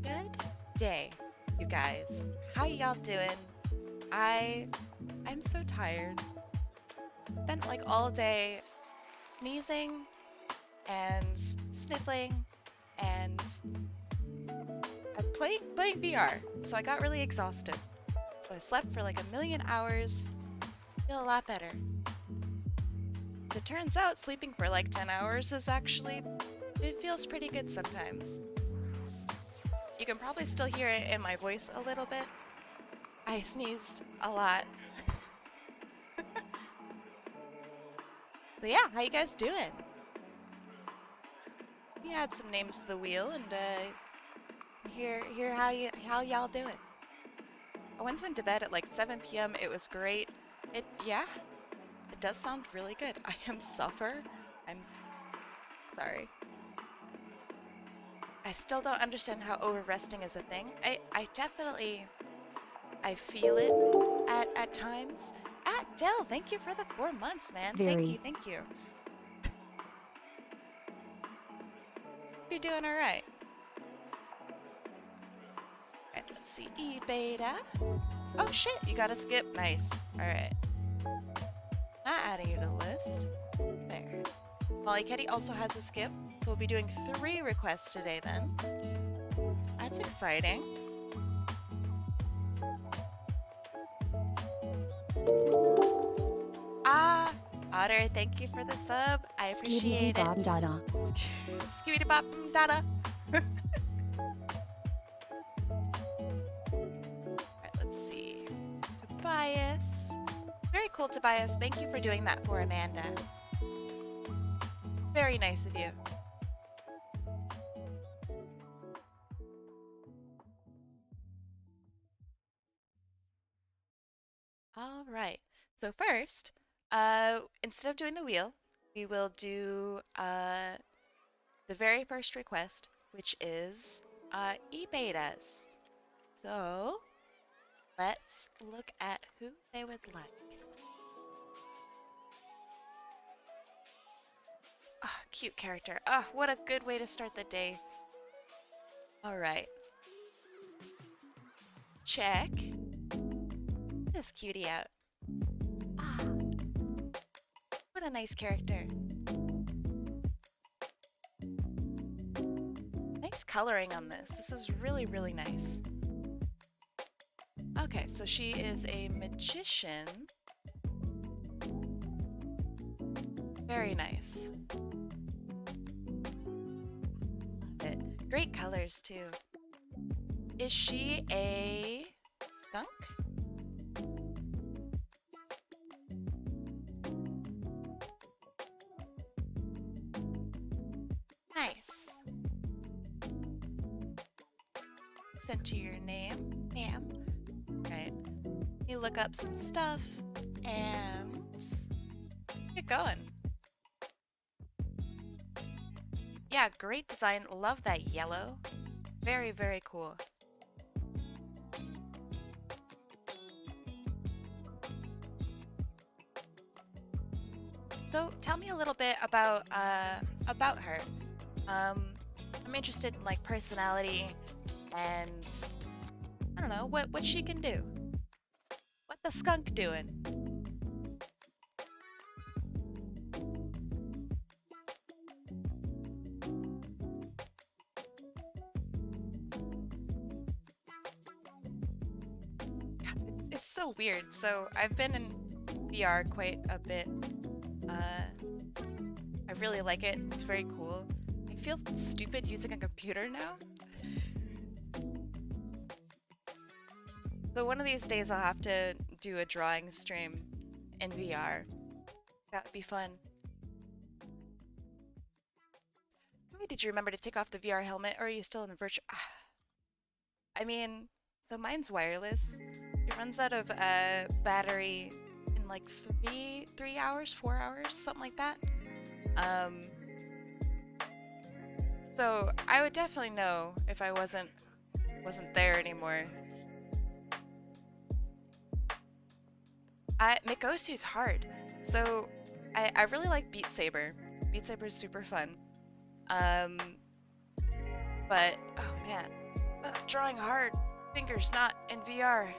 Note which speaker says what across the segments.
Speaker 1: Good day, you guys. How y'all doing? I'm so tired. Spent like all day sneezing and sniffling and playing VR. So I got really exhausted. So I slept for like 1,000,000 hours. Feel a lot better. As it turns out, sleeping for like 10 hours is actually, it feels pretty good sometimes. You can probably still hear it in my voice a little bit. I sneezed a lot. So yeah, how you guys doing? We add some names to the wheel and hear how y'all doing. I once went to bed at like 7 p.m. It was great. It does sound really good. I am suffer. I'm sorry. I still don't understand how over-resting is a thing. I definitely, I feel it at times. Dell, thank you for the 4 months, man. Thank you. You're doing all right. Alright, let's see. E-beta. Oh shit, you got to skip. Nice. Alright. Not adding you to the list. There. MollyKetty also has a skip, so we'll be doing 3 requests today then. That's exciting. Otter, thank you for the sub. I appreciate it. Skibidi bop dada. Alright, let's see. Tobias. Very cool, Tobias. Thank you for doing that for Amanda. Very nice of you. All right. So first, instead of doing the wheel, we will do the very first request, which is e-betas. So let's look at who they would like. Oh, cute character. Oh, what a good way to start the day. All right. Check this cutie out. Ah, what a nice character. Nice coloring on this. This is really, really nice. Okay, so she is a magician. Very nice. Love it. Great colors, too. Is she a skunk? Nice. Center your name. Pam. Right. You look up some stuff and get going. Yeah, great design. Love that yellow. Very, very cool. So tell me a little bit about her. I'm interested in like personality and I don't know what she can do. the skunk doing? It's so weird. So I've been in VR quite a bit. I really like it. It's very cool. I feel stupid using a computer now. So one of these days I'll have to do a drawing stream in VR. That would be fun. Did you remember to take off the VR helmet, or are you still in the virtual? I mean, so mine's wireless. It runs out of battery in like 3 hours, 4 hours, something like that. So I would definitely know if I wasn't there anymore. Mikosu's hard. So I really like Beat Saber. Beat Saber is super fun. But oh man, drawing hard, fingers not in VR.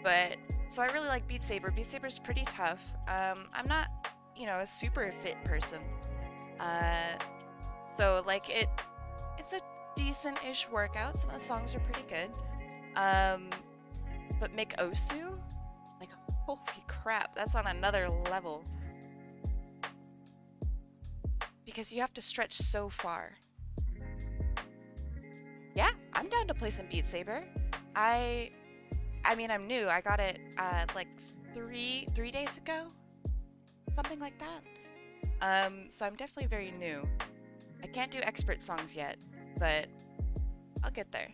Speaker 1: But so I really like Beat Saber. Beat Saber's pretty tough. I'm not, you know, a super fit person. So like it's a decent-ish workout. Some of the songs are pretty good. But Mikosu, like holy crap, that's on another level. Because you have to stretch so far. Yeah, I'm down to play some Beat Saber. I mean, I'm new. I got it like three days ago, something like that. So I'm definitely very new. I can't do expert songs yet, but I'll get there.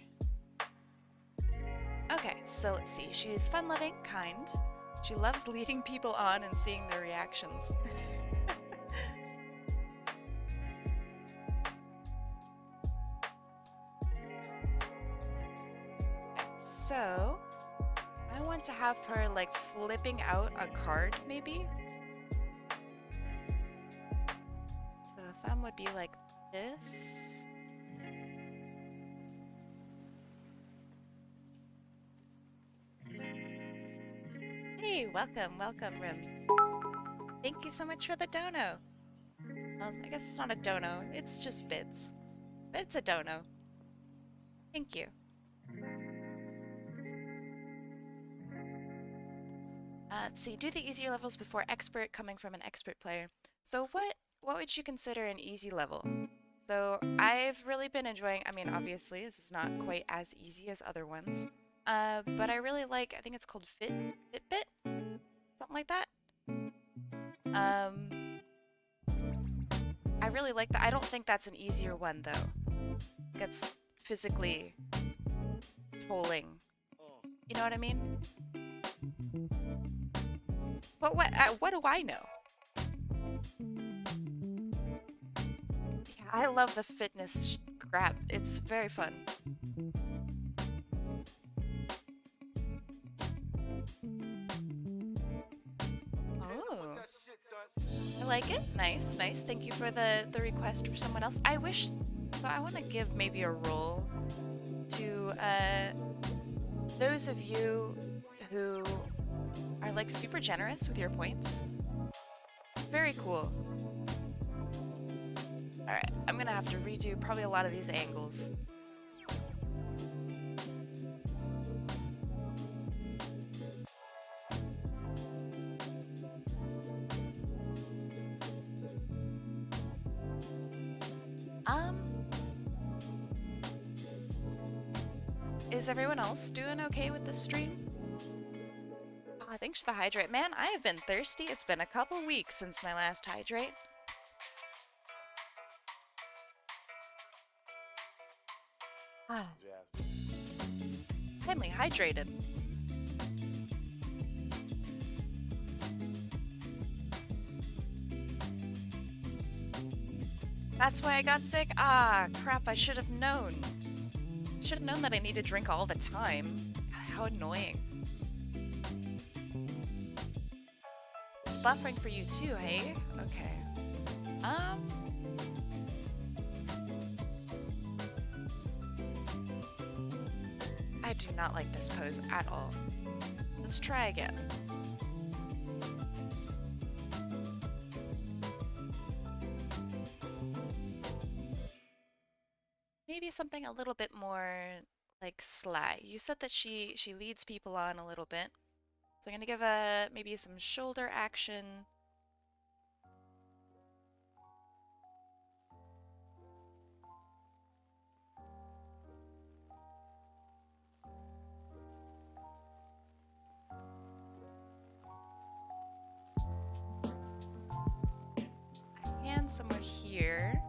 Speaker 1: Okay, so let's see. She's fun-loving, kind. She loves leading people on and seeing their reactions. So, I want to have her like flipping out a card, maybe? So a thumb would be like this. Hey, welcome, Rim. Thank you so much for the dono. Well, I guess it's not a dono, it's just bits. But it's a dono. Thank you. Let's see, do the easier levels before expert, coming from an expert player. So what would you consider an easy level? So I've really been enjoying, I mean, obviously, this is not quite as easy as other ones. But I really like, I think it's called Fitbit? Something like that. I really like that. I don't think that's an easier one, though. That's physically tolling. You know what I mean? But what do I know? Yeah, I love the fitness crap. It's very fun. Oh. I like it. Nice, nice. Thank you for the request for someone else. I wish... So I want to give maybe a role to those of you who are like super generous with your points. It's very cool. Alright, I'm gonna have to redo probably a lot of these angles. Is everyone else doing okay with the stream? Thanks for the hydrate. Man, I have been thirsty. It's been a couple weeks since my last hydrate. Finally hydrated. That's why I got sick? Ah, crap, I should have known. Should have known that I need to drink all the time. God, how annoying. It's buffering for you too, hey? Okay. I do not like this pose at all. Let's try again. Maybe something a little bit more like sly. You said that she leads people on a little bit. So I'm gonna give maybe some shoulder action. A hand somewhere here.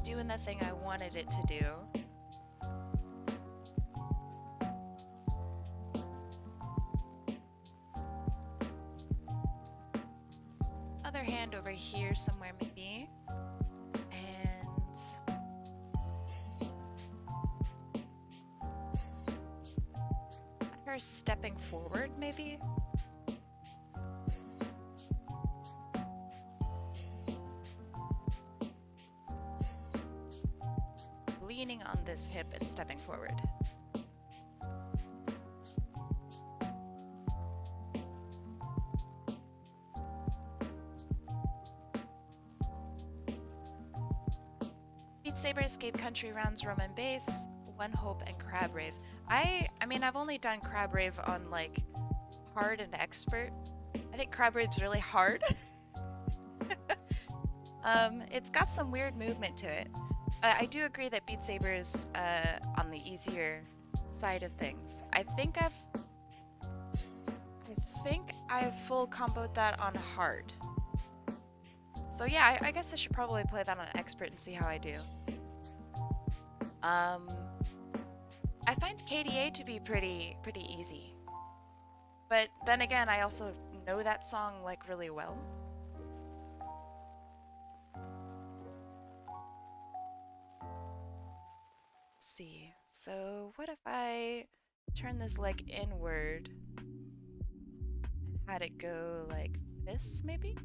Speaker 1: Doing the thing I wanted it to do. Other hand over here somewhere maybe. And her stepping forward maybe. Leaning on this hip and stepping forward. Beat Saber, Escape Country, Rounds, Roman Bass, One Hope, and Crab Rave. I mean, I've only done Crab Rave on like hard and expert. I think Crab Rave's really hard. It's got some weird movement to it. I do agree that Beat Saber is on the easier side of things. I think I've full comboed that on hard. So yeah, I guess I should probably play that on expert and see how I do. I find KDA to be pretty easy. But then again, I also know that song like really well. Let's see. So what if I turn this leg inward and had it go like this maybe?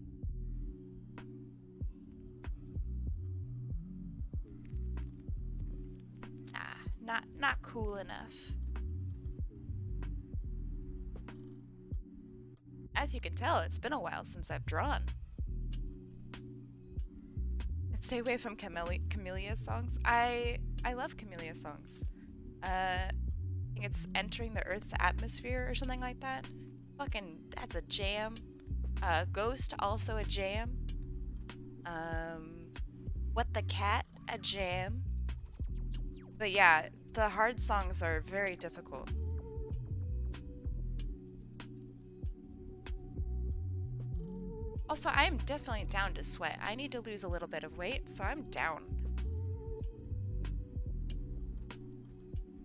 Speaker 1: Not cool enough. As you can tell, it's been a while since I've drawn. Stay away from Camellia songs. I love Camellia songs. I think it's Entering the Earth's Atmosphere or something like that. Fucking, that's a jam. Ghost, also a jam. What the Cat, a jam. But yeah, the hard songs are very difficult. Also, I am definitely down to sweat. I need to lose a little bit of weight, so I'm down.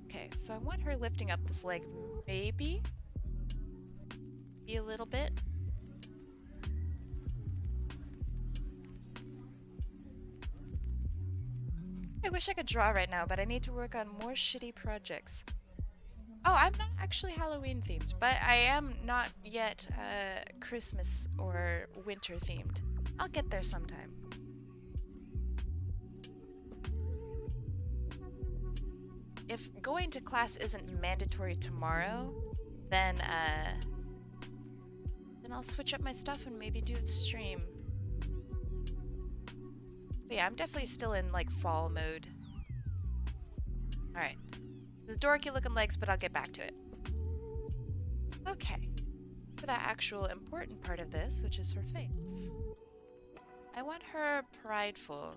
Speaker 1: Okay, so I want her lifting up this leg, maybe? Be a little bit. I wish I could draw right now, but I need to work on more shitty projects. Oh, I'm not actually Halloween themed, but I am not yet Christmas or winter themed. I'll get there sometime. If going to class isn't mandatory tomorrow, then I'll switch up my stuff and maybe do it stream. But yeah, I'm definitely still in like fall mode. Alright. The dorky looking legs, but I'll get back to it. Okay. For the actual important part of this, which is her face. I want her prideful.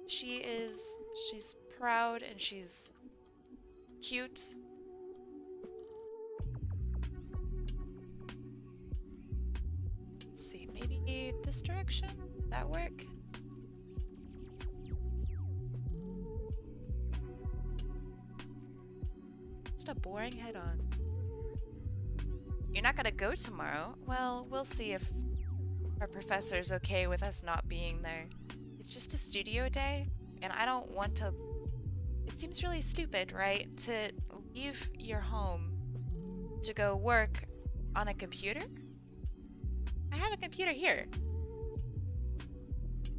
Speaker 1: She's proud and she's cute. Let's see, maybe this direction? That work? Just a boring head-on. You're not gonna go tomorrow? Well, we'll see if our professor's okay with us not being there. It's just a studio day, and I don't want to... It seems really stupid, right? To leave your home to go work on a computer? I have a computer here.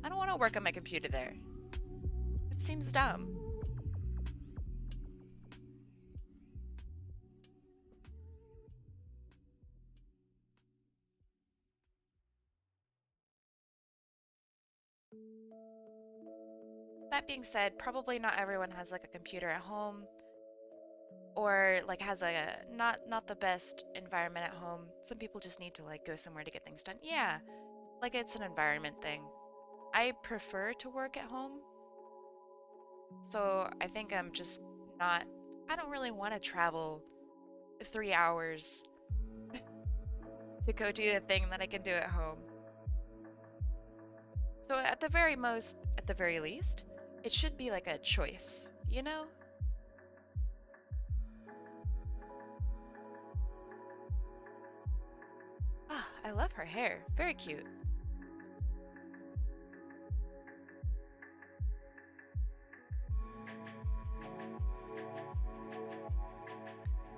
Speaker 1: I don't want to work on my computer there. It seems dumb. That being said, probably not everyone has like a computer at home or like has a not the best environment at home. Some people just need to like go somewhere to get things done. Yeah, like it's an environment thing. I prefer to work at home. So I think I'm just not I don't really want to travel 3 hours to go do a thing that I can do at home. So at the very most, at the very least, it should be like a choice, you know? Ah, I love her hair. Very cute.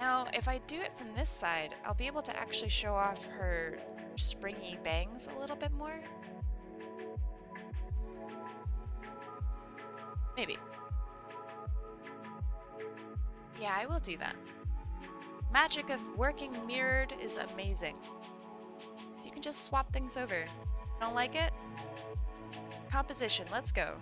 Speaker 1: Now, if I do it from this side, I'll be able to actually show off her springy bangs a little bit more. Maybe. Yeah, I will do that. Magic of working mirrored is amazing. So you can just swap things over. Don't like it? Composition, let's go.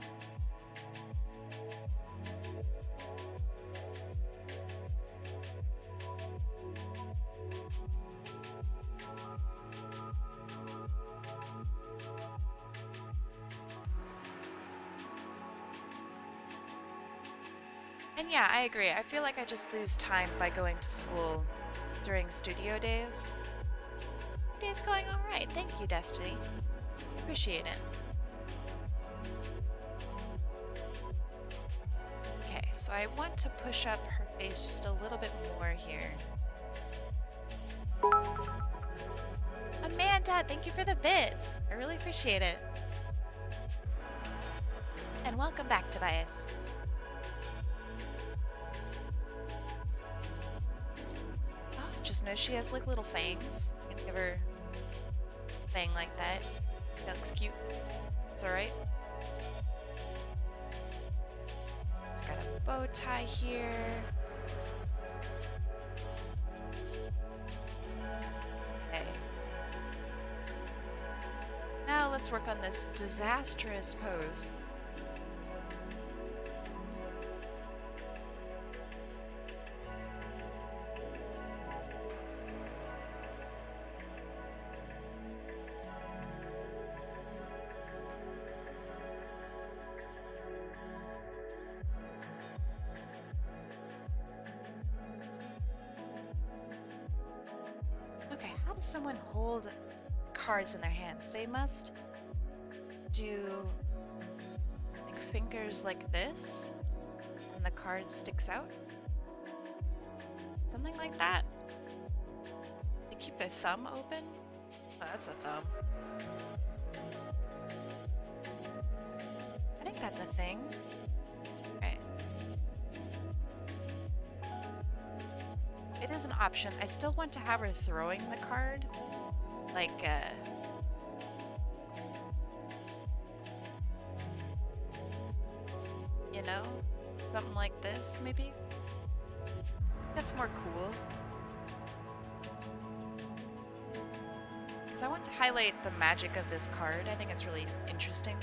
Speaker 1: And yeah, I agree. I feel like I just lose time by going to school during studio days. My day's going alright. Thank you, Destiny. Appreciate it. Okay, so I want to push up her face just a little bit more here. Amanda, thank you for the bits. I really appreciate it. And welcome back, Tobias. Oh, just know she has like little fangs. I'm gonna give her a fang like that. That looks cute. It's alright. It's got a bow tie here. Okay. Now let's work on this disastrous pose. Okay, how does someone hold cards in their hands? They must do like fingers like this and the card sticks out. Something like that. They keep their thumb open. Oh, that's a thumb. I think that's a thing. Right. It is an option. I still want to have her throwing the card. Like, you know? Something like this, maybe? That's more cool. Because I want to highlight the magic of this card. I think it's really interesting.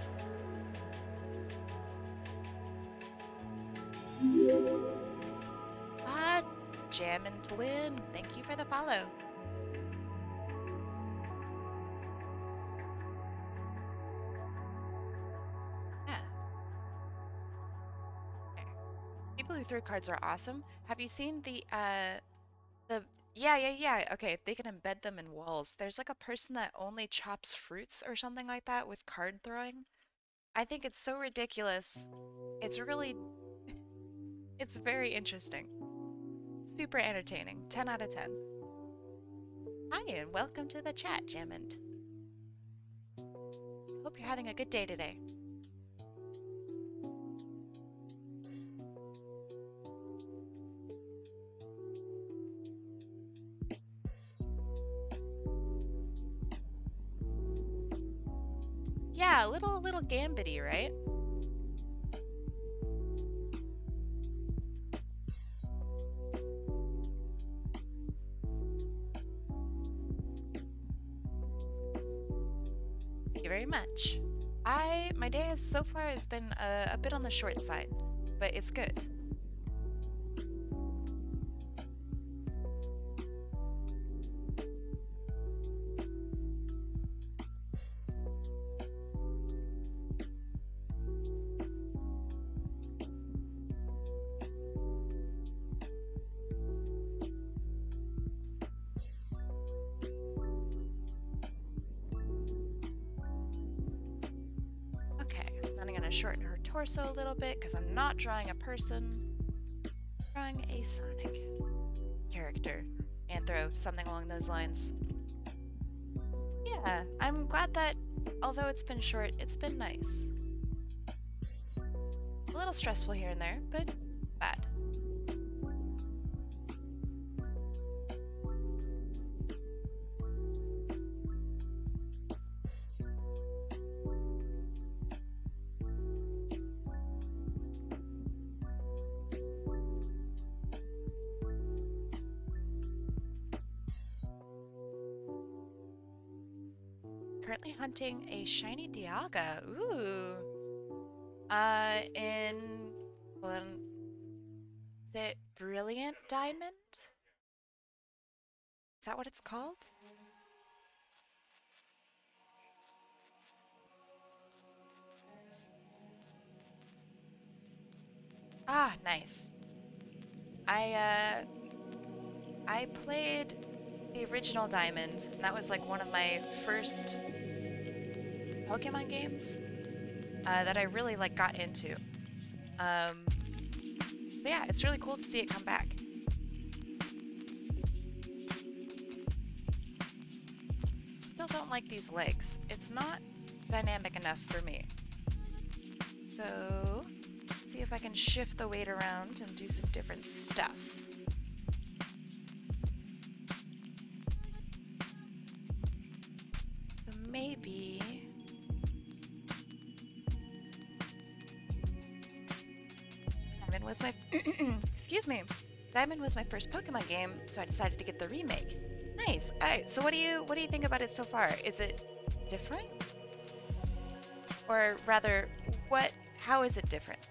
Speaker 1: Ah, Jam and Lynn, thank you for the follow. Yeah. Okay. People who throw cards are awesome. Have you seen the yeah. Okay, they can embed them in walls. There's like a person that only chops fruits or something like that with card throwing. I think it's so ridiculous. It's really, it's very interesting. Super entertaining. 10 out of 10. Hi, and welcome to the chat, Jamond. Hope you're having a good day today. Yeah, a little gambity, right? Thank you very much. My day so far has been a bit on the short side, but it's good. Okay, then I'm gonna shorten her torso a little bit because I'm not drawing a person. I'm drawing a Sonic character. Anthro, something along those lines. Yeah, I'm glad that, although it's been short, it's been nice. A little stressful here and there, but bad. Currently hunting a shiny Dialga. Ooh. Well, is it Brilliant Diamond? Is that what it's called? Ah, nice. I played the original Diamond, and that was like one of my first Pokemon games that I really like got into. So yeah, it's really cool to see it come back. Still don't like these legs. It's not dynamic enough for me. So, let's see if I can shift the weight around and do some different stuff. So maybe... Diamond was my... Excuse me. Diamond was my first Pokemon game, so I decided to get the remake. Nice. Alright, so what do you think about it so far? Is it different? Or rather, how is it different?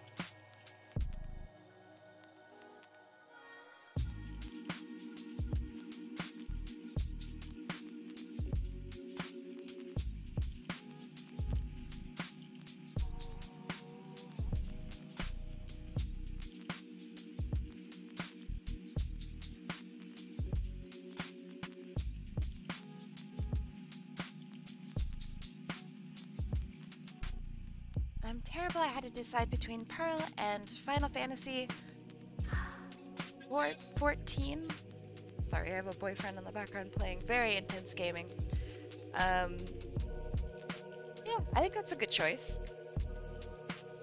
Speaker 1: I'm terrible. I had to decide between Pearl and Final Fantasy 14. Sorry, I have a boyfriend in the background playing very intense gaming. Yeah, I think that's a good choice.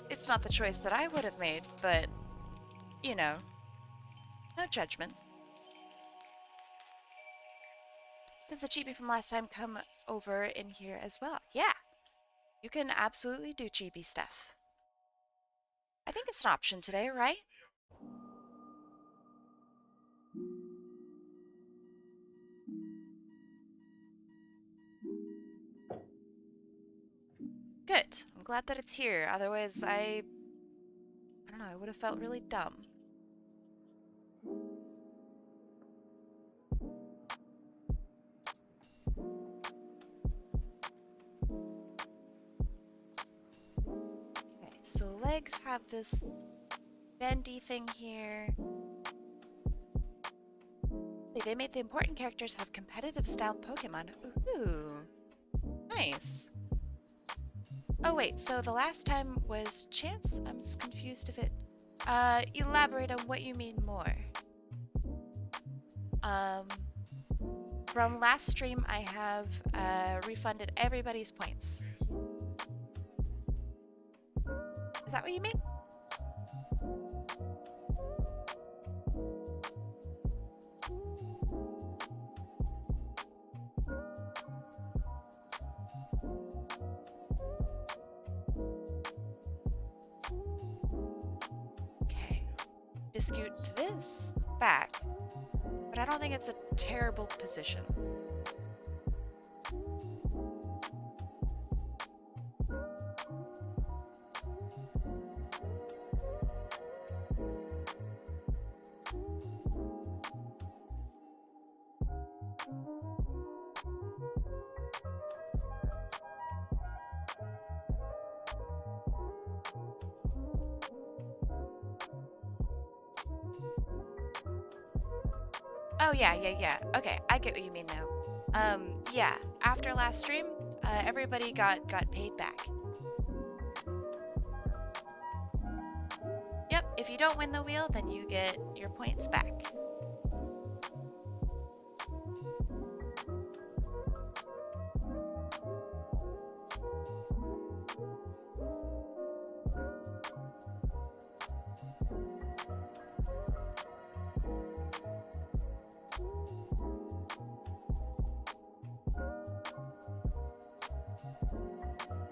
Speaker 1: It's not the choice that I would have made, but, you know, no judgment. Does the chibi from last time come over in here as well? Yeah. You can absolutely do chibi stuff. I think it's an option today, right? Good. I'm glad that it's here. Otherwise, I don't know, I would have felt really dumb. Okay, so legs have this bendy thing here. See, they made the important characters have competitive styled Pokemon. Ooh, nice. Oh wait, so the last time was Chance? I'm just confused if it... elaborate on what you mean more. From last stream, I have refunded everybody's points. Is that what you mean? Okay. To scoot this back, but I don't think it's a terrible position. Oh, yeah. Okay, I get what you mean now. Yeah, after last stream, everybody got paid back. Yep, if you don't win the wheel, then you get your points back.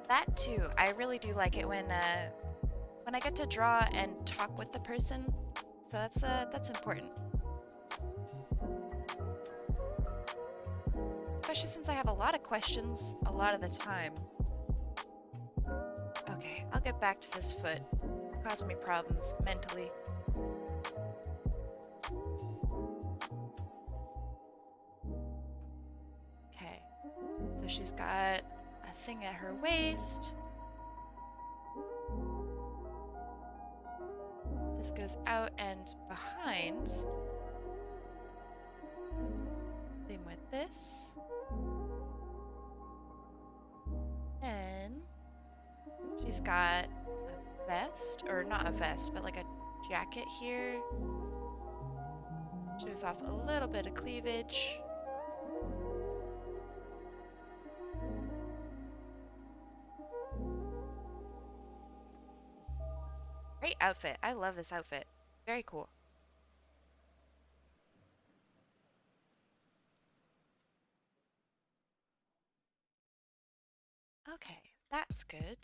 Speaker 1: That too, I really do like it when I get to draw and talk with the person. So that's important. Especially since I have a lot of questions a lot of the time. Okay, I'll get back to this foot. It's causing me problems mentally. Okay, so she's got a thing at her waist. This goes out and behind. Same with this. Then she's got a vest, or not a vest, but like a jacket here. Shows off a little bit of cleavage. Great outfit. I love this outfit. Very cool. Okay, that's good.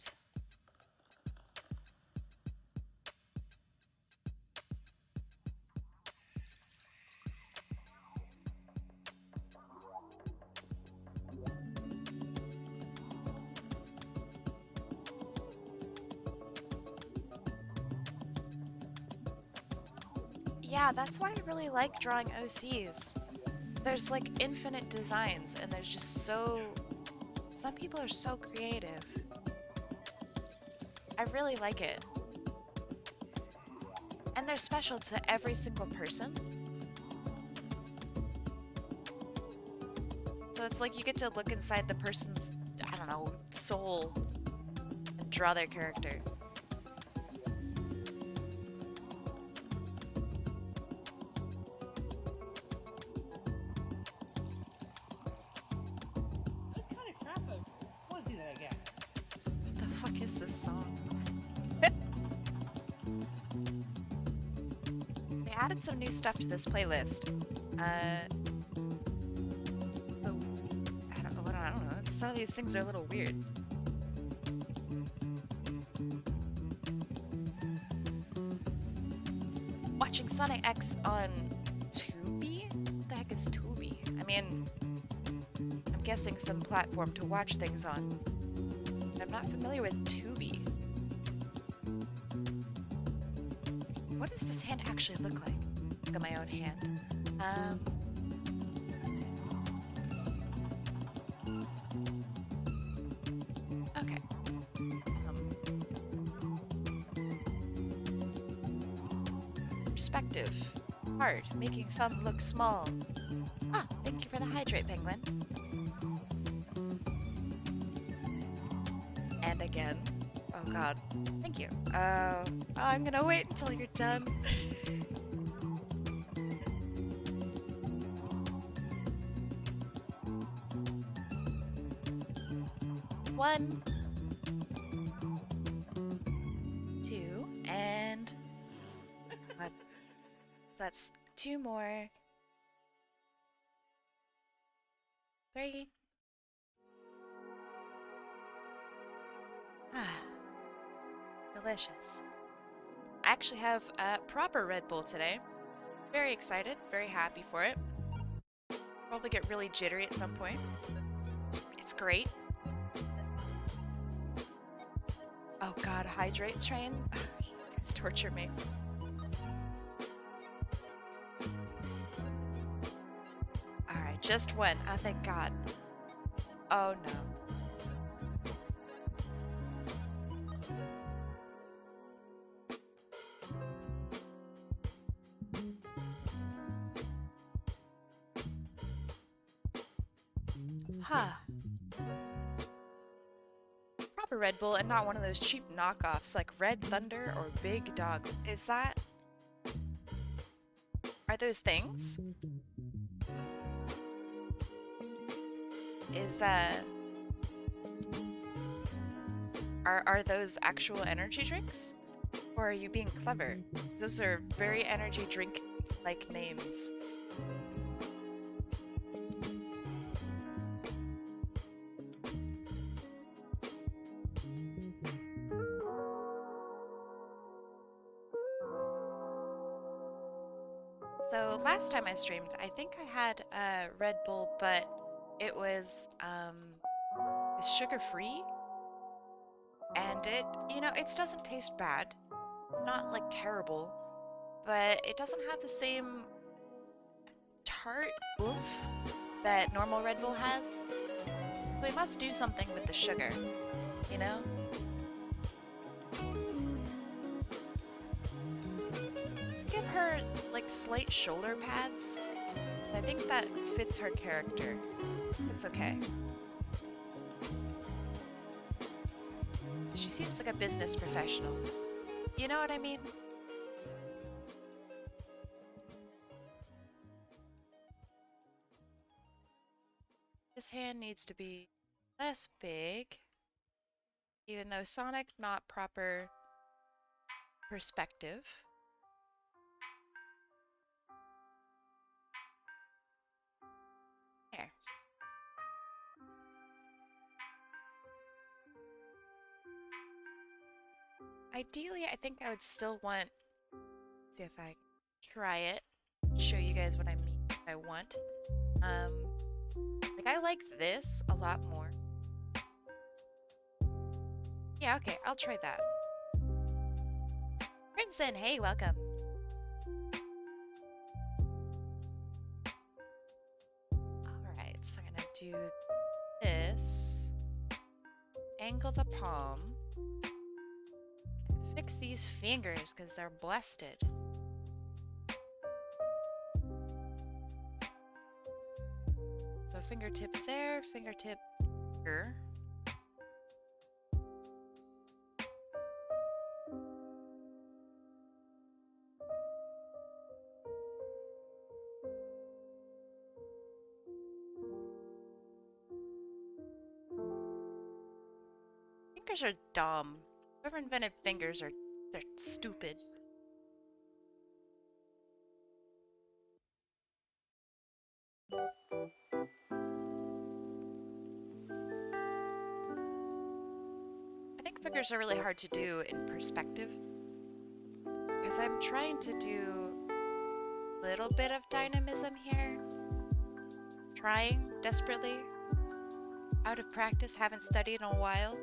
Speaker 1: Yeah, that's why I really like drawing OCs. There's like infinite designs and there's just some people are so creative. I really like it. And they're special to every single person. So it's like you get to look inside the person's, I don't know, soul and draw their character. What the fuck is this song? They added some new stuff to this playlist. So I don't know. Some of these things are a little weird. Watching Sonic X on Tubi? What the heck is Tubi? I mean, I'm guessing some platform to watch things on. I'm not familiar with Tubi. What does this hand actually look like? Look at my own hand. Okay. Perspective. Hard, making thumb look small. Ah, thank you for the hydrate, penguin. And again. Oh god. Thank you. I'm gonna wait until you're done. It's 1, 2, and... God. So that's 2 more. 3. Ah. Delicious. I actually have a proper Red Bull today. Very excited, very happy for it. Probably get really jittery at some point. It's great. Oh god, hydrate train? You guys torture me. Alright, just 1. Oh, thank god. Oh no. Huh. Proper Red Bull and not one of those cheap knockoffs like Red Thunder or Big Dog. Is that... Are those things? Is, Are those actual energy drinks? Or are you being clever? Those are very energy drink-like names. So last time I streamed, I think I had a Red Bull, but it was sugar-free. And it, you know, it doesn't taste bad. It's not like terrible, but it doesn't have the same tart oomph that normal Red Bull has. So they must do something with the sugar, you know? Give her, like, slight shoulder pads. 'Cause I think that fits her character. It's okay. She seems like a business professional. You know what I mean? This hand needs to be less big. Even though Sonic, not proper perspective. There. Ideally, I think I would still want... See if I can try it. Show you guys what I mean, what I want. Like, I like this a lot more. Yeah, okay, I'll try that. Crimson, hey, welcome. Alright, so I'm gonna do this. Angle the palm. Fix these fingers because they're blasted. So fingertip there, fingertip here. Fingers are dumb. Whoever invented fingers they're stupid. I think fingers are really hard to do in perspective. Because I'm trying to do a little bit of dynamism here. Trying desperately. Out of practice, haven't studied in a while.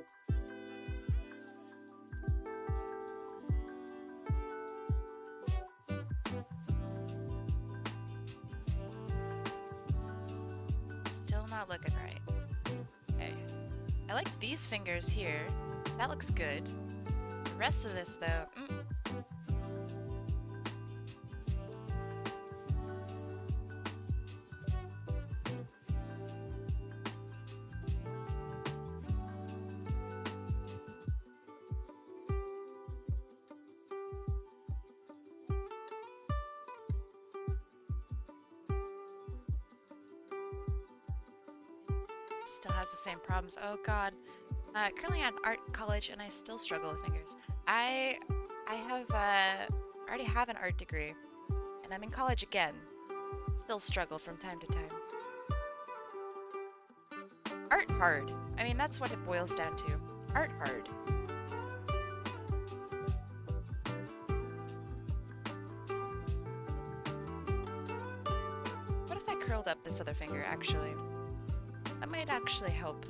Speaker 1: Still not looking right. Okay. I like these fingers here. That looks good. The rest of this, though, still has the same problems. Oh god. Currently at art college and I still struggle with fingers. I already have an art degree and I'm in college again. Still struggle from time to time. Art hard. I mean, that's what it boils down to. Art hard. What if I curled up this other finger, actually? That might actually help.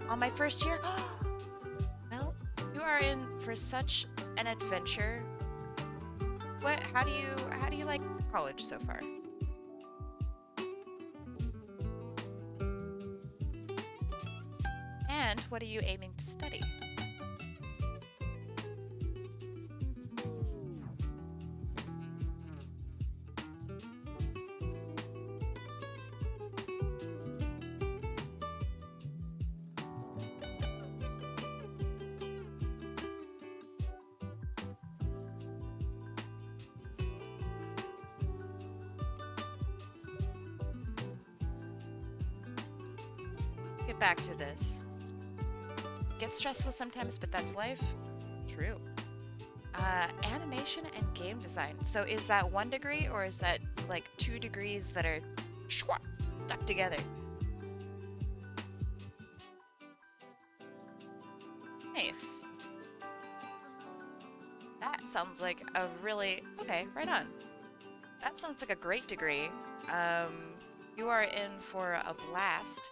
Speaker 1: On my first year? Well, you are in for such an adventure. How do you like college so far? And what are you aiming to study? Get back to this. Gets stressful sometimes, but that's life. True. Animation and game design. So is that 1 degree or is that like 2 degrees that are stuck together? Nice. That sounds like a really... Okay, right on. That sounds like a great degree. You are in for a blast.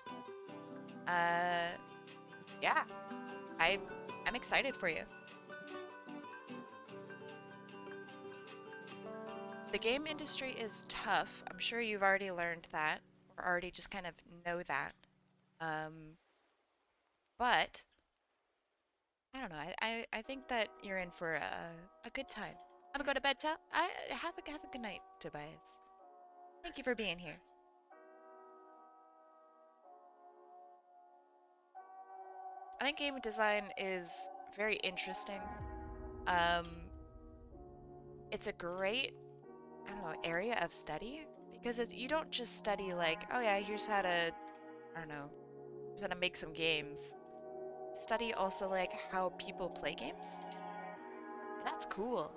Speaker 1: Yeah. I'm excited for you. The game industry is tough. I'm sure you've already learned that, or already just kind of know that. But I don't know. I think that you're in for a good time. I'm gonna go to bed. Have a good night, Tobias. Thank you for being here. I think game design is very interesting. Um, it's a great, I don't know, area of study because you don't just study like, oh yeah, here's how to, I don't know, here's how to make some games. Study also like how people play games. And that's cool.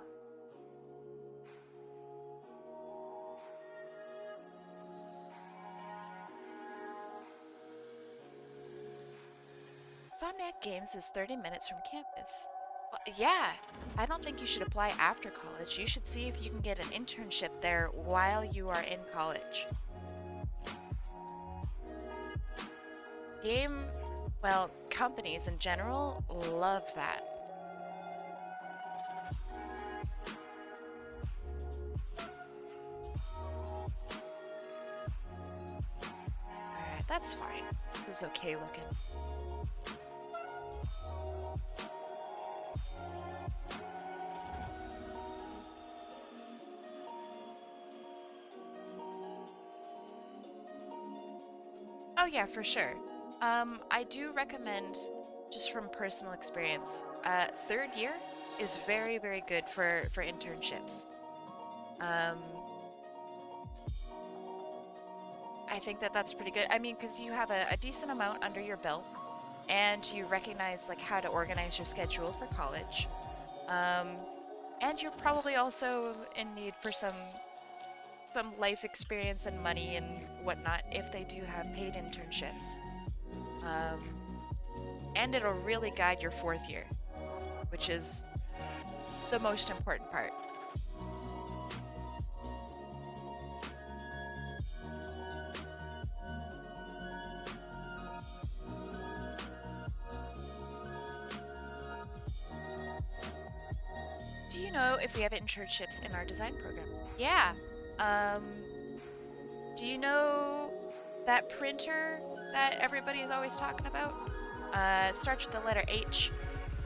Speaker 1: Somniac Games is 30 minutes from campus. Well, yeah, I don't think you should apply after college. You should see if you can get an internship there while you are in college. Well, companies in general love that. Alright, that's fine. This is okay looking. Oh yeah, for sure. I do recommend, just from personal experience, 3rd year is very, very good for internships. I think that that's pretty good. I mean, because you have a decent amount under your belt, and you recognize like how to organize your schedule for college. And you're probably also in need for some life experience and money and whatnot if they do have paid internships. And it'll really guide your 4th year, which is the most important part. Do you know if we have internships in our design program? Yeah. Do you know that printer that everybody is always talking about? It starts with the letter H.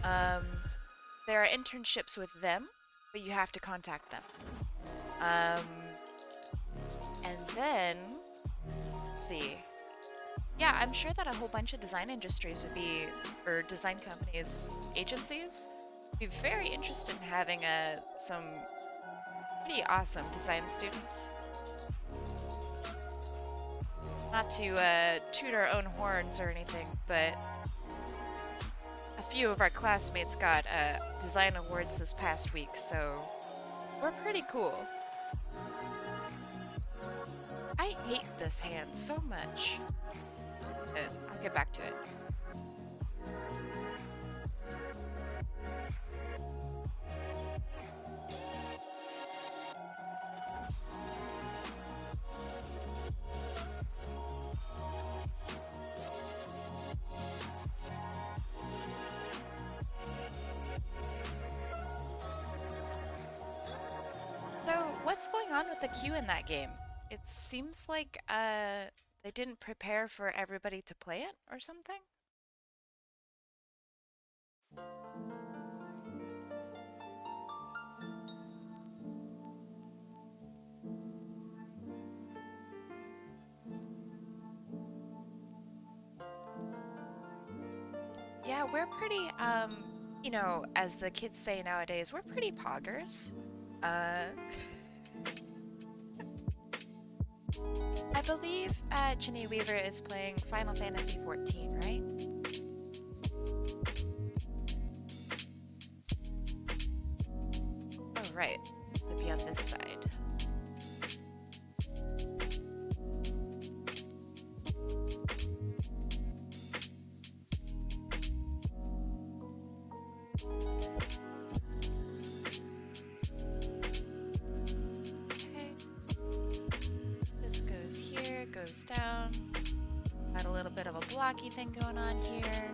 Speaker 1: There are internships with them, but you have to contact them. And then, let's see. Yeah, I'm sure that a whole bunch of design industries would be, or design companies, agencies, would be very interested in having some pretty awesome design students. Not to toot our own horns or anything, but a few of our classmates got design awards this past week, so we're pretty cool. I hate this hand so much. I'll get back to it. So, what's going on with the queue in that game? It seems like they didn't prepare for everybody to play it or something? Yeah, we're pretty, you know, as the kids say nowadays, we're pretty poggers. I believe Ginny Weaver is playing Final Fantasy XIV, right? Oh, right. So be on this side. Down. Got a little bit of a blocky thing going on here.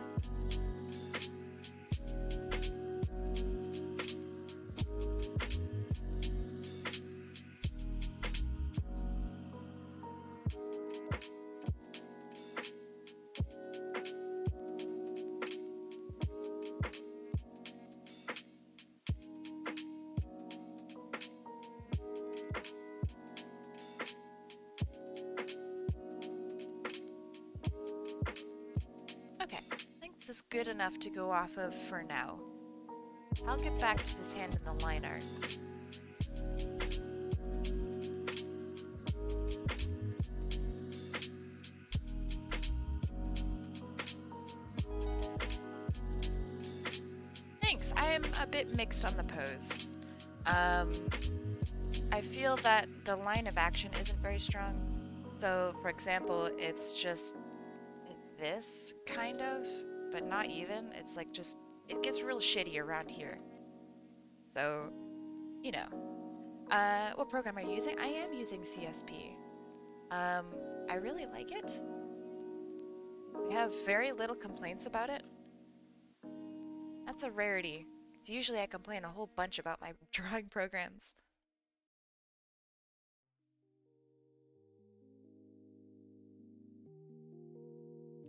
Speaker 1: Is good enough to go off of for now. I'll get back to this hand in the line art. Thanks. I am a bit mixed on the pose. I feel that the line of action isn't very strong. So, for example, it's just this kind of, but not even. It's like just, it gets real shitty around here. So, you know. What program are you using? I am using CSP. I really like it. I have very little complaints about it. That's a rarity. Because usually I complain a whole bunch about my drawing programs.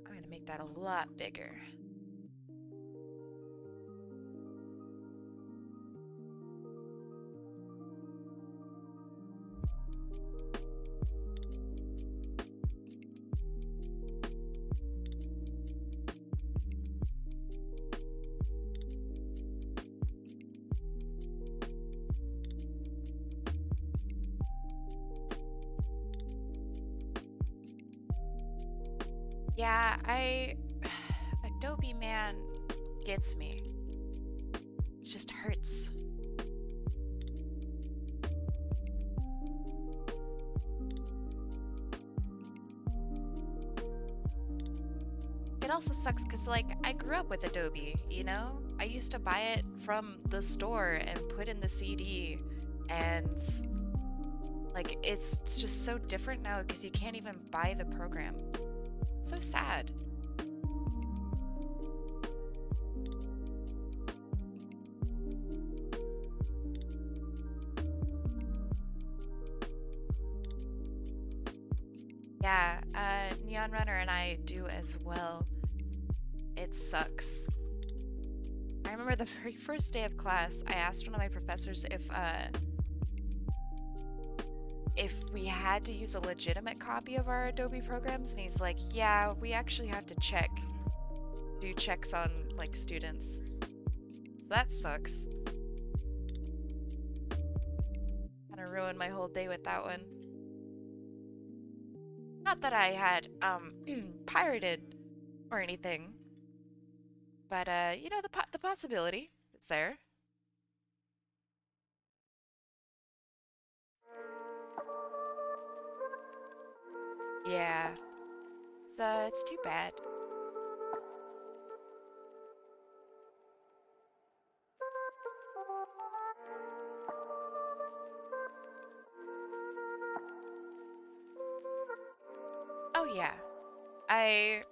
Speaker 1: I'm gonna make that a lot bigger. Yeah, Adobe Man gets me. It just hurts. It also sucks because, like, I grew up with Adobe, you know? I used to buy it from the store and put in the CD, and, like, it's just so different now because you can't even buy the program. So sad. Yeah, Neon Runner and I do as well. It sucks. I remember the very first day of class, I asked one of my professors if we had to use a legitimate copy of our Adobe programs, and he's like, yeah, we actually have to do checks on, like, students. So that sucks. Kind of ruined my whole day with that one. Not that I had, pirated or anything, but, you know, the possibility is there. Yeah. It's too bad. Oh yeah. I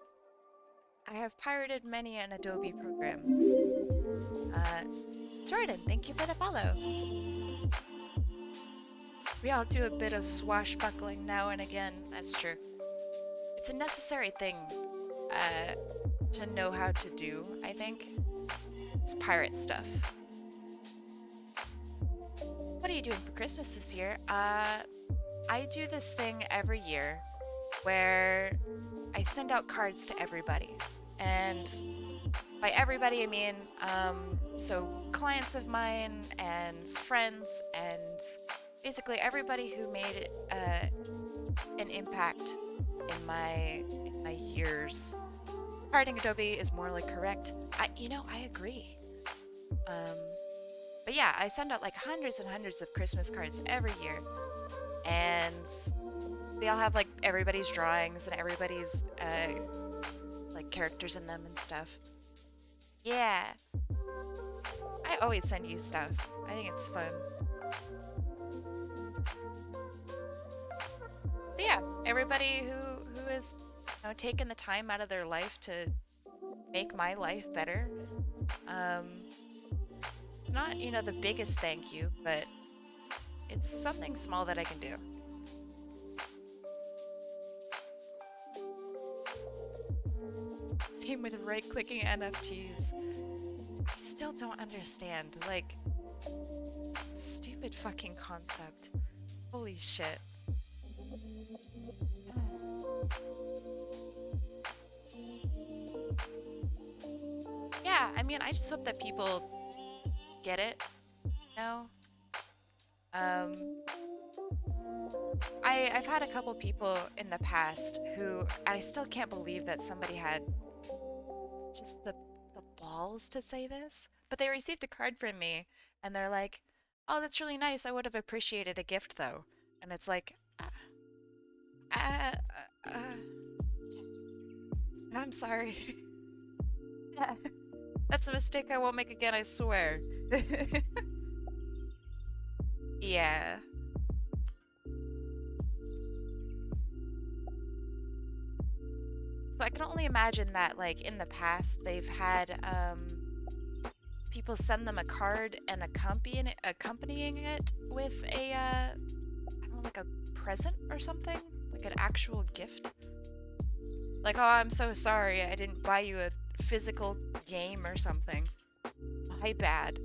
Speaker 1: have pirated many an Adobe program. Jordan, thank you for the follow. We all do a bit of swashbuckling now and again, that's true. It's a necessary thing to know how to do, I think. It's pirate stuff. What are you doing for Christmas this year? I do this thing every year where I send out cards to everybody. And by everybody, I mean, so clients of mine and friends and basically everybody who made an impact in my years. Parting Adobe is more like correct. I agree. Um, but yeah, I send out like hundreds and hundreds of Christmas cards every year, and they all have like everybody's drawings and everybody's like characters in them and stuff. Yeah, I always send you stuff. I think it's fun. So yeah, everybody who has taken the time out of their life to make my life better. It's not the biggest thank you, but it's something small that I can do. Same with right-clicking NFTs. I still don't understand, like, stupid fucking concept. Holy shit. Yeah, I mean, I just hope that people get it, I've had a couple people in the past who, and I still can't believe that somebody had just the balls to say this, but they received a card from me, and they're like, "Oh, that's really nice. I would have appreciated a gift, though." And it's like, uh, uh, I'm sorry. That's a mistake I won't make again, I swear. Yeah. So I can only imagine that, like, in the past, they've had, people send them a card and accompanying it with a, I don't know, like a present or something? Like an actual gift? Like, oh, I'm so sorry, I didn't buy you a physical game or something. My bad.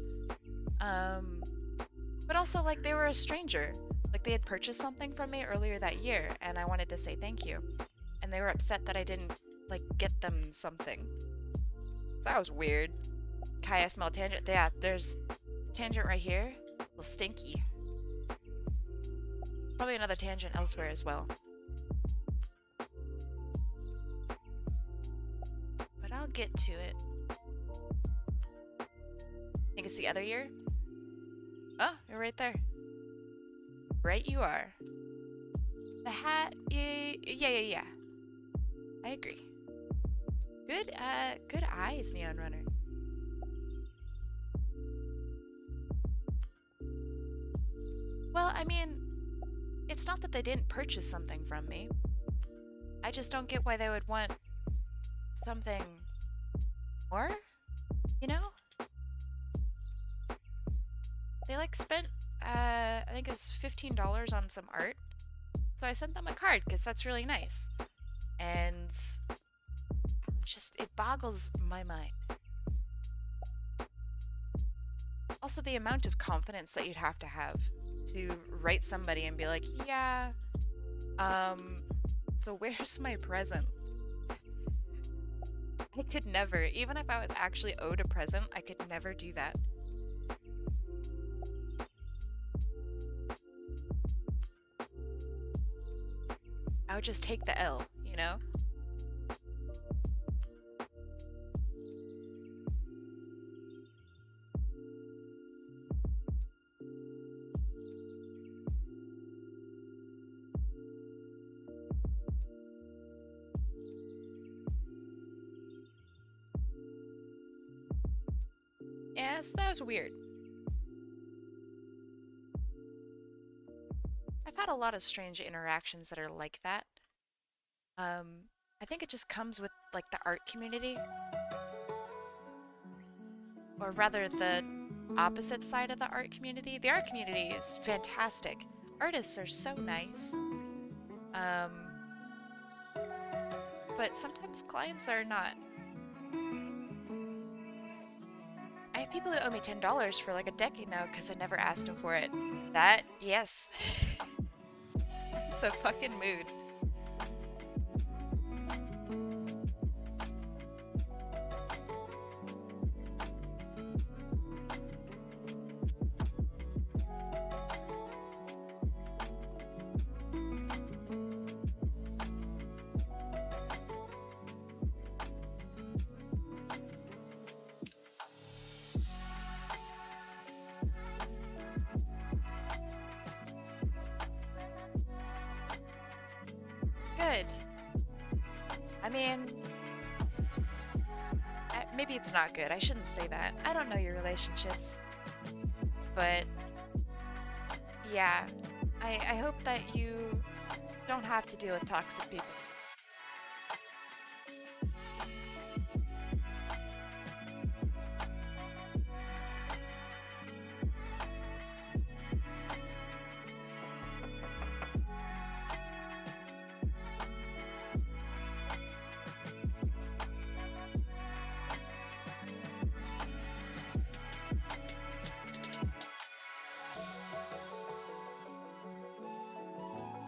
Speaker 1: But also, like, they were a stranger. Like, they had purchased something from me earlier that year, and I wanted to say thank you. And they were upset that I didn't, like, get them something. So that was weird. Kai, I smell tangent. Yeah, there's tangent right here. A little stinky. Probably another tangent elsewhere as well. But I'll get to it. Think it's the other year? Oh, you're right there. Right you are. The hat, yeah. I agree. Good eyes, Neon Runner. Well, I mean, it's not that they didn't purchase something from me. I just don't get why they would want something more, you know? They, like, spent, I think it was $15 on some art. So I sent them a card, because that's really nice. And it boggles my mind. Also, the amount of confidence that you'd have to write somebody and be like, yeah, so where's my present? I could never, even if I was actually owed a present, I could never do that. I would just take the L, you know? Yes, that was weird. I've had a lot of strange interactions that are like that. I think it just comes with, like, the art community. Or rather, the opposite side of the art community. The art community is fantastic. Artists are so nice. But sometimes clients are not. I have people who owe me $10 for like a decade now because I never asked them for it. That, yes. It's a fucking mood. Good. I mean, maybe it's not good. I shouldn't say that. I don't know your relationships. But yeah, I hope that you don't have to deal with toxic people.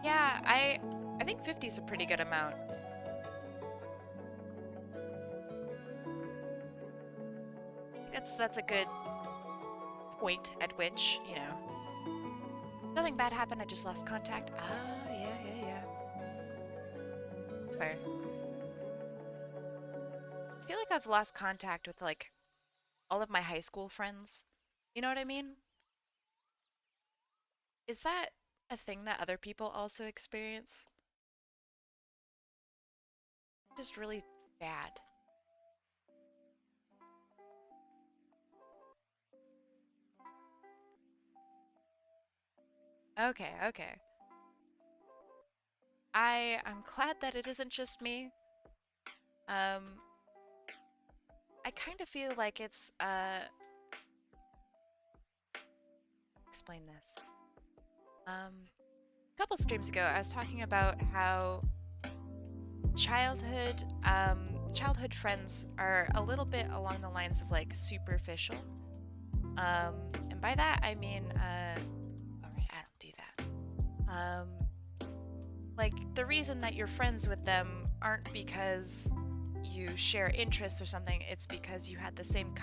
Speaker 1: Yeah, I think 50 is a pretty good amount. That's a good point at which, you know, nothing bad happened, I just lost contact. Ah, yeah. That's fair. I feel like I've lost contact with, like, all of my high school friends. You know what I mean? Is that a thing that other people also experience? Just really bad. Okay. I'm glad that it isn't just me. Um, I kind of feel like it's, explain this. A couple streams ago, I was talking about how childhood friends are a little bit along the lines of, like, superficial. And by that, I mean, alright, I don't do that. Like, the reason that you're friends with them aren't because you share interests or something, it's because you had the same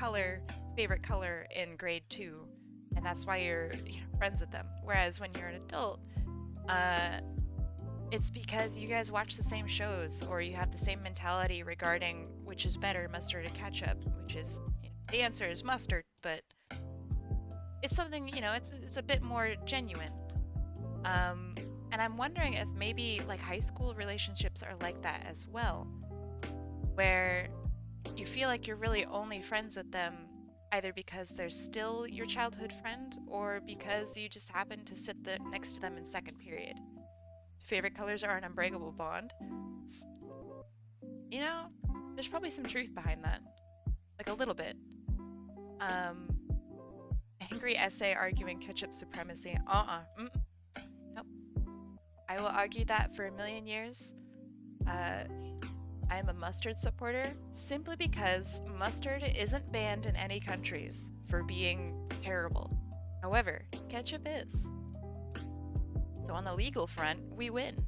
Speaker 1: favorite color in grade 2, and that's why you're, you know, friends with them. Whereas when you're an adult, it's because you guys watch the same shows, or you have the same mentality regarding which is better, mustard or ketchup, which is, you know, the answer is mustard, but it's something, you know, it's a bit more genuine. And I'm wondering if maybe, like, high school relationships are like that as well, where you feel like you're really only friends with them either because they're still your childhood friend or because you just happen to sit next to them in second period. Favorite colors are an unbreakable bond. It's, you know, there's probably some truth behind that. Like, a little bit. Angry essay arguing ketchup supremacy. Nope. I will argue that for a million years. I am a mustard supporter simply because mustard isn't banned in any countries for being terrible. However, ketchup is. So on the legal front, we win.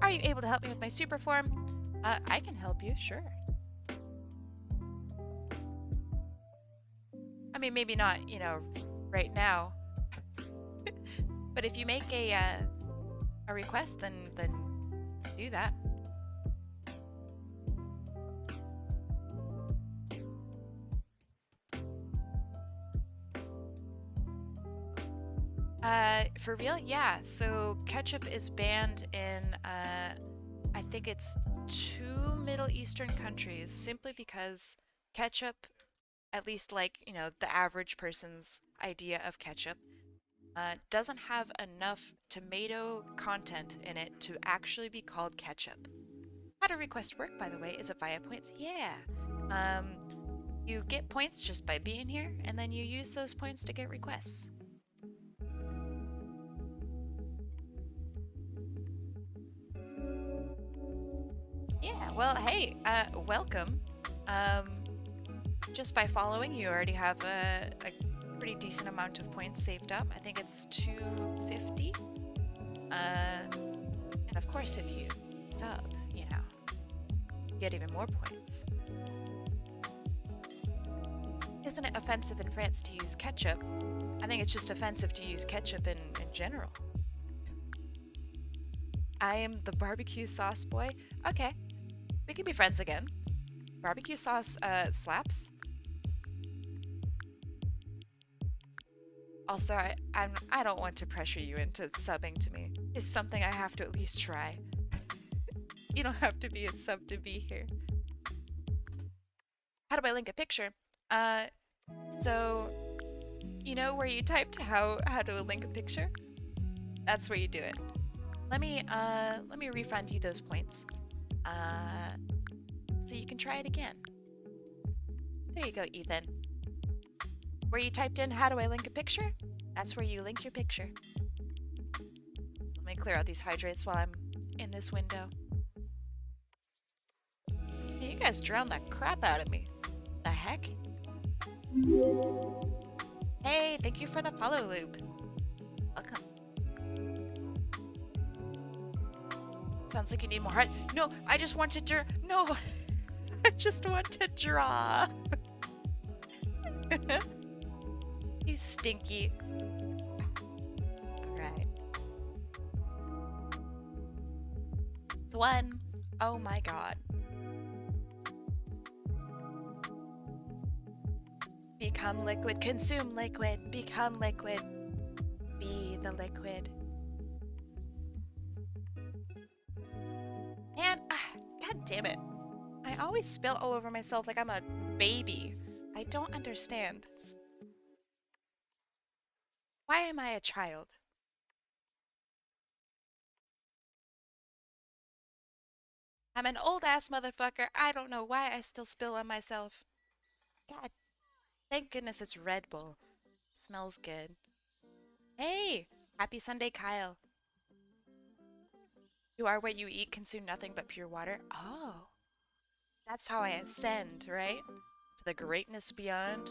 Speaker 1: Are you able to help me with my super form? I can help you, sure. I mean, maybe not, you know, right now. But if you make a request, then do that. For real? Yeah. So ketchup is banned in, I think it's 2 Middle Eastern countries simply because ketchup, at least, like, you know, the average person's idea of ketchup, doesn't have enough tomato content in it to actually be called ketchup. How to request work, by the way, is it via points? Yeah. You get points just by being here, and then you use those points to get requests. Yeah, well, hey, welcome. Just by following, you already have a pretty decent amount of points saved up. I think it's 250. And of course, if you sub, you know, you get even more points. Isn't it offensive in France to use ketchup? I think it's just offensive to use ketchup in general. I am the barbecue sauce boy. Okay, we can be friends again. Barbecue sauce slaps. Also, I don't want to pressure you into subbing to me. It's something I have to at least try. You don't have to be a sub to be here. How do I link a picture? So you know where you typed how to link a picture? That's where you do it. Let me refund you those points. So you can try it again. There you go, Ethan. Where you typed in how do I link a picture? That's where you link your picture. So let me clear out these hydrates while I'm in this window. Hey, you guys drowned the crap out of me. The heck? Hey, thank you for the follow loop. Welcome. Sounds like you need more heart. No, I just want to draw. No, I just want to draw. You stinky. Alright. It's one. Oh my god. Become liquid. Consume liquid. Become liquid. Be the liquid. Man, god damn it. I always spill all over myself like I'm a baby. I don't understand. Why am I a child? I'm an old-ass motherfucker. I don't know why I still spill on myself. God, thank goodness it's Red Bull. Smells good. Hey! Happy Sunday, Kyle. You are what you eat, consume nothing but pure water. Oh. That's how I ascend, right? To the greatness beyond.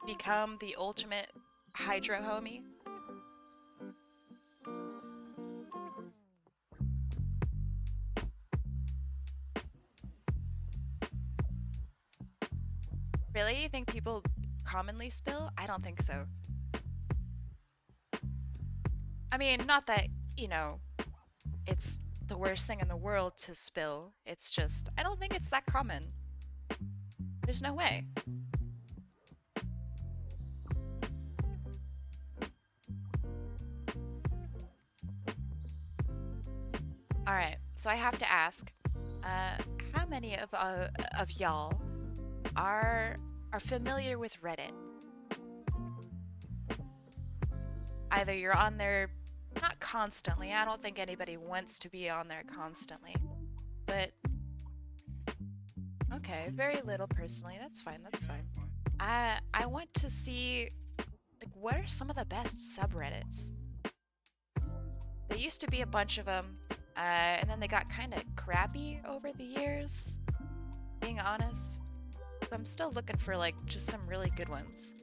Speaker 1: Become the ultimate Hydro homie. Really? You think people commonly spill? I don't think so. I mean, not that, you know, it's the worst thing in the world to spill. It's just, I don't think it's that common. There's no way. Alright, so I have to ask, how many of y'all are familiar with Reddit? Either you're on there, not constantly, I don't think anybody wants to be on there constantly, but okay, very little personally, that's fine, that's fine. I want to see, like, what are some of the best subreddits? There used to be a bunch of them, and then they got kind of crappy over the years, being honest. So I'm still looking for, like, just some really good ones.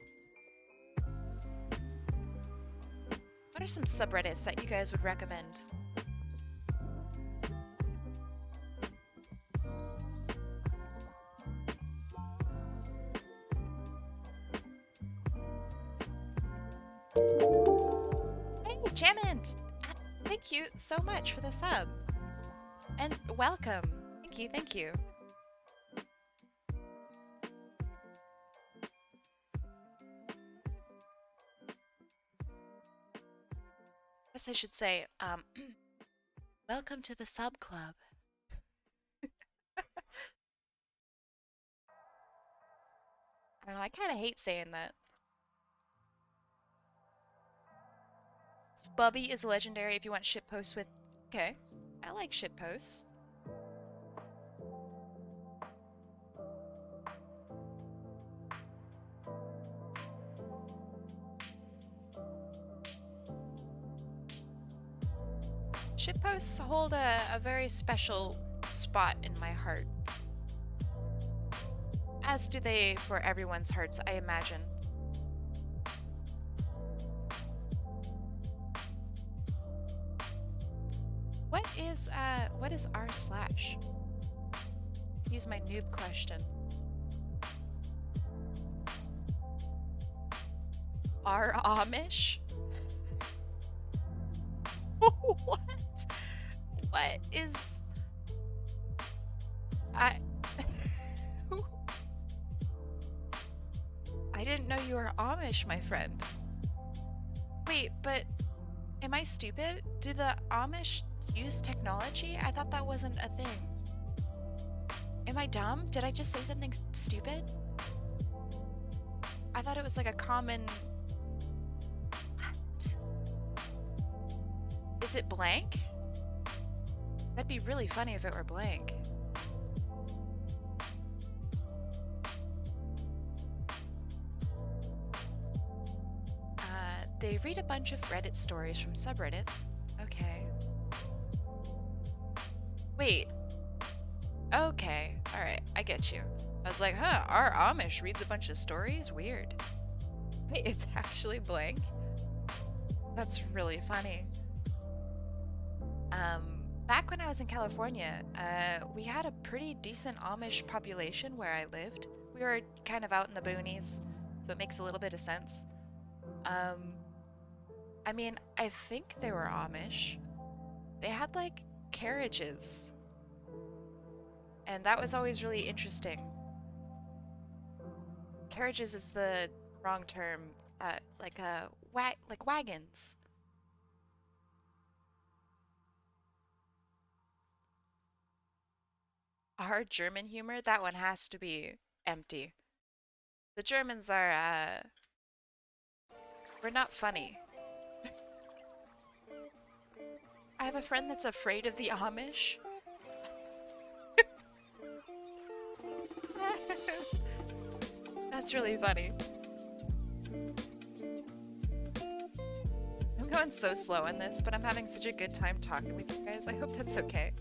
Speaker 1: What are some subreddits that you guys would recommend? Hey, Jammin! Thank you so much for the sub. And welcome. Thank you, thank you. I guess I should say, welcome to the sub club. I don't know, I kind of hate saying that. Spubby is legendary if you want shitposts with... Okay, I like shitposts. Shitposts hold a very special spot in my heart. As do they for everyone's hearts, I imagine. What is r/? Let's use my noob question. R Amish? What? What is... I didn't know you were Amish, my friend. Wait, but am I stupid? Do the Amish use technology? I thought that wasn't a thing. Am I dumb? Did I just say something stupid? I thought it was like a common... What? Is it blank? That'd be really funny if it were blank. They read a bunch of Reddit stories from subreddits. Okay. Wait. Okay. Alright, I get you. I was like, huh, our Amish reads a bunch of stories? Weird. Wait, it's actually blank? That's really funny. Back when I was in California, we had a pretty decent Amish population where I lived. We were kind of out in the boonies, so it makes a little bit of sense. I mean, I think they were Amish. They had, like, carriages. And that was always really interesting. Carriages is the wrong term. Like wagons. Our German humor, that one has to be empty. The Germans are, we're not funny. I have a friend that's afraid of the Amish. That's really funny. I'm going so slow on this, but I'm having such a good time talking with you guys. I hope that's okay.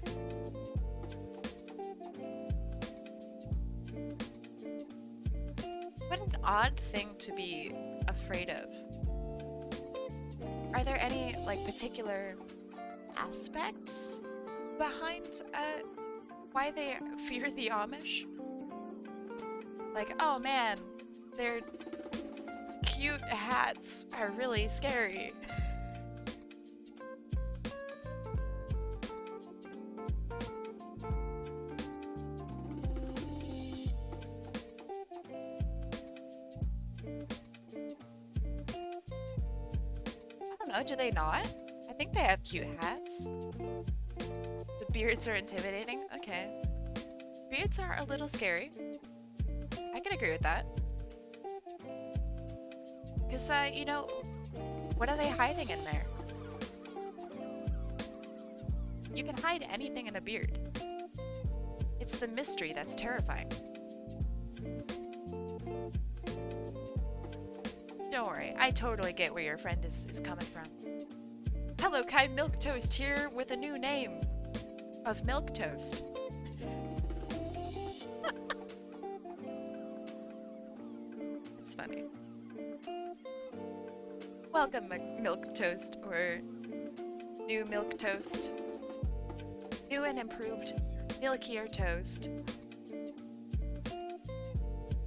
Speaker 1: What an odd thing to be afraid of. Are there any, like, particular aspects behind why they fear the Amish? Like, oh man, their cute hats are really scary. I don't know, do they not? I think they have cute hats. The beards are intimidating? Okay. Beards are a little scary. I can agree with that. Because, you know, what are they hiding in there? You can hide anything in a beard. It's the mystery that's terrifying. Don't worry, I totally get where your friend is coming from. Hello, Kai Milk-Toast here with a new name of Milk-Toast. It's funny. Welcome, Milk-Toast, or new Milk-Toast. New and improved milkier toast.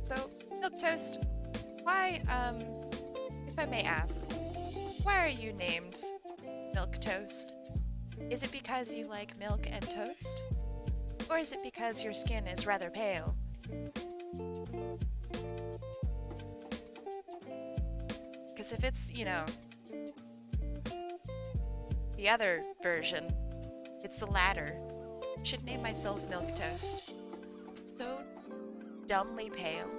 Speaker 1: So, Milk-Toast, why, if I may ask, why are you named Milk-Toast? Is it because you like milk and toast? Or is it because your skin is rather pale? Because if it's, you know, the other version, it's the latter. I should name myself Milk-Toast. So dumbly pale.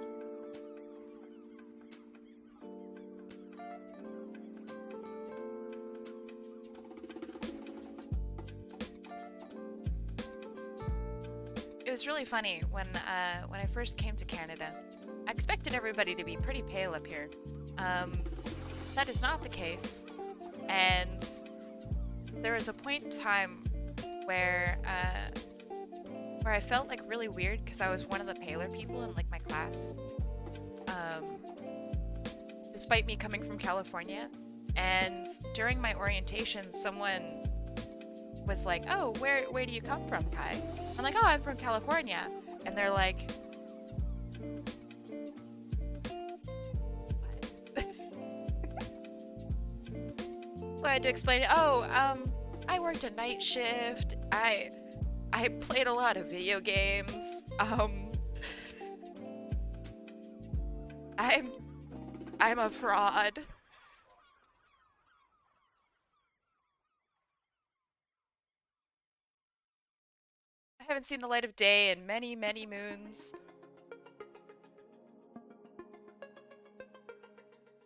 Speaker 1: It was really funny when I first came to Canada. I expected everybody to be pretty pale up here. That is not the case, and there was a point in time where I felt like really weird because I was one of the paler people in like my class, despite me coming from California. And during my orientation, someone was like, "Oh, where do you come from, Kai?" I'm like, "Oh, I'm from California," and they're like, so I had to explain it. Oh, I worked a night shift. I played a lot of video games. I'm a fraud. I haven't seen the light of day in many, many moons.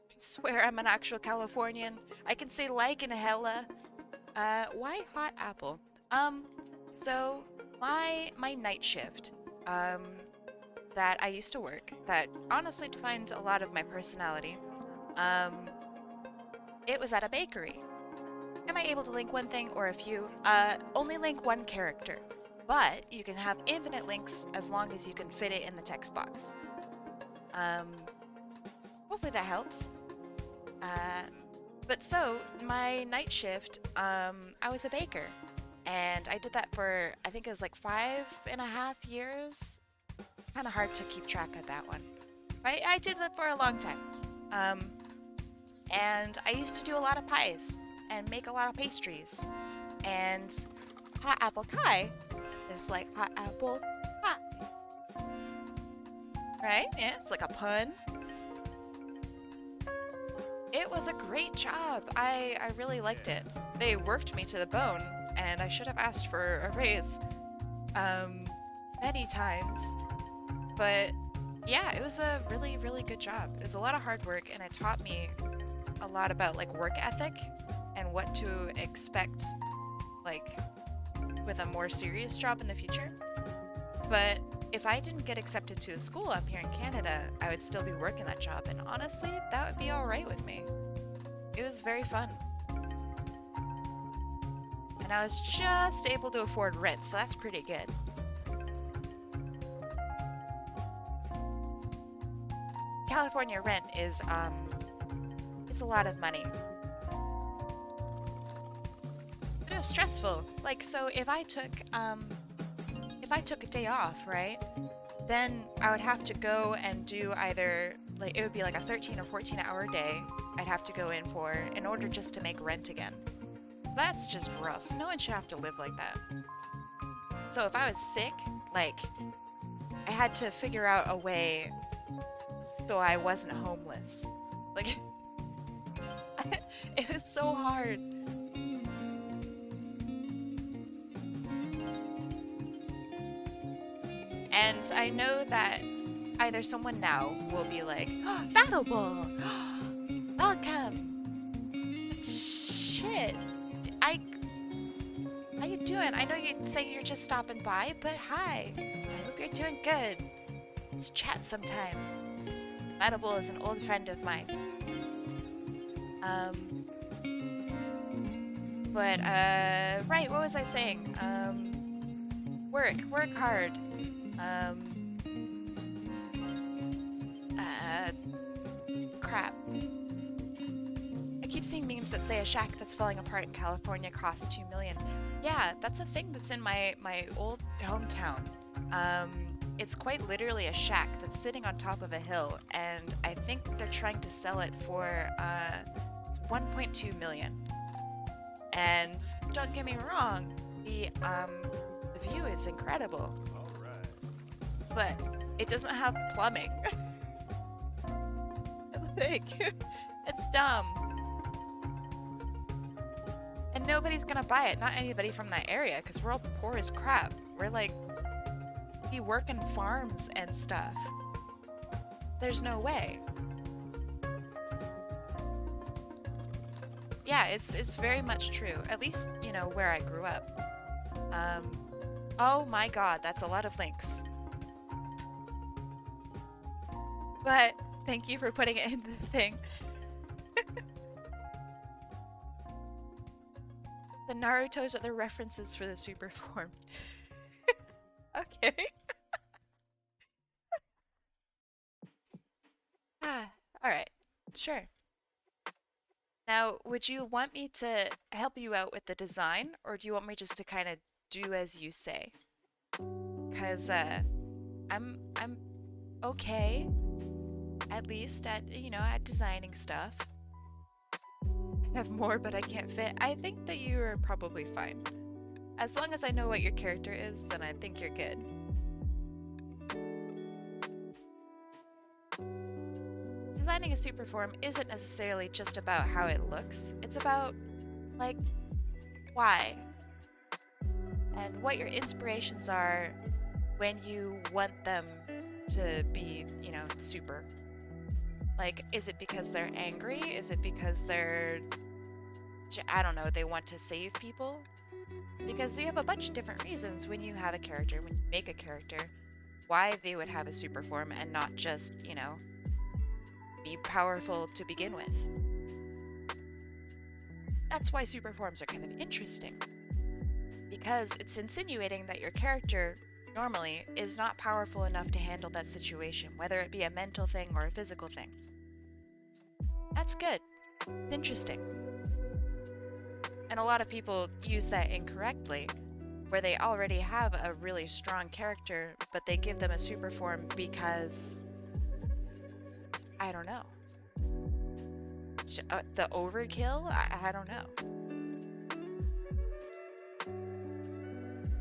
Speaker 1: I swear I'm an actual Californian. I can say like and hella. Why hot apple? So my night shift, that I used to work, that honestly defined a lot of my personality, um, it was at a bakery. Am I able to link one thing or a few? Only link one character, but you can have infinite links as long as you can fit it in the text box. Um, Hopefully that helps. But so, my night shift, I was a baker. And I did that for, I think it was like 5.5 years. It's kind of hard to keep track of that one. I did that for a long time. And I used to do a lot of pies and make a lot of pastries. And HotAppleKai is like hot apple pie. Right? Yeah, it's like a pun. It was a great job. I really liked it. They worked me to the bone, and I should have asked for a raise many times. But yeah, it was a really, really good job. It was a lot of hard work, and it taught me a lot about like work ethic and what to expect like with a more serious job in the future. But if I didn't get accepted to a school up here in Canada, I would still be working that job, and honestly, that would be alright with me. It was very fun. And I was just able to afford rent, so that's pretty good. California rent is, it's a lot of money. But it was stressful. Like, so if I took a day off, right, then I would have to go and do either, like, it would be like a 13 or 14 hour day I'd have to go in for in order just to make rent again. So that's just rough. No one should have to live like that. So if I was sick, like, I had to figure out a way so I wasn't homeless. Like, it was so hard. And I know that either someone now will be like, oh, Battle Ball! Welcome! Shit! How you doing? I know you'd say you're just stopping by, but hi! I hope you're doing good. Let's chat sometime. Battle Ball is an old friend of mine. Right, what was I saying? Work hard. Crap. I keep seeing memes that say a shack that's falling apart in California costs $2 million. Yeah, that's a thing that's in my old hometown. It's quite literally a shack that's sitting on top of a hill, and I think they're trying to sell it for it's 1.2 million. And don't get me wrong, the view is incredible. But it doesn't have plumbing. Like, it's dumb. And nobody's gonna buy it, not anybody from that area, because we're all poor as crap. We're like, we work in farms and stuff. There's no way. Yeah, it's very much true. At least, you know, where I grew up. Oh my god, that's a lot of links. But thank you for putting it in the thing. The Narutos are the references for the super form. Okay. Alright. Sure. Now, would you want me to help you out with the design, or do you want me just to kind of do as you say? 'Cause, I'm okay. At least at, you know, at designing stuff. I have more, but I can't fit. I think that you are probably fine. As long as I know what your character is, then I think you're good. Designing a super form isn't necessarily just about how it looks. It's about, like, why. and what your inspirations are when you want them to be, you know, super. Like, is it because they're angry? Is it because they're, I don't know, they want to save people? Because you have a bunch of different reasons when you have a character, when you make a character, why they would have a super form and not just, you know, be powerful to begin with. That's why super forms are kind of interesting. Because it's insinuating that your character normally is not powerful enough to handle that situation, whether it be a mental thing or a physical thing. That's good. It's interesting. And a lot of people use that incorrectly, where they already have a really strong character, but they give them a super form because, I don't know. The overkill? I don't know.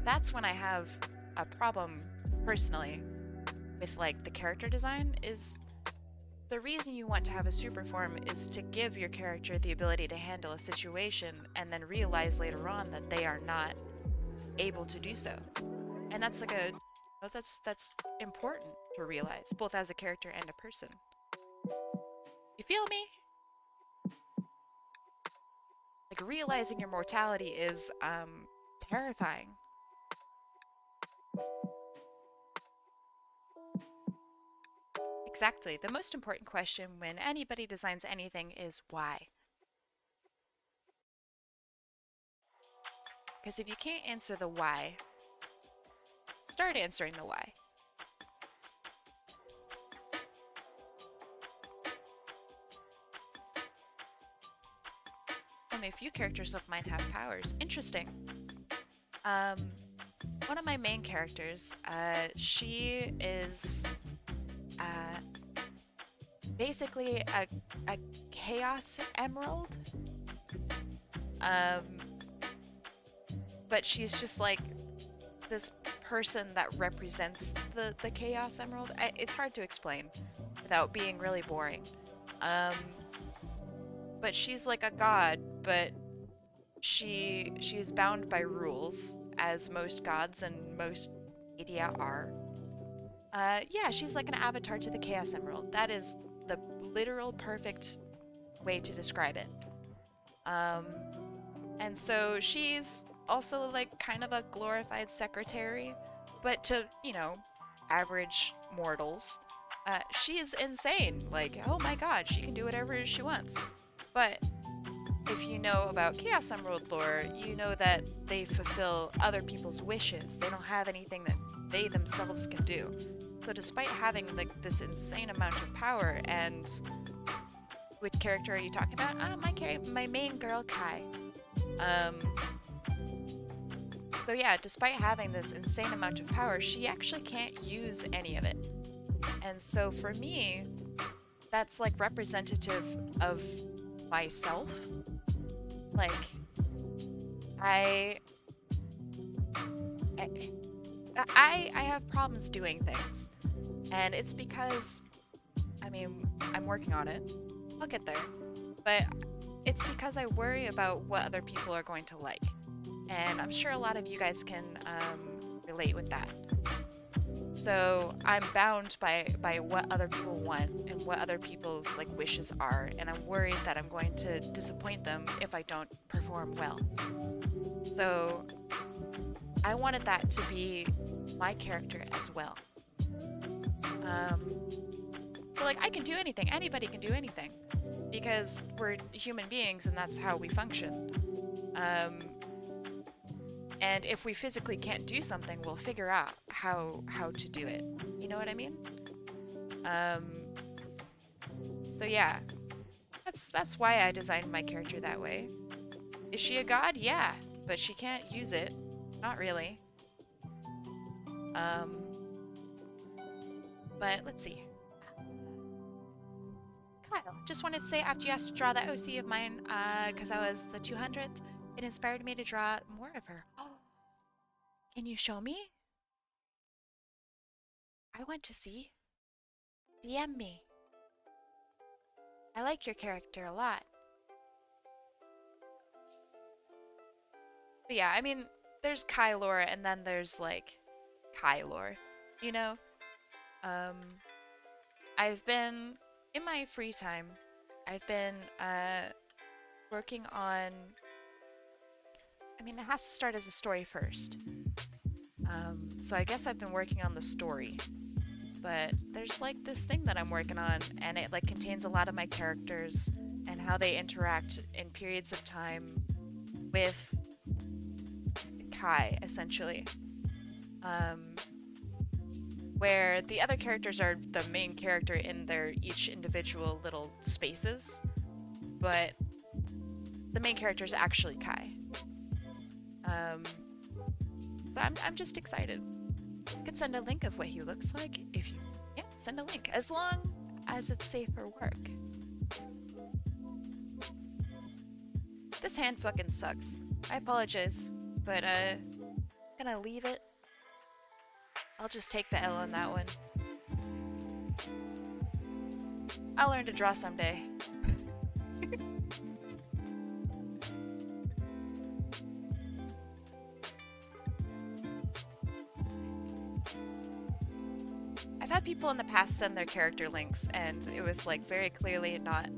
Speaker 1: That's when I have a problem, personally, with, like, the character design is the reason you want to have a super form is to give your character the ability to handle a situation and then realize later on that they are not able to do so. And that's like that's important to realize, both as a character and a person. You feel me? Like, realizing your mortality is terrifying. Exactly. The most important question when anybody designs anything is why. Because if you can't answer the why, start answering the why. Only a few characters of mine have powers. Interesting. One of my main characters, she is basically a chaos emerald. But she's just like this person that represents the chaos emerald. It's hard to explain without being really boring. But she's like a god, but she's bound by rules, as most gods and most media are. Yeah, she's like an avatar to the Chaos Emerald. That is the literal perfect way to describe it. And so she's also like kind of a glorified secretary, but to, you know, average mortals, she is insane. Like, oh my god, she can do whatever she wants. But if you know about Chaos Emerald lore, you know that they fulfill other people's wishes. They don't have anything that they themselves can do. So despite having like this insane amount of power, and which character are you talking about? My main girl, Kai. So yeah, despite having this insane amount of power, she actually can't use any of it. And so for me, that's like representative of myself. Like, I have problems doing things. And it's because, I mean, I'm working on it. I'll get there. But it's because I worry about what other people are going to like. And I'm sure a lot of you guys can relate with that. So I'm bound by what other people want and what other people's like wishes are, and I'm worried that I'm going to disappoint them if I don't perform well. So I wanted that to be my character as well. So like, I can do anything. Anybody can do anything because we're human beings and that's how we function. And if we physically can't do something, we'll figure out how to do it. You know what I mean? So yeah, that's why I designed my character that way. Is she a god? Yeah, but she can't use it. Not really. But let's see. Kyle, just wanted to say after you asked to draw that OC of mine, because I was the 200th, it inspired me to draw more of her. Oh, can you show me? I want to see. DM me. I like your character a lot. But yeah, I mean, there's Kai lore and then there's like Kai lore, you know? Um, I've been in my free time. I've been working on. I mean, it has to start as a story first. So I guess I've been working on the story. But there's like this thing that I'm working on, and it like contains a lot of my characters and how they interact in periods of time with Kai, essentially. Um, where the other characters are the main character in their each individual little spaces, but the main character is actually Kai. So I'm just excited. I could send a link of what he looks like if you, yeah, send a link as long as it's safe for work. This hand fucking sucks. I apologize, but I'm gonna leave it. I'll just take the L on that one. I'll learn to draw someday. I've had people in the past send their character links, and it was like very clearly not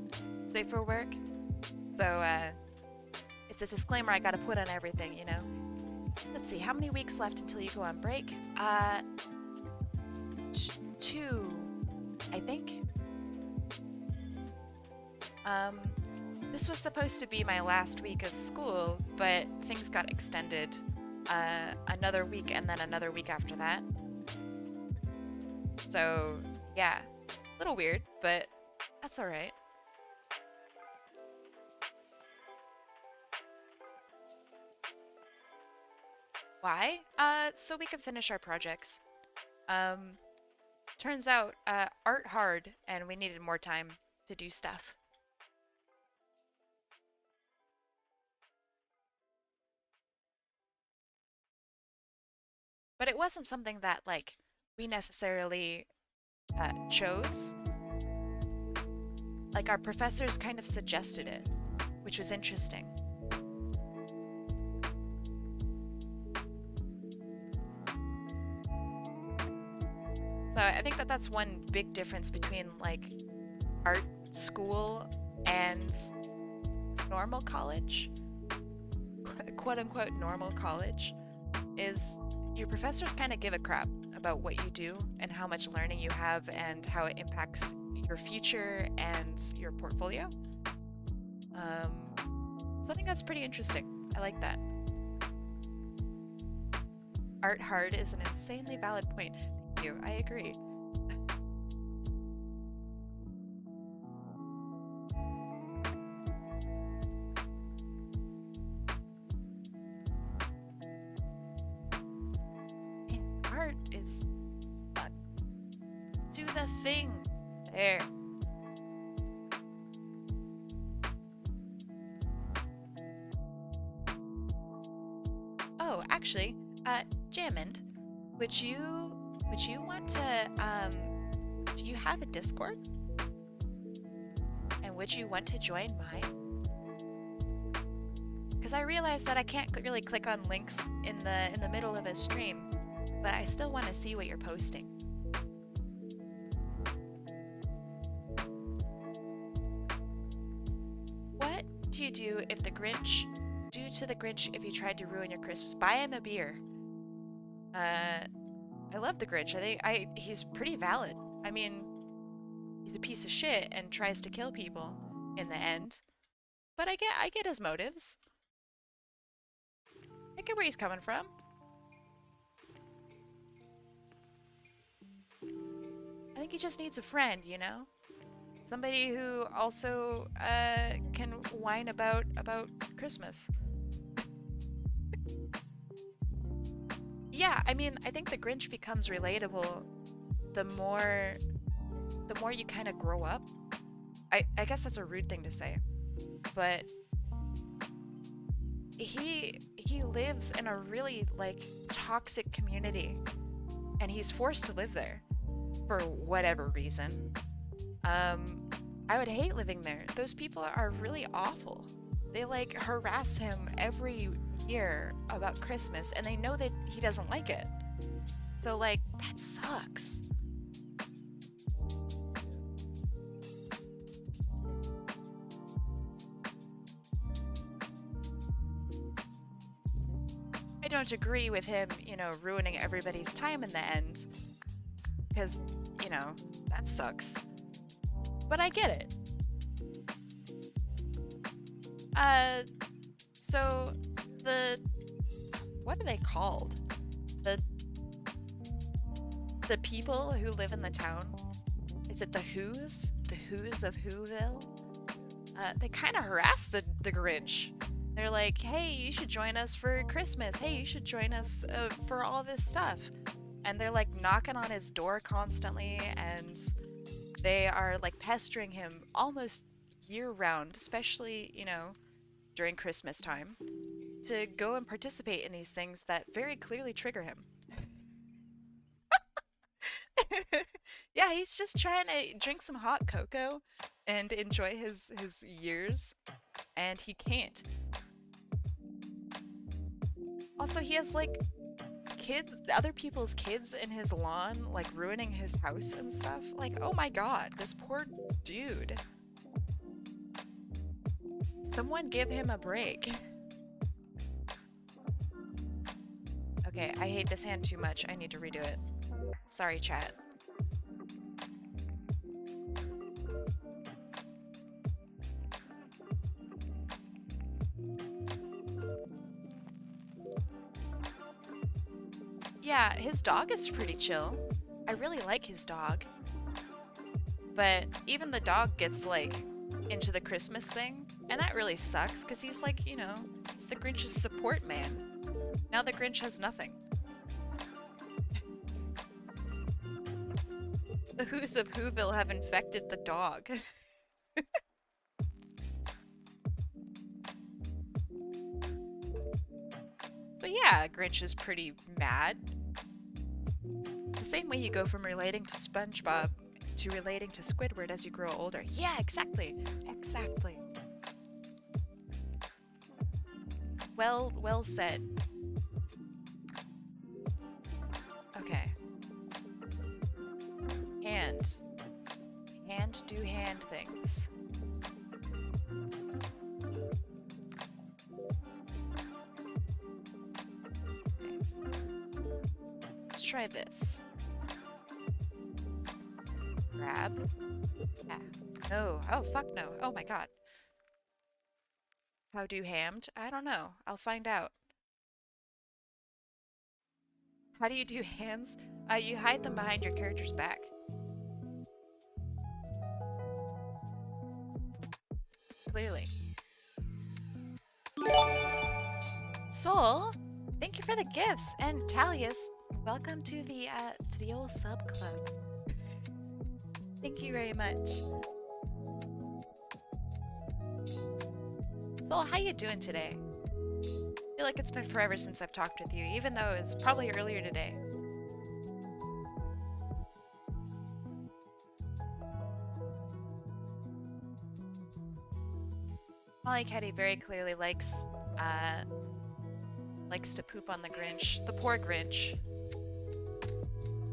Speaker 1: safe for work. So it's a disclaimer I gotta put on everything, you know? Let's see, how many weeks left until you go on break? 2, I think. This was supposed to be my last week of school, but things got extended another week and then another week after that. So, yeah, a little weird, but that's all right. Why? So we can finish our projects. Turns out, art hard, and we needed more time to do stuff. But it wasn't something that, like, we necessarily chose. Like, our professors kind of suggested it, which was interesting. So I think that that's one big difference between, like, art school and normal college, quote-unquote normal college, is your professors kind of give a crap about what you do and how much learning you have and how it impacts your future and your portfolio. So I think that's pretty interesting. I like that. Art hard is an insanely valid point. Thank you. I agree. Art is fun. Do the thing. There. Oh, actually, Jamond, would you want to do you have a Discord? And would you want to join mine? Because I realize that I can't really click on links in the middle of a stream, but I still want to see what you're posting. What do you do if the Grinch to the Grinch if he tried to ruin your Christmas? Buy him a beer. I love the Grinch. I think he's pretty valid. I mean, he's a piece of shit and tries to kill people in the end. But I get his motives. I get where he's coming from. I think he just needs a friend, you know? Somebody who also can whine about Christmas. Yeah, I mean, I think the Grinch becomes relatable the more you kind of grow up. I guess that's a rude thing to say, but he lives in a really like toxic community, and he's forced to live there for whatever reason. I would hate living there. Those people are really awful. They like harass him every year about Christmas, and they know that he doesn't like it. So like, that sucks. I don't agree with him, you know, ruining everybody's time in the end. Because, you know, that sucks. But I get it. So the what are they called? The the people who live in the town? Is it the Who's? The Who's of Whoville? They kind of harass the Grinch. They're like, hey, you should join us for Christmas. Hey, you should join us for all this stuff. And they're like knocking on his door constantly, and they are like pestering him almost year round, especially, you know, during Christmas time, to go and participate in these things that very clearly trigger him. Yeah, he's just trying to drink some hot cocoa and enjoy his years, and he can't. Also, he has like kids, other people's kids in his lawn, like ruining his house and stuff. Like, oh my god, this poor dude. Someone give him a break. Okay, I hate this hand too much. I need to redo it. Sorry, chat. Yeah, his dog is pretty chill. I really like his dog. But even the dog gets, like, into the Christmas thing, and that really sucks, because he's like, you know, he's the Grinch's support man. Now the Grinch has nothing. The Who's of Whoville have infected the dog. So yeah, Grinch is pretty mad. The same way you go from relating to SpongeBob to relating to Squidward as you grow older. Yeah, exactly. Exactly. Well said. Okay. Hand. Hand do hand things. Okay. Let's try this. Grab. Yeah. No. Oh, fuck no. Oh my god. How do hammed? I don't know. I'll find out. How do you do hands? You hide them behind your character's back. Clearly. Soul, thank you for the gifts, and Talius, welcome to the old sub club. Thank you very much. Soul, how you doing today? I feel like it's been forever since I've talked with you, even though it's probably earlier today. MollyKetty very clearly likes to poop on the Grinch. The poor Grinch.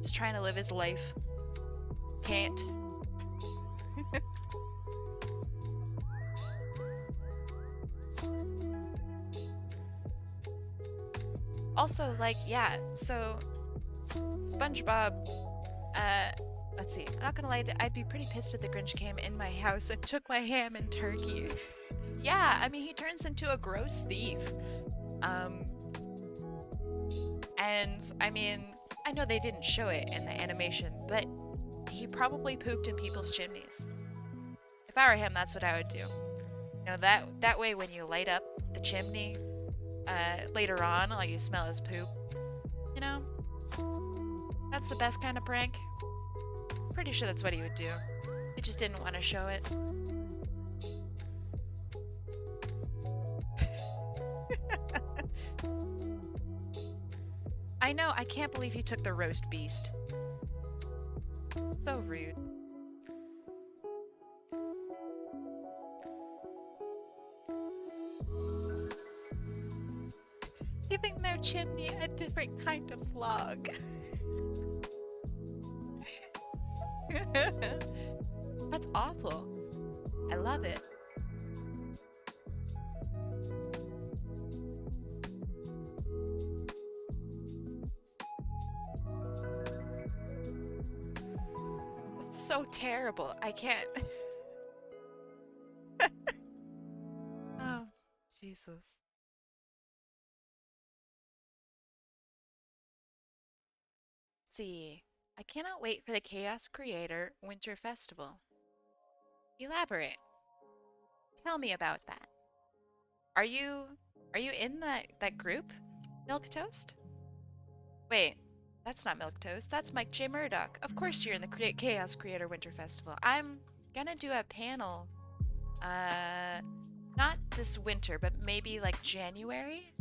Speaker 1: Just trying to live his life. Can't. Also, like, yeah, so SpongeBob, let's see, I'm not gonna lie, I'd be pretty pissed if the Grinch came in my house and took my ham and turkey. Yeah, I mean, he turns into a gross thief. And, I mean, I know they didn't show it in the animation, but he probably pooped in people's chimneys. If I were him, that's what I would do. You know, that way when you light up the chimney, later on, like you smell his poop, you know? That's the best kind of prank. Pretty sure that's what he would do. He just didn't want to show it. I know, I can't believe he took the roast beast. So rude. giving their chimney a different kind of log. That's awful. I love it. That's so terrible. I can't. Oh, Jesus. Let's see. I cannot wait for the Chaos Creator Winter Festival. Elaborate. Tell me about that. Are you in that group? Milk Toast? Wait, that's not Milk Toast. That's Mike J. Murdoch. Of course you're in the Chaos Creator Winter Festival. I'm gonna do a panel. Not this winter, but maybe like January.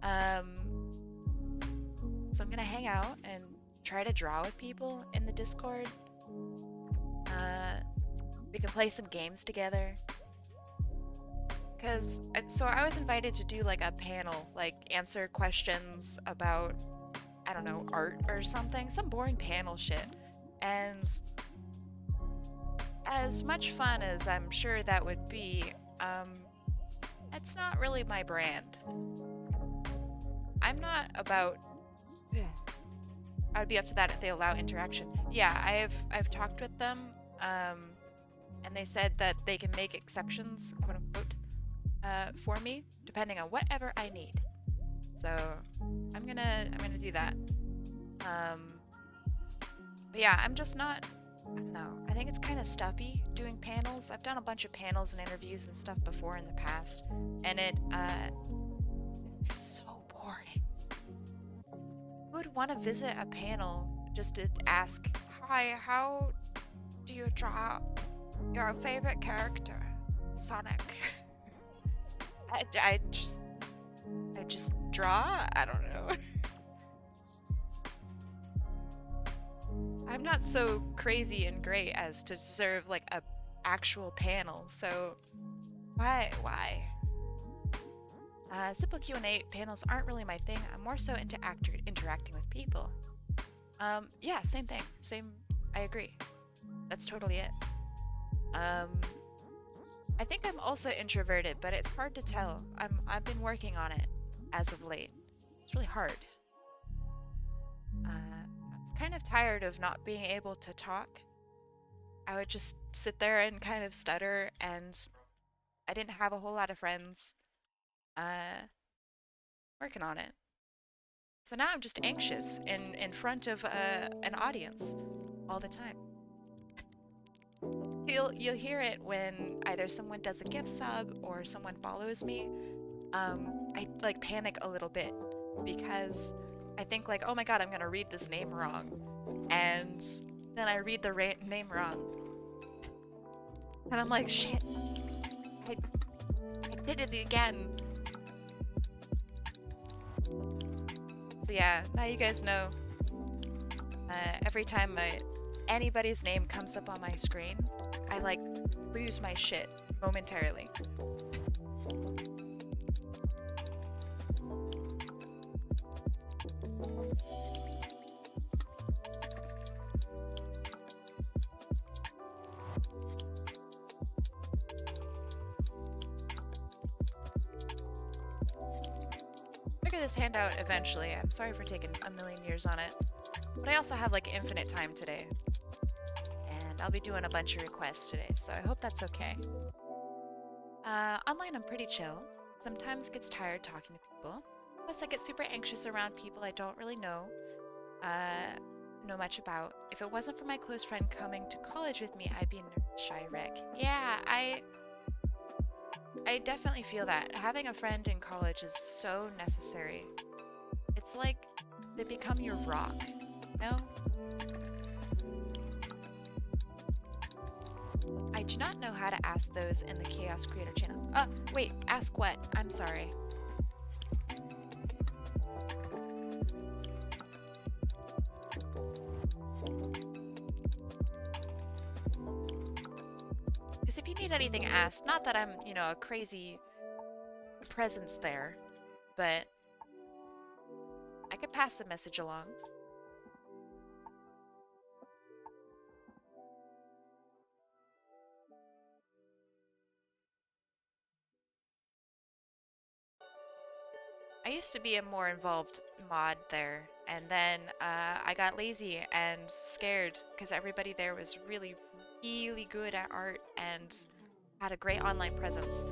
Speaker 1: So I'm gonna hang out and try to draw with people in the Discord. We can play some games together. So I was invited to do like a panel, like answer questions about, I don't know, art or something, some boring panel shit. And as much fun as I'm sure that would be, it's not really my brand. I'm not about... I would be up to that if they allow interaction. Yeah, I've talked with them, and they said that they can make exceptions, quote unquote, for me, depending on whatever I need. So I'm gonna do that. But yeah, I'm just not, I don't know. I think it's kind of stuffy doing panels. I've done a bunch of panels and interviews and stuff before in the past, and it's so boring. Who would want to visit a panel just to ask, "Hi, how do you draw your favorite character, Sonic?" I just draw? I don't know. I'm not so crazy and great as to deserve like a actual panel, so why? Simple Q&A panels aren't really my thing. I'm more so into interacting with people. Yeah, same thing. I agree. That's totally it. I think I'm also introverted, but it's hard to tell. I've been working on it as of late. It's really hard. I was kind of tired of not being able to talk. I would just sit there and kind of stutter, and I didn't have a whole lot of friends. Working on it. So now I'm just anxious in front of an audience all the time. You'll hear it when either someone does a gift sub or someone follows me. I like panic a little bit because I think like, oh my god, I'm gonna read this name wrong, and then I read the name wrong, and I'm like, shit, I did it again. So yeah, now you guys know. Every time anybody's name comes up on my screen, I like lose my shit momentarily. Figure this handout eventually. I'm sorry for taking a million years on it. But I also have like infinite time today. And I'll be doing a bunch of requests today, so I hope that's okay. Online I'm pretty chill. Sometimes gets tired talking to people. Plus I get super anxious around people I don't really know much about. If it wasn't for my close friend coming to college with me, I'd be a nervous, shy wreck. Yeah, I definitely feel that. Having a friend in college is so necessary. It's like they become your rock, you know? I do not know how to ask those in the Chaos Creator channel. Wait, ask what? I'm sorry. Because if you need anything asked, not that I'm, you know, a crazy presence there, but I could pass the message along. I used to be a more involved mod there, and then I got lazy and scared because everybody there was really, really good at art and had a great online presence,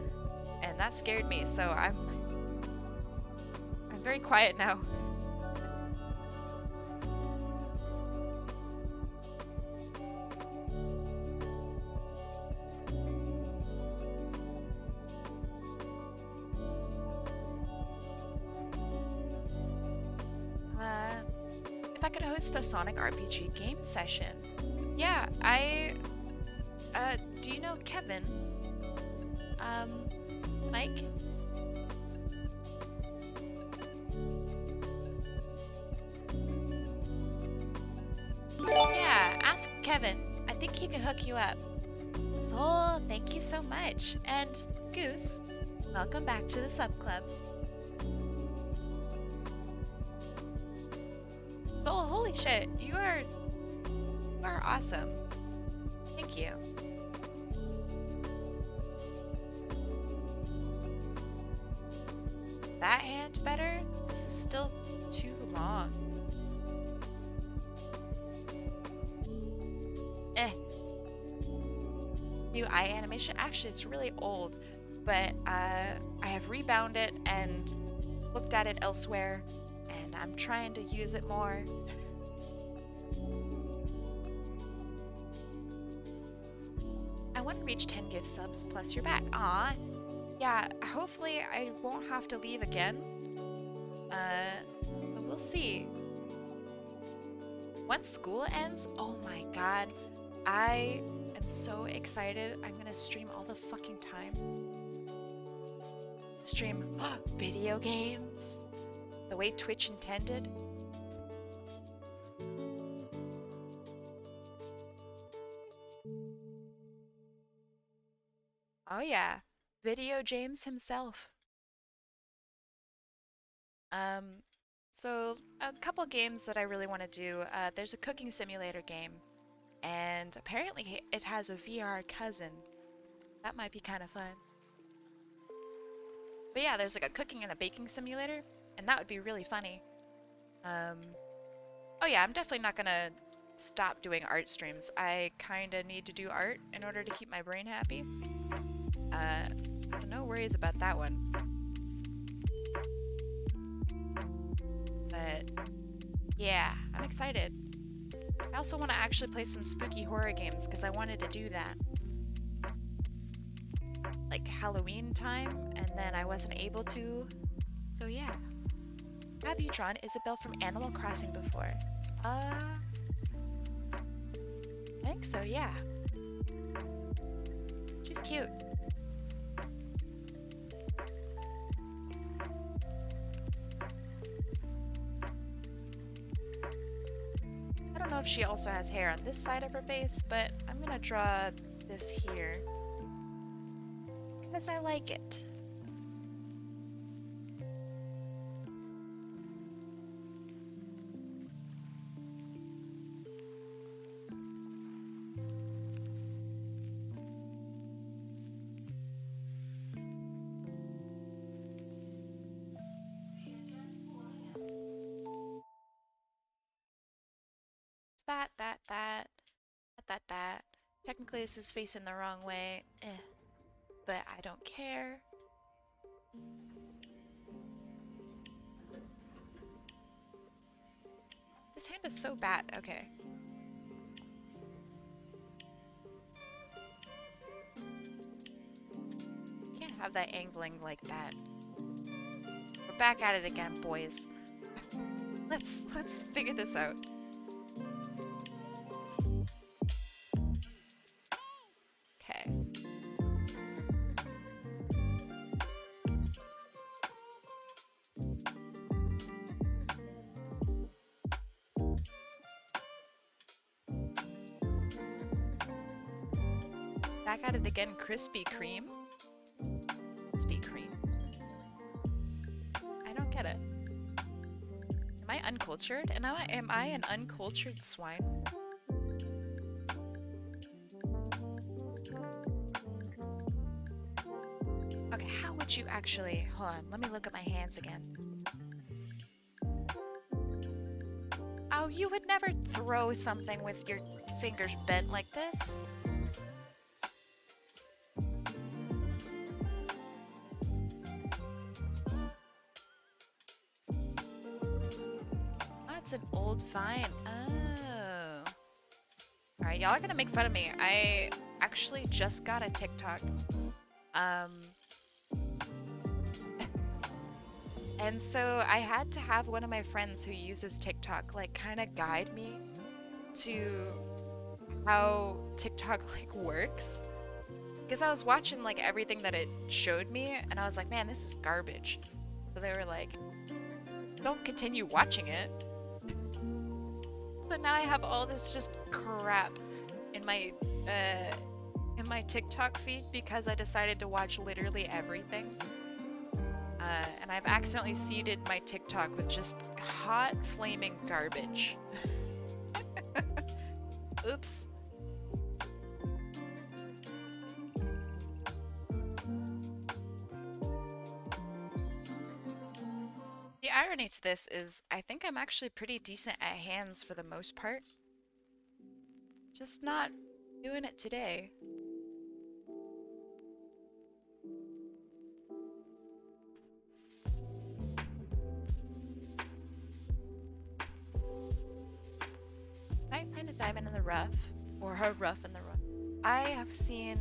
Speaker 1: and that scared me. So I'm very quiet now. Uh, if I could host a Sonic RPG game session, yeah, do you know Kevin? Um, Mike? Yeah, ask Kevin. I think he can hook you up. So, thank you so much. And Goose, welcome back to the sub club. So, holy shit, you are awesome. Thank you. Is that hand better? This is still too long. New eye animation. Actually, it's really old, but I have rebound it and looked at it elsewhere, and I'm trying to use it more. I want to reach 10 gift subs plus you're back. Aw. Yeah, hopefully I won't have to leave again. So we'll see. Once school ends, oh my god, I am so excited. I'm gonna stream all the fucking time. Stream video games the way Twitch intended. Oh yeah, Video James himself. So a couple games that I really want to do. There's a cooking simulator game, and apparently it has a VR cousin. That might be kind of fun. But yeah, there's like a cooking and a baking simulator, and that would be really funny. Oh yeah, I'm definitely not gonna stop doing art streams. I kinda need to do art in order to keep my brain happy. So no worries about that one. But yeah, I'm excited. I also want to actually play some spooky horror games because I wanted to do that. Like Halloween time, and then I wasn't able to. So yeah. Have you drawn Isabelle from Animal Crossing before? I think so, yeah. She's cute. I don't know if she also has hair on this side of her face, but I'm gonna draw this here because I like it. That. Technically this is facing the wrong way, but I don't care. This hand is so bad. Okay. Can't have that angling like that. We're back at it again, boys. Let's figure this out. Okay. Back at it again, Krispy Kreme. Krispy Kreme. get it. Am I uncultured? And am I an uncultured swine? Okay, how would you actually... Hold on, let me look at my hands again. Oh, you would never throw something with your fingers bent like this. That's an old vine. Oh. Alright, y'all are gonna make fun of me. I actually just got a TikTok. And so I had to have one of my friends who uses TikTok like kind of guide me to how TikTok like works. Because I was watching like everything that it showed me and I was like, man, this is garbage. So they were like, don't continue watching it. So now I have all this just crap in my TikTok feed because I decided to watch literally everything. And I've accidentally seeded my TikTok with just hot, flaming garbage. Oops. The irony to this is I think I'm actually pretty decent at hands for the most part. Just not doing it today. Might find a diamond in the rough, or a rough in the rough. I have seen,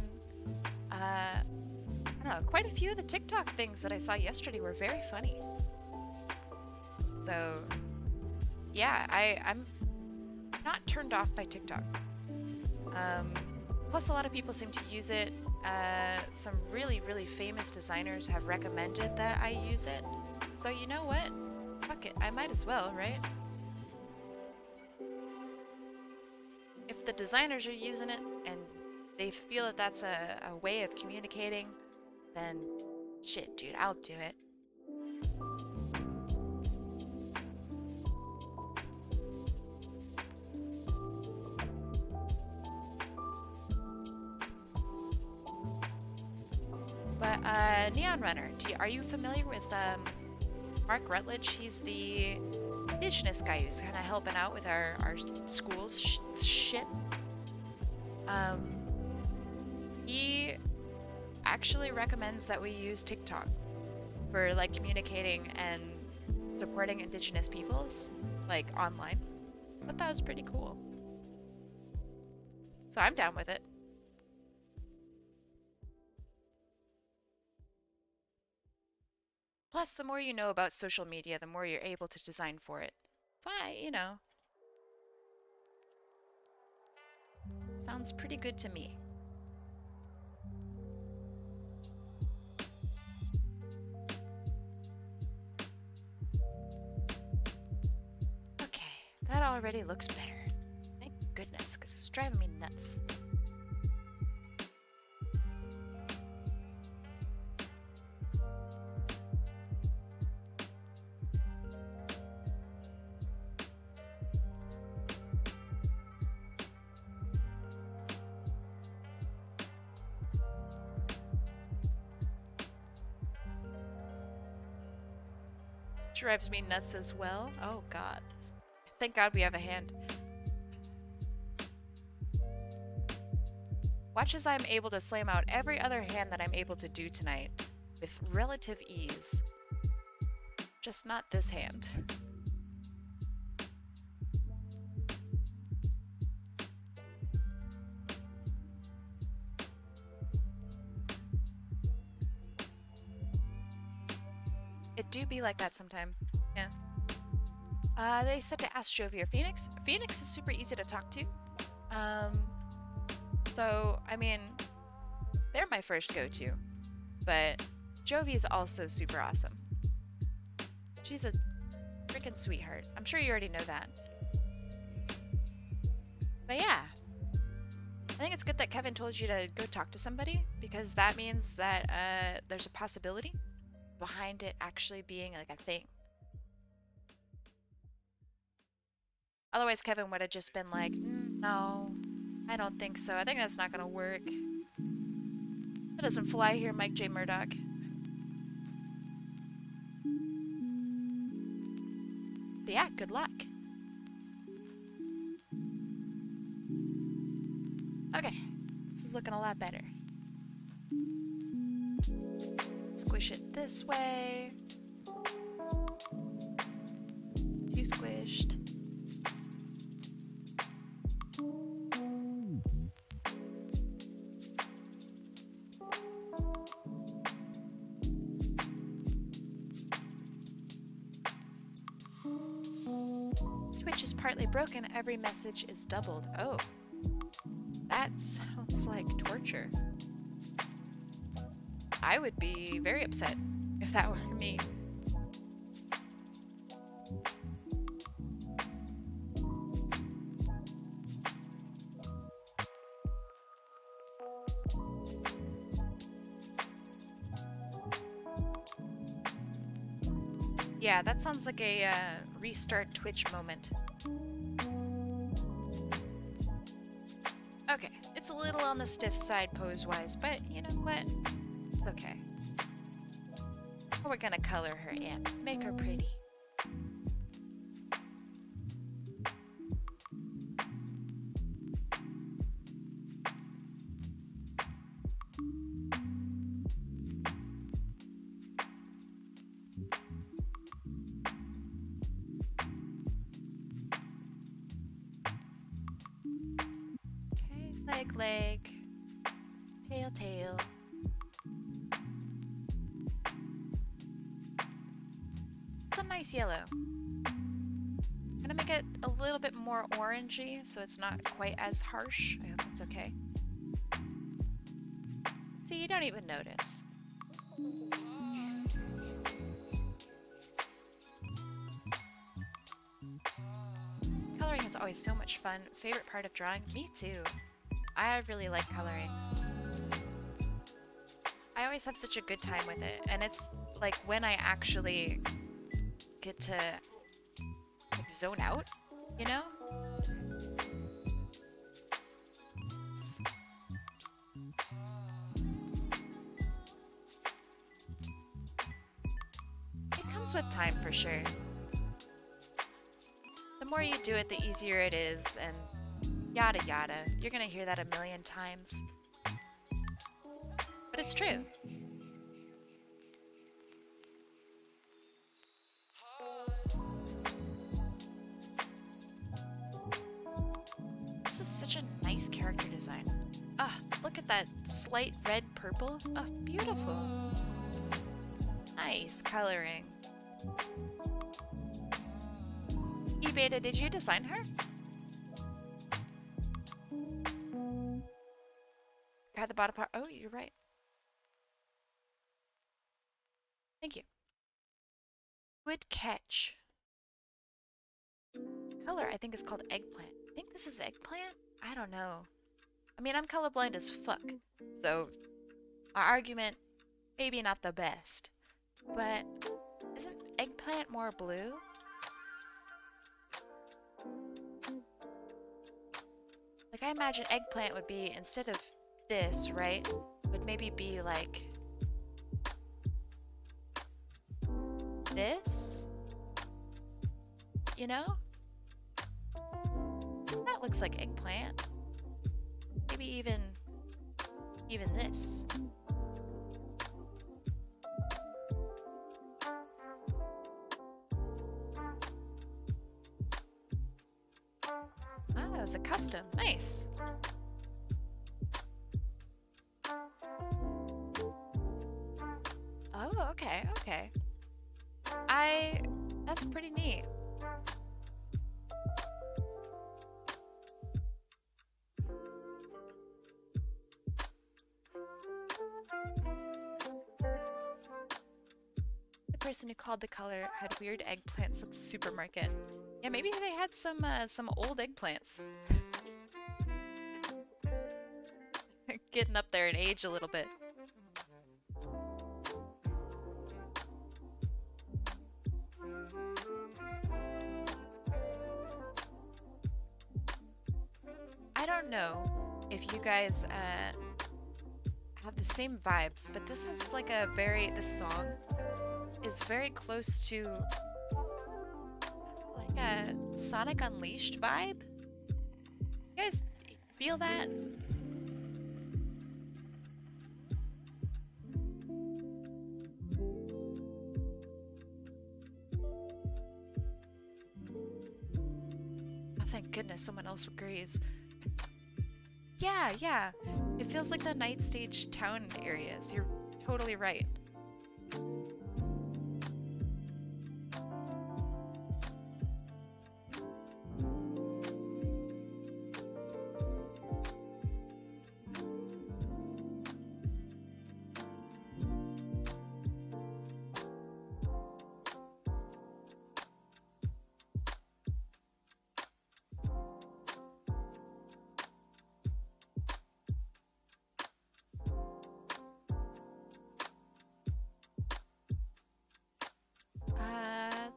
Speaker 1: I don't know, quite a few of the TikTok things that I saw yesterday were very funny. So, yeah, I'm not turned off by TikTok. Plus, a lot of people seem to use it. Some really, really famous designers have recommended that I use it. So, you know what? Fuck it, I might as well, right? If the designers are using it and they feel that that's a way of communicating, then shit, dude, I'll do it. But Neon Runner, are you familiar with Mark Rutledge? He's the Indigenous guy who's kind of helping out with our school's shit. He actually recommends that we use TikTok for like communicating and supporting Indigenous peoples, like online. I thought that was pretty cool. So I'm down with it. Plus, the more you know about social media, the more you're able to design for it. So you know, sounds pretty good to me. Okay, that already looks better. Thank goodness, because it's driving me nuts. Drives me nuts as well. Oh god. Thank god we have a hand. Watch as I'm able to slam out every other hand that I'm able to do tonight with relative ease. Just not this hand. It do be like that sometime. Yeah. They said to ask Jovi or Phoenix. Phoenix is super easy to talk to. So, I mean, they're my first go-to. But Jovi is also super awesome. She's a freaking sweetheart. I'm sure you already know that. But yeah. I think it's good that Kevin told you to go talk to somebody, because that means that there's a possibility behind it actually being like a thing. Otherwise, Kevin would have just been like, no, I don't think so. I think that's not gonna work. That doesn't fly here, Mike J. Murdoch. So yeah, good luck. Okay, this is looking a lot better. Squish it this way. Too squished. Twitch is partly broken. Every message is doubled. Oh, that sounds like torture. I would be very upset if that were me. Yeah, that sounds like a restart Twitch moment. Okay, it's a little on the stiff side pose-wise, but you know what? It's okay. We're gonna color her in, make her pretty. Leg, tail. It's a nice yellow. I'm gonna make it a little bit more orangey so it's not quite as harsh. I hope it's okay. See, you don't even notice. Coloring is always so much fun. Favorite part of drawing? Me too. I really like coloring. I always have such a good time with it, and it's like when I actually get to like, zone out, you know? Oops. It comes with time for sure. The more you do it, the easier it is, and yada yada. You're gonna hear that a million times. But it's true. This is such a nice character design. Ah, look at that slight red purple. Ah, beautiful. Nice coloring. E-Beta, did you design her? Got the bottom part. Oh, you're right. Thank you. Good catch. Color, I think, is called eggplant. I think this is eggplant? I don't know. I mean, I'm colorblind as fuck. So, our argument, maybe not the best. But, isn't eggplant more blue? Like, I imagine eggplant would be, instead of this, right? Would maybe be like this? You know? That looks like eggplant. Maybe even this. Ah, it was a custom. Nice. Oh, okay. That's pretty neat. The person who called the color had weird eggplants at the supermarket. Yeah, maybe they had some old eggplants. Getting up there in age a little bit. don't know if you guys have the same vibes, but this is like this song is very close to like a Sonic Unleashed vibe. You guys feel that? Oh, thank goodness someone else agrees. Yeah, yeah. It feels like the night stage town areas. You're totally right.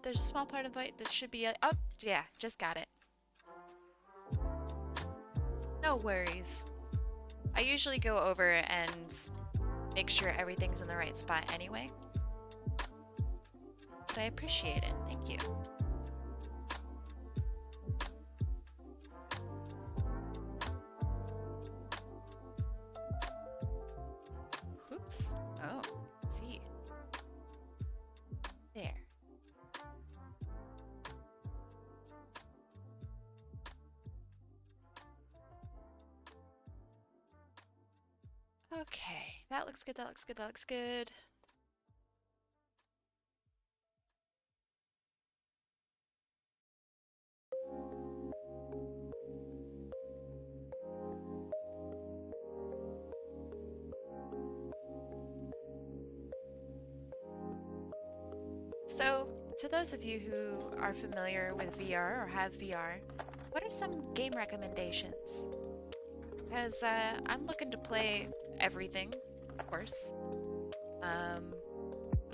Speaker 1: There's a small part of it that should be oh, yeah, just got it. No worries. I usually go over and make sure everything's in the right spot anyway. But I appreciate it. Thank you. Oops. Oh, let's see. There. Okay, that looks good, that looks good, that looks good. So, to those of you who are familiar with VR or have VR, what are some game recommendations? Because I'm looking to play everything, of course. I'm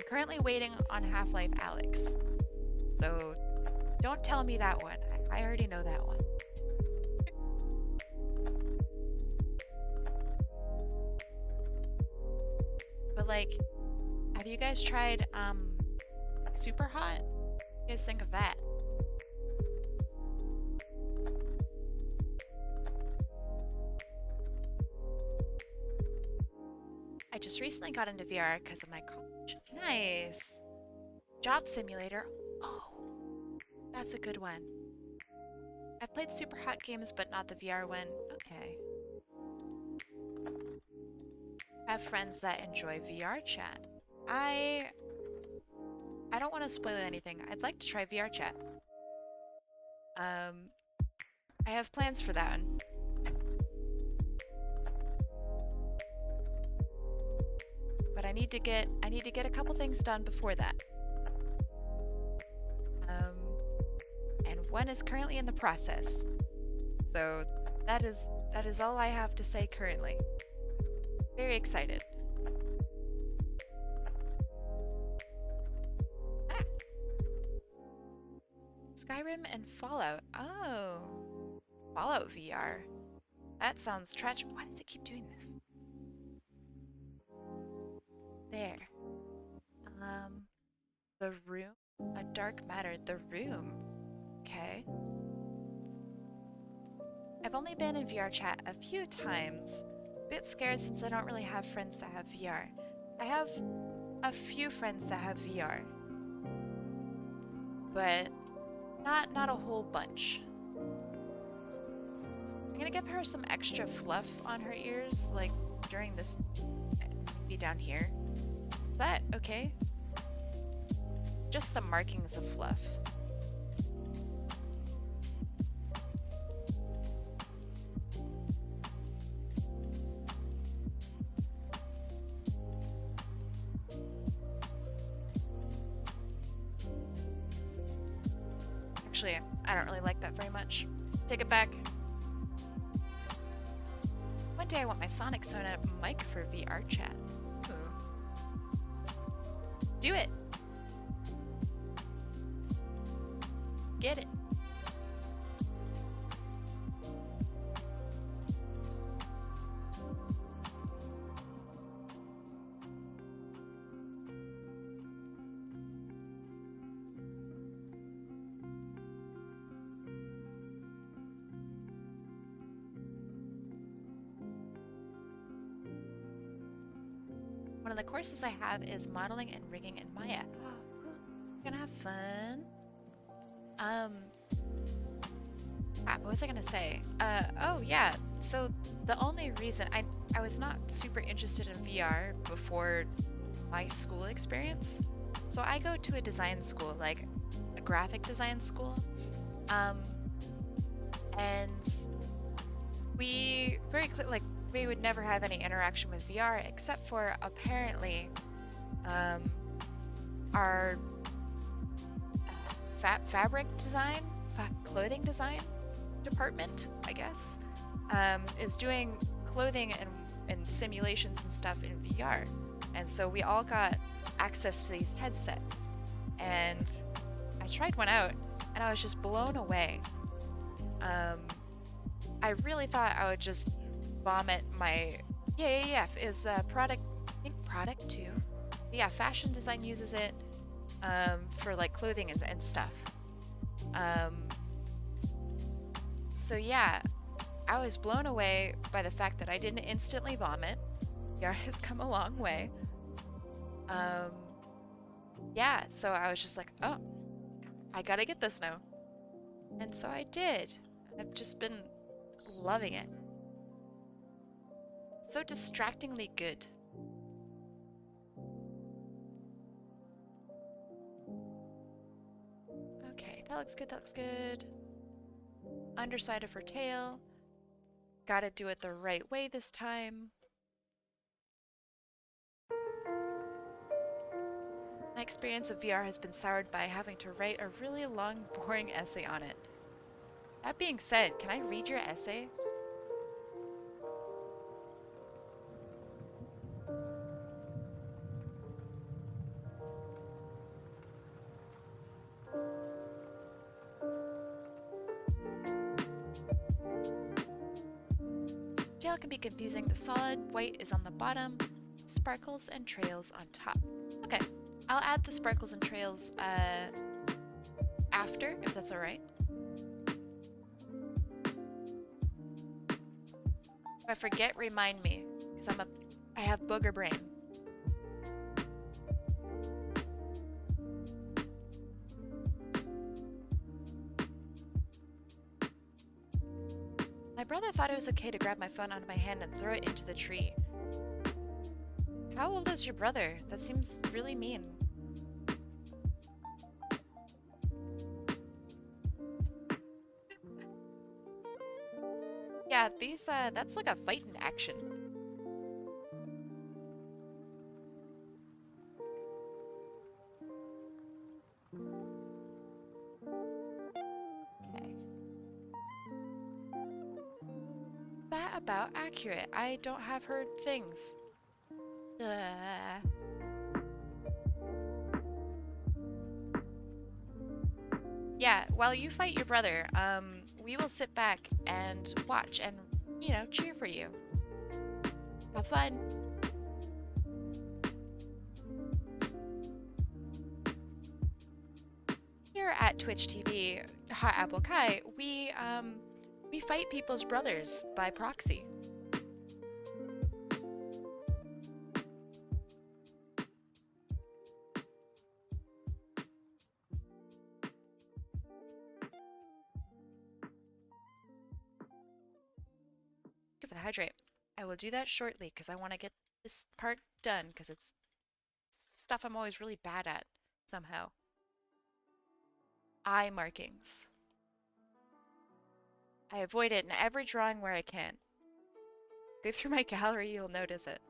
Speaker 1: currently waiting on Half-Life Alyx, so don't tell me that one. I already know that one. But like, have you guys tried Super Hot? What do you guys think of that? I just recently got into VR because of my college. Nice! Job Simulator. Oh, that's a good one. I've played Super Hot games, but not the VR one. Okay. I have friends that enjoy VR chat. I don't want to spoil anything. I'd like to try VR chat. I have plans for that one. But I need to get a couple things done before that. And one is currently in the process. So that is all I have to say currently. Very excited. Ah. Skyrim and Fallout. Oh. Fallout VR. That sounds tragic. Why does it keep doing this? There. The room? A dark matter. The room. Okay. I've only been in VR chat a few times. A bit scared since I don't really have friends that have VR. I have a few friends that have VR. But not a whole bunch. I'm gonna give her some extra fluff on her ears, like during this be down here. Is that okay? Just the markings of fluff. Actually, I don't really like that very much. Take it back. One day I want my Sonic Sona mic for VR chat. Ooh. Do it! Get it. one of the courses I have is modeling and rigging in Maya. We're gonna have fun. What was I gonna say? Oh yeah, so the only reason I was not super interested in VR before my school experience. So I go to a design school, like a graphic design school. And we very clear, like we would never have any interaction with VR except for apparently our fabric design, clothing design department, I guess, is doing clothing and simulations and stuff in VR. And so we all got access to these headsets. And I tried one out and I was just blown away. I really thought I would just vomit my... Yeah, is product... I think product too. Yeah, fashion design uses it for like clothing and stuff. So yeah, I was blown away by the fact that I didn't instantly vomit. VR has come a long way. Yeah, so I was just like, oh, I gotta get this now. And so I did. I've just been loving it. So distractingly good. Okay, that looks good, that looks good. Underside of her tail. Gotta do it the right way this time. My experience of VR has been soured by having to write a really long, boring essay on it. That being said, can I read your essay? Gel can be confusing. The solid white is on the bottom, sparkles and trails on top. Okay, I'll add the sparkles and trails after, if that's all right. If I forget, remind me, because I have booger brain. My brother thought it was okay to grab my phone out of my hand and throw it into the tree. How old is your brother? That seems really mean. Yeah, these, that's like a fight in action. Okay. Is that about accurate? I don't have heard things. Yeah, while you fight your brother, we will sit back and watch and, you know, cheer for you. Have fun. Here at Twitch TV, HotAppleKai, we fight people's brothers by proxy. For the hydrate. I will do that shortly because I want to get this part done because it's stuff I'm always really bad at somehow. Eye markings. I avoid it in every drawing where I can. Go through my gallery, you'll notice it.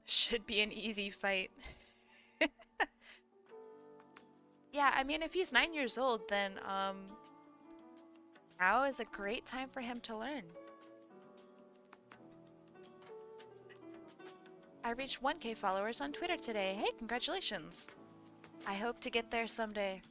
Speaker 1: Should be an easy fight. Yeah, I mean, if he's 9 years old, then, now is a great time for him to learn. I reached 1K followers on Twitter today. Hey, congratulations. I hope to get there someday.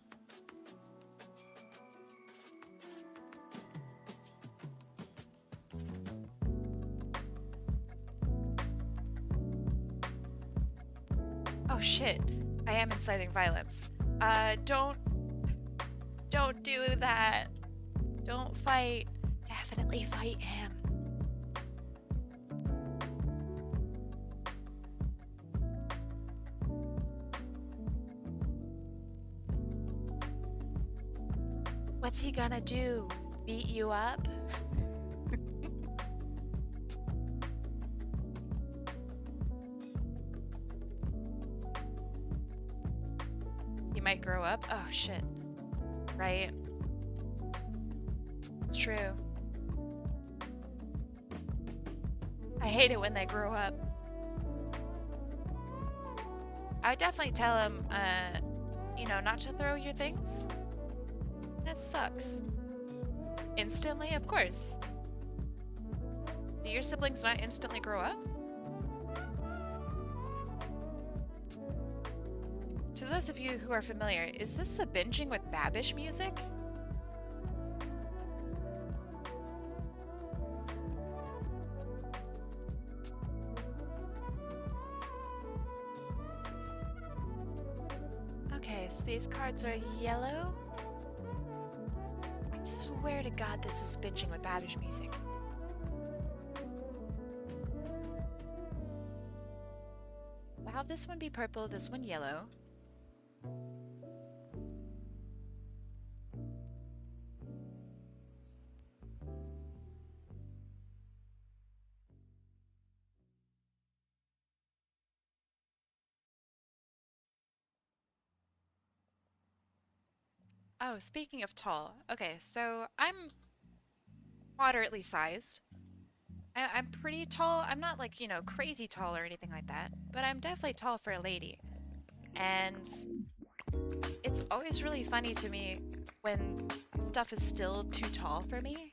Speaker 1: Oh shit, I am inciting violence. Don't do that. Don't fight. Definitely fight him. What's he gonna do? Beat you up? He might grow up? Oh shit. Right. It's true. I hate it when they grow up. I would definitely tell him, you know, not to throw your things. That sucks. Instantly? Of course. Do your siblings not instantly grow up? To those of you who are familiar, is this the binging with Babish music? Okay, so these cards are yellow. I swear to God this is binging with Babish music. So I'll have this one be purple, this one yellow. Oh, speaking of tall. Okay, so I'm moderately sized. I'm pretty tall. I'm not like, you know, crazy tall or anything like that, but I'm definitely tall for a lady. And it's always really funny to me when stuff is still too tall for me.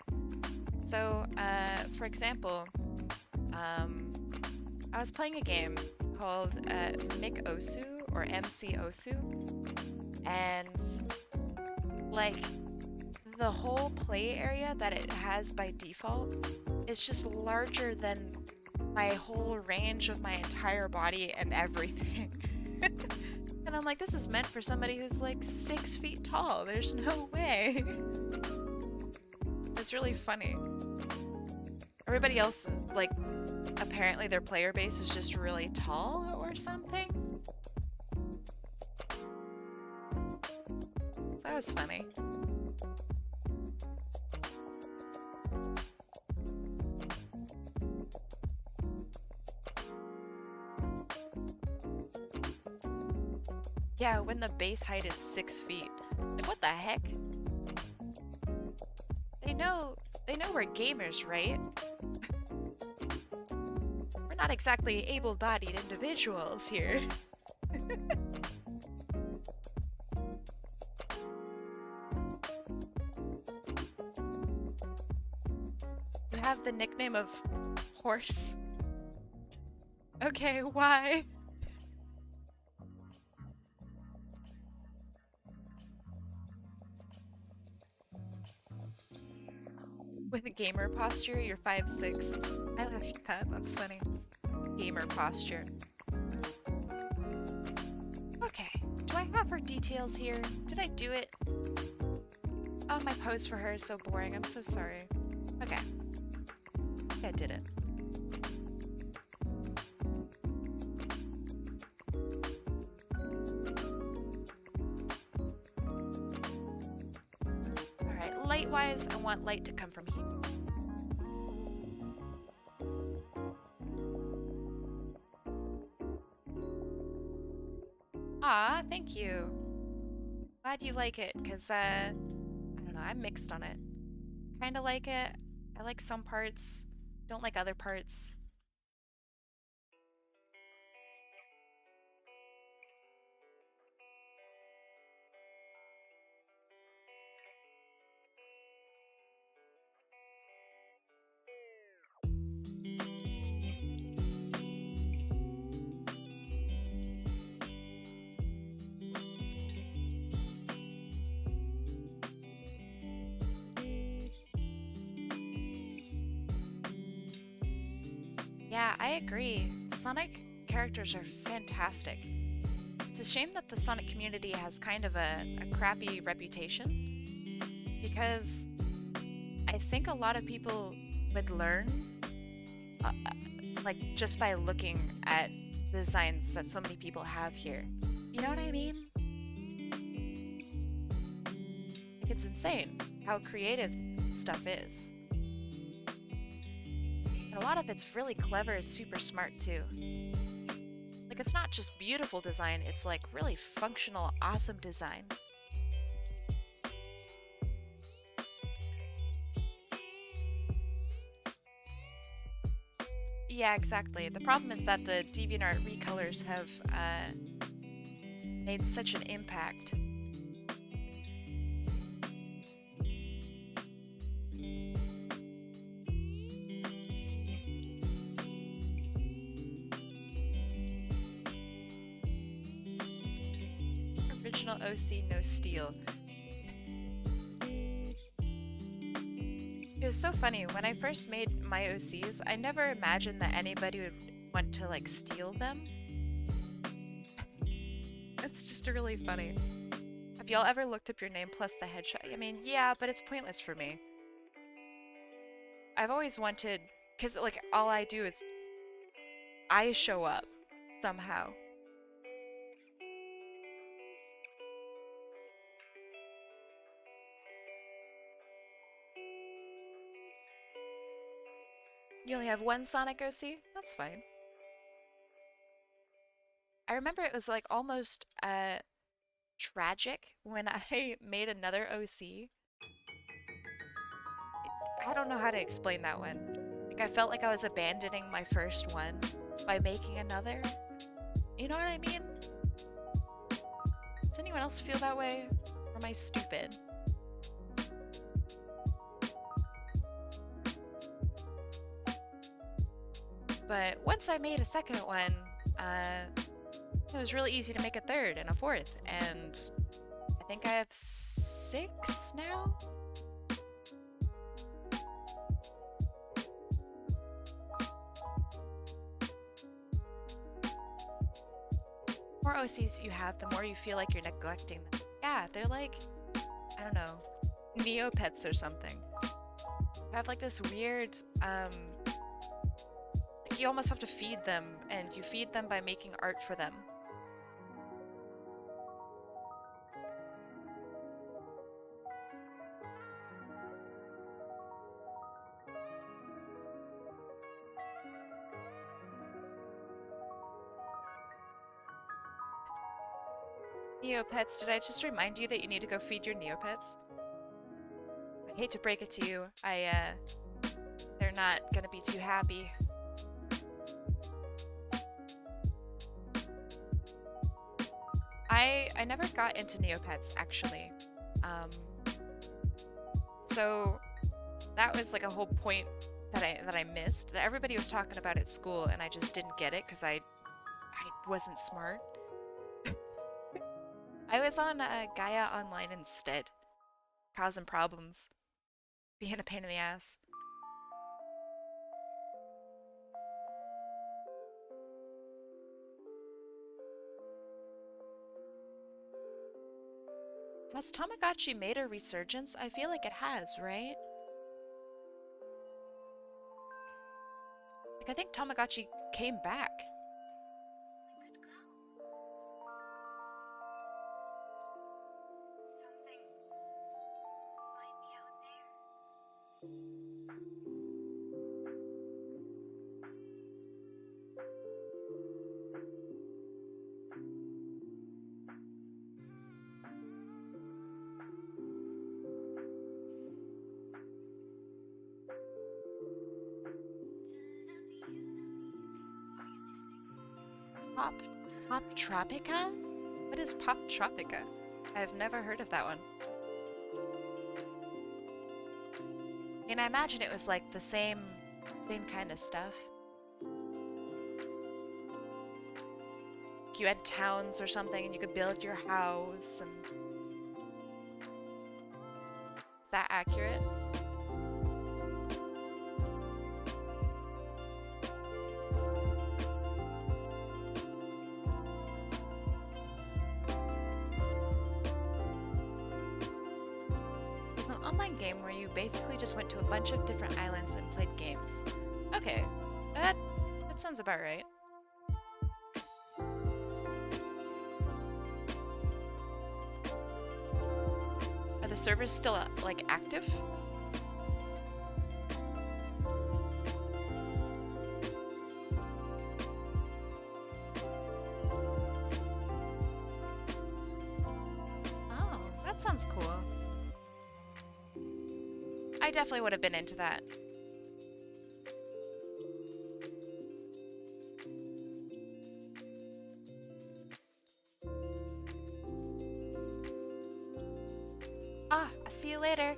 Speaker 1: So, for example, I was playing a game called Mick Osu or MC Osu, and like the whole play area that it has by default is just larger than my whole range of my entire body and everything. And I'm like, this is meant for somebody who's like 6 feet tall. There's no way. It's really funny. Everybody else, like, apparently their player base is just really tall or something. So that was funny. Yeah, when the base height is 6 feet. Like, what the heck? They know we're gamers, right? We're not exactly able-bodied individuals here. You have the nickname of Horse? Okay, why? With a gamer posture, you're 5'6". I like that, that's funny. Gamer posture. Okay, do I have her details here? Did I do it? Oh, my post for her is so boring, I'm so sorry. Okay. I did it. Alright, light-wise, I want light to come from here. Ah, thank you. Glad you like it, because, I don't know, I'm mixed on it. Kinda like it. I like some parts, don't like other parts. Yeah, I agree. Sonic characters are fantastic. It's a shame that the Sonic community has kind of a crappy reputation, because I think a lot of people would learn, uh, like, just by looking at the designs that so many people have here. You know what I mean? Like, it's insane how creative stuff is. And a lot of it's really clever and super smart, too. Like, it's not just beautiful design, it's like really functional, awesome design. Yeah, exactly. The problem is that the DeviantArt recolors have made such an impact. Original OC, no steal. It was so funny. When I first made my OCs, I never imagined that anybody would want to, like, steal them. It's just really funny. Have y'all ever looked up your name plus the headshot? I mean, yeah, but it's pointless for me. I've always wanted, because, like, all I do is I show up somehow. You only have one Sonic OC? That's fine. I remember it was, like, almost tragic when I made another OC. I don't know how to explain that one. Like, I felt like I was abandoning my first one by making another. You know what I mean? Does anyone else feel that way? Or am I stupid? But once I made a second one, it was really easy to make a third and a fourth, and I think I have 6 now? The more OCs you have, the more you feel like you're neglecting them. Yeah, they're like, I don't know, Neopets or something. You have like this weird, you almost have to feed them, and you feed them by making art for them. Neopets, did I just remind you that you need to go feed your Neopets? I hate to break it to you, they're not gonna be too happy. I never got into Neopets, actually. So that was like a whole point that I missed, that everybody was talking about at school, and I just didn't get it because I wasn't smart. I was on Gaia Online instead, causing problems, being a pain in the ass. Has Tamagotchi made a resurgence? I feel like it has, right? Like, I think Tamagotchi came back. Pop Tropica? What is Pop Tropica? I've never heard of that one. And I imagine it was like the same kind of stuff. You had towns or something and you could build your house, and is that accurate? There's an online game where you basically just went to a bunch of different islands and played games. Okay, that sounds about right. Are the servers still, like, active? Oh, that sounds cool. I definitely would have been into that. Ah, I'll see you later.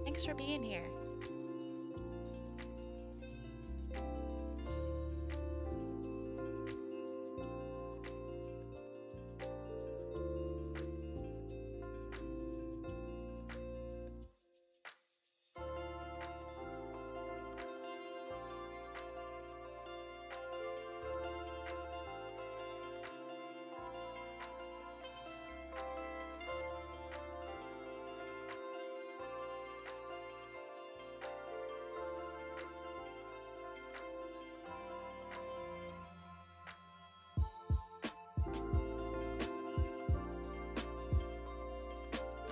Speaker 1: Thanks for being here.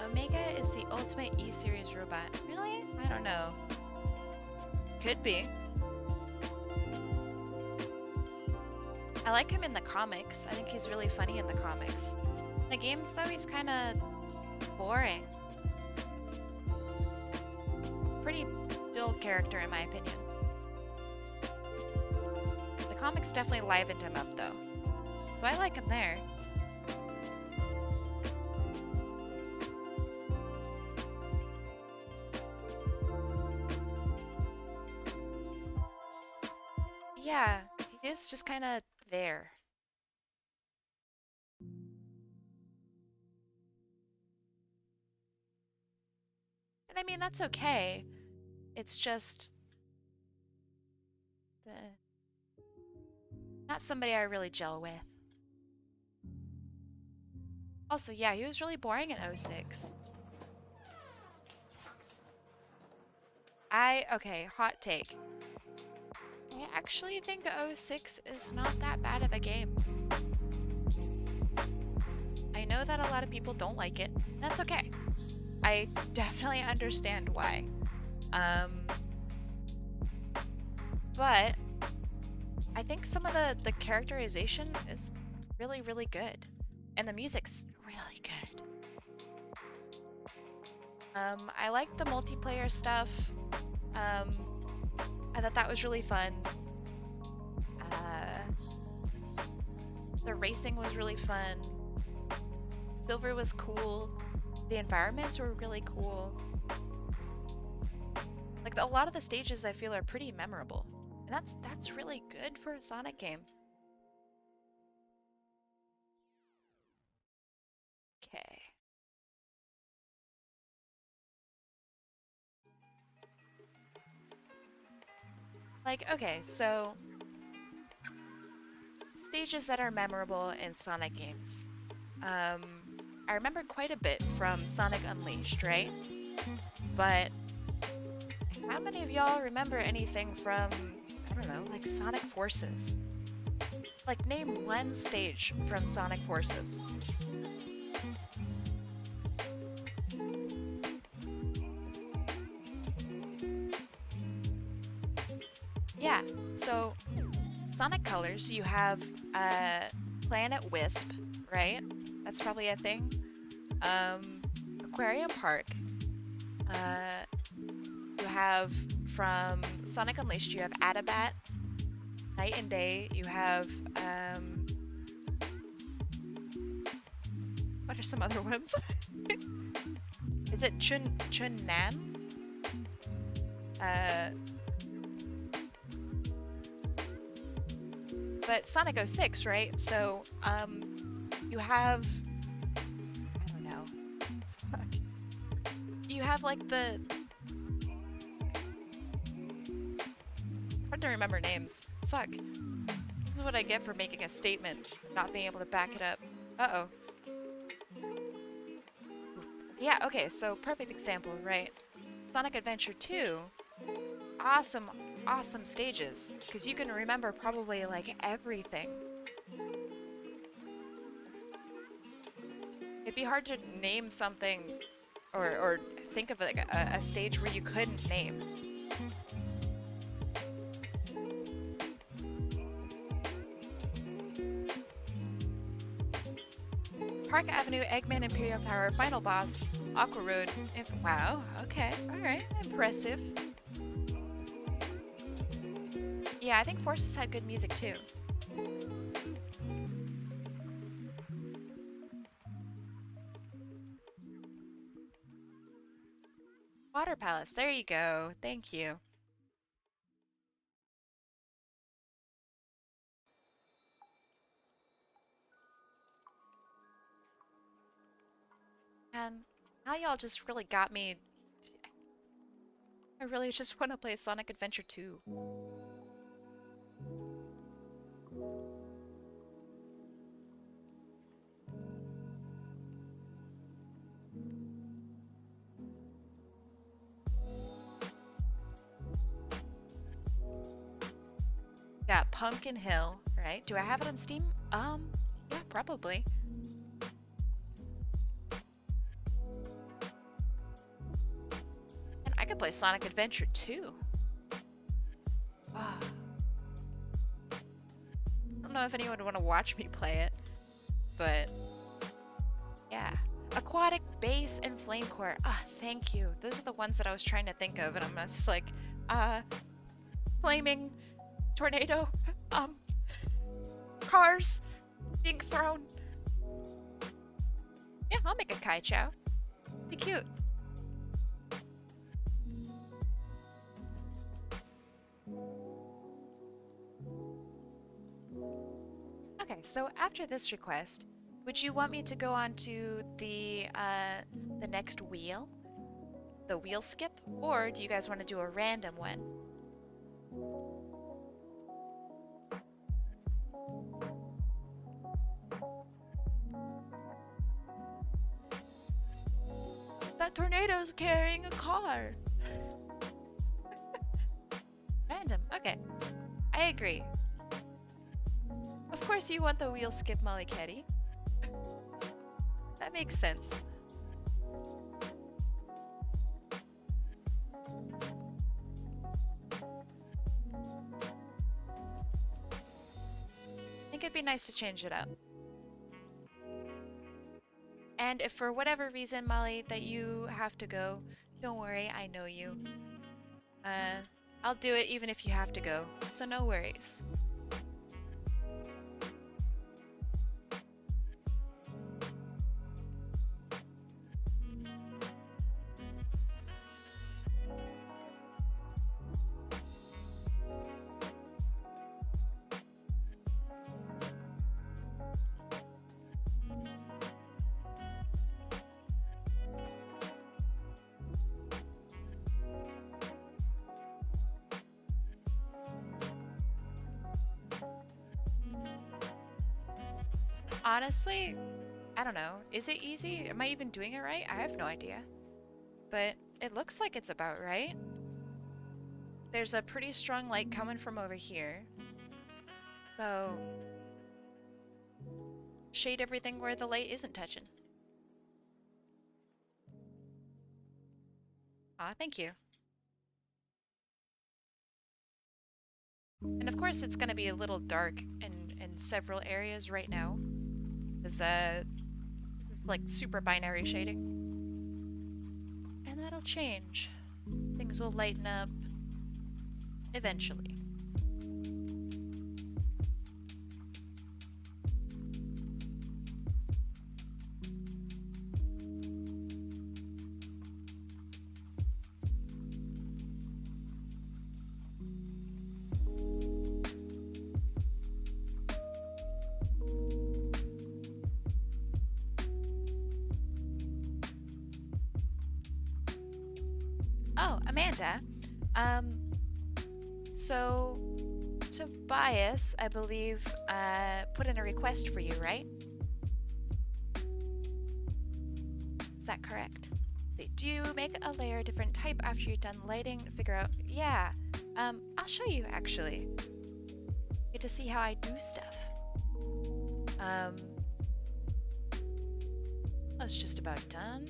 Speaker 1: Omega is the ultimate E-series robot. Really? I don't know. Could be. I like him in the comics. I think he's really funny in the comics. In the games, though, he's kind of boring. Pretty dull character, in my opinion. The comics definitely livened him up, though. So I like him there. Yeah, he is just kind of there. And I mean, that's okay. It's just not somebody I really gel with. Also, yeah, he was really boring in 06. Okay, hot take. I actually think 06 is not that bad of a game. I know that a lot of people don't like it. That's okay. I definitely understand why. But I think some of the characterization is really, really good. And the music's really good. I like the multiplayer stuff. I thought that was really fun. The racing was really fun. Silver was cool. The environments were really cool. Like, a lot of the stages I feel are pretty memorable. And that's really good for a Sonic game. Okay. Like, okay, so stages that are memorable in Sonic games. I remember quite a bit from Sonic Unleashed, right? But how many of y'all remember anything from, I don't know, like Sonic Forces? Like, name one stage from Sonic Forces. Yeah, so Sonic Colors, you have Planet Wisp, right? That's probably a thing. Aquarium Park. You have from Sonic Unleashed, you have Atabat, Night and Day. You have what are some other ones? Is it Chun-Nan? But Sonic 06, right? So, you have, I don't know. Fuck. You have like it's hard to remember names. Fuck. This is what I get for making a statement, not being able to back it up. Uh-oh. Yeah, okay, so perfect example, right? Sonic Adventure 2, awesome, awesome stages, because you can remember probably like everything. It'd be hard to name something or think of like a stage where you couldn't name. Park Avenue, Eggman, Imperial Tower, Final Boss, Aqua Road. Wow, okay, alright, impressive. Yeah, I think Forces had good music too. Water Palace, there you go, thank you. And now y'all just really got me. I really just want to play Sonic Adventure 2. Got Pumpkin Hill, right? Do I have it on Steam? Yeah, probably. And I could play Sonic Adventure 2. Ah. I don't know if anyone would want to watch me play it, but yeah. Aquatic, Base, and Flame Core. Ah, thank you. Those are the ones that I was trying to think of, and I'm just like, flaming tornado, cars being thrown. Yeah, I'll make a Kai Chow. Be cute. Okay, so after this request, would you want me to go on to the next wheel? The wheel skip? Or do you guys want to do a random one? That tornado's carrying a car! Random, okay. I agree. Of course you want the wheel skip, MollyKetty. That makes sense. I think it'd be nice to change it up. And if for whatever reason, Molly, that you have to go, don't worry, I know you. I'll do it even if you have to go, so no worries. Honestly, I don't know. Is it easy? Am I even doing it right? I have no idea. But it looks like it's about right. There's a pretty strong light coming from over here. So, shade everything where the light isn't touching. Aw, thank you. And of course it's gonna be a little dark in several areas right now. Because, this is like super binary shading. And that'll change. Things will lighten up eventually. Oh, Amanda. So Tobias, I believe, put in a request for you, right? Is that correct? Let's see, do you make a layer a different type after you're done lighting to figure out? Yeah, I'll show you actually. Get to see how I do stuff. That's just about done.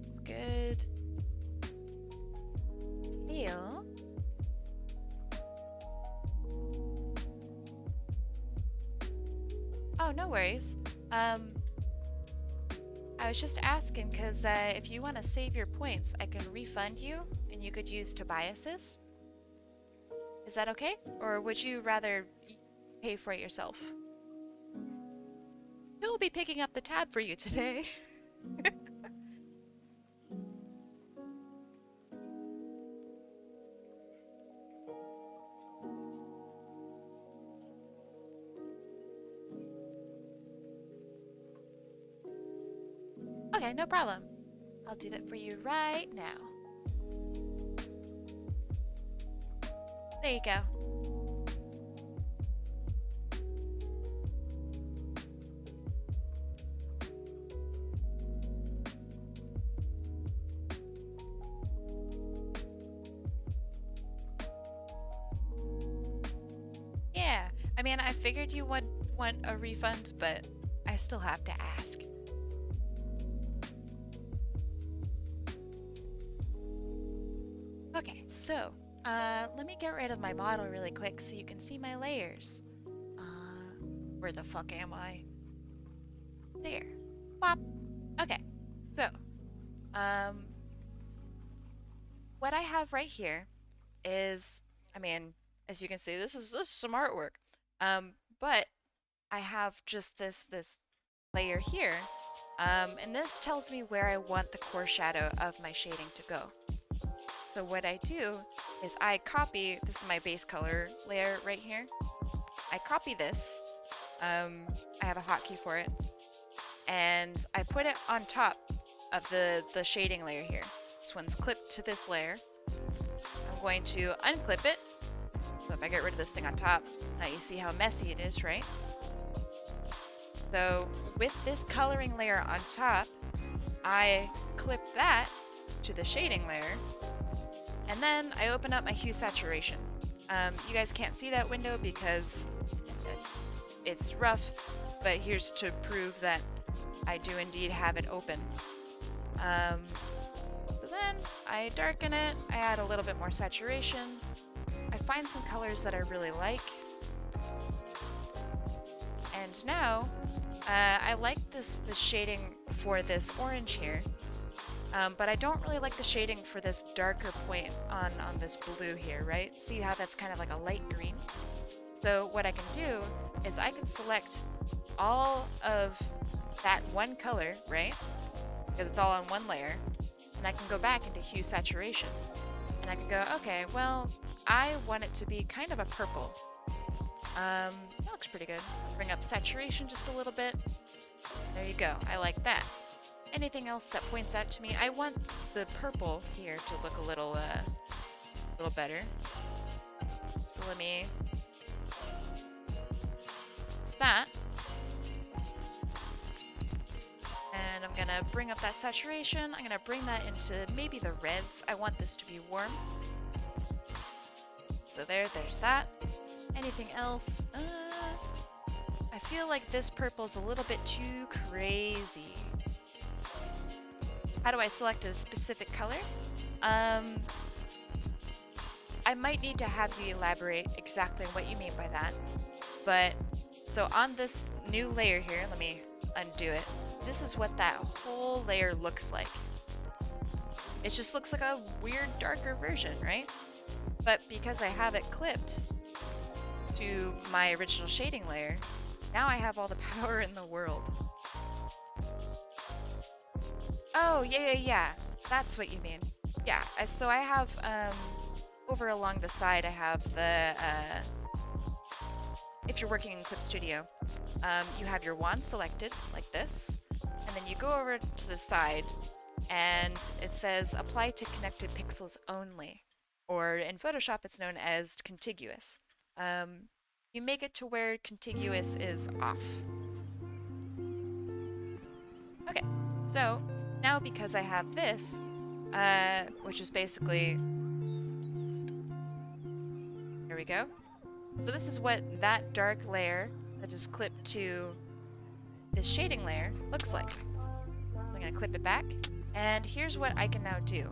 Speaker 1: That's good. Tail. Oh, no worries. I was just asking because if you want to save your points, I can refund you and you could use Tobias's. Is that okay? Or would you rather pay for it yourself? Who will be picking up the tab for you today? Okay, no problem. I'll do that for you right now. There you go. Yeah, I mean, I figured you would want a refund, but I still have to ask. Okay, so let me get rid of my model really quick so you can see my layers. Where the fuck am I? There. Bop. Okay, so what I have right here is, I mean, as you can see, this is some artwork. But I have just this layer here, and this tells me where I want the core shadow of my shading to go. So what I do is I copy, this is my base color layer right here. I copy this, I have a hotkey for it, and I put it on top of the shading layer here. This one's clipped to this layer. I'm going to unclip it. So if I get rid of this thing on top, now you see how messy it is, right? So with this coloring layer on top, I clip that to the shading layer, and then I open up my hue saturation. You guys can't see that window because it's rough, but here's to prove that I do indeed have it open. So then I darken it, I add a little bit more saturation, I find some colors that I really like, and now I like this shading for this orange here, but I don't really like the shading for this darker point on this blue here, right? See how that's kind of like a light green? So what I can do is I can select all of that one color, right? Because it's all on one layer, and I can go back into hue saturation, and I can go, okay, well, I want it to be kind of a purple. That looks pretty good. Bring up saturation just a little bit. There you go. I like that. Anything else that points out to me? I want the purple here to look a little better. So let me use that. And I'm gonna bring up that saturation. I'm gonna bring that into maybe the reds. I want this to be warm. So there's that. Anything else? I feel like this purple's a little bit too crazy. How do I select a specific color? I might need to have you elaborate exactly what you mean by that. But, so on this new layer here, let me undo it. This is what that whole layer looks like. It just looks like a weird, darker version, right? But because I have it clipped to my original shading layer, now I have all the power in the world. Oh, yeah. That's what you mean. Yeah, so I have, over along the side, I have the, if you're working in Clip Studio, you have your wand selected, like this, and then you go over to the side, and it says, apply to connected pixels only, or in Photoshop, it's known as contiguous. You make it to where contiguous is off. Okay, so now because I have this, which is basically, here we go. So this is what that dark layer that is clipped to this shading layer looks like. So I'm gonna clip it back, and here's what I can now do.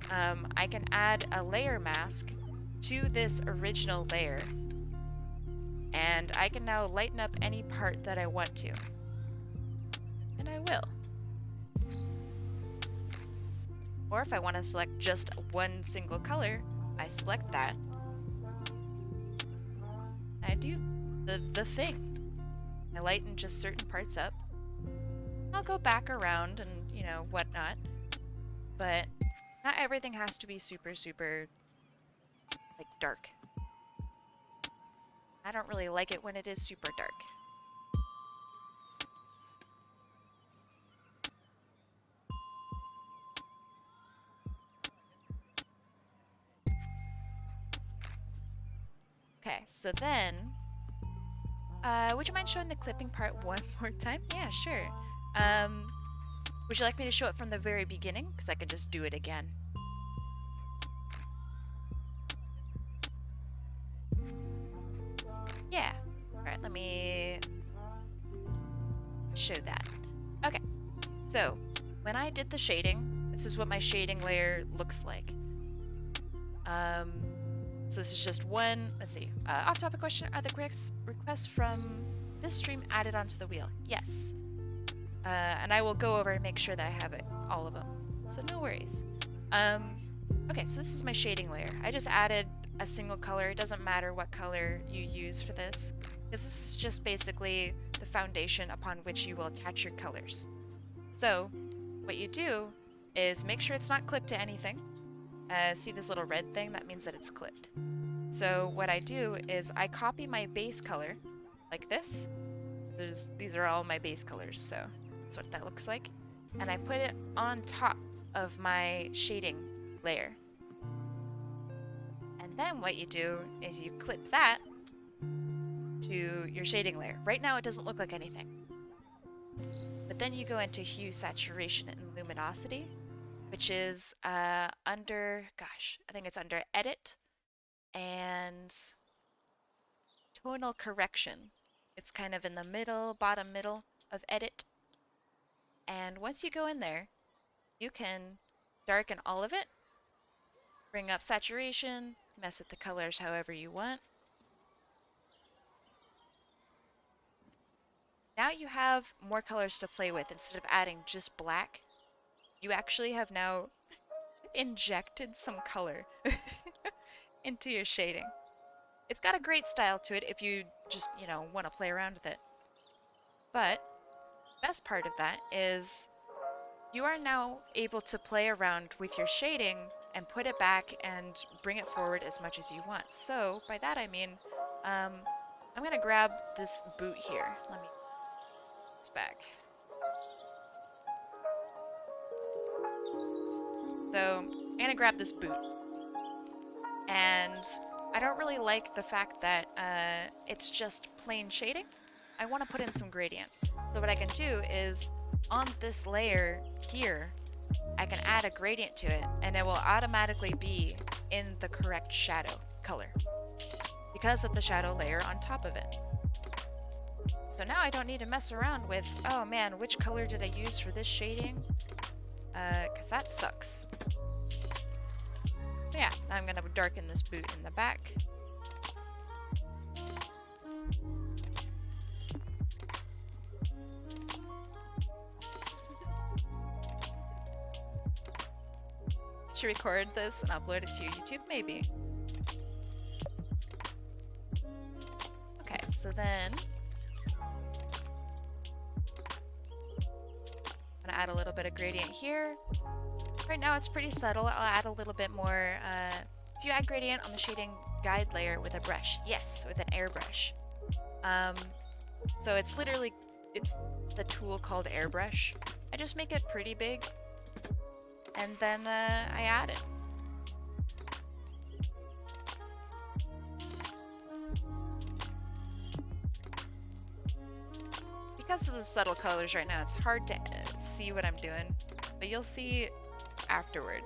Speaker 1: I can add a layer mask to this original layer, and I can now lighten up any part that I want to. And I will. Or if I want to select just one single color, I select that. I do the thing. I lighten just certain parts up. I'll go back around and, you know, whatnot. But not everything has to be super, super, like, dark. I don't really like it when it is super dark. Okay, so then, would you mind showing the clipping part one more time? Yeah, sure. Would you like me to show it from the very beginning? Because I could just do it again. Yeah. Alright, let me show that. Okay, so when I did the shading, this is what my shading layer looks like. So this is just one, let's see, off-topic question, are the requests from this stream added onto the wheel? Yes. And I will go over and make sure that I have it, all of them. So no worries. Okay, so this is my shading layer. I just added a single color. It doesn't matter what color you use for this. This is just basically the foundation upon which you will attach your colors. So what you do is make sure it's not clipped to anything. See this little red thing? That means that it's clipped. So what I do is I copy my base color like this. So these are all my base colors, so that's what that looks like. And I put it on top of my shading layer. And then what you do is you clip that to your shading layer. Right now it doesn't look like anything. But then you go into hue, saturation, and luminosity, which is under, gosh, I think it's under edit and tonal correction. It's kind of in the middle, bottom middle of edit. And once you go in there, you can darken all of it, bring up saturation, mess with the colors however you want. Now you have more colors to play with. Instead of adding just black, you actually have now injected some color into your shading. It's got a great style to it if you just, you know, want to play around with it. But the best part of that is you are now able to play around with your shading and put it back and bring it forward as much as you want. So by that I mean, I'm going to grab this boot here. Let me put this back. So I'm going to grab this boot. And I don't really like the fact that it's just plain shading. I want to put in some gradient. So what I can do is on this layer here, I can add a gradient to it and it will automatically be in the correct shadow color because of the shadow layer on top of it. So now I don't need to mess around with, oh man, which color did I use for this shading? Because that sucks. So yeah, now I'm going to darken this boot in the back. To record this and upload it to YouTube? Maybe. Okay, so then I'm gonna add a little bit of gradient here. Right now it's pretty subtle. I'll add a little bit more. Do you add gradient on the shading guide layer with a brush? Yes, with an airbrush. So it's literally, it's the tool called airbrush. I just make it pretty big. And then I add it. Because of the subtle colors right now, it's hard to see what I'm doing, but you'll see afterward.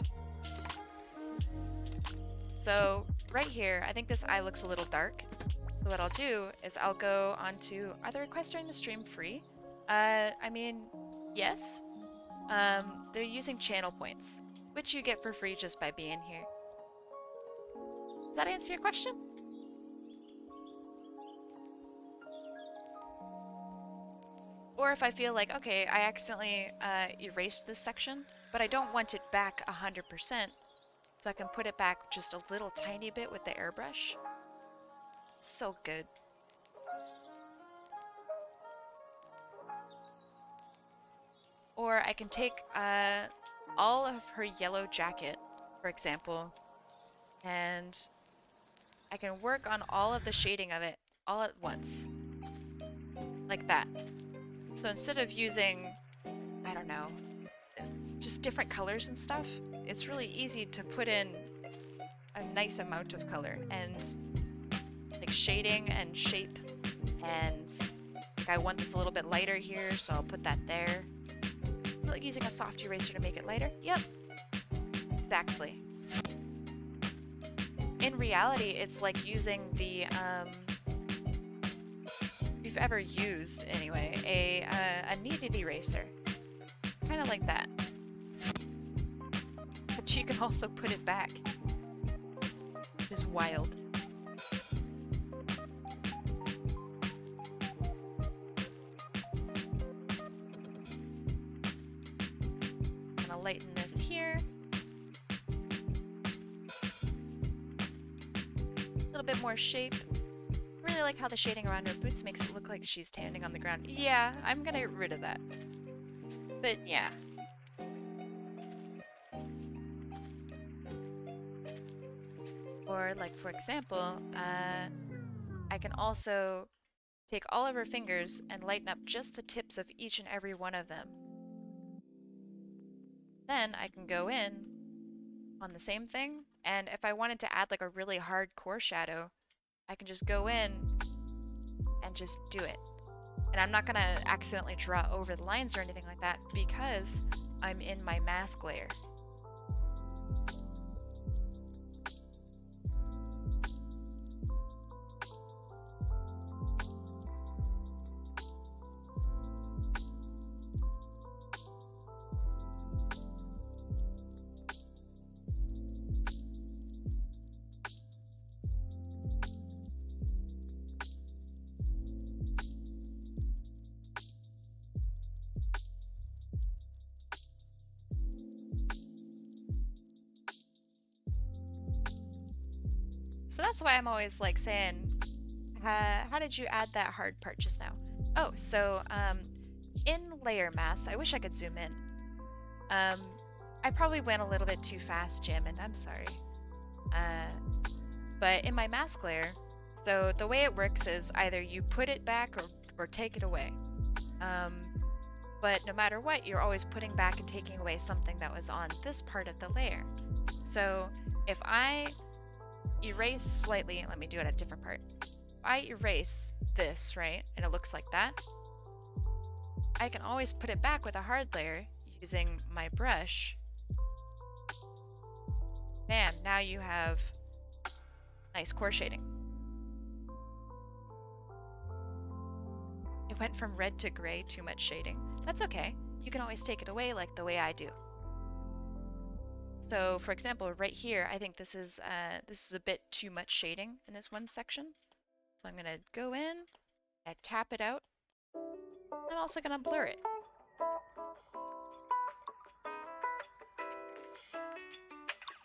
Speaker 1: So right here, I think this eye looks a little dark. So what I'll do is I'll go on to, are the requests during the stream free? I mean, yes. They're using channel points, which you get for free just by being here. Does that answer your question? Or if I feel like, okay, I accidentally erased this section, but I don't want it back 100%, so I can put it back just a little tiny bit with the airbrush. It's so good. Or I can take all of her yellow jacket, for example, and I can work on all of the shading of it all at once. Like that. So instead of using, I don't know, just different colors and stuff, it's really easy to put in a nice amount of color and like shading and shape, and like I want this a little bit lighter here, so I'll put that there. So like using a soft eraser to make it lighter? Yep. Exactly. In reality, it's like using the, if you've ever used, anyway, a kneaded eraser. It's kind of like that. But you can also put it back. Which is wild. I'm gonna lighten this here. A little bit more shape. I really like how the shading around her boots makes it look like she's standing on the ground. Yeah, I'm gonna get rid of that. But yeah. Or like, for example, I can also take all of her fingers and lighten up just the tips of each and every one of them. Then I can go in on the same thing, and if I wanted to add like a really hardcore shadow, I can just go in and just do it. And I'm not gonna accidentally draw over the lines or anything like that because I'm in my mask layer. So that's why I'm always like saying, how did you add that hard part just now? Oh, so in layer mask, I wish I could zoom in. I probably went a little bit too fast, Jim, and I'm sorry. But in my mask layer, so the way it works is either you put it back or take it away. But no matter what, you're always putting back and taking away something that was on this part of the layer. So if I erase slightly, let me do it at a different part. If I erase this, right, and it looks like that, I can always put it back with a hard layer using my brush. Bam, now you have nice core shading. It went from red to gray, too much shading. That's okay. You can always take it away like the way I do. So, for example, right here, I think this is a bit too much shading in this one section. So I'm gonna go in, I tap it out. I'm also gonna blur it.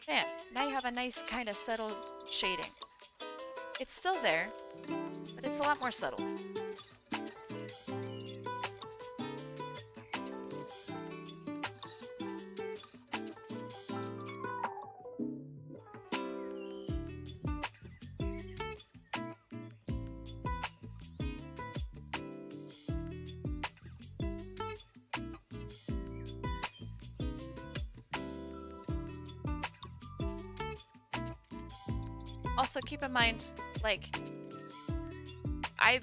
Speaker 1: Bam! Now you have a nice kind of subtle shading. It's still there, but it's a lot more subtle. Also keep in mind, like, I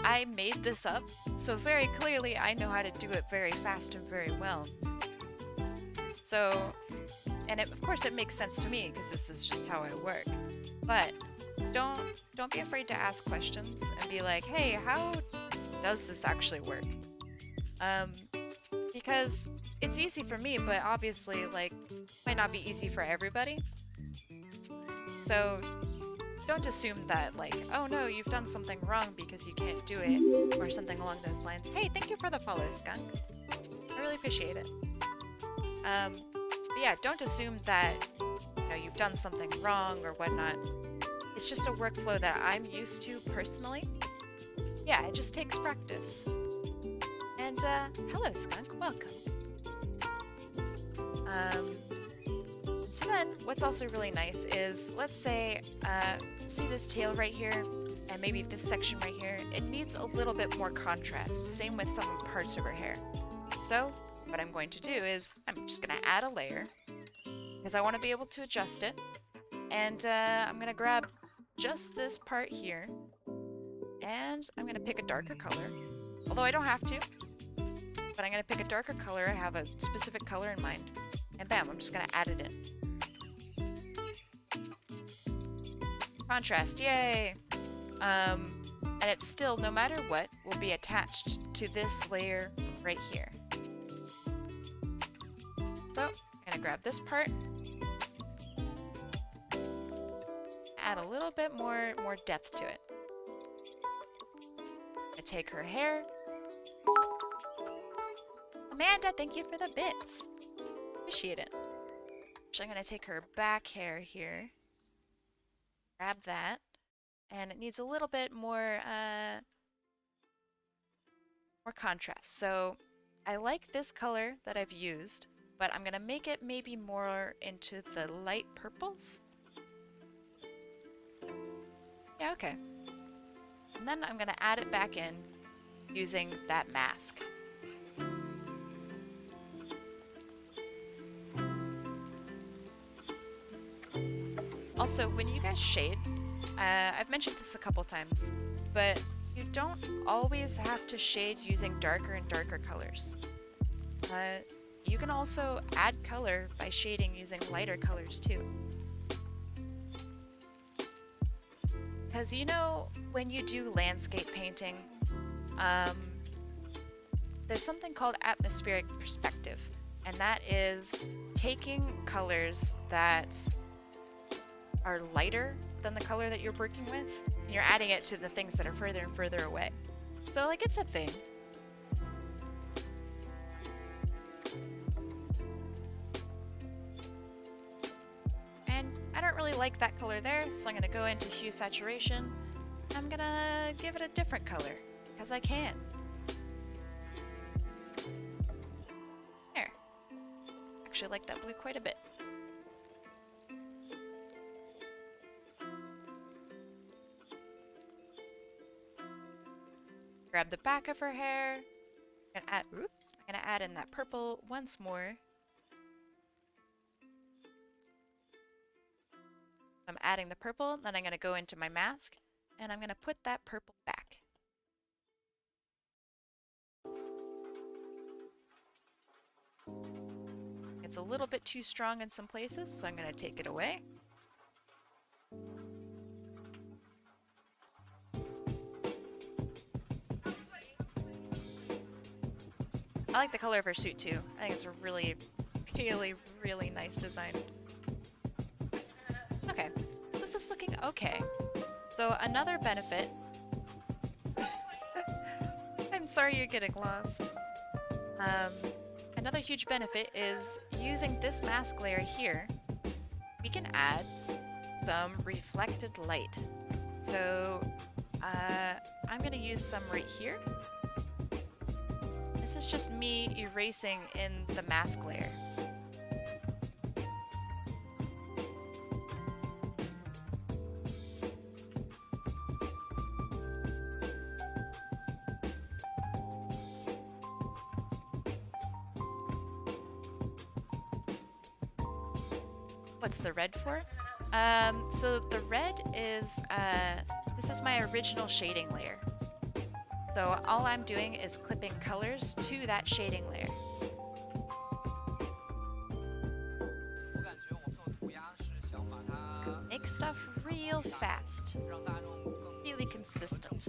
Speaker 1: I made this up, so very clearly I know how to do it very fast and very well. So, and of course it makes sense to me because this is just how I work. But don't be afraid to ask questions and be like, hey, how does this actually work? Because it's easy for me, but obviously, like, might not be easy for everybody. So don't assume that, like, oh no, you've done something wrong because you can't do it, or something along those lines. Hey, thank you for the follow, Skunk. I really appreciate it. But yeah, don't assume that, you know, you've done something wrong or whatnot. It's just a workflow that I'm used to personally. Yeah, it just takes practice. And, hello, Skunk. Welcome. So then, what's also really nice is, let's say, see this tail right here, and maybe this section right here, it needs a little bit more contrast. Same with some parts of her hair. So, what I'm going to do is, I'm just going to add a layer, because I want to be able to adjust it. And I'm going to grab just this part here, and I'm going to pick a darker color, although I don't have to, but I'm going to pick a darker color. I have a specific color in mind, and bam, I'm just going to add it in. Contrast, yay! And it's still, no matter what, will be attached to this layer right here. So, I'm gonna grab this part, add a little bit more depth to it. I'm gonna take her hair. Amanda, thank you for the bits. Appreciate it. Actually, I'm gonna take her back hair here. Grab that, and it needs a little bit more contrast. So I like this color that I've used, but I'm gonna make it maybe more into the light purples. Yeah, okay. And then I'm gonna add it back in using that mask. Also, when you guys shade, I've mentioned this a couple times, but you don't always have to shade using darker and darker colors. You can also add color by shading using lighter colors too. Because you know, when you do landscape painting, there's something called atmospheric perspective, and that is taking colors that are lighter than the color that you're working with, and you're adding it to the things that are further and further away. So, like, it's a thing. And I don't really like that color there, so I'm gonna go into hue saturation. I'm gonna give it a different color, because I can. There. Actually like that blue quite a bit. Grab the back of her hair. I'm gonna add in that purple once more. I'm adding the purple, then I'm gonna go into my mask, and I'm gonna put that purple back. It's a little bit too strong in some places, so I'm gonna take it away. I like the color of her suit too. I think it's a really, really, really nice design. Okay, so this is looking okay. So another benefit... I'm sorry you're getting lost. Another huge benefit is using this mask layer here, we can add some reflected light. So I'm gonna use some right here. This is just me erasing in the mask layer. What's the red for? So the red is, this is my original shading layer. So all I'm doing is clipping colors to that shading layer. Make stuff real fast, really consistent.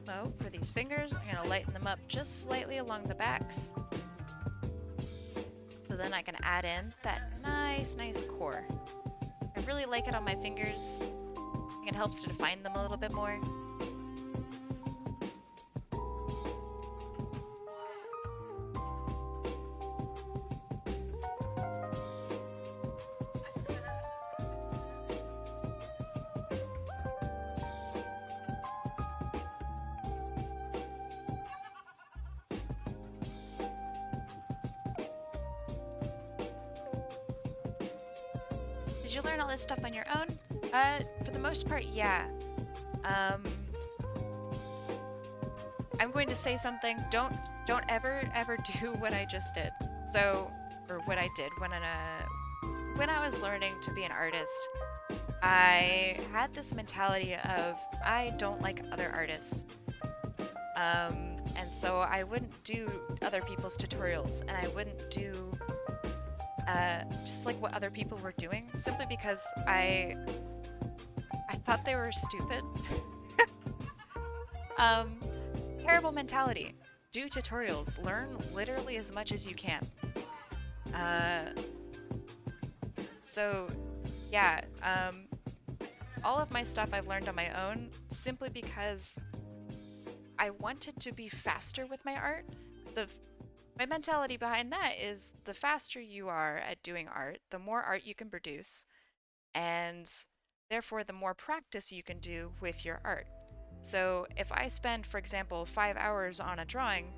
Speaker 1: So for these fingers, I'm gonna lighten them up just slightly along the backs. So then I can add in that nice core. I really like it on my fingers. I think it helps to define them a little bit more. Did you learn all this stuff on your own? For the most part, yeah. I'm going to say something. Don't ever do what I just did. So, or what I did when I was learning to be an artist. I had this mentality of I don't like other artists. And so I wouldn't do other people's tutorials, and I wouldn't do just like what other people were doing, simply because I thought they were stupid. Terrible mentality. Do tutorials. Learn literally as much as you can. So yeah, all of my stuff I've learned on my own simply because I wanted to be faster with my art. My mentality behind that is the faster you are at doing art, the more art you can produce, and therefore the more practice you can do with your art. So if I spend, for example, 5 hours on a drawing,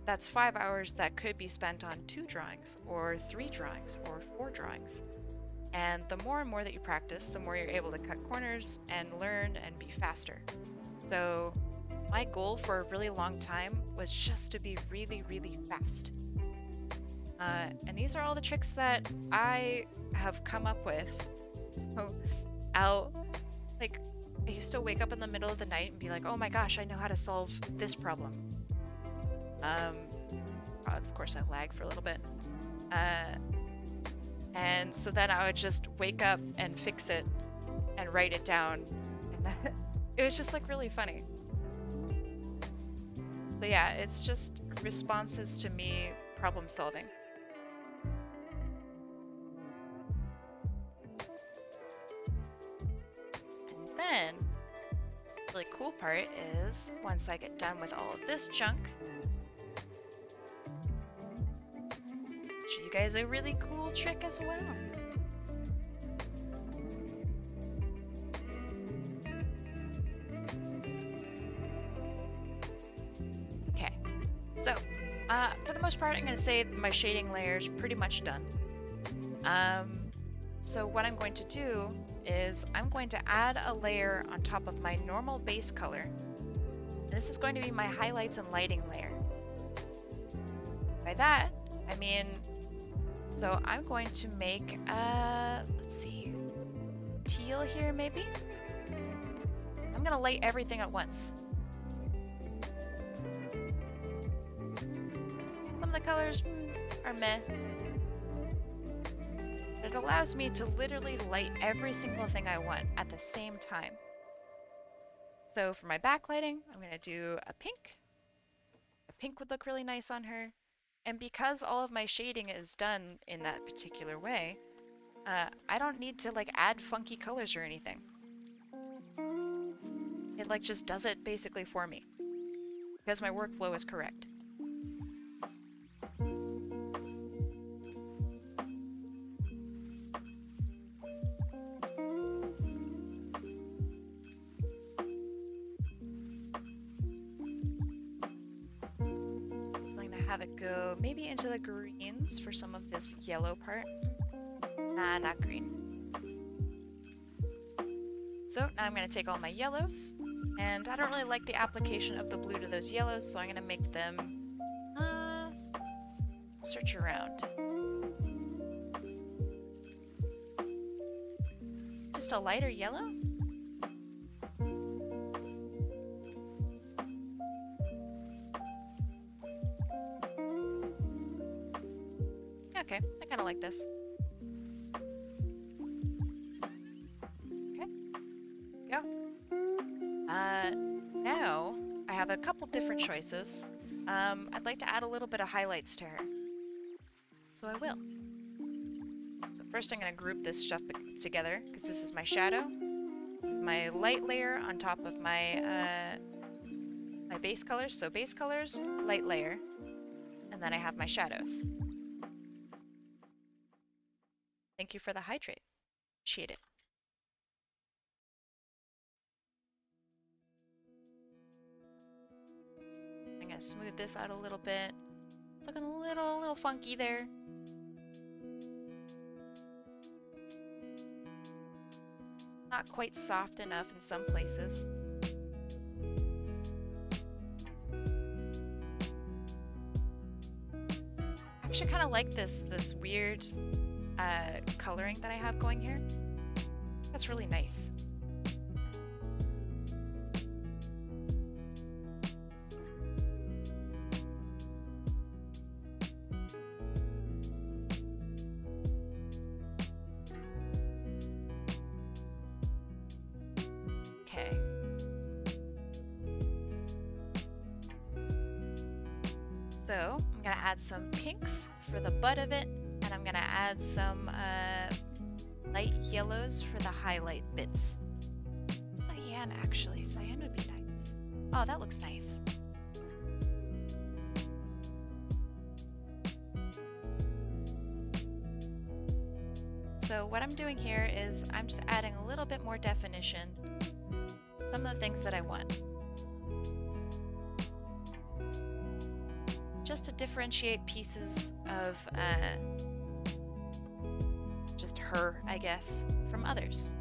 Speaker 1: that's 5 hours that could be spent on 2 drawings, or 3 drawings, or 4 drawings. And the more and more that you practice, the more you're able to cut corners and learn and be faster. So my goal for a really long time was just to be really fast. And these are all the tricks that I have come up with. So I used to wake up in the middle of the night and be like, oh my gosh, I know how to solve this problem. Of course I lag for a little bit. And so then I would just wake up and fix it and write it down. And it was just like really funny. So yeah, it's just responses to me problem solving. And then, the really cool part is, once I get done with all of this junk, show you guys a really cool trick as well. So, for the most part, I'm going to say my shading layer is pretty much done. So what I'm going to do is I'm going to add a layer on top of my normal base color. And this is going to be my highlights and lighting layer. By that, I mean, so I'm going to make, let's see, teal here maybe? I'm going to light everything at once. Some of the colors are meh. But it allows me to literally light every single thing I want at the same time. So for my backlighting, I'm going to do a pink. A pink would look really nice on her. And because all of my shading is done in that particular way, I don't need to like add funky colors or anything. It like just does it basically for me because my workflow is correct. have it go maybe into the greens for some of this yellow part. Nah, not green. So now I'm going to take all my yellows, and I don't really like the application of the blue to those yellows, so I'm going to make them, search around. Just a lighter yellow? Okay, I kind of like this. Okay, go. Now I have a couple different choices. I'd like to add a little bit of highlights to her. So I will. So first I'm going to group this stuff together, because this is my shadow. This is my light layer on top of my, my base colors. So base colors, light layer, and then I have my shadows. Thank you for the hydrate. Appreciate it. I'm going to smooth this out a little bit. It's looking a little funky there. Not quite soft enough in some places. I actually kind of like this weird coloring that I have going here. That's really nice. Okay. So I'm gonna add some pinks for the butt of it, and I'm gonna add some light yellows for the highlight bits. Cyan, actually. Cyan would be nice. Oh, that looks nice. So what I'm doing here is I'm just adding a little bit more definition. Some of the things that I want. Just to differentiate pieces of just her, I guess, from others.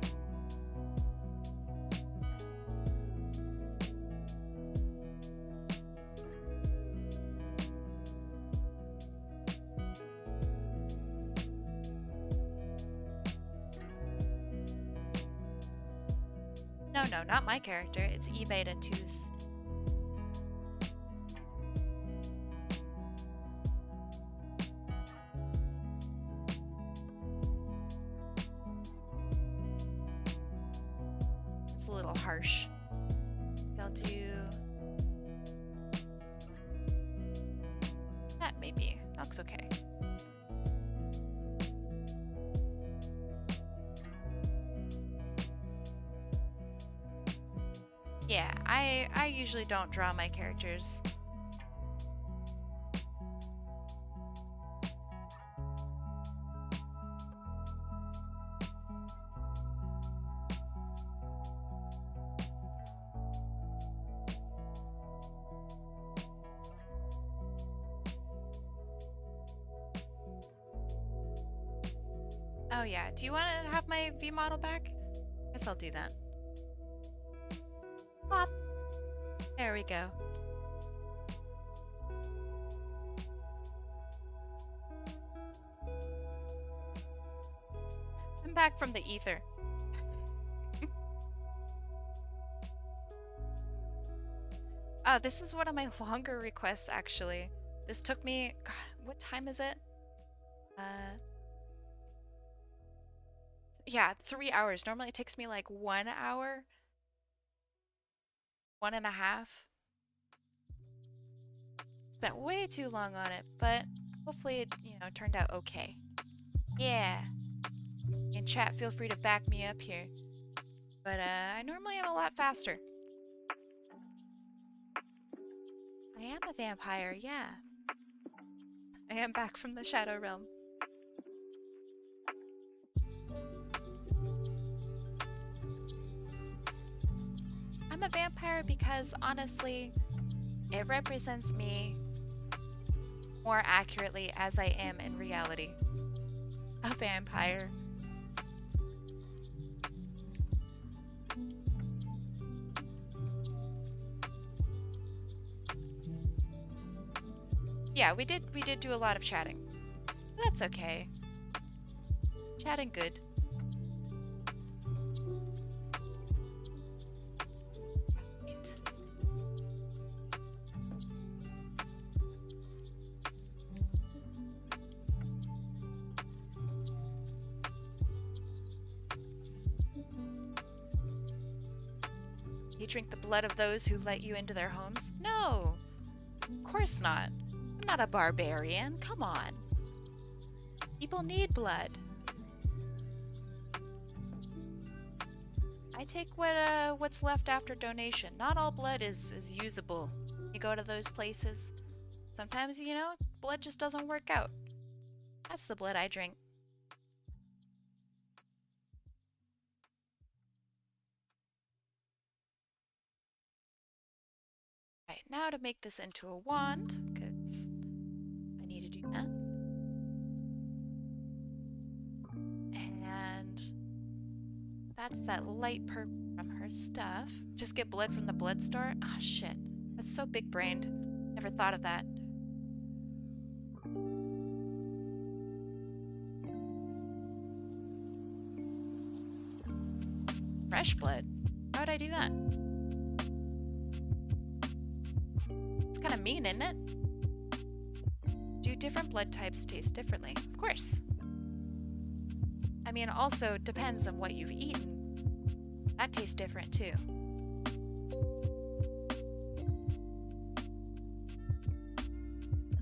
Speaker 1: No, not my character. It's eBeta 2's. It's a little harsh. I'll do that maybe. That looks okay. Yeah, I usually don't draw my characters. Oh yeah, do you want to have my V model back? Guess I'll do that. Pop. There we go. I'm back from the ether. Oh, this is one of my longer requests, actually. This took me... God, what time is it? Yeah, 3 hours. Normally it takes me like 1 hour. 1.5. Spent way too long on it, but hopefully it, turned out okay. Yeah. In chat, feel free to back me up here. But I normally am a lot faster. I am a vampire, yeah. I am back from the Shadow Realm. I'm a vampire because, honestly, it represents me more accurately as I am in reality. A vampire. Yeah, we did do a lot of chatting. That's okay. Chatting good. Right. You drink the blood of those who let you into their homes? No, of course not. I'm not a barbarian. Come on. People need blood. I take what's left after donation. Not all blood is usable. You go to those places. Sometimes, you know, blood just doesn't work out. That's the blood I drink. Right, now to make this into a wand, because I need to do that. And that's that light purple from her stuff. Just get blood from the blood store? Ah, shit. That's so big-brained. Never thought of that. Fresh blood? How would I do that? It's kind of mean, isn't it? Do different blood types taste differently? Of course. I mean, also depends on what you've eaten. That tastes different too.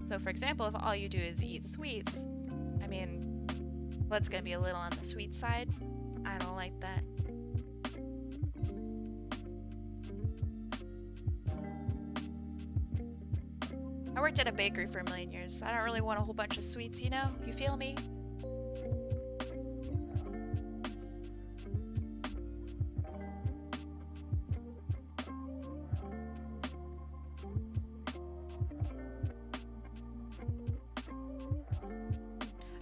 Speaker 1: So for example, if all you do is eat sweets, I mean, blood's gonna be a little on the sweet side. I don't like that. I worked at a bakery for a million years. I don't really want a whole bunch of sweets, you know? You feel me?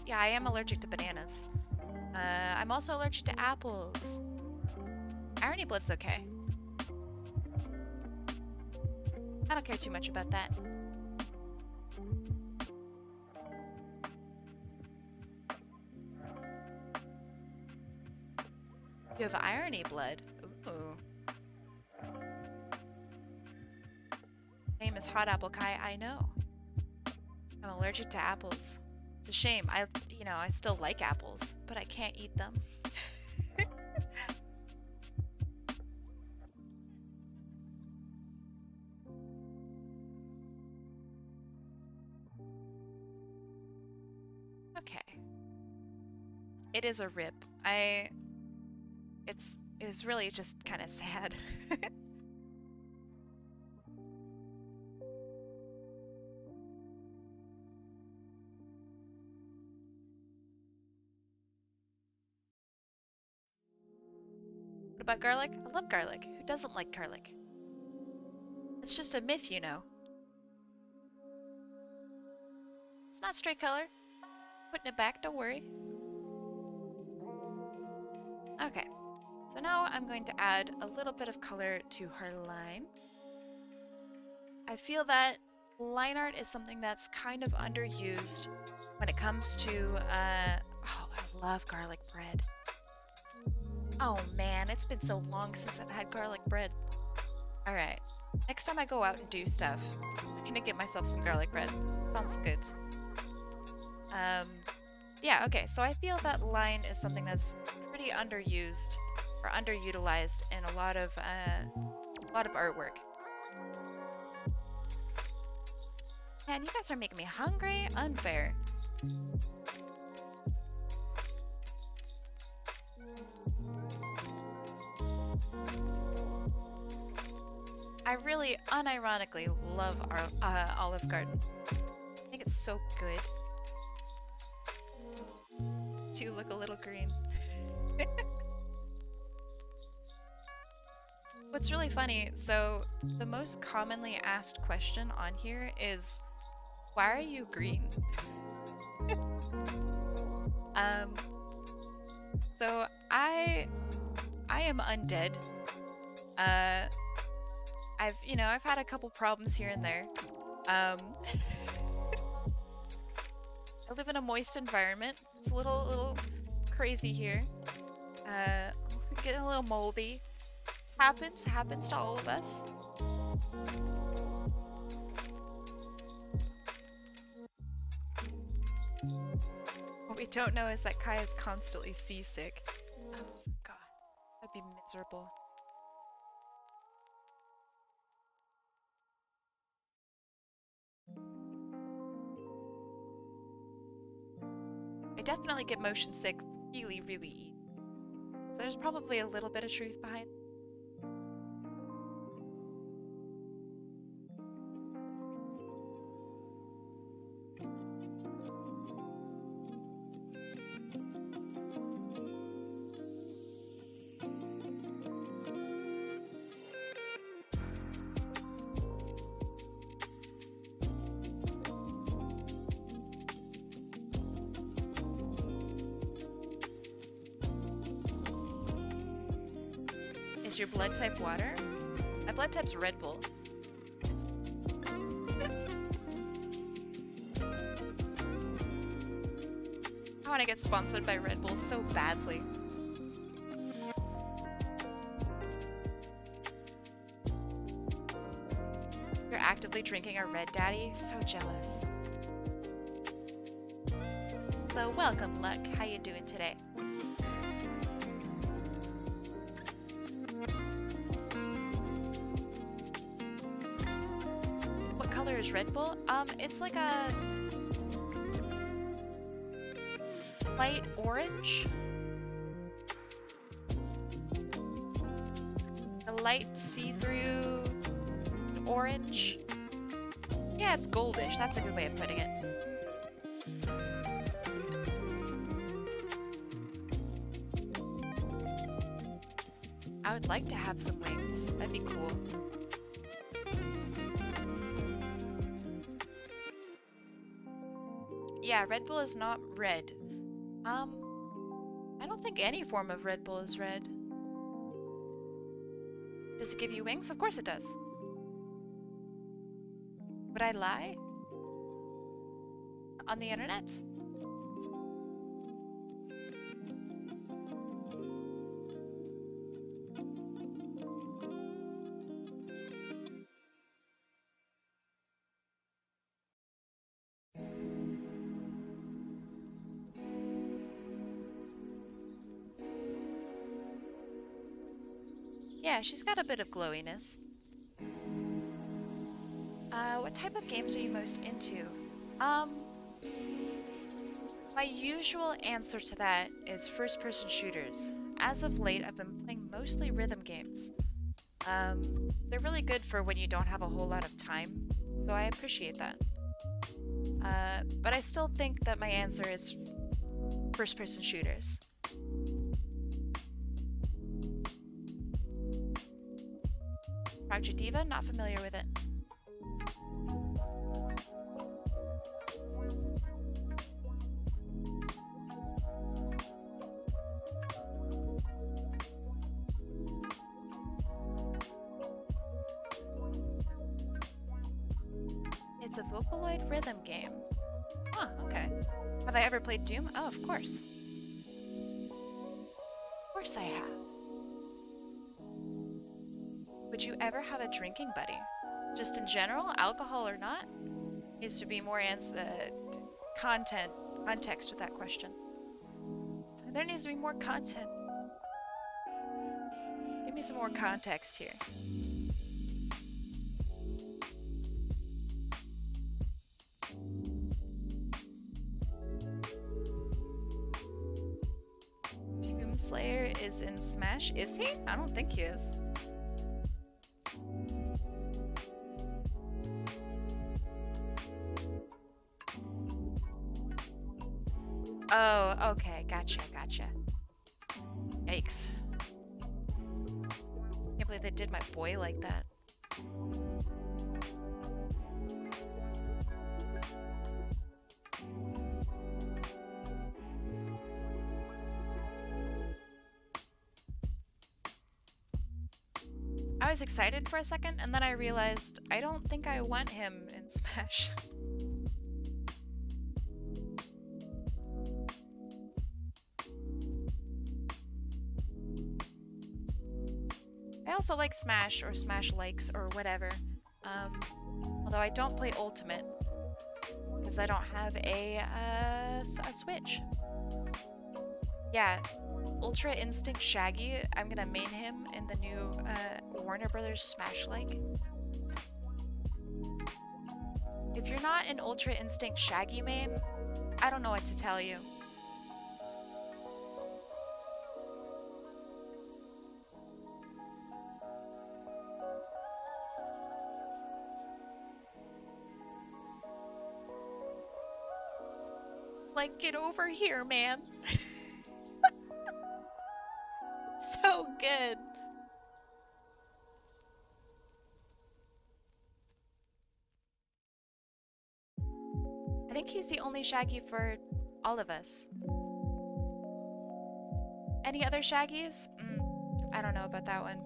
Speaker 1: Yeah, I am allergic to bananas. I'm also allergic to apples. Irony blood's okay. I don't care too much about that. You have irony blood. Ooh. Name is HotAppleKai, I know. I'm allergic to apples. It's a shame. I still like apples, but I can't eat them. Okay. It is a rip. It's really just kind of sad. What about garlic? I love garlic. Who doesn't like garlic? It's just a myth, you know. It's not straight color. Putting it back, don't worry. Okay, so now I'm going to add a little bit of color to her line. I feel that line art is something that's kind of underused when it comes to, oh, I love garlic bread. Oh man, it's been so long since I've had garlic bread. Alright, next time I go out and do stuff, I'm gonna get myself some garlic bread. Sounds good. Yeah, okay, so I feel that line is something that's pretty underused or underutilized in a lot of artwork. Man, you guys are making me hungry. Unfair. I really unironically love our Olive Garden. I think it's so good. You look a little green. What's really funny, so the most commonly asked question on here is, Why are you green? Um, so I am undead. I've had a couple problems here and there. I live in a moist environment. It's a little crazy here. Getting a little moldy. It happens to all of us. What we don't know is that Kai is constantly seasick. Oh god, that'd be miserable. I definitely get motion sick really easy. So there's probably a little bit of truth behind. Is your blood type water? My blood type's Red Bull. I want to get sponsored by Red Bull so badly. You're actively drinking a Red Daddy? So jealous. So welcome, Luck. How you doing today? What color is Red Bull? It's like a light orange. A light see-through orange. Yeah, it's goldish. That's a good way of putting it. I would like to have some wings. That'd be cool. Yeah, Red Bull is not red. I don't think any form of Red Bull is red. Does it give you wings? Of course it does. Would I lie? On the internet? Yeah, she's got a bit of glowiness. What type of games are you most into? My usual answer to that is first-person shooters. As of late, I've been playing mostly rhythm games. They're really good for when you don't have a whole lot of time, so I appreciate that. But I still think that my answer is first-person shooters. Project Diva? Not familiar with it. It's a Vocaloid rhythm game. Huh, okay. Have I ever played Doom? Oh, of course. Of course I have. Would you ever have a drinking buddy? Just in general, alcohol or not? Needs to be more context with that question. There needs to be more content. Give me some more context here. Doomslayer is in Smash? Is he? I don't think he is. Oh, okay, gotcha. Yikes. Can't believe they did my boy like that. I was excited for a second, and then I realized I don't think I want him in Smash. I also like Smash, or Smash Likes, or whatever. Although I don't play Ultimate, because I don't have a Switch. Yeah, Ultra Instinct Shaggy, I'm gonna main him in the new Warner Brothers Smash Like. If you're not an Ultra Instinct Shaggy main, I don't know what to tell you. Like, get over here, man. So good. I think he's the only Shaggy for all of us. Any other Shaggies? I don't know about that one.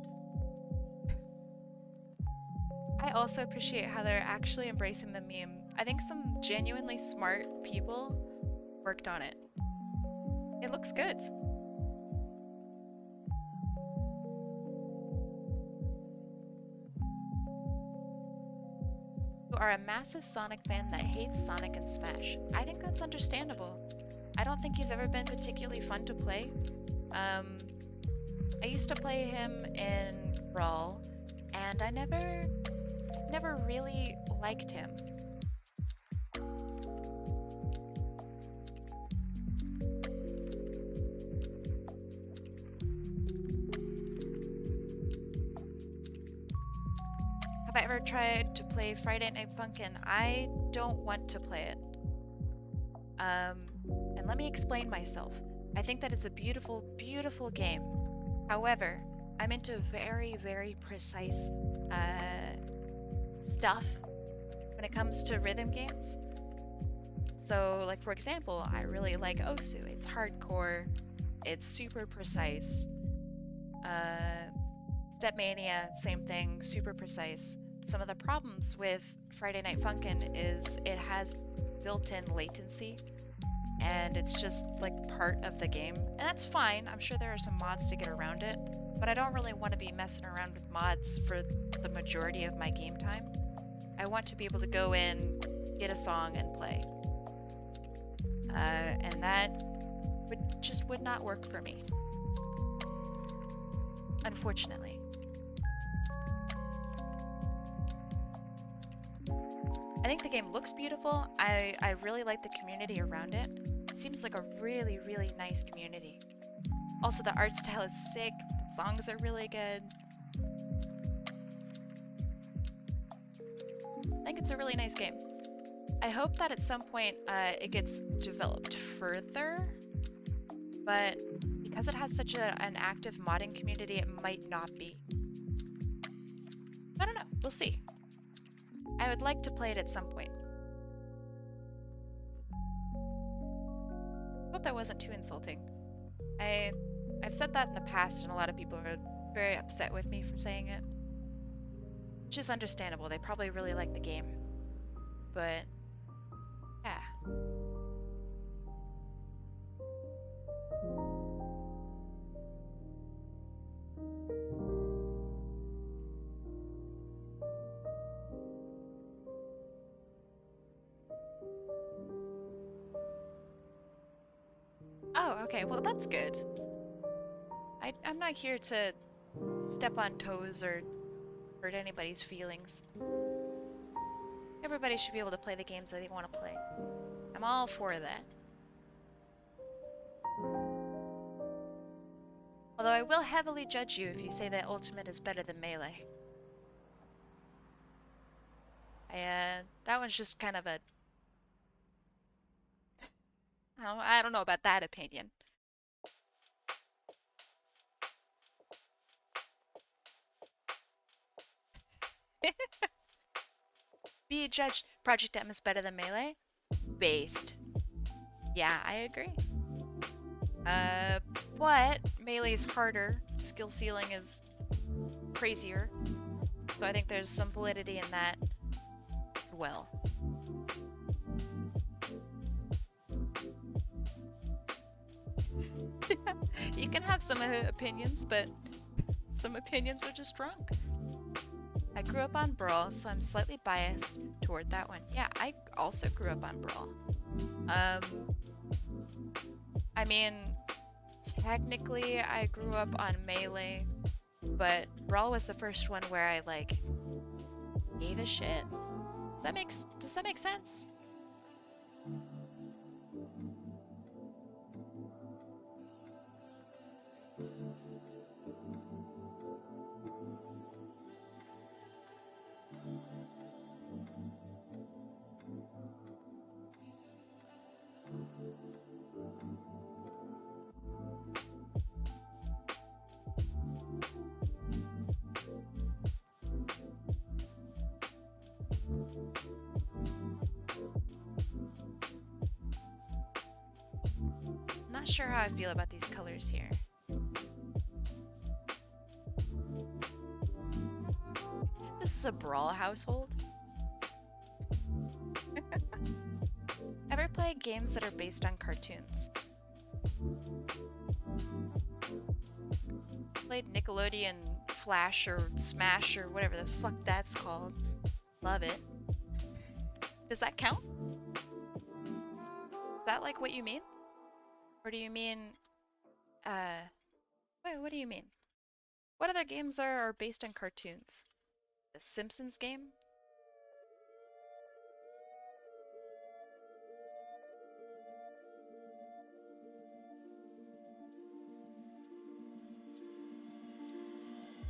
Speaker 1: I also appreciate how they're actually embracing the meme. I think some genuinely smart people worked on it. It looks good. You are a massive Sonic fan that hates Sonic and Smash. I think that's understandable. I don't think he's ever been particularly fun to play. I used to play him in Brawl, and I never really liked him. Have I ever tried to play Friday Night Funkin'? I don't want to play it. And let me explain myself. I think that it's a beautiful, beautiful game. However, I'm into very, very precise stuff when it comes to rhythm games. So, like, for example, I really like Osu. It's hardcore, it's super precise. Stepmania, same thing, super precise. Some of the problems with Friday Night Funkin' is it has built-in latency, and it's just like part of the game. And that's fine, I'm sure there are some mods to get around it, but I don't really want to be messing around with mods for the majority of my game time. I want to be able to go in, get a song, and play. And that would not work for me. Unfortunately. I think the game looks beautiful. I really like the community around it. It seems like a really, really nice community. Also, the art style is sick. The songs are really good. I think it's a really nice game. I hope that at some point it gets developed further, but because it has such an active modding community, it might not be. I don't know. We'll see. I would like to play it at some point. Hope that wasn't too insulting. I've said that in the past, and a lot of people are very upset with me for saying it. Which is understandable. They probably really like the game. But, yeah. Oh, okay. Well, that's good. I'm not here to step on toes or hurt anybody's feelings. Everybody should be able to play the games that they want to play. I'm all for that. Although I will heavily judge you if you say that Ultimate is better than Melee. That one's just kind of a... I don't know about that opinion. Be judged. Project M is better than Melee? Based. Yeah, I agree. But Melee's harder. Skill ceiling is crazier. So I think there's some validity in that as well. You can have some opinions, but some opinions are just drunk. I grew up on Brawl, so I'm slightly biased toward that one. Yeah, I also grew up on Brawl. I mean, technically I grew up on Melee, but Brawl was the first one where I, like, gave a shit. Does that make sense? Not sure how I feel about these colors here. This is a Brawl household. Ever play games that are based on cartoons? Played Nickelodeon Flash or Smash or whatever the fuck that's called. Love it. Does that count? Is that like what you mean? Or do you mean, wait, what do you mean? What other games are based on cartoons? The Simpsons game?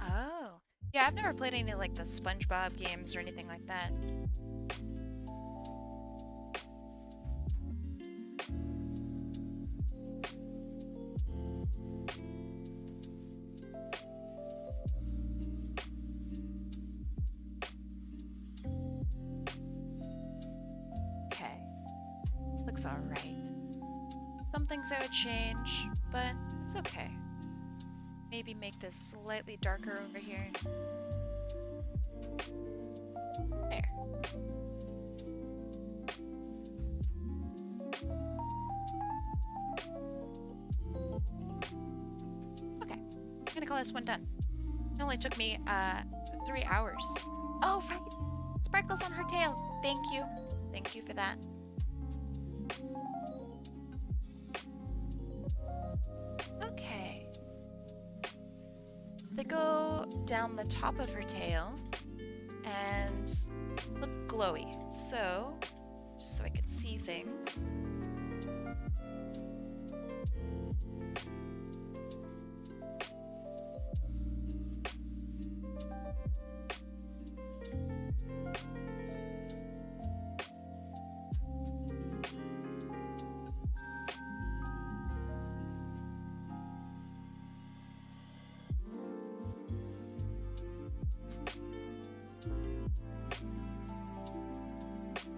Speaker 1: Oh. Yeah, I've never played any like the SpongeBob games or anything like that. Okay. This looks alright. Some things I would change, but it's okay. Maybe make this slightly darker over here. There. Okay, I'm gonna call this one done. It only took me 3 hours. Oh, right! Sparkles on her tail. Thank you. Thank you for that. Okay. So they go down the top of her tail and look glowy. So, just so I can see things.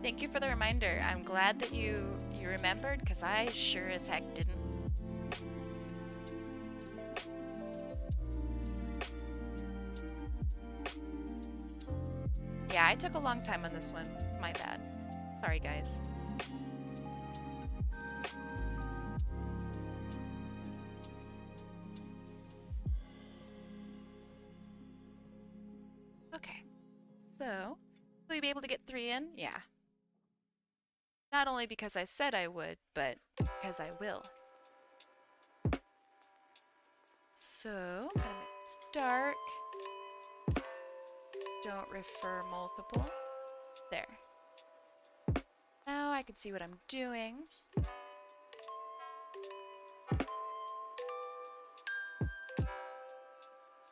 Speaker 1: Thank you for the reminder. I'm glad that you remembered, because I sure as heck didn't. Yeah, I took a long time on this one. It's my bad. Sorry, guys. Okay. So, will you be able to get 3 in? Yeah. Not only because I said I would, but because I will. So, I'm gonna make this dark. Don't refer multiple. There. Now I can see what I'm doing.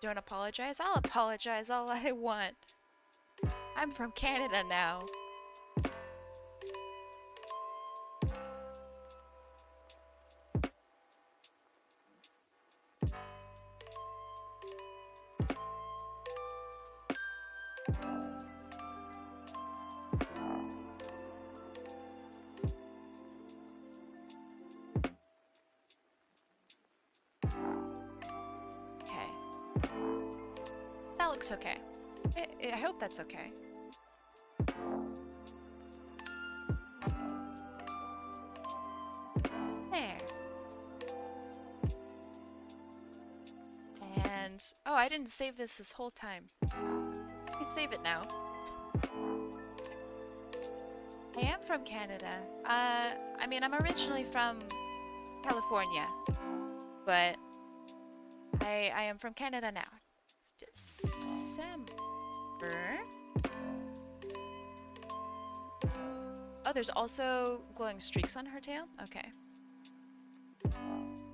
Speaker 1: Don't apologize? I'll apologize all I want. I'm from Canada now. That looks okay. I hope that's okay. There. And, oh, I didn't save this whole time. I save it now. I am from Canada. I mean, I'm originally from California, but I am from Canada now. It's December. Oh, there's also glowing streaks on her tail? Okay.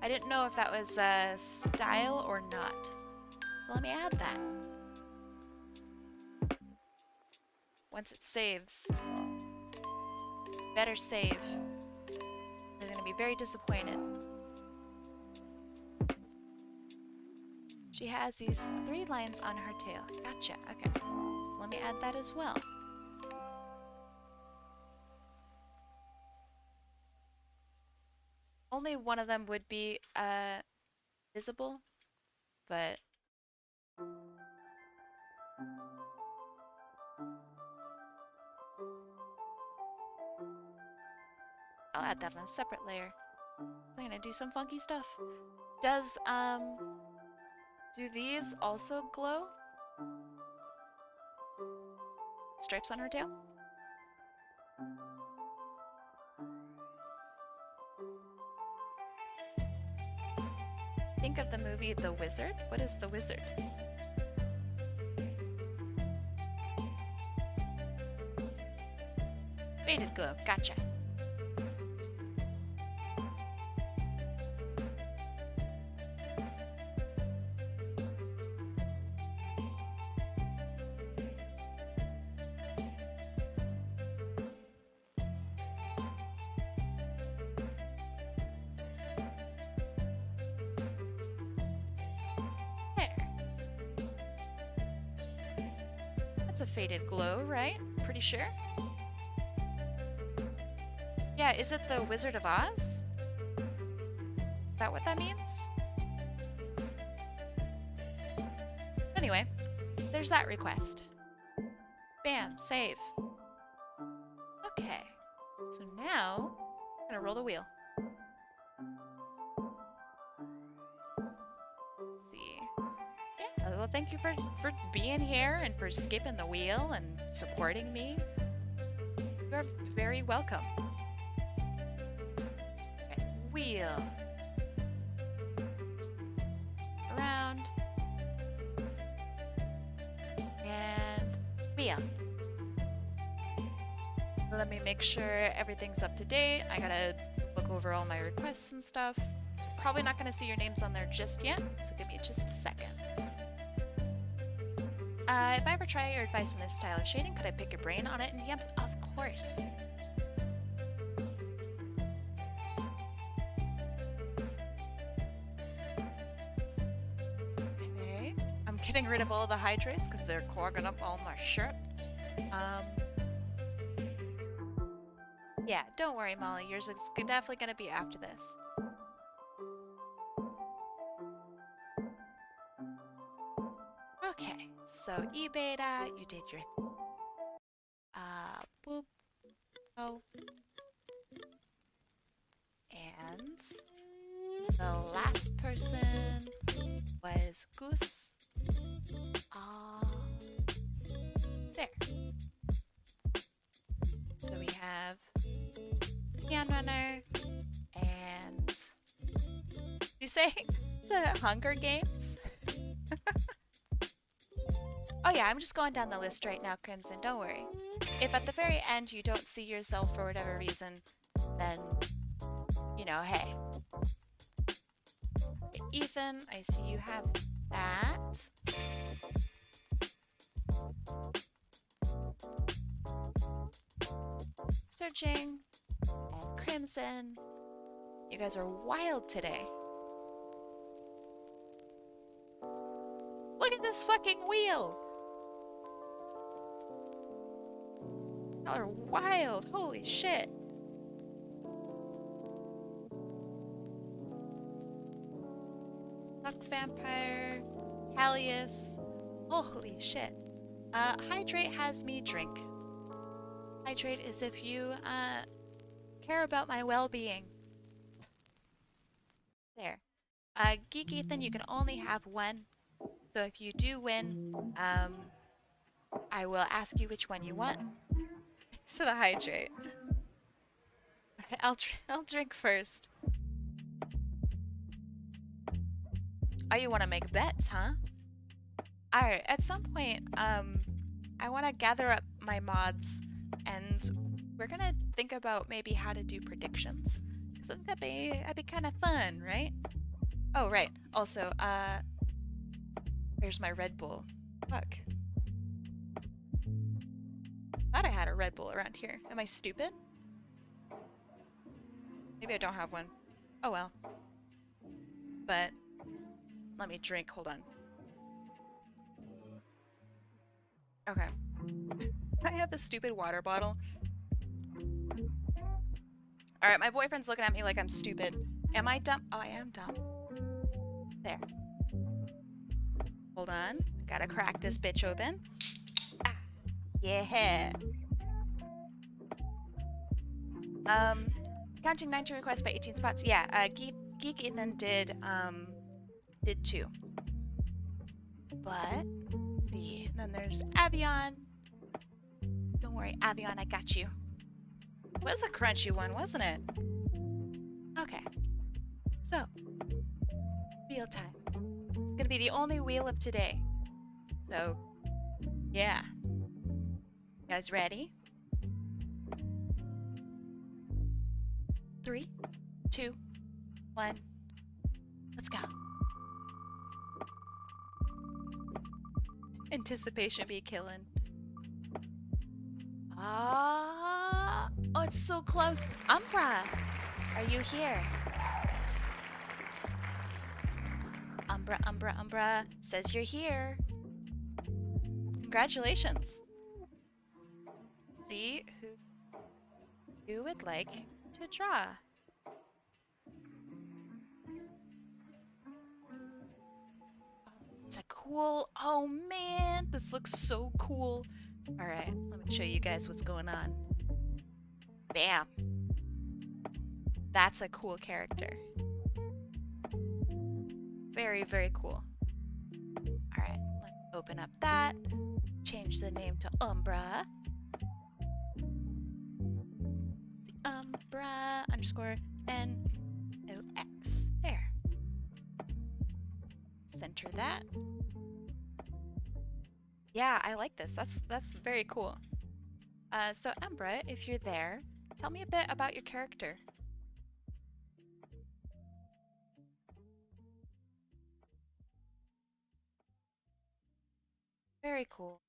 Speaker 1: I didn't know if that was style or not. So let me add that. Once it saves. Better save. I'm gonna be very disappointed. She has these 3 lines on her tail. Gotcha, okay. So let me add that as well. Only one of them would be visible, but I'll add that on a separate layer. So I'm gonna do some funky stuff. Does do these also glow? Stripes on her tail? Think of the movie The Wizard. What is The Wizard? Faded glow. Gotcha. That's a faded glow, right? Pretty sure. Yeah, is it the Wizard of Oz? Is that what that means? Anyway, there's that request. Bam, save. Okay, so now I'm gonna roll the wheel. Let's see. Yeah, well, thank you for being here and for skipping the wheel and supporting me. You're very welcome. Okay, wheel. Around. And wheel. Let me make sure everything's up to date. I gotta look over all my requests and stuff. Probably not gonna see your names on there just yet, so give me just a second. If I ever try your advice on this style of shading, could I pick your brain on it in DMs? Of course. Okay. I'm getting rid of all the hydrates because they're clogging up all my shirt. Yeah, don't worry, Molly. Yours is definitely gonna be after this. Okay, so E-beta, you did your boop. Oh. And the last person was Goose. There. So we have Neon Runner and you say the Hunger Games? Oh yeah, I'm just going down the list right now, Crimson, don't worry. If at the very end you don't see yourself for whatever reason, then, you know, hey. Okay, Ethan, I see you have that. Searching. And Crimson. You guys are wild today. Look at this fucking wheel! Y'all are wild. Holy shit. Duck Vampire, Talius, Holy shit. Hydrate has me drink. Hydrate is if you, care about my well-being. There. Geek Ethan, you can only have one. So if you do win, I will ask you which one you want. So the hydrate. I'll drink first. Oh, you want to make bets, huh? Alright, at some point, I want to gather up my mods, and we're gonna think about maybe how to do predictions. Because I think that'd be kind of fun, right? Oh, right. Also, where's my Red Bull? Fuck. Thought I had a Red Bull around here. Am I stupid? Maybe I don't have one. Oh well. But let me drink. Hold on. Okay. I have a stupid water bottle. Alright, my boyfriend's looking at me like I'm stupid. Am I dumb? Oh, I am dumb. There. Hold on. Gotta crack this bitch open. Ah, yeah. Counting 19 requests by 18 spots. Yeah, Geek Ethan did 2. But, let's see. And then there's Avion. Don't worry, Avion, I got you. Was a crunchy one, wasn't it? Okay. So, wheel time. It's gonna be the only wheel of today. So, yeah. You guys ready? 3, 2, 1. Let's go. Anticipation be killing. Ah! Oh, it's so close. Umbra, are you here? Umbra says you're here. Congratulations. See who you would like to draw. It's a cool, oh man, this looks so cool. All right, let me show you guys what's going on. Bam. That's a cool character. Very, very cool. All right, let me open up that. Change the name to Umbra. The Umbra _ NOX. There. Center that. Yeah, I like this. That's very cool. So Umbra, if you're there, tell me a bit about your character. Very cool.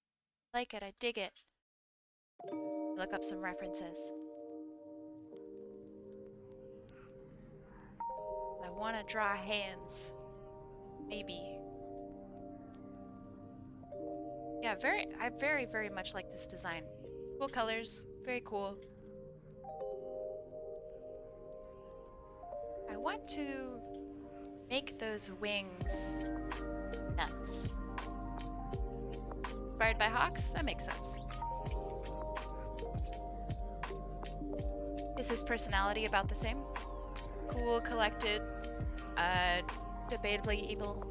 Speaker 1: Like it, I dig it. Look up some references. I want to draw hands. Maybe. Yeah, I very much like this design. Cool colors, very cool. I want to make those wings nuts. Inspired by hawks? That makes sense. Is his personality about the same? Cool, collected, debatably evil.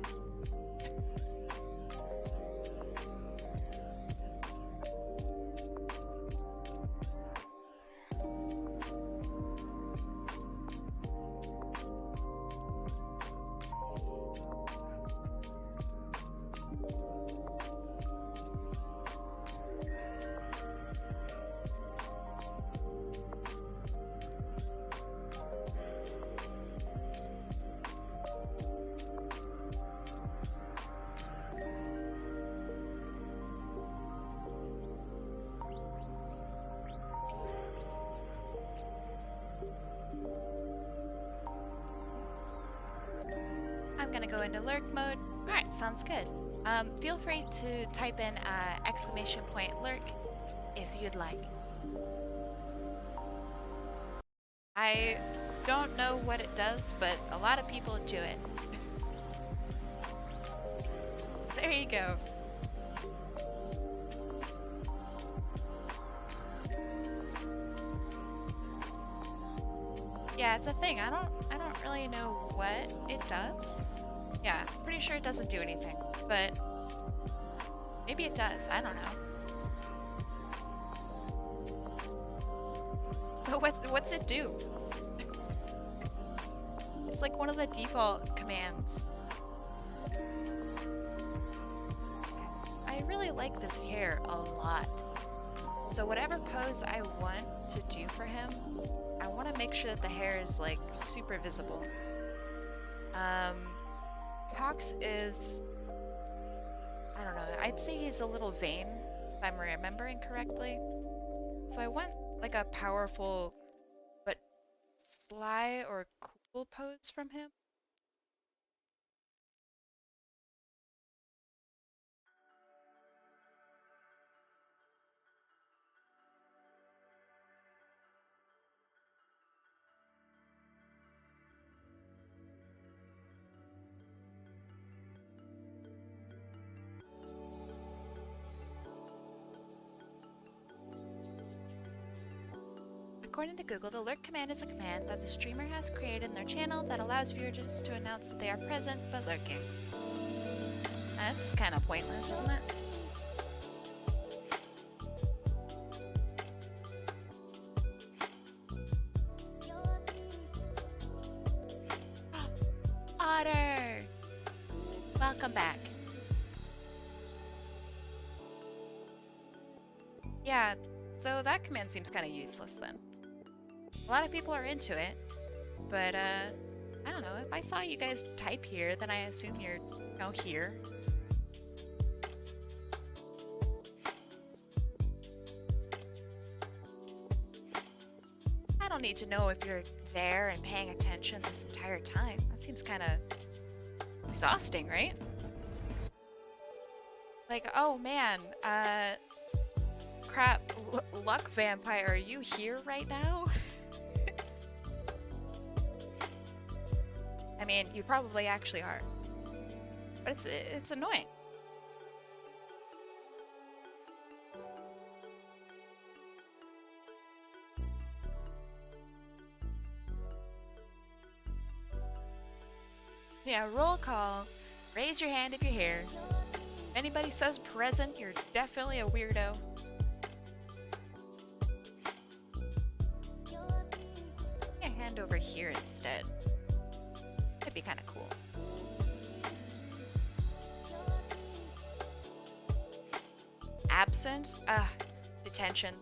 Speaker 1: I'm gonna go into lurk mode. Alright, sounds good. Feel free to type in !lurk if you'd like. I don't know what it does, but a lot of people do it. So there you go. Yeah, it's a thing. I don't really know what it does. Yeah, pretty sure it doesn't do anything, but maybe it does. I don't know. So what's it do? It's like one of the default commands. I really like this hair a lot. So whatever pose I want to do for him, I want to make sure that the hair is like super visible. Cox is, I don't know, I'd say he's a little vain, if I'm remembering correctly. So I want like a powerful but sly or cool pose from him. According to Google, the lurk command is a command that the streamer has created in their channel that allows viewers to announce that they are present but lurking. That's kind of pointless, isn't it? Otter! Welcome back. Yeah, so that command seems kind of useless then. A lot of people are into it, but I don't know, if I saw you guys type here, then I assume you're, you know, here. I don't need to know if you're there and paying attention this entire time. That seems kind of exhausting, right? Like, oh man, crap, Luck Vampire, are you here right now? I mean, you probably actually are, but it's annoying. Yeah, roll call. Raise your hand if you're here. If anybody says present, you're definitely a weirdo. Yeah, hand over here instead. That'd be kind of cool. Absent? Detention.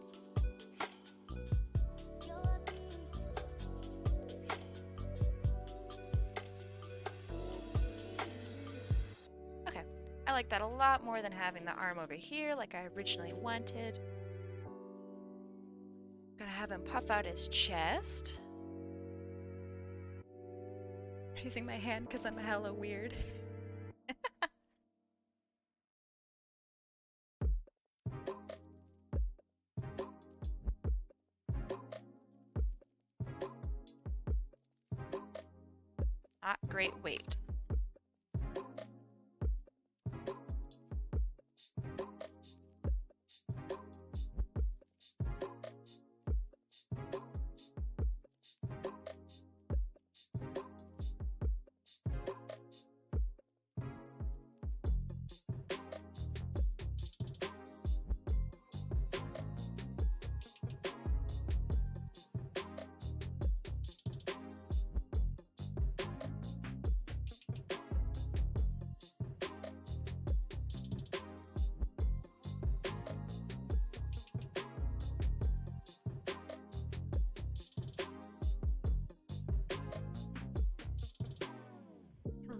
Speaker 1: Okay, I like that a lot more than having the arm over here like I originally wanted. Gonna have him puff out his chest. Raising my hand because I'm hella weird. Not great weight.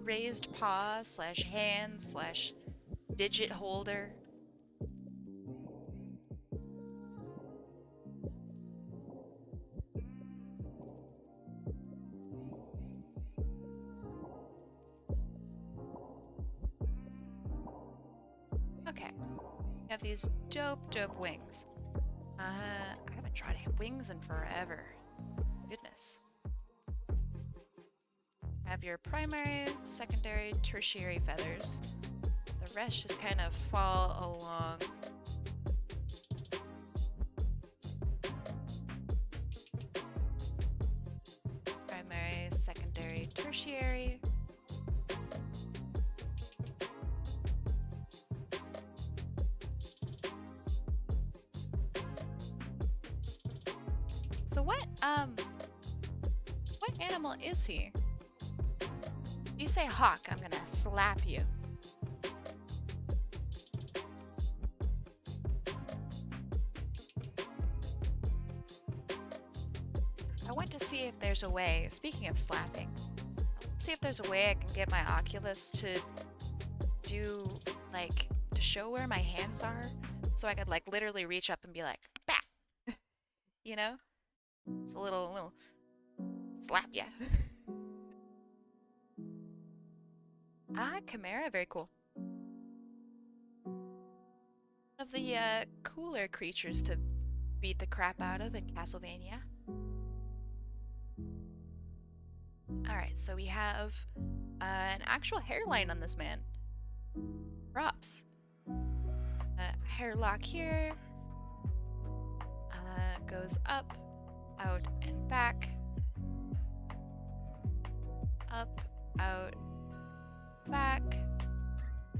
Speaker 1: Raised paw slash hand slash digit holder. Okay, we have these dope wings. I haven't tried wings in forever. Goodness. Have your primary, secondary, tertiary feathers. The rest just kind of fall along. secondary, tertiary. So what animal is he? You say hawk, I'm gonna slap you. I want to see if there's a way, speaking of slapping, see if there's a way I can get my Oculus to do, like, to show where my hands are, so I could, like, literally reach up and be like, bah! You know? It's a little slap ya. Ah, Chimera, very cool. One of the cooler creatures to beat the crap out of in Castlevania. Alright, so we have an actual hairline on this man. Props. Hair lock here. Goes up, out, and back. Up, out, back.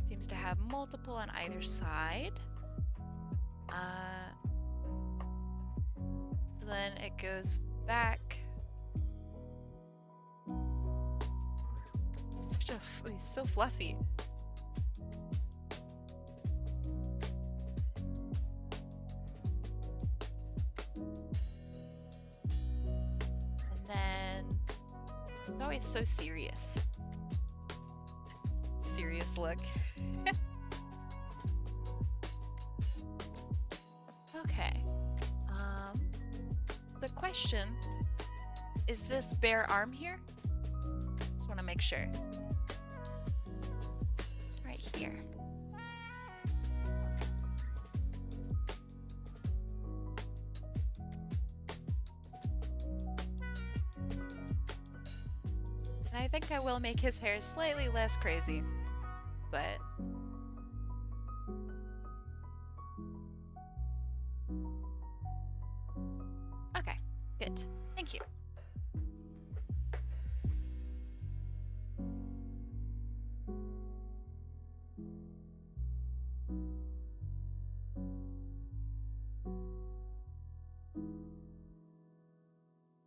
Speaker 1: Seems to have multiple on either side. So then it goes back. He's so fluffy. And then it's always so serious. Serious look. Okay. So question, is this bare arm here? Just want to make sure. Right here. And I think I will make his hair slightly less crazy, but okay, good. Thank you.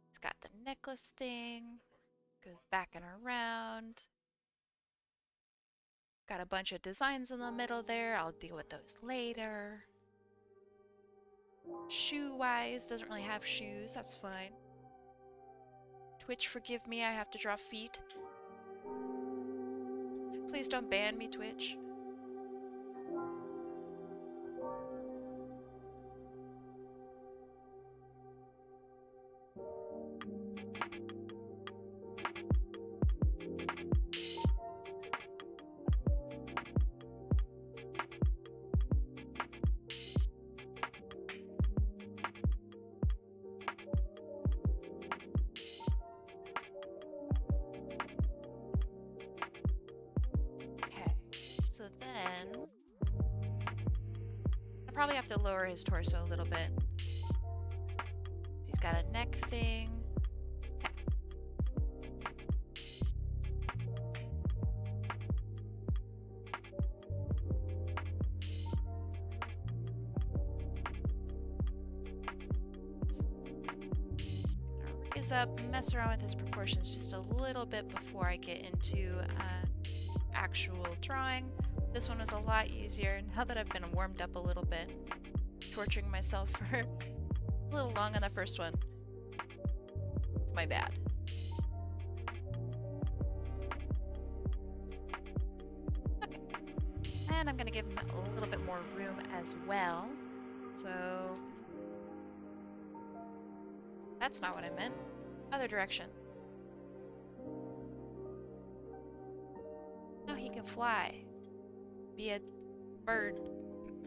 Speaker 1: It's got the necklace thing, goes back and around. Got a bunch of designs in the middle there. I'll deal with those later. Shoe-wise, doesn't really have shoes. That's fine. Twitch, forgive me. I have to draw feet. Please don't ban me, Twitch. So then, I probably have to lower his torso a little bit. He's got a neck thing. Raise up, mess around with his proportions just a little bit before I get into actual drawing. This one was a lot easier now that I've been warmed up a little bit. Torturing myself for a little long on the first one. It's my bad. Okay. And I'm gonna give him a little bit more room as well. So that's not what I meant. Other direction. Now he can fly. Be a bird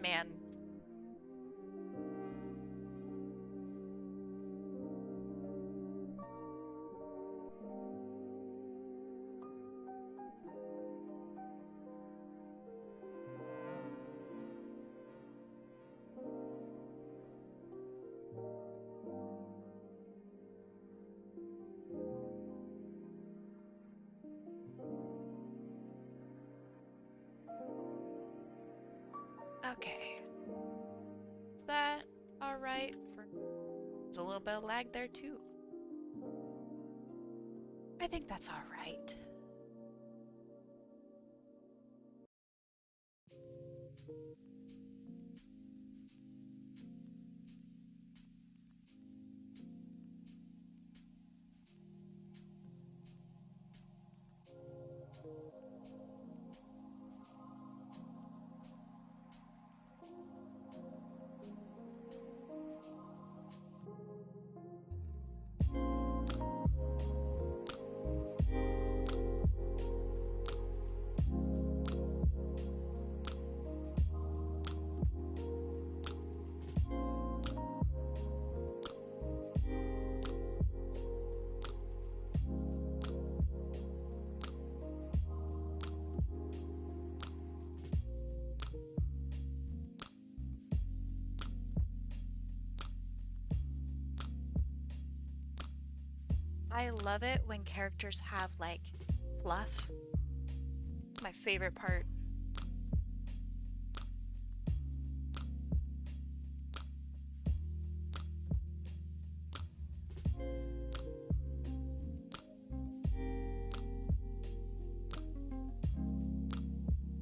Speaker 1: man. There's a little bit of lag there too. I think that's all right. I love it when characters have, like, fluff. It's my favorite part.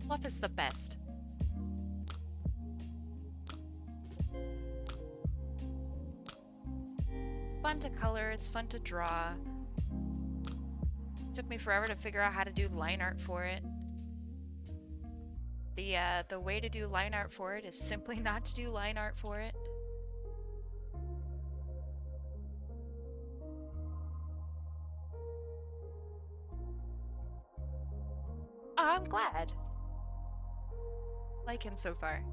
Speaker 1: Fluff is the best. It's fun to color, it's fun to draw. Took me forever to figure out how to do line art for it. The way to do line art for it is simply not to do line art for it. I'm glad. Like him so far.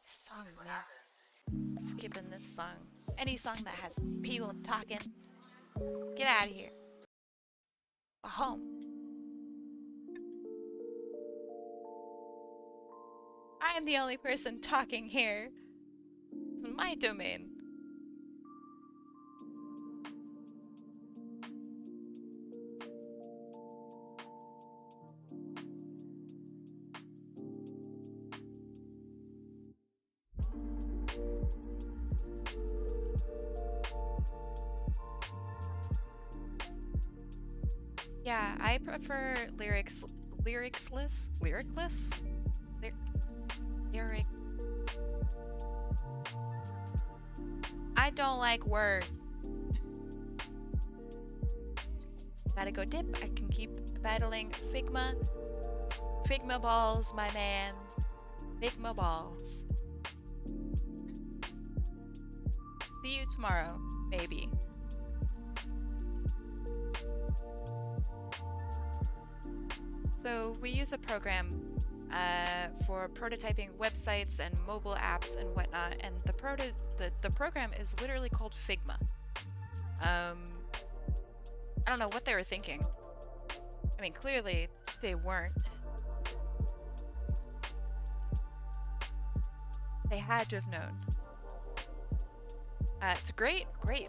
Speaker 1: Song, man. Skipping this song. Any song that has people talking. Get out of here. Go home. I am the only person talking here. It's my domain. Yeah, I prefer lyrics. Lyricless? Lyricless? Lyric. I don't like word. Gotta go dip. I can keep battling Figma. Figma balls, my man. Figma balls. See you tomorrow, maybe. So we use a program for prototyping websites and mobile apps and whatnot, and the program is literally called Figma. I don't know what they were thinking. I mean, clearly they weren't. They had to have known. It's a great,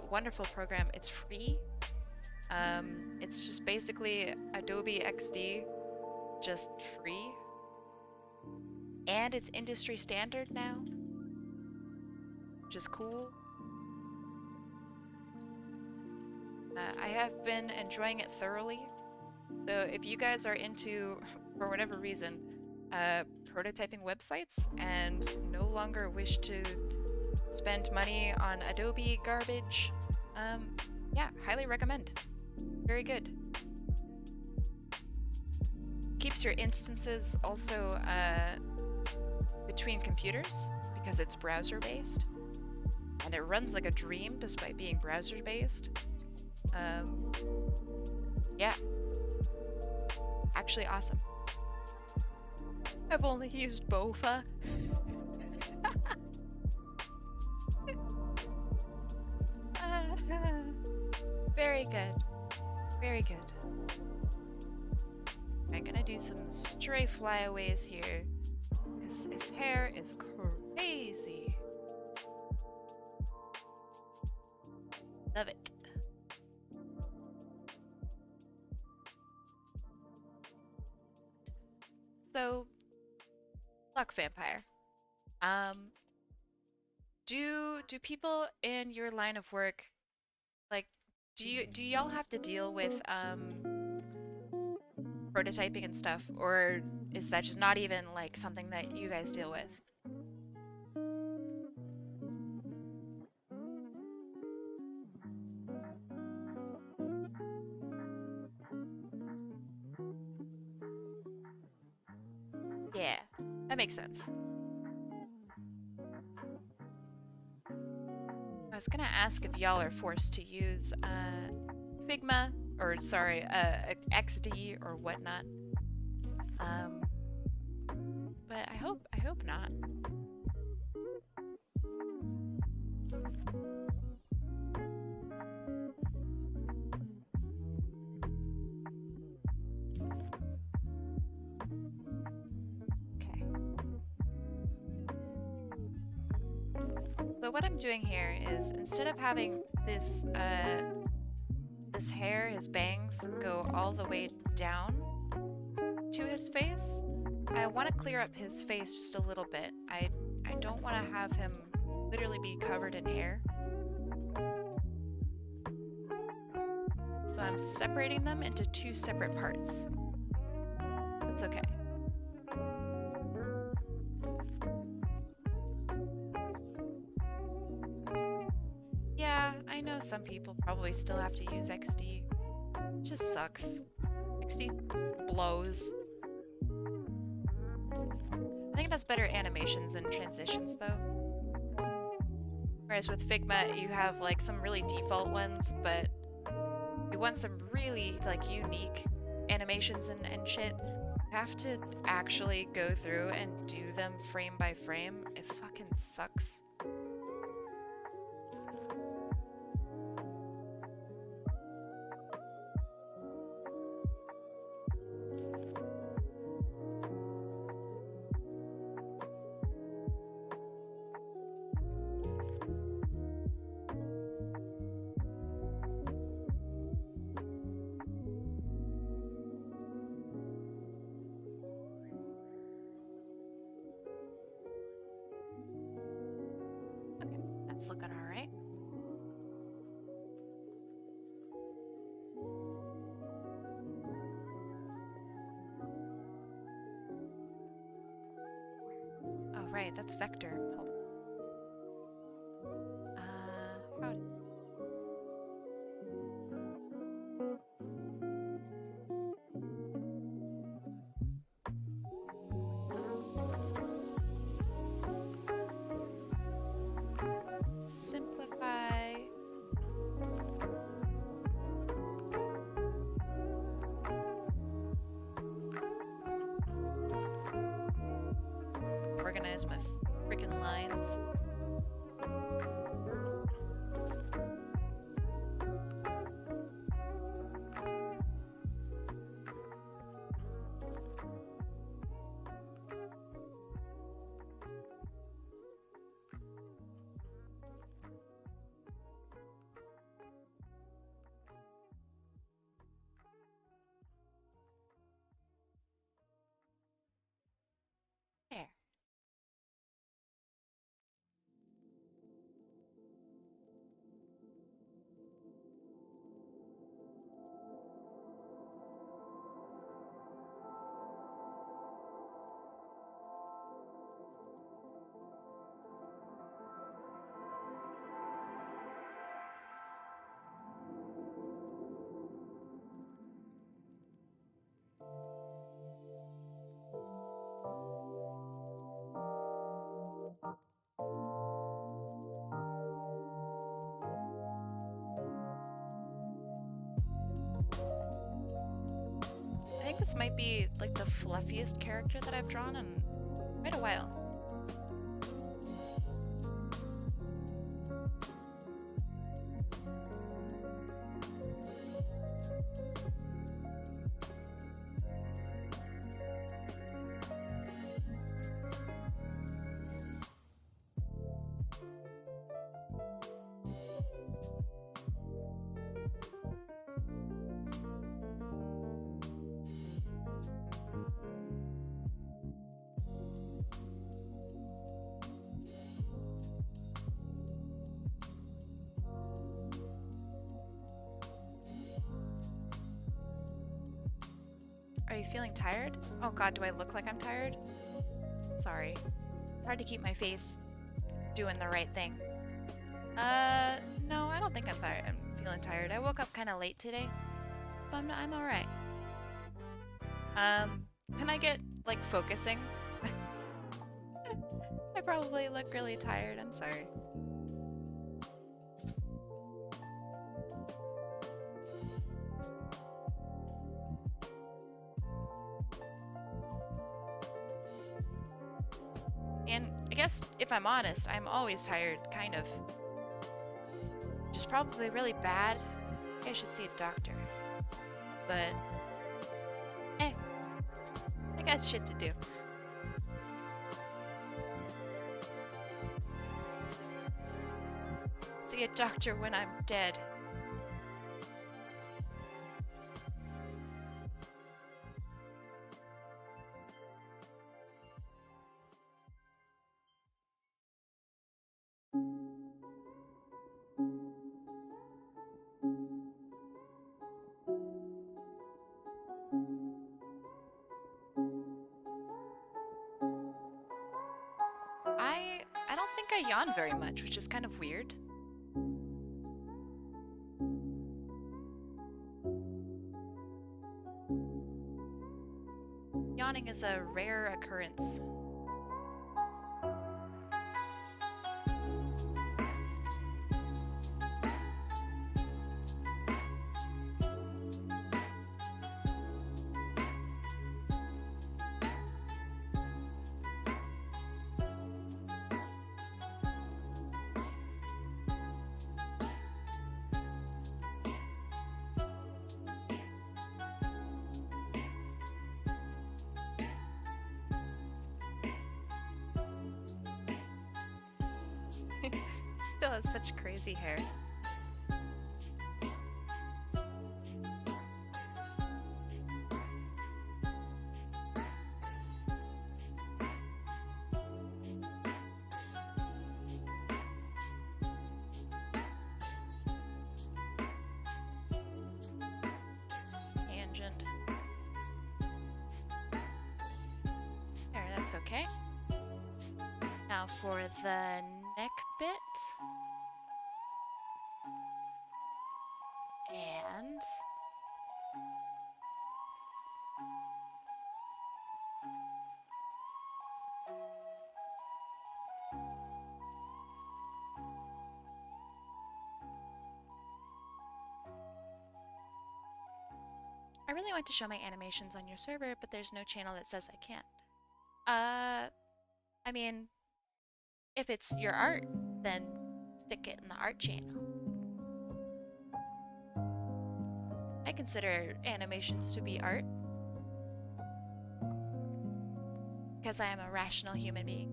Speaker 1: wonderful program. It's free. It's just basically Adobe XD, just free. And it's industry standard now, which is cool. I have been enjoying it thoroughly. So if you guys are into, for whatever reason, prototyping websites and no longer wish to spend money on Adobe garbage, yeah, highly recommend. Very good. keeps your instances also between computers because it's browser-based. And it runs like a dream despite being browser-based. Yeah. Actually awesome. I've only used Bofa. Very good. Very good. I'm gonna do some stray flyaways here because his hair is crazy. Love it. So, luck vampire. Do people in your line of work, like, do y'all have to deal with prototyping and stuff, or is that just not even like something that you guys deal with? Yeah, that makes sense. I was gonna ask if y'all are forced to use Figma, or sorry, XD or whatnot. But I hope not. Okay. So what I'm doing here is instead of having this this hair, his bangs, go all the way down to his face, I want to clear up his face just a little bit. I don't want to have him literally be covered in hair. So I'm separating them into two separate parts. That's okay. Yeah, I know some people probably still have to use XD. It just sucks. XD blows. I think it has better animations and transitions though. Whereas with Figma, you have like some really default ones, but you want some really like unique animations and shit. You have to actually go through and do them frame by frame. It fucking sucks. Okay, that's looking all right. Oh, right, that's vector. Hold on. Howdy. Simplify. Organize my freaking lines. There. this might be like the fluffiest character that I've drawn in quite a while. Are you feeling tired? Oh god, do I look like I'm tired? Sorry. It's hard to keep my face doing the right thing. No, I don't think I'm feeling tired. I woke up kind of late today, so I'm alright. Can I get, like, focusing? I probably look really tired, I'm sorry. And I guess, if I'm honest, I'm always tired, kind of. Which is probably really bad. Maybe I should see a doctor. But, I got shit to do. See a doctor when I'm dead. I don't think I yawn very much, which is kind of weird. Yawning is a rare occurrence. Still has such crazy hair. Tangent. There, that's okay. Now for the neck bit. And I really want to show my animations on your server, but there's no channel that says I can't. I mean, if it's your art, then stick it in the art channel. I consider animations to be art because I am a rational human being.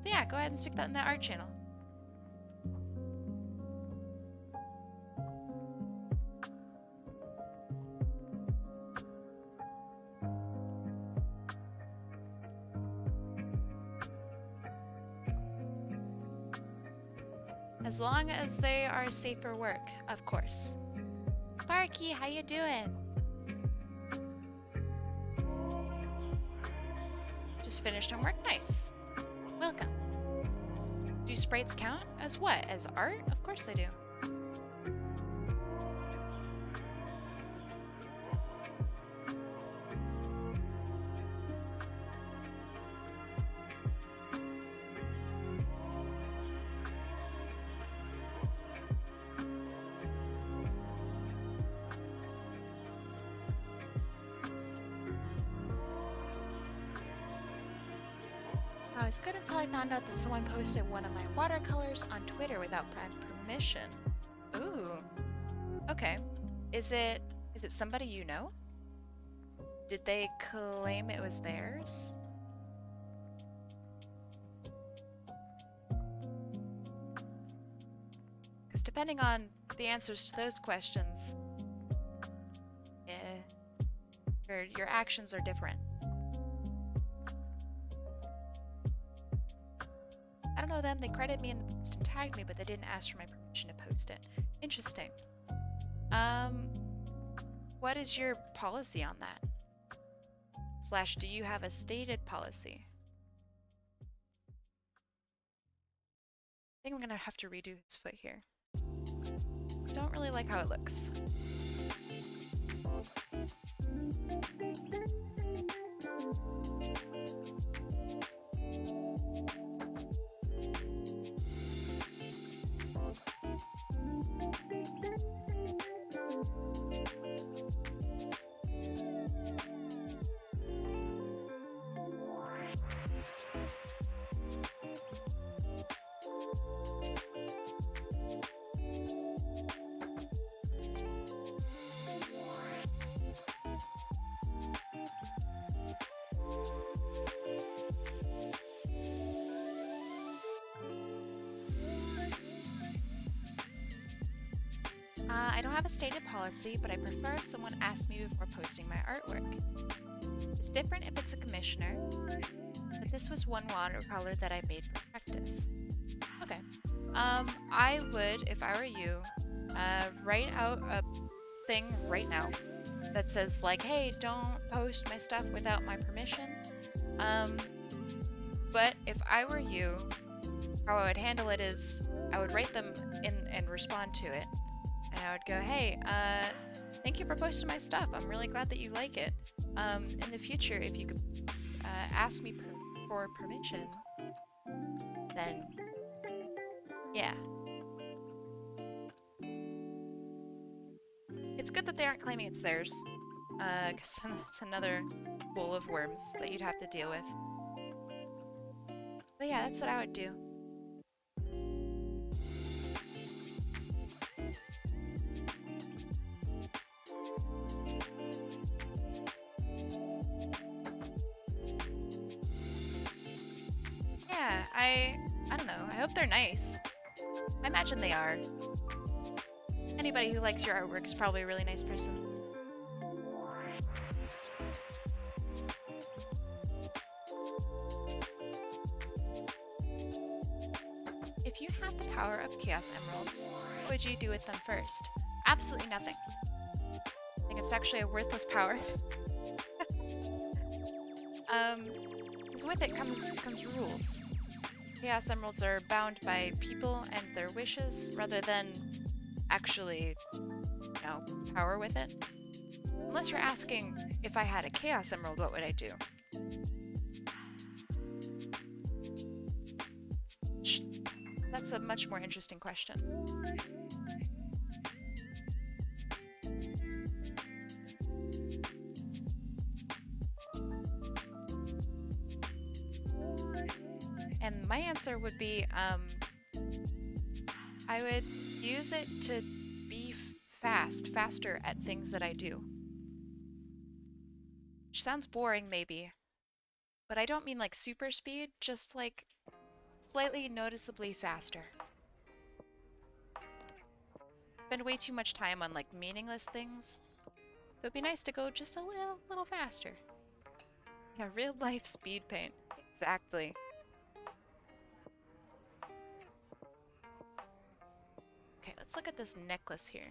Speaker 1: So yeah, go ahead and stick that in the art channel. As long as they are safe for work, of course. Sparky, how you doing? Just finished homework? Nice. Welcome. Do sprites count as what? As art? Of course they do. I was good until I found out that someone posted one of my watercolors on Twitter without my permission. Ooh. Okay. Is it somebody you know? Did they claim it was theirs? Because depending on the answers to those questions, your actions are different. I don't know them, they credited me in the post and tagged me, but they didn't ask for my permission to post it. Interesting. What is your policy on that? / do you have a stated policy? I think I'm gonna have to redo his foot here. Don't really like how it looks. I don't have a stated policy, but I prefer if someone asks me before posting my artwork. It's different if it's a commissioner, but this was one watercolor that I made for practice. Okay. I would, if I were you, write out a thing right now that says like, hey, don't post my stuff without my permission. But if I were you, how I would handle it is I would write them in and respond to it. And I would go, hey, thank you for posting my stuff. I'm really glad that you like it. In the future, if you could ask me for permission, then yeah. It's good that they aren't claiming it's theirs, because then it's another bowl of worms that you'd have to deal with. But yeah, that's what I would do. Yeah, I don't know. I hope they're nice. I imagine they are. Anybody who likes your artwork is probably a really nice person. If you had the power of Chaos Emeralds, what would you do with them first? Absolutely nothing. I think it's actually a worthless power. Because with it comes rules. Chaos Emeralds are bound by people and their wishes, rather than actually, you know, power with it. Unless you're asking, if I had a Chaos Emerald, what would I do? That's a much more interesting question. And my answer would be, I would use it to be faster at things that I do. Which sounds boring, maybe. But I don't mean like super speed, just like slightly noticeably faster. Spend way too much time on like meaningless things. So it'd be nice to go just a little faster. Yeah, real life speed paint. Exactly. Okay, let's look at this necklace here.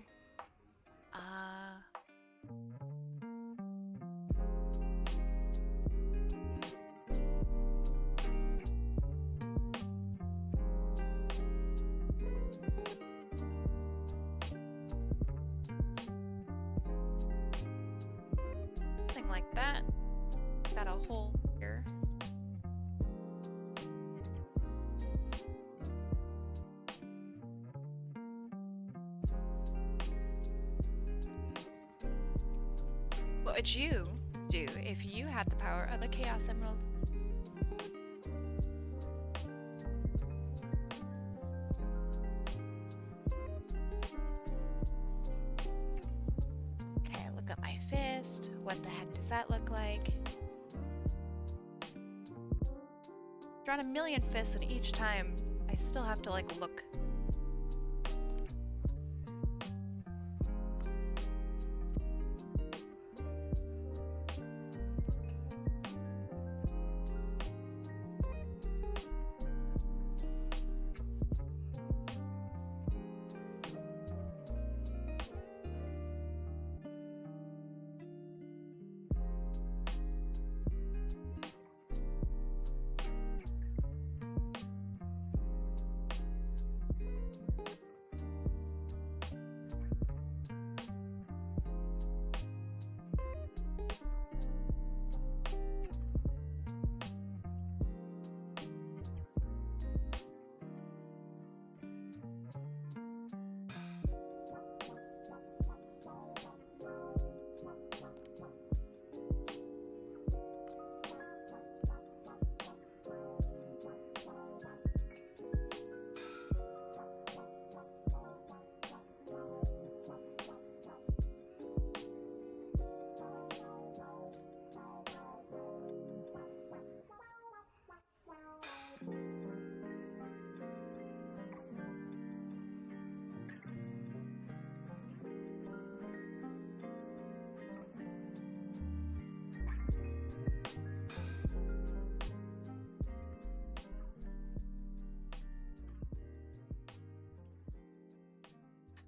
Speaker 1: Something like that. Got a hole here. What would you do if you had the power of a Chaos Emerald? fist. What the heck does that look like? Drawn a million fists, and each time I still have to like look.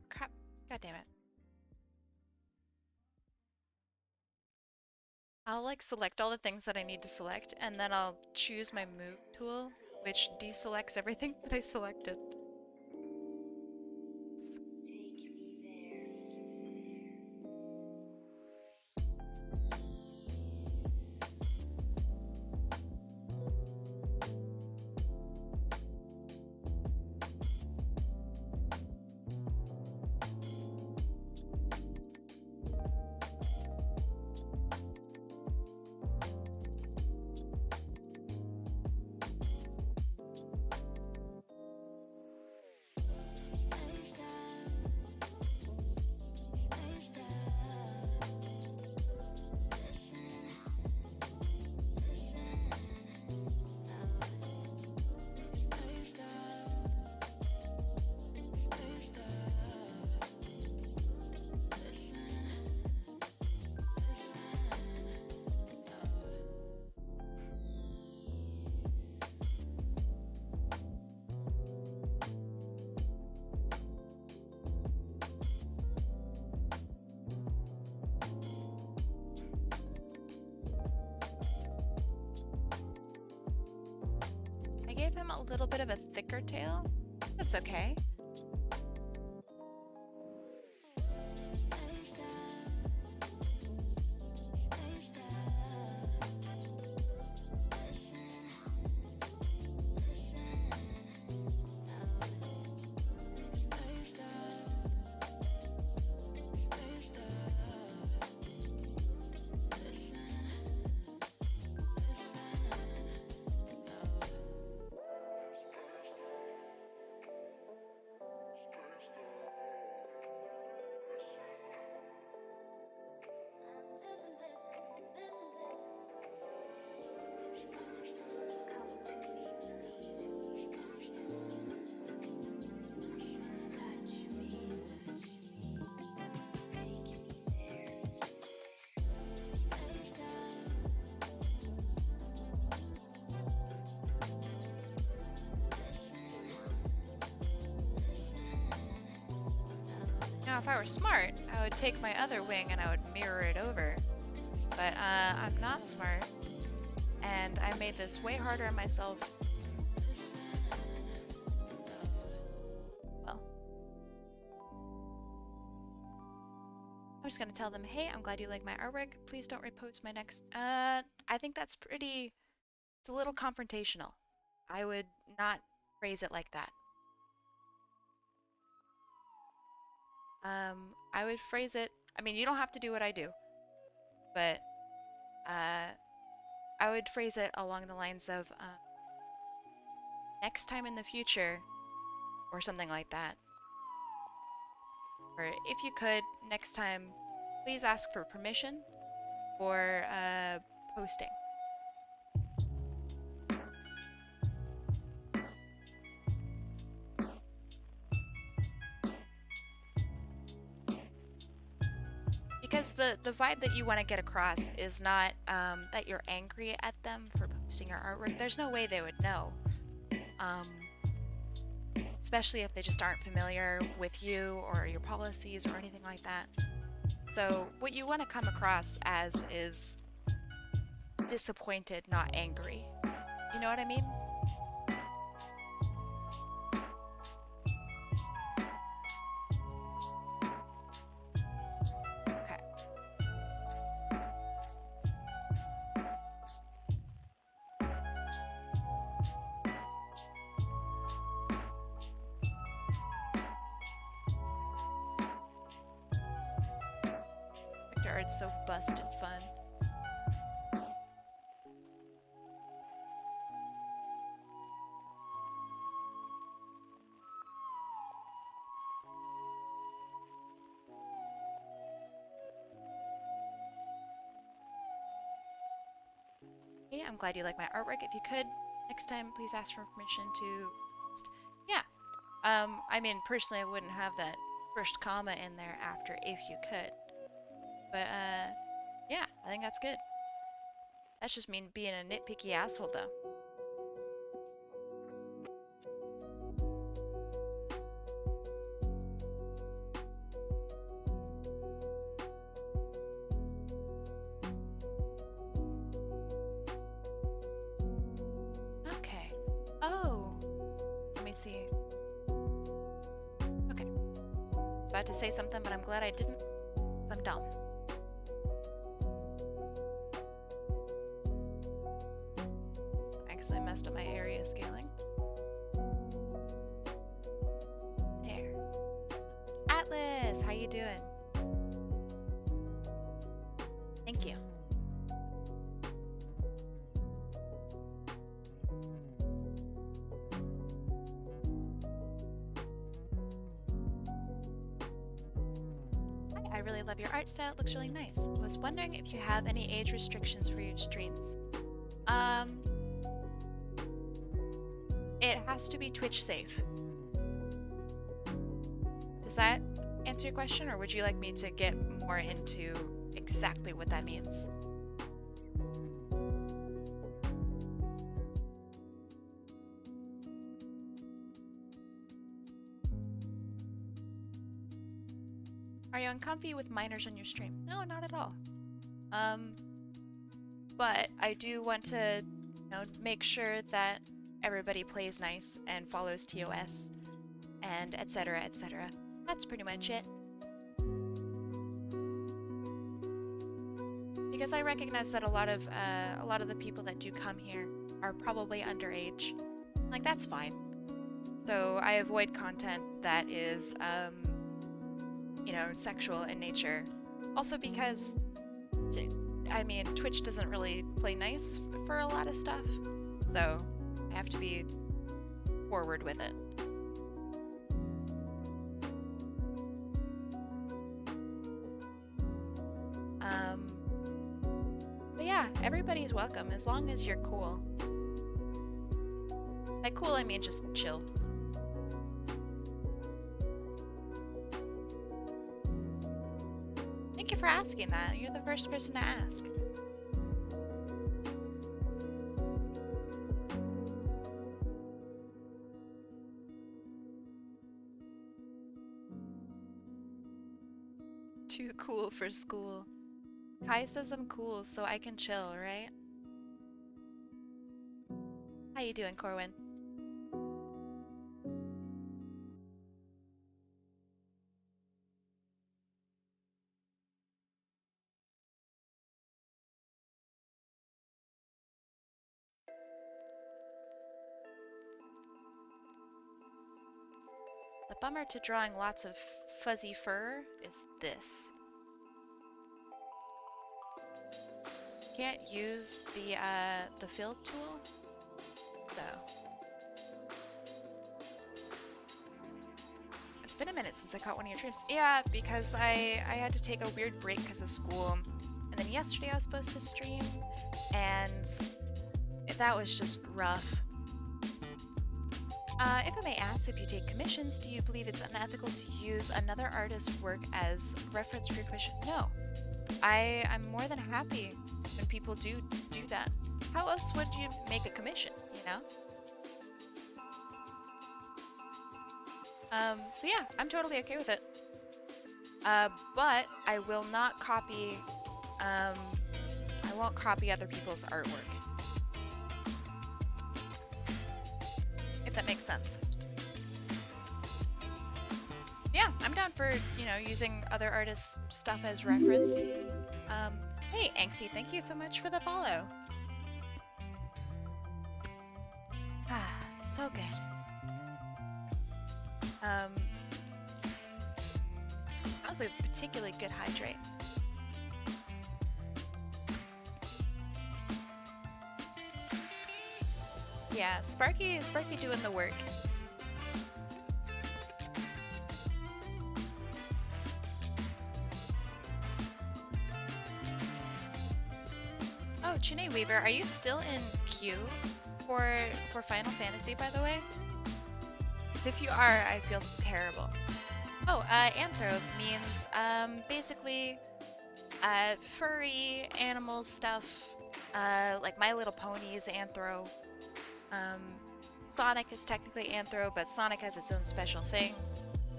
Speaker 1: Crap. God damn it. I'll like select all the things that I need to select, and then I'll choose my move tool, which deselects everything that I selected. I gave him a little bit of a thicker tail. That's okay. Now, if I were smart, I would take my other wing and I would mirror it over. But I'm not smart, and I made this way harder on myself. Oops. Well, I'm just gonna tell them, hey, I'm glad you like my artwork. Please don't repost my next. I think that's pretty. It's a little confrontational. I would not phrase it like that. I would phrase it, I mean, you don't have to do what I do, but I would phrase it along the lines of, next time in the future, or something like that. Or if you could, next time, please ask for permission for posting. Because the vibe that you want to get across is not that you're angry at them for posting your artwork. There's no way they would know. Especially if they just aren't familiar with you or your policies or anything like that. So what you want to come across as is disappointed, not angry. You know what I mean? Okay. Vector art's so busted fun. Hey, I'm glad you like my artwork. If you could, next time, please ask for permission to... Yeah. I mean, personally, I wouldn't have that first comma in there after if you could. But, yeah, I think that's good. That's just me being a nitpicky asshole, though. Okay. Oh. Let me see. Okay. I was about to say something, but I'm glad I didn't, because I'm dumb. I messed up my area scaling. There. Atlas, how you doing? Thank you. Hi, I really love your art style. It looks really nice. Was wondering if you have any age restrictions for your streams. It has to be Twitch safe. Does that answer your question, or would you like me to get more into exactly what that means? Are you uncomfy with minors on your stream? No, not at all. But I do want to, you know, make sure that everybody plays nice and follows TOS and etc, etc. That's pretty much it. Because I recognize that a lot of the people that do come here are probably underage. Like, that's fine. So I avoid content that is you know, sexual in nature. Also because I mean, Twitch doesn't really play nice for a lot of stuff. So I have to be forward with it. But yeah, everybody's welcome as long as you're cool. By cool, I mean just chill. Thank you for asking that. You're the first person to ask. Too cool for school. Kai says I'm cool, so I can chill, right? How you doing, Corwin? The bummer to drawing lots of fuzzy fur is this. Can't use the fill tool, so it's been a minute since I caught one of your streams. Yeah, because I had to take a weird break because of school, And then yesterday I was supposed to stream, and that was just rough. If I may ask, if you take commissions, do you believe it's unethical to use another artist's work as reference for your commission? No. I'm more than happy when people do that. How else would you make a commission, you know? So yeah, I'm totally okay with it. But I will not copy, I won't copy other people's artwork. If that makes sense. Yeah, I'm down for, you know, using other artists' stuff as reference. Hey, Anxie, thank you so much for the follow. Ah, so good. That was a particularly good hydrate. Yeah, Sparky doing the work. Oh, Chine Weaver, are you still in queue for Final Fantasy, by the way? Because if you are, I feel terrible. Oh, anthro means basically furry animal stuff, like My Little Pony is anthro. Sonic is technically anthro, but Sonic has its own special thing.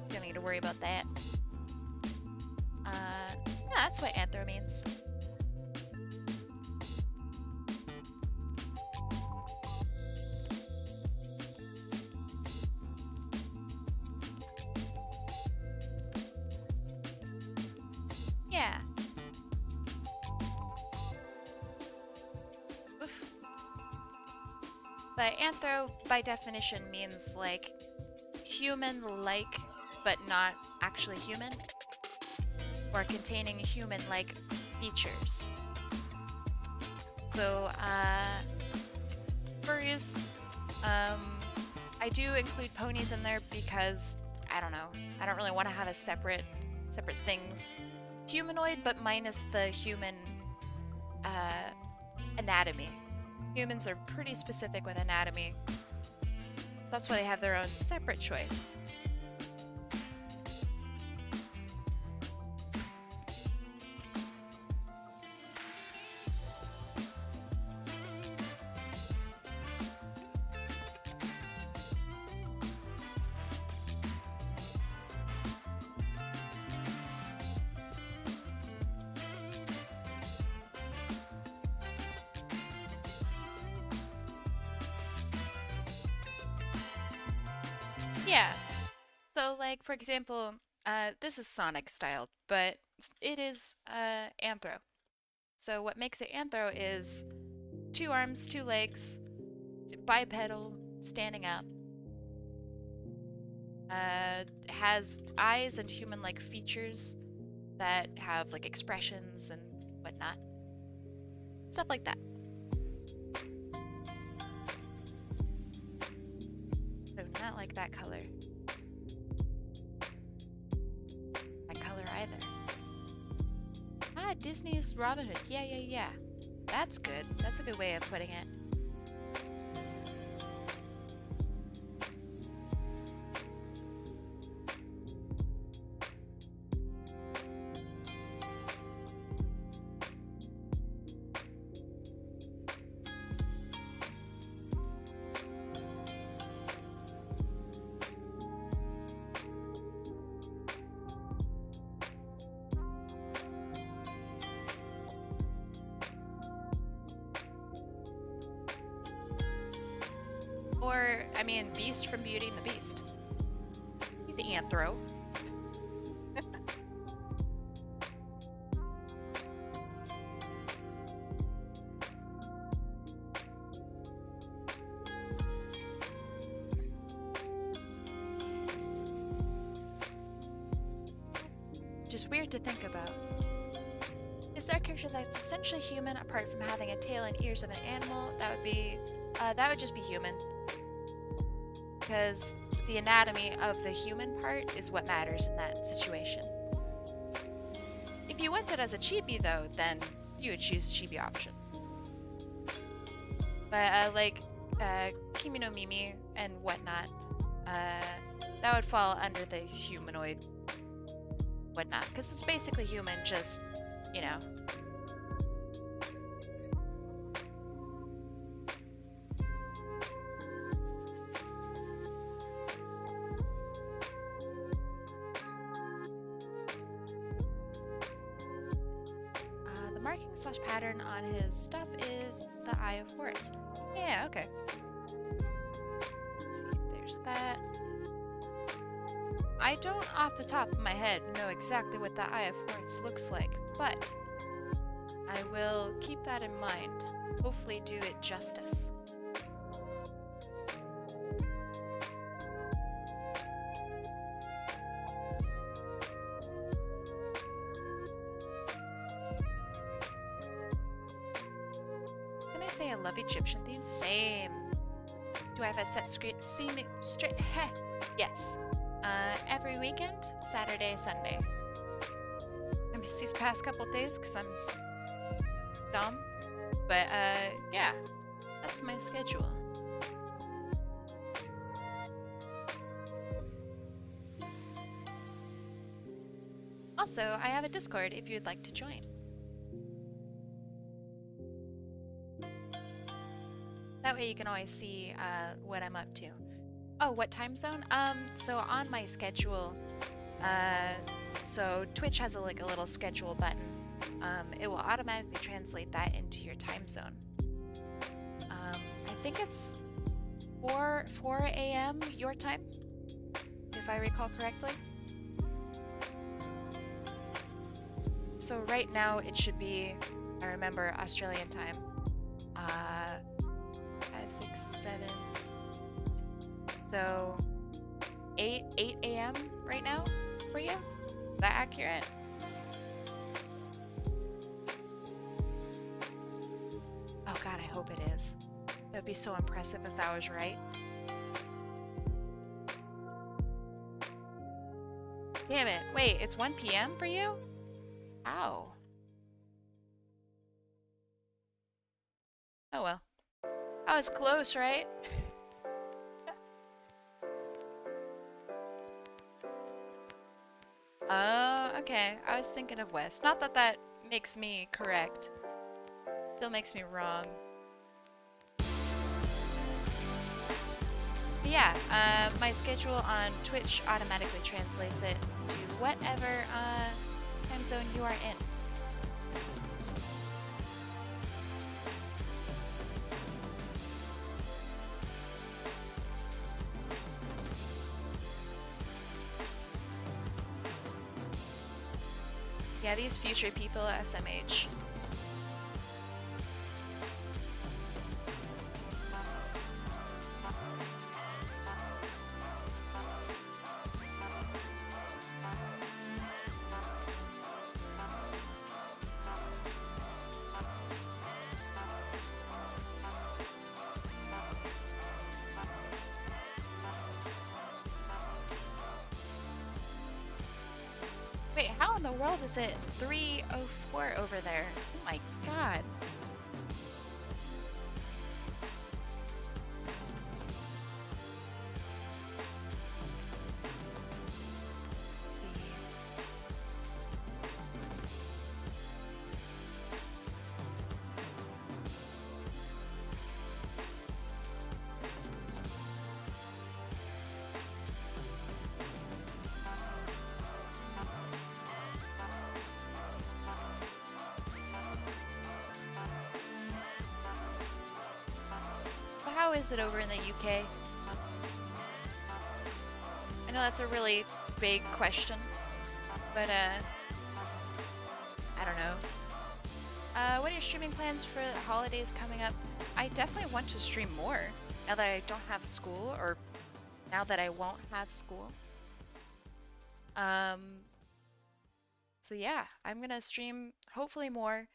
Speaker 1: So you don't need to worry about that. Yeah, that's what anthro means. Yeah. Oof. But anthro, by definition, means like human-like, but not actually human, or containing human-like features. So, furries, I do include ponies in there because, I don't know, I don't really want to have a separate things. Humanoid, but minus the human, anatomy. Humans are pretty specific with anatomy, so that's why they have their own separate choice. Yeah. So, like, for example, this is Sonic style, but it is anthro. So what makes it anthro is 2 arms, 2 legs, bipedal, standing up. Has eyes and human-like features that have, like, expressions and whatnot. Stuff like that. So not like that color. That color either. Ah, Disney's Robin Hood. Yeah. That's good. That's a good way of putting it. Or, I mean, Beast from Beauty and the Beast. He's anthro. Just weird to think about. Is there a character that's essentially human apart from having a tail and ears of an animal? That would just be human. Because the anatomy of the human part is what matters in that situation. If you went it as a chibi, though, then you would choose chibi option. But like Kimi no Mimi and whatnot, that would fall under the humanoid whatnot, because it's basically human, just, you know. The marking slash pattern on his stuff is the Eye of Horus. Yeah, okay. Let's see, there's that. I don't off the top of my head know exactly what the Eye of Horus looks like, but I will keep that in mind. Hopefully do it justice. Can I say I love Egyptian themes? Same. Do I have a set straight? Yes. Every weekend, Saturday, Sunday. I missed these past couple days because I'm dumb. But yeah, that's my schedule. Also, I have a Discord if you'd like to join. That way you can always see what I'm up to. Oh, what time zone? So on my schedule, so Twitch has a little schedule button. It will automatically translate that into your time zone. I think it's 4 a.m. your time, if I recall correctly. So right now it should be, I remember, Australian time. 5, 6, 7. So 8 a.m. right now for you? Is that accurate? Oh god, I hope it is. That would be so impressive if I was right. Damn it. Wait, it's 1 p.m. for you? Ow. Oh well. I was close, right? Oh, okay. I was thinking of West. Not that that makes me correct. Still makes me wrong. But yeah, my schedule on Twitch automatically translates it to whatever time zone you are in. Yeah, these future people, SMH. Wait, how in the world is it 3:04 over there? Oh my god. Let's see. So how is it over in the UK? I know that's a really vague question, but I don't know. What are your streaming plans for the holidays coming up? I definitely want to stream more now that I don't have school, or now that I won't have school. So yeah, I'm gonna stream hopefully more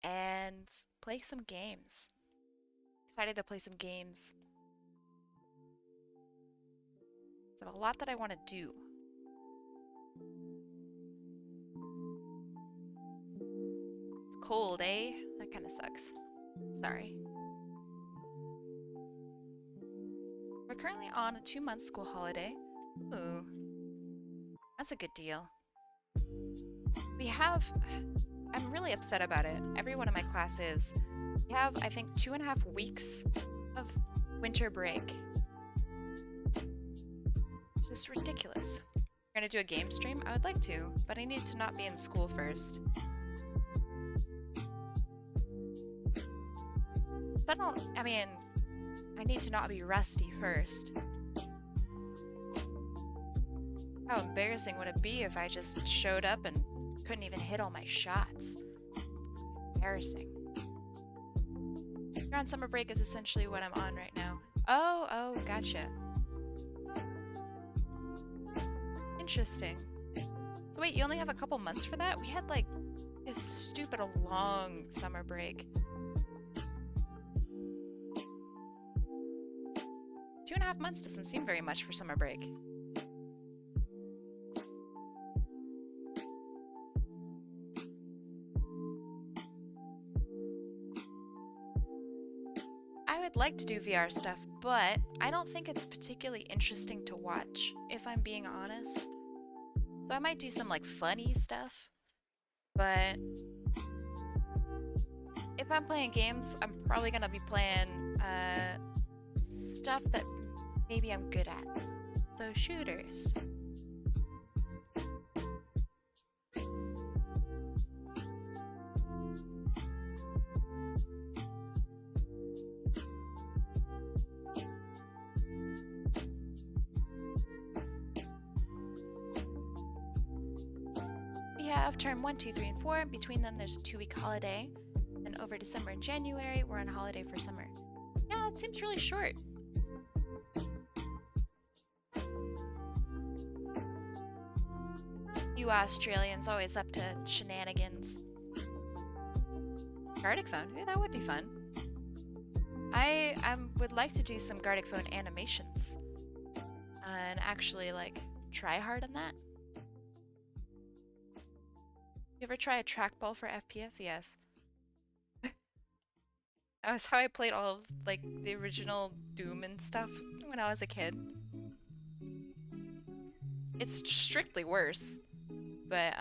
Speaker 1: and play some games. Excited to play some games. So I have a lot that I want to do. It's cold, eh? That kind of sucks. Sorry. We're currently on a 2-month school holiday. Ooh. That's a good deal. We have... I'm really upset about it. Every one of my classes. We have, I think, 2.5 weeks of winter break. It's just ridiculous. We're gonna do a game stream? I would like to, but I need to not be in school first. I mean, I need to not be rusty first. How embarrassing would it be if I just showed up and couldn't even hit all my shots? Embarrassing. You're on summer break is essentially what I'm on right now. Oh, gotcha. Interesting. So wait, you only have a couple months for that? We had like a stupid long summer break. 2.5 months doesn't seem very much for summer break. I would like to do VR stuff, but I don't think it's particularly interesting to watch, if I'm being honest. So I might do some like funny stuff, but if I'm playing games, I'm probably gonna be playing stuff that maybe I'm good at. So shooters. We have term 1, 2, 3, and 4. Between them, there's a 2-week holiday. Then over December and January, we're on holiday for summer. Yeah, it seems really short. You Australians always up to shenanigans. Gartic phone? Ooh, that would be fun. I would like to do some Gartic phone animations. And actually, like, try hard on that. You ever try a trackball for FPS? Yes. That was how I played all of, like, the original Doom and stuff when I was a kid. It's strictly worse. But,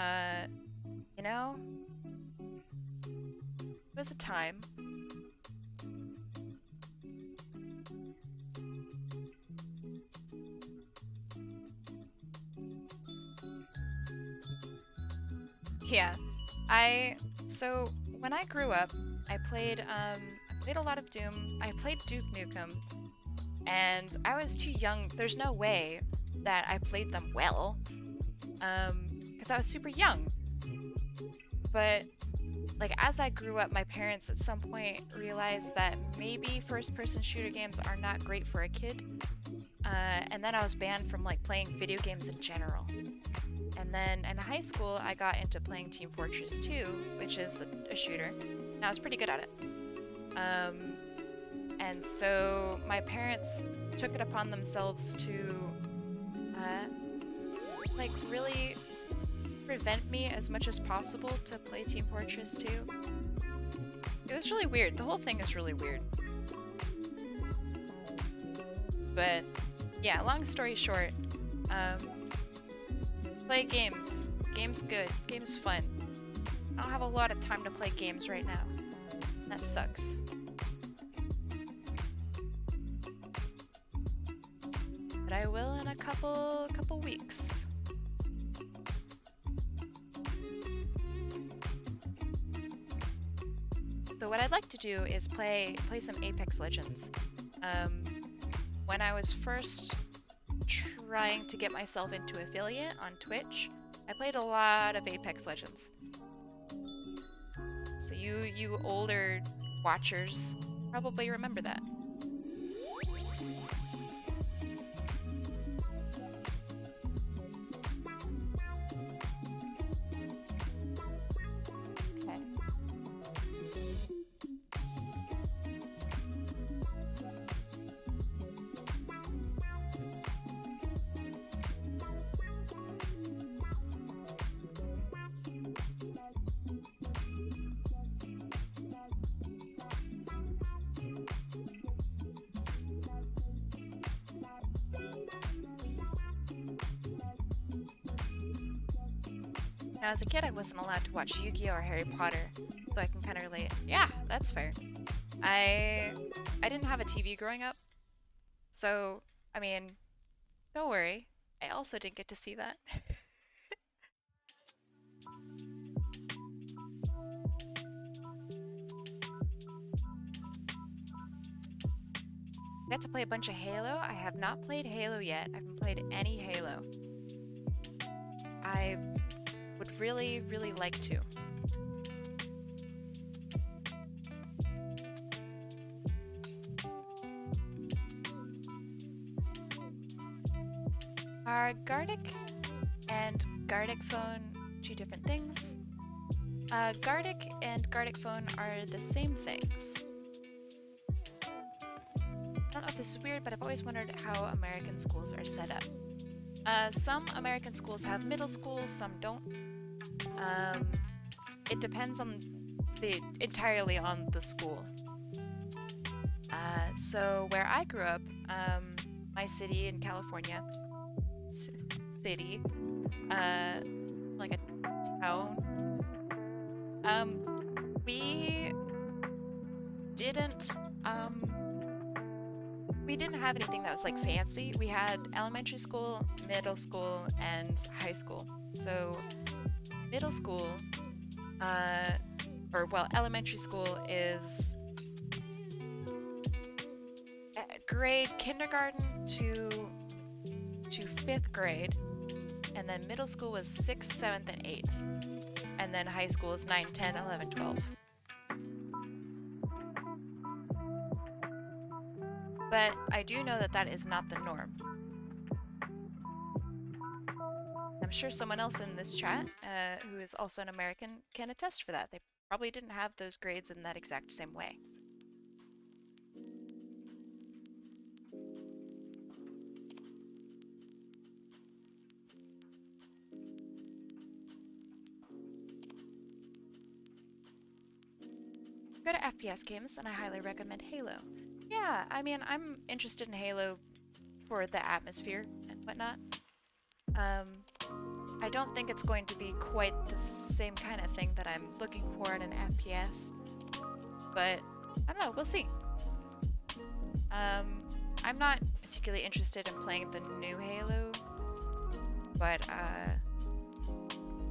Speaker 1: you know, it was a time. Yeah, so when I grew up, I played a lot of Doom. I played Duke Nukem, and I was too young. There's no way that I played them well, because I was super young. But like as I grew up, my parents at some point realized that maybe first-person shooter games are not great for a kid, and then I was banned from like playing video games in general. And then in high school, I got into playing Team Fortress 2, which is a shooter, and I was pretty good at it. And so my parents took it upon themselves to, like, really prevent me as much as possible to play Team Fortress 2. It was really weird. The whole thing is really weird. But, yeah, long story short, play games. Game's good. Game's fun. I don't have a lot of time to play games right now. That sucks. But I will in a couple weeks. So what I'd like to do is play some Apex Legends. When I was first trying to get myself into affiliate on Twitch, I played a lot of Apex Legends. So you older watchers probably remember that. Okay. Now, as a kid, I wasn't allowed to watch Yu-Gi-Oh! Or Harry Potter, so I can kind of relate. Yeah, that's fair. I didn't have a TV growing up, so, I mean, don't worry. I also didn't get to see that. Got to play a bunch of Halo. I have not played Halo yet. I haven't played any Halo. I would really, really like to. Are Gardic and Gardic Phone two different things? Gardic and Gardic Phone are the same things. I don't know if this is weird, but I've always wondered how American schools are set up. Some American schools have middle school, some don't. It depends on entirely on the school. So where I grew up, my city in California, like a town, we didn't have anything that was like fancy. We had elementary school, middle school, and high school. So middle school, elementary school is grade kindergarten to 5th grade, and then middle school was 6th, 7th, and 8th, and then high school is 9, 10, 11, 12. But I do know that that is not the norm. I'm sure someone else in this chat, who is also an American, can attest for that. They probably didn't have those grades in that exact same way. Go to FPS games, and I highly recommend Halo. Yeah, I mean, I'm interested in Halo for the atmosphere and whatnot. I don't think it's going to be quite the same kind of thing that I'm looking for in an FPS, but I don't know, we'll see. I'm not particularly interested in playing the new Halo, but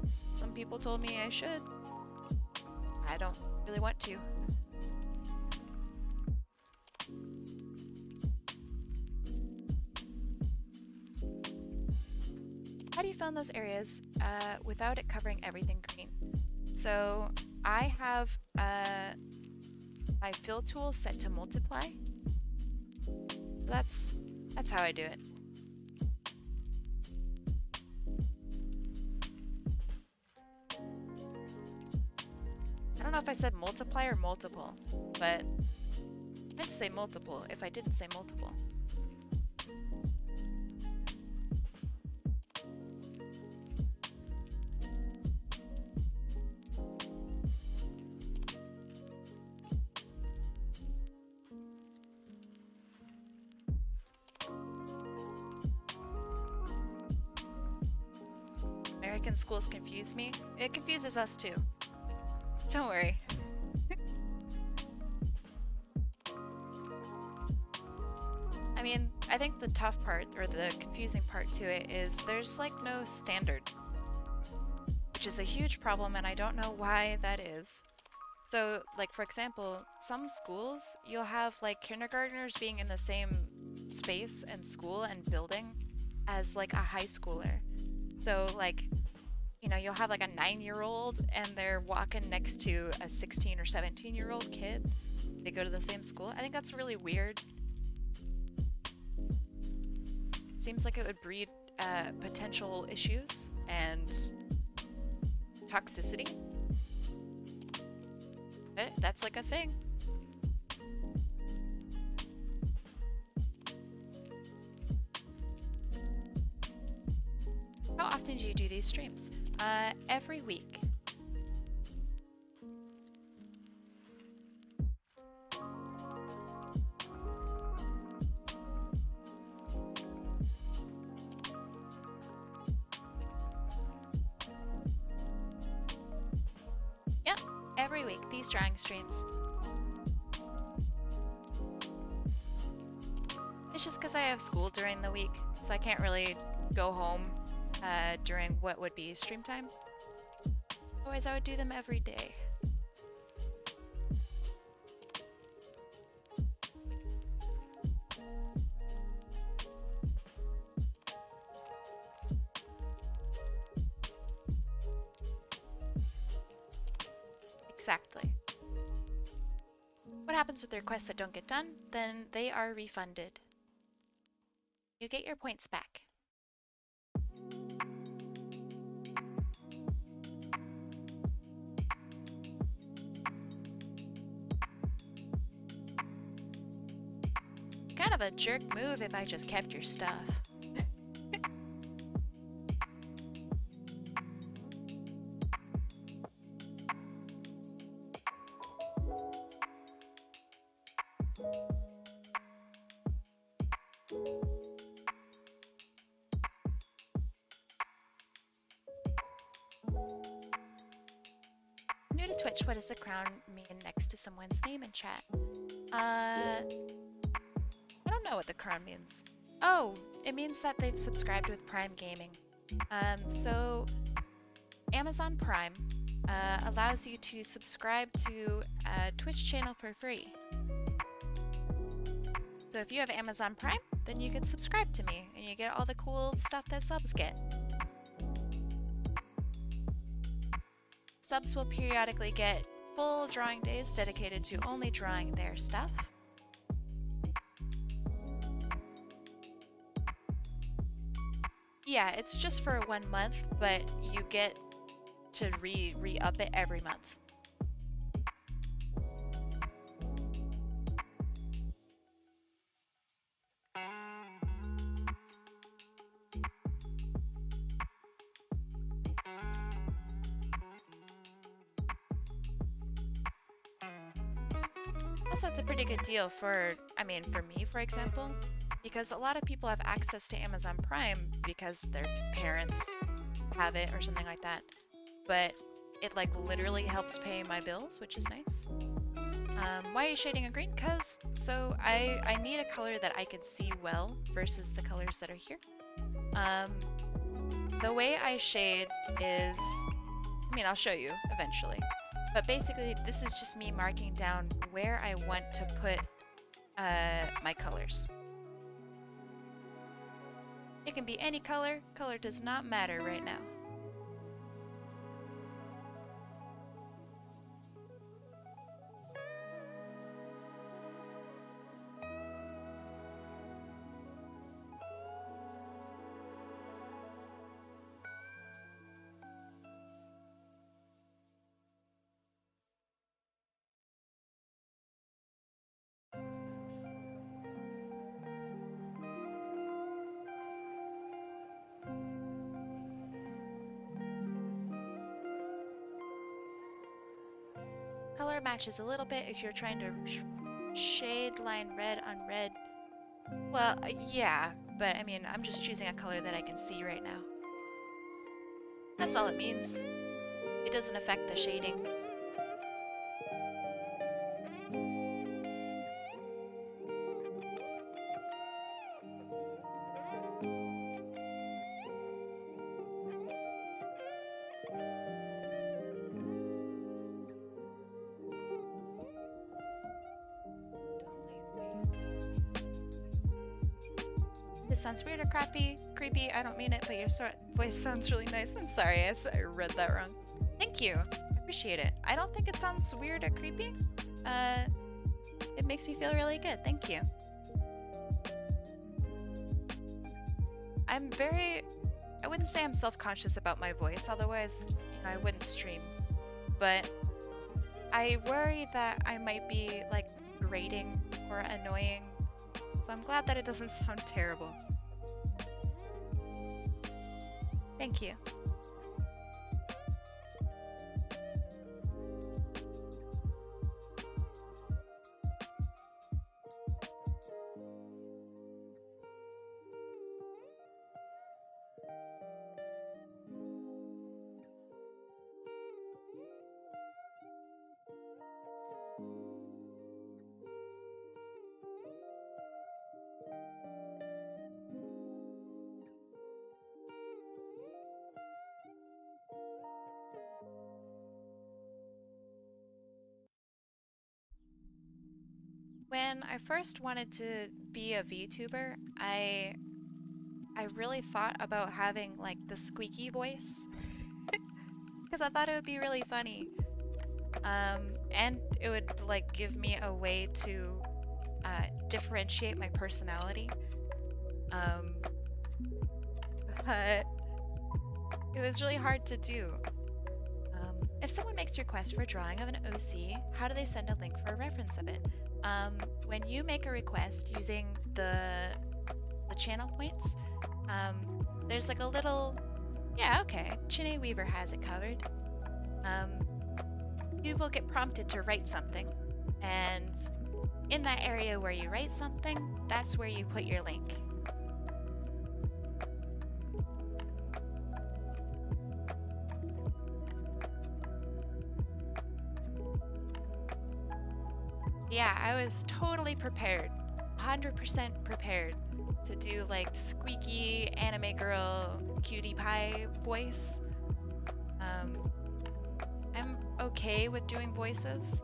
Speaker 1: some people told me I should. I don't really want to. How do you fill in those areas without it covering everything green? So I have my fill tool set to multiply. So that's how I do it. I don't know if I said multiply or multiple, but I meant to say multiple if I didn't say multiple. American schools confuse me. It confuses us too. Don't worry. I mean, I think the tough part, or the confusing part to it, is there's like no standard, which is a huge problem, and I don't know why that is. So, like, for example, some schools, you'll have like kindergartners being in the same space and school and building as like a high schooler. So, like, you know, you'll have like a 9-year-old and they're walking next to a 16 or 17-year-old kid. They go to the same school. I think that's really weird. Seems like it would breed potential issues and toxicity. But that's like a thing. How often do you do these streams? Every week. every week, these drawing streams. It's just because I have school during the week, so I can't really go home during what would be stream time. Otherwise, I would do them every day. Exactly. What happens with the requests that don't get done? Then they are refunded. You get your points back. Kind of a jerk move if I just kept your stuff. New to Twitch, what does the crown mean next to someone's name in chat? I don't know what the crown means. Oh, it means that they've subscribed with Prime Gaming. So Amazon Prime allows you to subscribe to a Twitch channel for free. So if you have Amazon Prime, then you can subscribe to me and you get all the cool stuff that subs get. Subs will periodically get full drawing days dedicated to only drawing their stuff. Yeah, it's just for 1 month, but you get to re-up it every month. Also, it's a pretty good deal for, I mean, for me, for example, because a lot of people have access to Amazon Prime because their parents have it or something like that. But it like literally helps pay my bills, which is nice. Why are you shading a green? Because so I need a color that I can see well versus the colors that are here. The way I shade is, I mean, I'll show you eventually. But basically, this is just me marking down where I want to put my colors. It can be any color. Color does not matter right now. Color matches a little bit if you're trying to shade line red on red. Well, yeah, but I mean, I'm just choosing a color that I can see right now. That's all it means. It doesn't affect the shading. This sounds weird or creepy. I don't mean it, but your voice sounds really nice. I'm sorry, I read that wrong. Thank you. I appreciate it. I don't think it sounds weird or creepy. It makes me feel really good. Thank you. I wouldn't say I'm self-conscious about my voice, otherwise, you know, I wouldn't stream. But I worry that I might be, like, grating or annoying. So I'm glad that it doesn't sound terrible. Thank you. When I first wanted to be a VTuber, I really thought about having like the squeaky voice because I thought it would be really funny. And it would like give me a way to differentiate my personality. Um, but it was really hard to do. If someone makes a request for a drawing of an OC, how do they send a link for a reference of it? When you make a request using the channel points, there's like a little, yeah, okay, Chinny Weaver has it covered. You will get prompted to write something, and in that area where you write something, that's where you put your link. Yeah, I was totally prepared, 100% prepared to do like squeaky anime girl cutie pie voice. I'm okay with doing voices,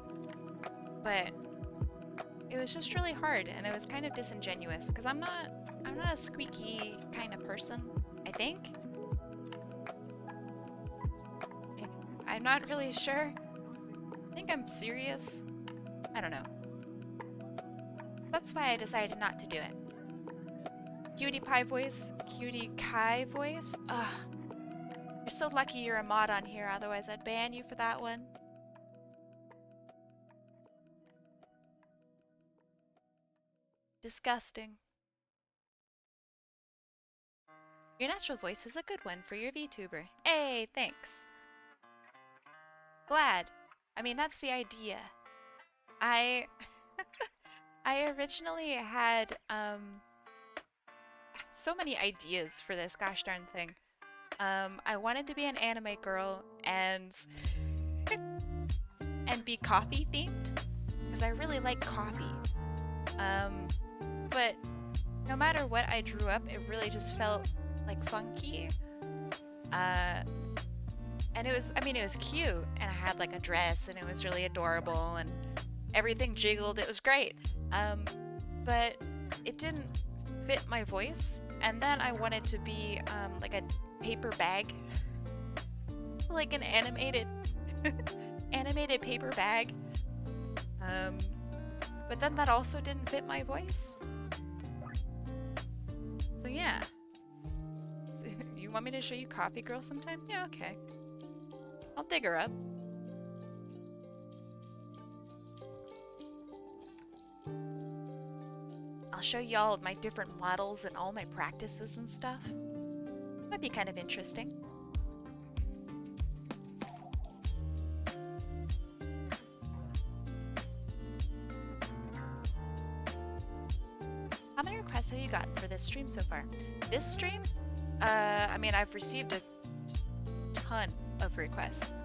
Speaker 1: but it was just really hard and it was kind of disingenuous because I'm not a squeaky kind of person, I think. I'm not really sure. I think I'm serious. I don't know. So that's why I decided not to do it. Cutie pie voice, cutie Kai voice. Ugh. You're so lucky you're a mod on here, otherwise I'd ban you for that one. Disgusting. Your natural voice is a good one for your VTuber. Hey, thanks. Glad. I mean, that's the idea. I originally had so many ideas for this gosh darn thing. I wanted to be an anime girl and be coffee themed because I really like coffee. But no matter what I drew up, it really just felt like funky. And it was, I mean, it was cute, and I had like a dress, and it was really adorable, and everything jiggled. It was great. But it didn't fit my voice. And then I wanted to be like a paper bag, like an animated paper bag. But then that also didn't fit my voice. So yeah. So, you want me to show you Coffee Girl sometime? Yeah, okay. I'll dig her up. I'll show you all of my different models and all my practices and stuff. Might be kind of interesting. How many requests have you gotten for this stream so far? This stream? I mean, I've received a ton of requests.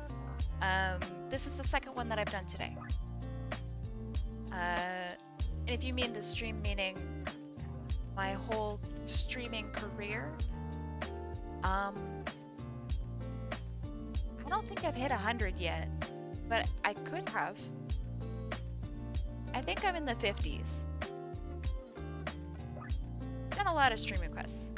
Speaker 1: This is the second one that I've done today. And if you mean the stream meaning my whole streaming career, I don't think I've hit 100 yet, but I could have. I think I'm in the 50s. Done a lot of stream requests.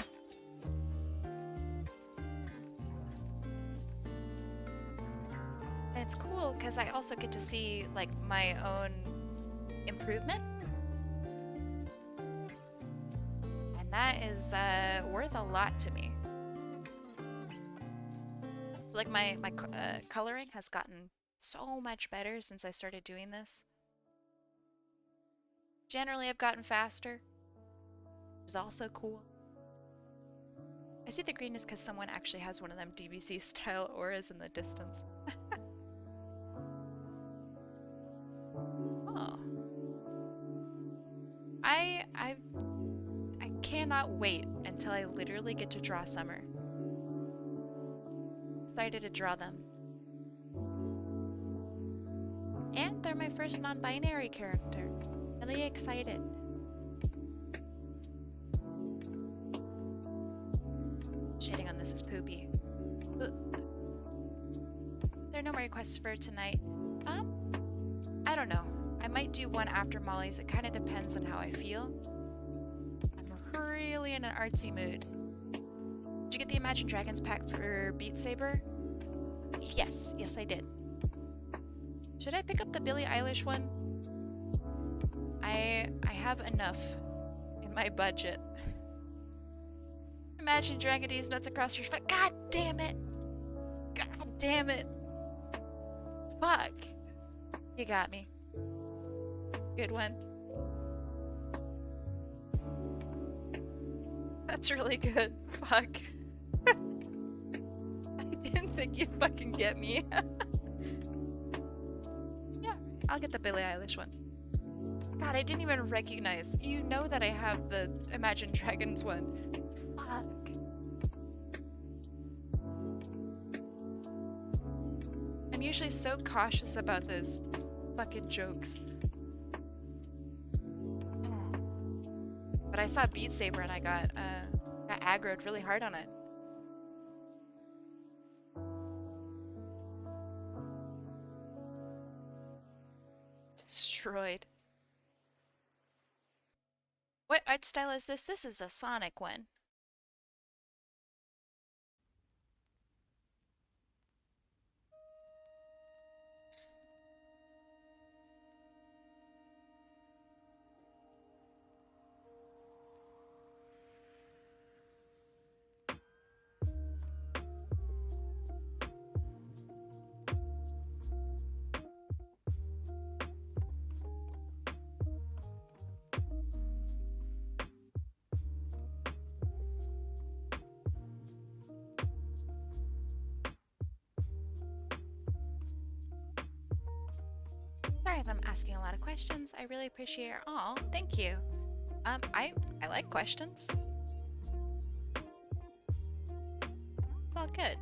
Speaker 1: And it's cool because I also get to see like my own improvement. And that is worth a lot to me. So like my coloring has gotten so much better since I started doing this. Generally, I've gotten faster. Which is also cool. I see the green is because someone actually has one of them DBC style auras in the distance. Oh. I cannot wait until I literally get to draw Summer. Excited to draw them. And they're my first non-binary character. Really excited. Shading on this is poopy. There are no more requests for tonight. I don't know. I might might do one after Molly's. It kind of depends on how I feel. I'm really in an artsy mood. Did you get the Imagine Dragons pack for Beat Saber? Yes, yes I did. Should I pick up the Billie Eilish one? I have enough in my budget. Imagine Dragon D's nuts across your face. God damn it! God damn it! Fuck! You got me. Good one. That's really good. Fuck. I didn't think you'd fucking get me. Yeah, I'll get the Billie Eilish one. God, I didn't even recognize. You know that I have the Imagine Dragons one. Fuck. I'm usually so cautious about those fucking jokes. But I saw Beat Saber and I got aggroed really hard on it. Destroyed. What art style is this? This is a Sonic one. Sorry if I'm asking a lot of questions. I really appreciate your all. Thank you. I like questions. It's all good.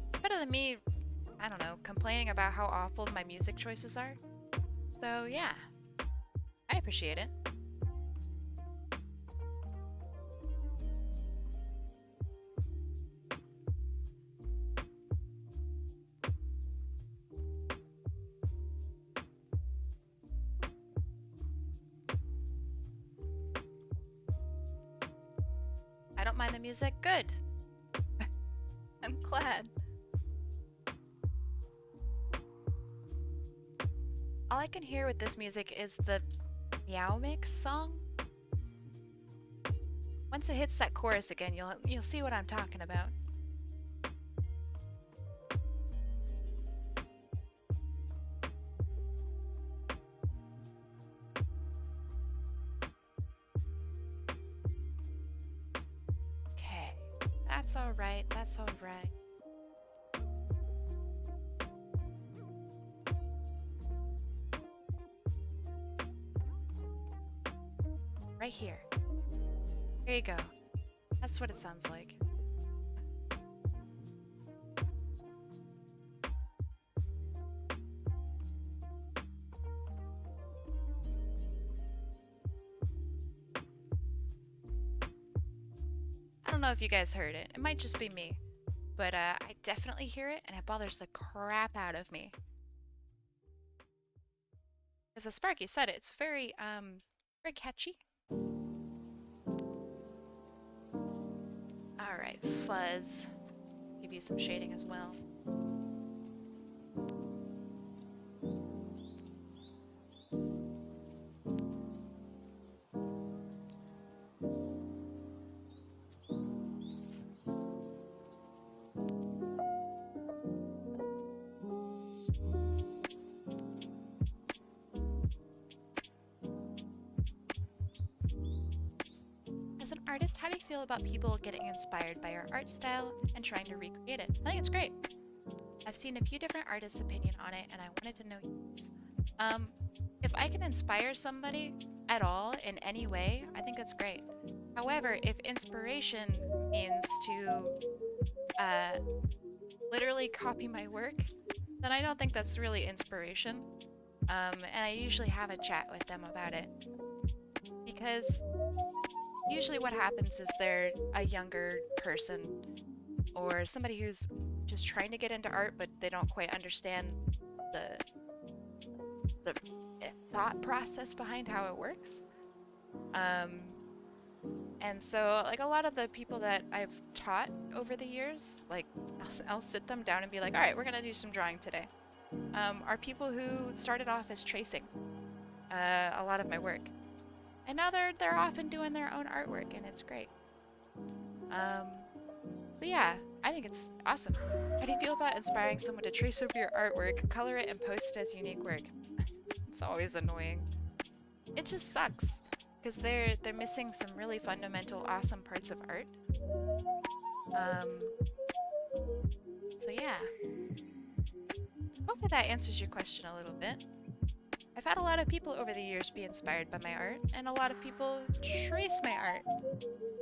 Speaker 1: It's better than me, I don't know, complaining about how awful my music choices are. So yeah, I appreciate it. I don't mind the music. Good. I'm glad. All I can hear with this music is the Meow Mix song. Once it hits that chorus again, you'll see what I'm talking about. Okay, that's all right. That's all right. Right here. There you go. That's what it sounds like. I don't know if you guys heard it. It might just be me. But I definitely hear it, and it bothers the crap out of me. As Sparky said, it's very catchy. Alright, fuzz. Give you some shading as well. As an artist, how do you feel about people getting inspired by your art style and trying to recreate it? I think it's great. I've seen a few different artists' opinion on it, and I wanted to know yours. If I can inspire somebody at all in any way, I think that's great. However, if inspiration means to literally copy my work, then I don't think that's really inspiration. And I usually have a chat with them about it. Because usually what happens is they're a younger person or somebody who's just trying to get into art, but they don't quite understand the thought process behind how it works. And so, like, a lot of the people that I've taught over the years, like, I'll sit them down and be like, all right, we're going to do some drawing today, are people who started off as tracing a lot of my work. And now they're often doing their own artwork, and it's great. So yeah, I think it's awesome. How do you feel about inspiring someone to trace over your artwork, color it, and post it as unique work? It's always annoying. It just sucks, because they're missing some really fundamental, awesome parts of art. So yeah. Hopefully that answers your question a little bit. I've had a lot of people over the years be inspired by my art, and a lot of people trace my art.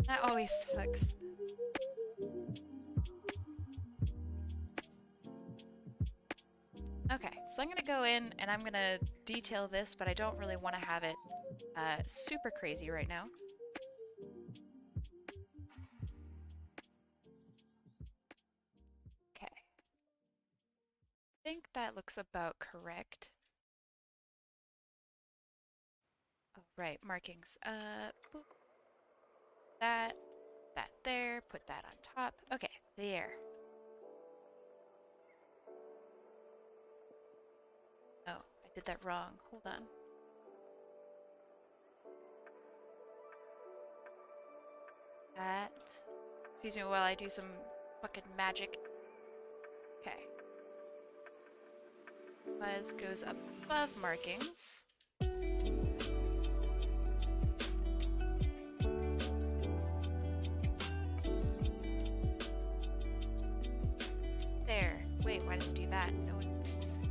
Speaker 1: That always sucks. Okay, so I'm gonna go in and I'm gonna detail this, but I don't really want to have it super crazy right now. Okay. I think that looks about correct. Oh, right, markings. Boop. That there, put that on top. Okay, there. Oh, I did that wrong. Hold on. That. Excuse me while I do some fucking magic. Okay. Fuzz goes up above markings. There. Wait, why does it do that? No one knows.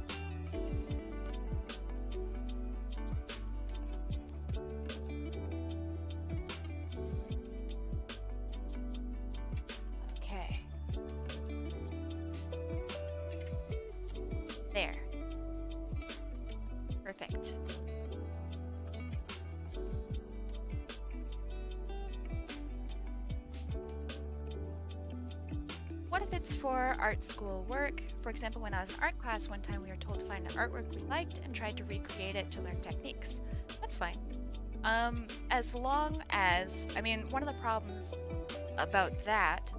Speaker 1: Okay. There. Perfect. What if it's for art school work? For example, when I was in art class one time, we were told to find an artwork we liked and tried to recreate it to learn techniques. That's fine. As long as, I mean, one of the problems about that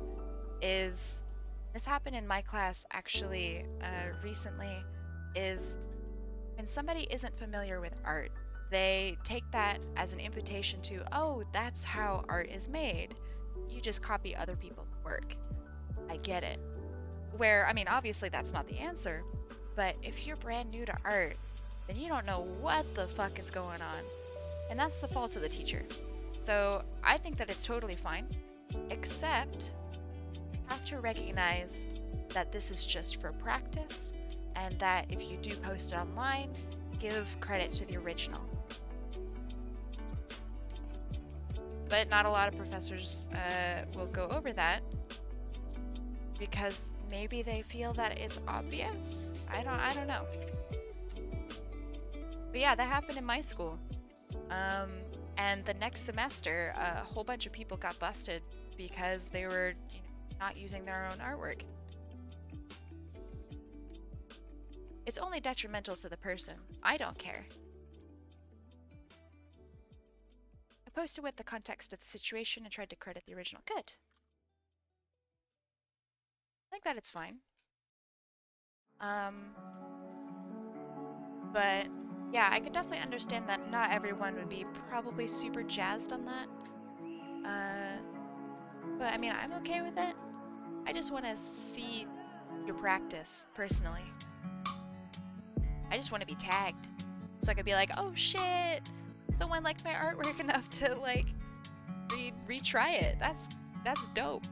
Speaker 1: is, this happened in my class actually recently, is when somebody isn't familiar with art, they take that as an invitation to, oh, that's how art is made. You just copy other people's work. I get it. Where, I mean, obviously that's not the answer, but if you're brand new to art, then you don't know what the fuck is going on. And that's the fault of the teacher. So I think that it's totally fine, except you have to recognize that this is just for practice, and that if you do post it online, give credit to the original. But not a lot of professors will go over that, because maybe they feel that it's obvious. I don't know. But yeah, that happened in my school. And the next semester, a whole bunch of people got busted because they were, you know, not using their own artwork. It's only detrimental to the person. I don't care. I posted with the context of the situation and tried to credit the original. Good. I think that it's fine. But yeah, I can definitely understand that not everyone would be probably super jazzed on that. But I mean, I'm okay with it. I just want to see your practice, personally. I just want to be tagged. So I could be like, oh shit, someone liked my artwork enough to, like, retry it. That's dope.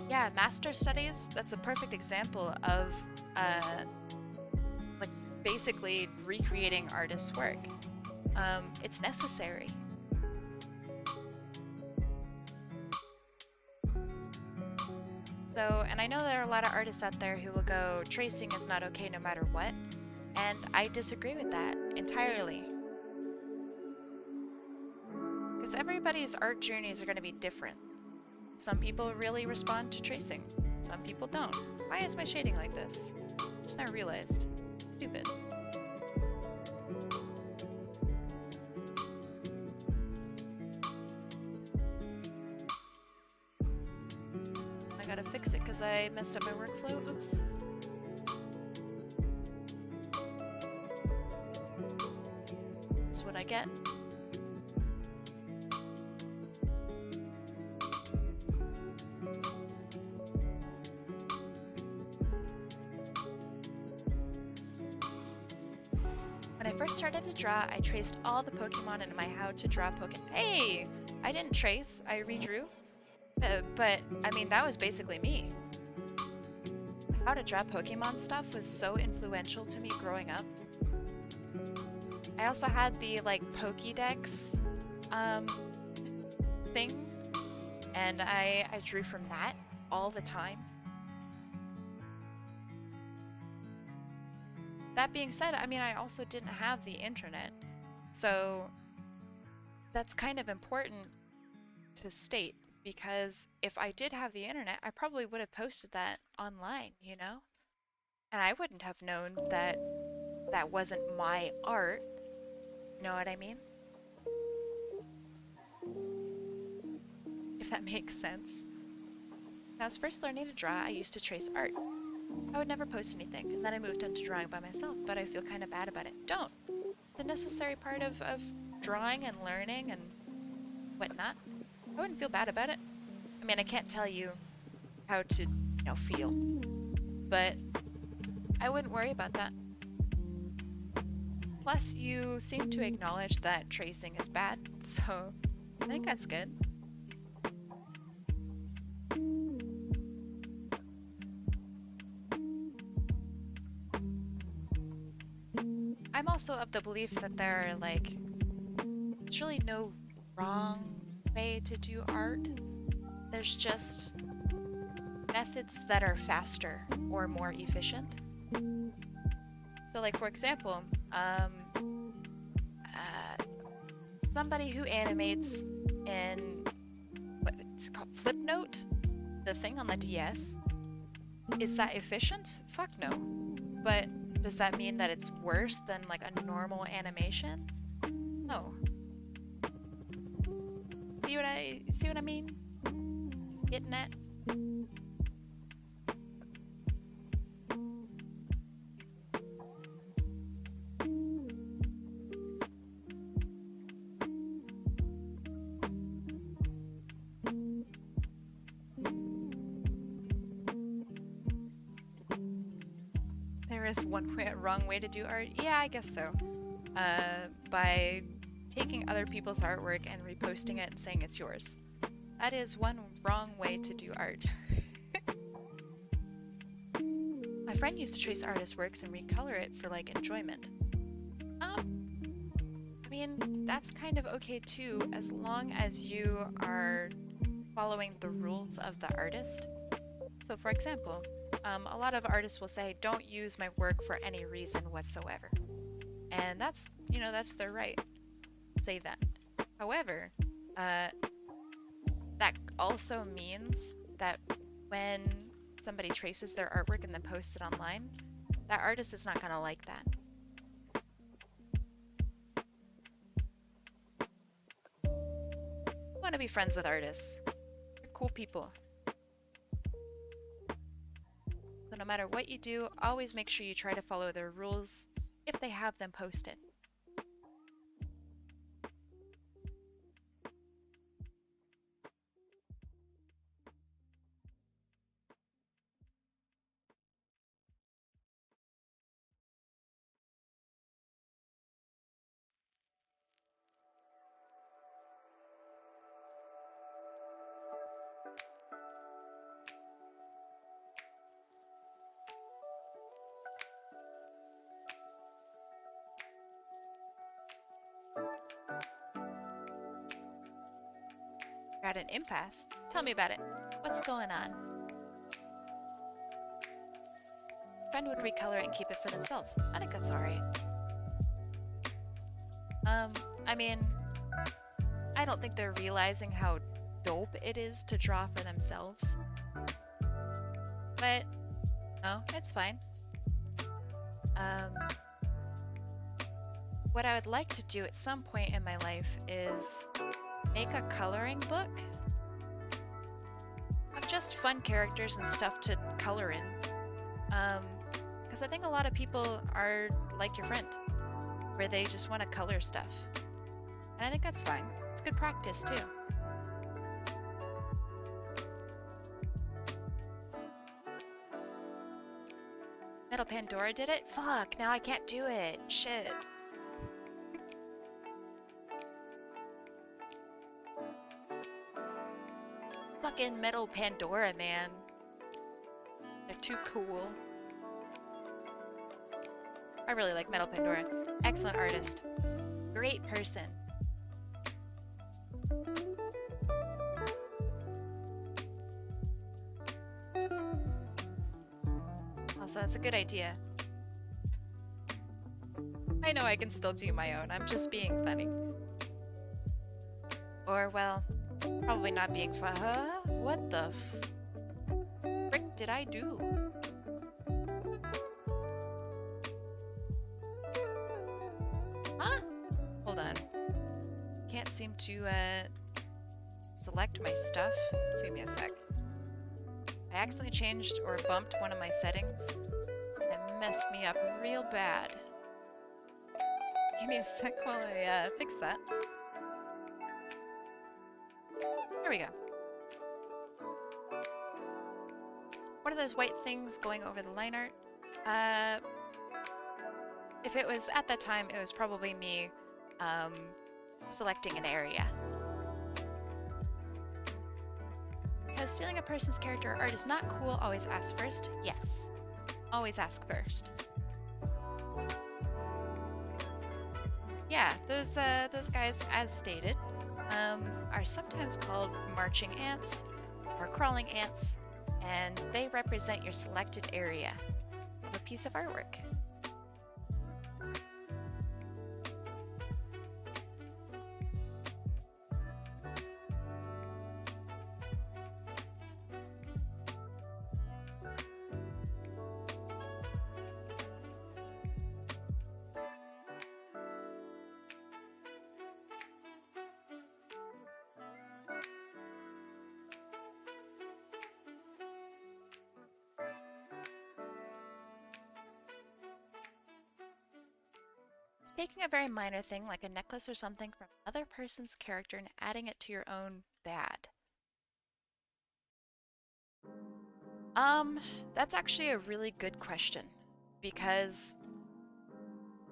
Speaker 1: Yeah, master studies, that's a perfect example of, like, basically recreating artists' work. It's necessary. So, and I know there are a lot of artists out there who will go, tracing is not okay no matter what, and I disagree with that entirely. Because everybody's art journeys are going to be different. Some people really respond to tracing. Some people don't. Why is my shading like this? Just now realized. Stupid. I gotta fix it because I messed up my workflow. Oops. This is what I get. When I first started to draw, I traced all the Pokemon in my How to Draw Pokemon. Hey! I didn't trace, I redrew. But, I mean, that was basically me. How to Draw Pokemon stuff was so influential to me growing up. I also had the, like, Pokédex thing, and I drew from that all the time. That being said, I mean, I also didn't have the internet, so that's kind of important to state, because if I did have the internet, I probably would have posted that online, you know? And I wouldn't have known that that wasn't my art. You know what I mean? If that makes sense. When I was first learning to draw, I used to trace art. I would never post anything, and then I moved into drawing by myself, but I feel kind of bad about it. Don't! It's a necessary part of drawing and learning and whatnot. I wouldn't feel bad about it. I mean, I can't tell you how to, you know, feel, but I wouldn't worry about that. Plus, you seem to acknowledge that tracing is bad, so I think that's good. I'm also of the belief that there are, like, there's really no wrong way to do art. There's just methods that are faster or more efficient. So, like, for example, somebody who animates in, what's it called, Flipnote? The thing on the DS? Is that efficient? Fuck no. But does that mean that it's worse than, like, a normal animation? No. See what I mean? Getting at? There is one wrong way to do art? Yeah, I guess so. By taking other people's artwork and reposting it and saying it's yours. That is one wrong way to do art. My friend used to trace artist works and recolor it for, like, enjoyment. I mean, that's kind of okay too, as long as you are following the rules of the artist. So, for example, a lot of artists will say, don't use my work for any reason whatsoever. And that's, you know, that's their right. Say that. However, that also means that when somebody traces their artwork and then posts it online, that artist is not going to like that. I want to be friends with artists. They're cool people. So no matter what you do, always make sure you try to follow their rules if they have them posted. You're at an impasse? Tell me about it. What's going on? Friend would recolor it and keep it for themselves. I think that's alright. I mean, I don't think they're realizing how dope it is to draw for themselves. But, no, it's fine. What I would like to do at some point in my life is make a coloring book of just fun characters and stuff to color in. Because I think a lot of people are like your friend, where they just want to color stuff. And I think that's fine. It's good practice, too. Metal Pandora did it? Fuck, now I can't do it. Shit. Fucking Metal Pandora, man. They're too cool. I really like Metal Pandora. Excellent artist. Great person. Also, that's a good idea. I know I can still do my own. I'm just being funny. Or, well, probably not being fun. Huh? What the frick did I do? Huh? Hold on. Can't seem to, select my stuff. Just give me a sec. I accidentally changed or bumped one of my settings, and it messed me up real bad. Give me a sec while I fix that. There we go. What are those white things going over the line art? If it was at that time, it was probably me selecting an area. Because stealing a person's character art is not cool, always ask first. Yes. Always ask first. Yeah, those guys, as stated, are sometimes called marching ants or crawling ants, and they represent your selected area of a piece of artwork. Taking a very minor thing like a necklace or something from another person's character and adding it to your own bad. That's actually a really good question, because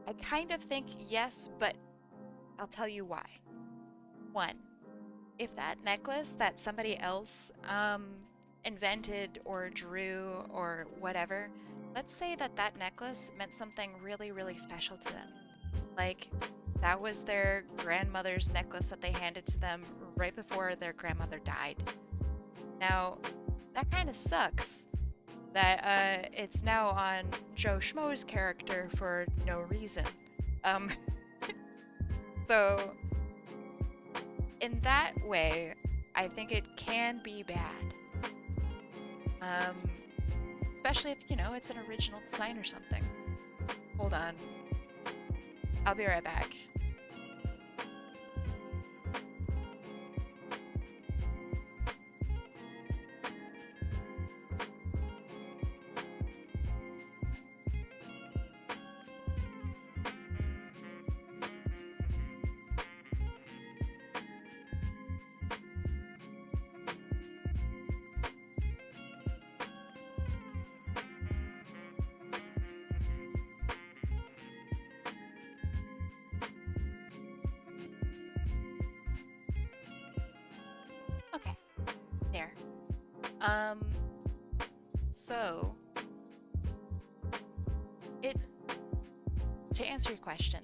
Speaker 1: I kind of think yes, but I'll tell you why. One, if that necklace that somebody else invented or drew or whatever, let's say that that necklace meant something really, really special to them. Like, that was their grandmother's necklace that they handed to them right before their grandmother died. Now, that kind of sucks that it's now on Joe Schmo's character for no reason. So, in that way, I think it can be bad. Especially if, you know, it's an original design or something. Hold on. I'll be right back. Okay, there. So, to answer your question,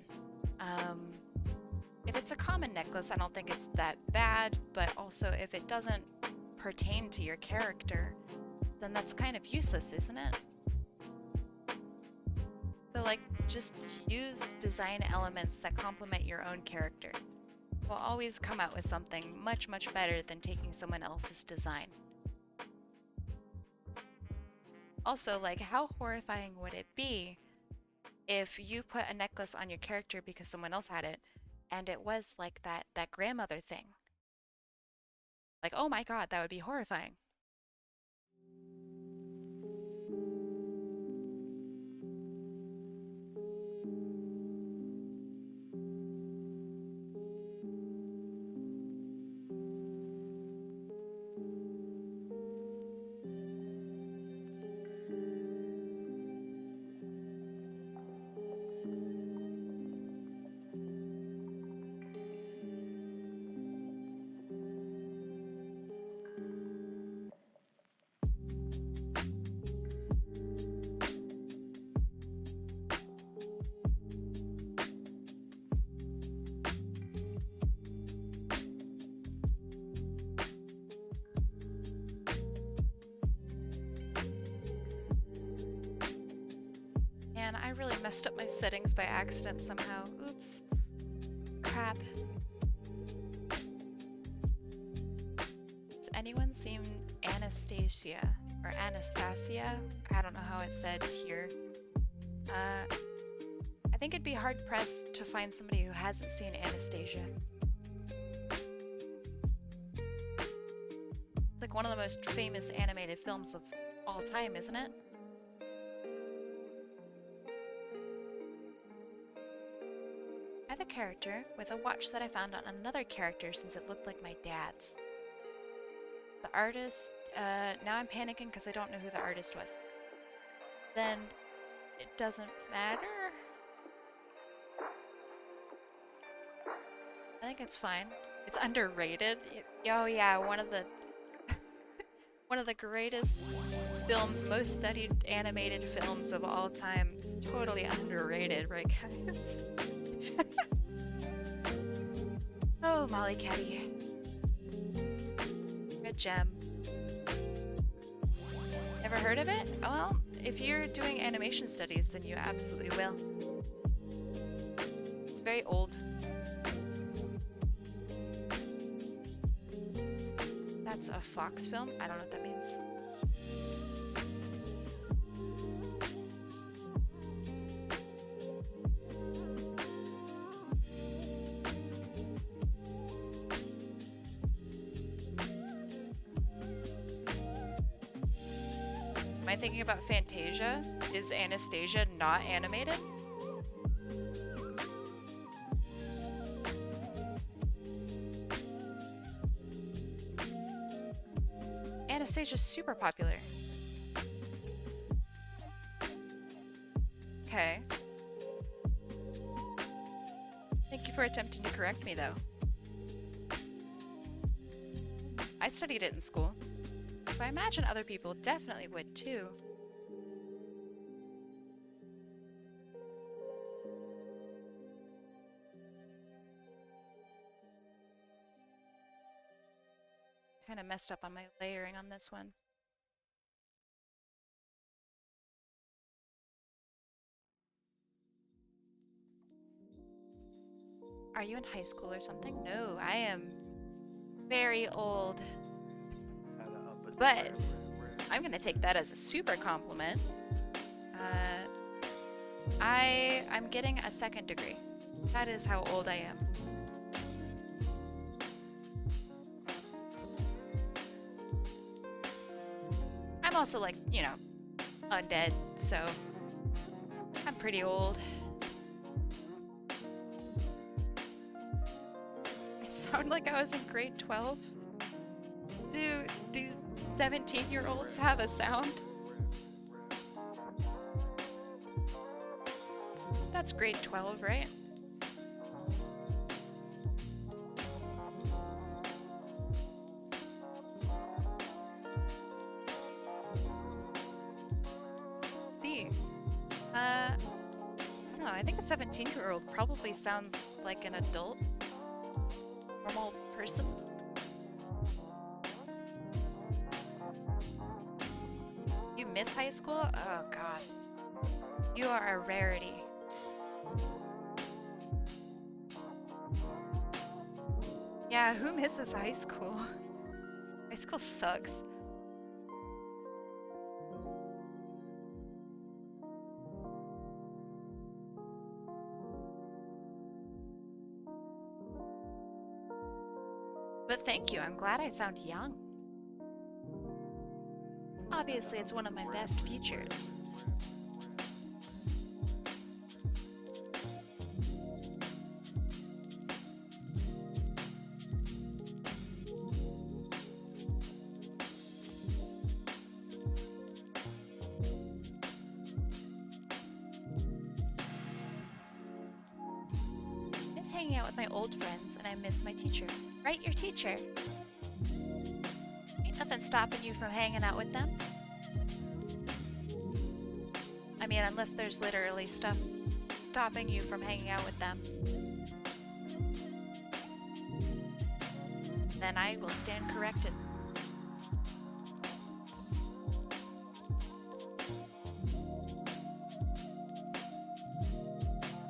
Speaker 1: if it's a common necklace, I don't think it's that bad, but also if it doesn't pertain to your character, then that's kind of useless, isn't it? So, like, just use design elements that complement your own character. will always come out with something much, much better than taking someone else's design. Also, like, how horrifying would it be if you put a necklace on your character because someone else had it, and it was like that grandmother thing? Like, oh my god, that would be horrifying. Man, I really messed up my settings by accident somehow. Oops. Crap. Has anyone seen Anastasia? Or Anastasia? I don't know how it's said here. I think it'd be hard-pressed to find somebody who hasn't seen Anastasia. It's like one of the most famous animated films of all time, isn't it? I have a character with a watch that I found on another character since it looked like my dad's. The artist, now I'm panicking because I don't know who the artist was. Then it doesn't matter. I think it's fine. It's underrated. Oh yeah, one of the one of the greatest films, most studied animated films of all time. It's totally underrated, right guys? Oh, MollyKetty. A gem. Never heard of it? Well, if you're doing animation studies, then you absolutely will. It's very old. That's a Fox film? I don't know what that means. Am I thinking about Fantasia? Is Anastasia not animated? Anastasia's super popular. Okay. Thank you for attempting to correct me, though. I studied it in school, so I imagine other people definitely would too. Kind of messed up on my layering on this one. Are you in high school or something? No, I am very old. But I'm gonna take that as a super compliment. I'm getting a second degree. That is how old I am. I'm also like, you know, undead, so I'm pretty old. I sound like I was in grade 12. Do these 17-year-olds have a sound? That's grade 12, right? See, I don't know, I think a 17-year-old probably sounds like an adult, normal person. You miss high school? Oh god. You are a rarity. Yeah, who misses high school? High school sucks. But thank you, I'm glad I sound young. Obviously, it's one of my best features. I miss hanging out with my old friends, and I miss my teacher. Right, your teacher? Ain't nothing stopping you from hanging out with them. I mean, unless there's literally stuff stopping you from hanging out with them. Then I will stand corrected.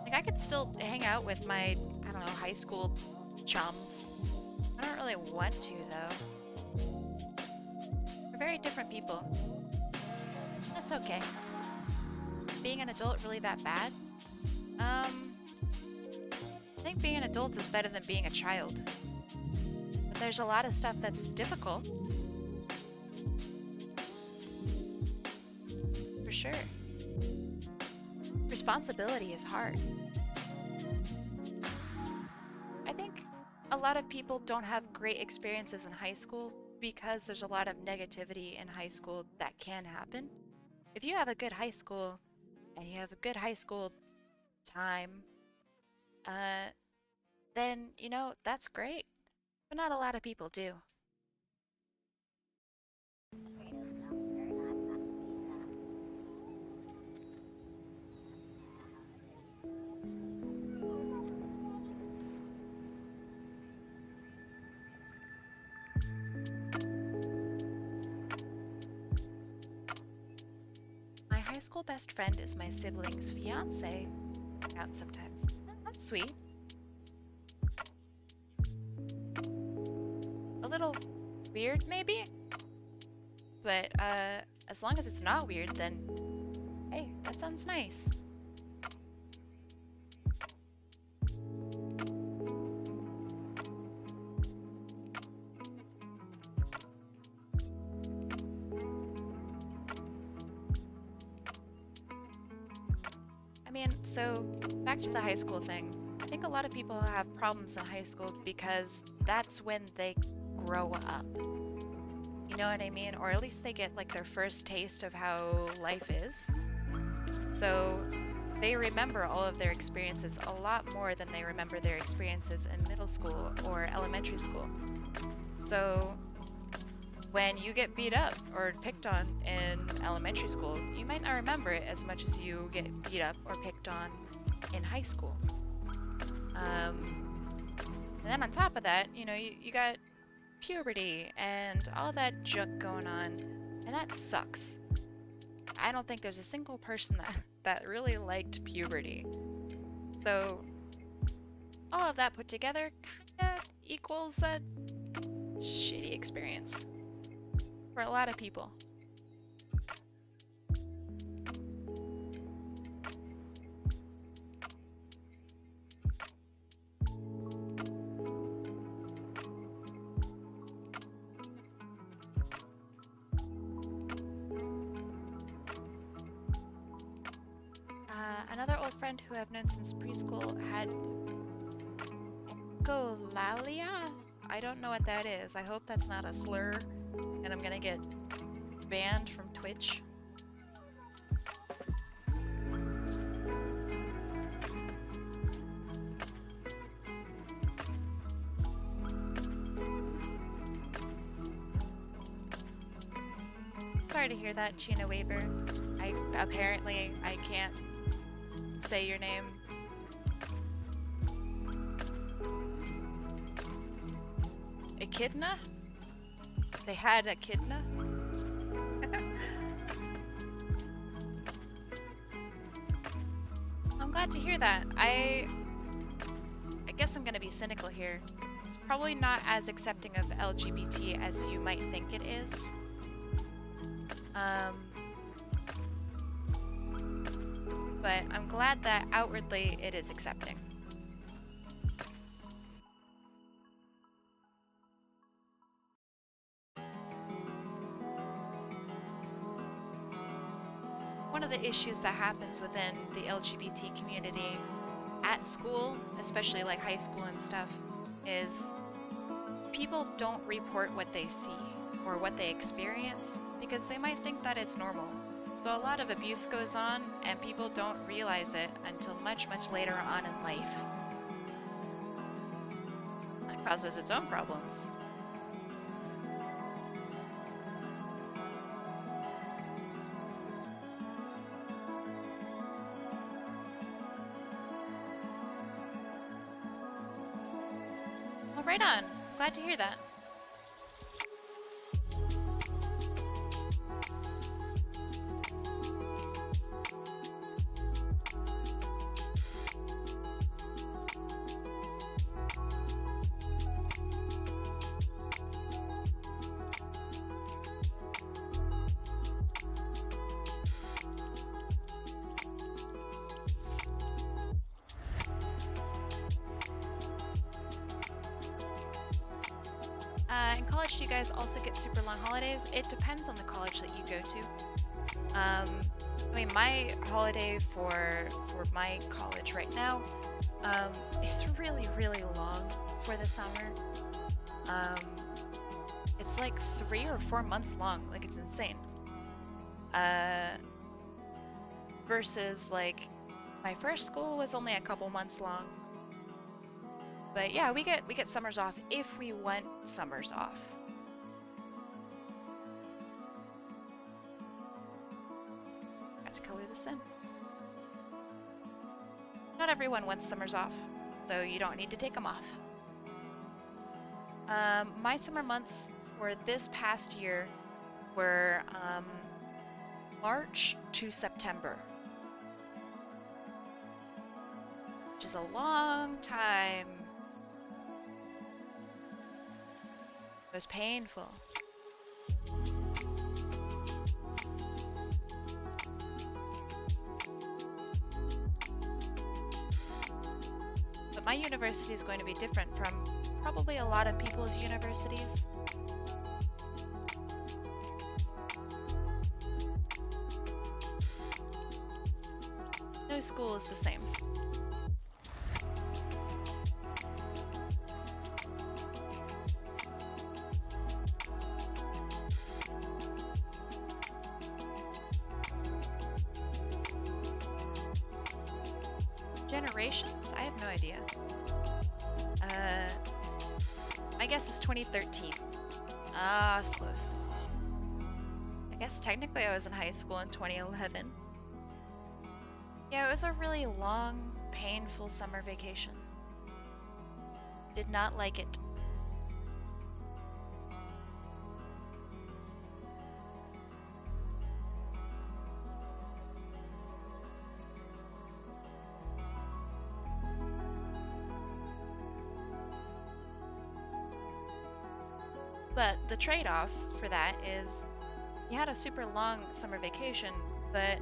Speaker 1: Like, I could still hang out with my, I don't know, high school chums. I don't really want to, though. We're very different people. That's okay. Being an adult really that bad? I think being an adult is better than being a child. But there's a lot of stuff that's difficult. For sure. Responsibility is hard. I think a lot of people don't have great experiences in high school because there's a lot of negativity in high school that can happen. If you have a good high school and you have a good high school time, then, you know, that's great. But not a lot of people do. My high school best friend is my sibling's fiance. Out sometimes. That's sweet. A little weird, maybe? But, as long as it's not weird, then hey, that sounds nice. I mean, so back to the high school thing. I think a lot of people have problems in high school because that's when they grow up. You know what I mean? Or at least they get like their first taste of how life is. So they remember all of their experiences a lot more than they remember their experiences in middle school or elementary school. So when you get beat up or picked on in elementary school, you might not remember it as much as you get beat up or picked on in high school. And then on top of that, you know, you got puberty and all that junk going on, and that sucks. I don't think there's a single person that really liked puberty. So all of that put together kind of equals a shitty experience for a lot of people. Another old friend who I've known since preschool had echolalia? I don't know what that is. I hope that's not a slur and I'm gonna get banned from Twitch. Sorry to hear that, Chino Waver. Apparently I can't say your name. Echidna? They had echidna? I'm glad to hear that. I guess I'm gonna be cynical here. It's probably not as accepting of LGBT as you might think it is. But I'm glad that outwardly it is accepting. One of the issues that happens within the LGBT community at school, especially like high school and stuff, is people don't report what they see or what they experience because they might think that it's normal. So a lot of abuse goes on and people don't realize it until much, much later on in life. That causes its own problems. Well, right on. Glad to hear that. In college, do you guys also get super long holidays? It depends on the college that you go to. I mean, my holiday for my college right now is really, really long for the summer. It's like 3 or 4 months long. Like, it's insane. Versus, like, my first school was only a couple months long. But yeah, we get summers off if we want summers off. Got to color this in. Not everyone wants summers off, so you don't need to take them off. My summer months for this past year were March to September, which is a long time. It was painful. But my university is going to be different from probably a lot of people's universities. No school is the same. Generations? I have no idea. My guess is 2013. Ah, it's close. I guess technically I was in high school in 2011. Yeah, it was a really long, painful summer vacation. Did not like it. But the trade-off for that is you had a super long summer vacation, but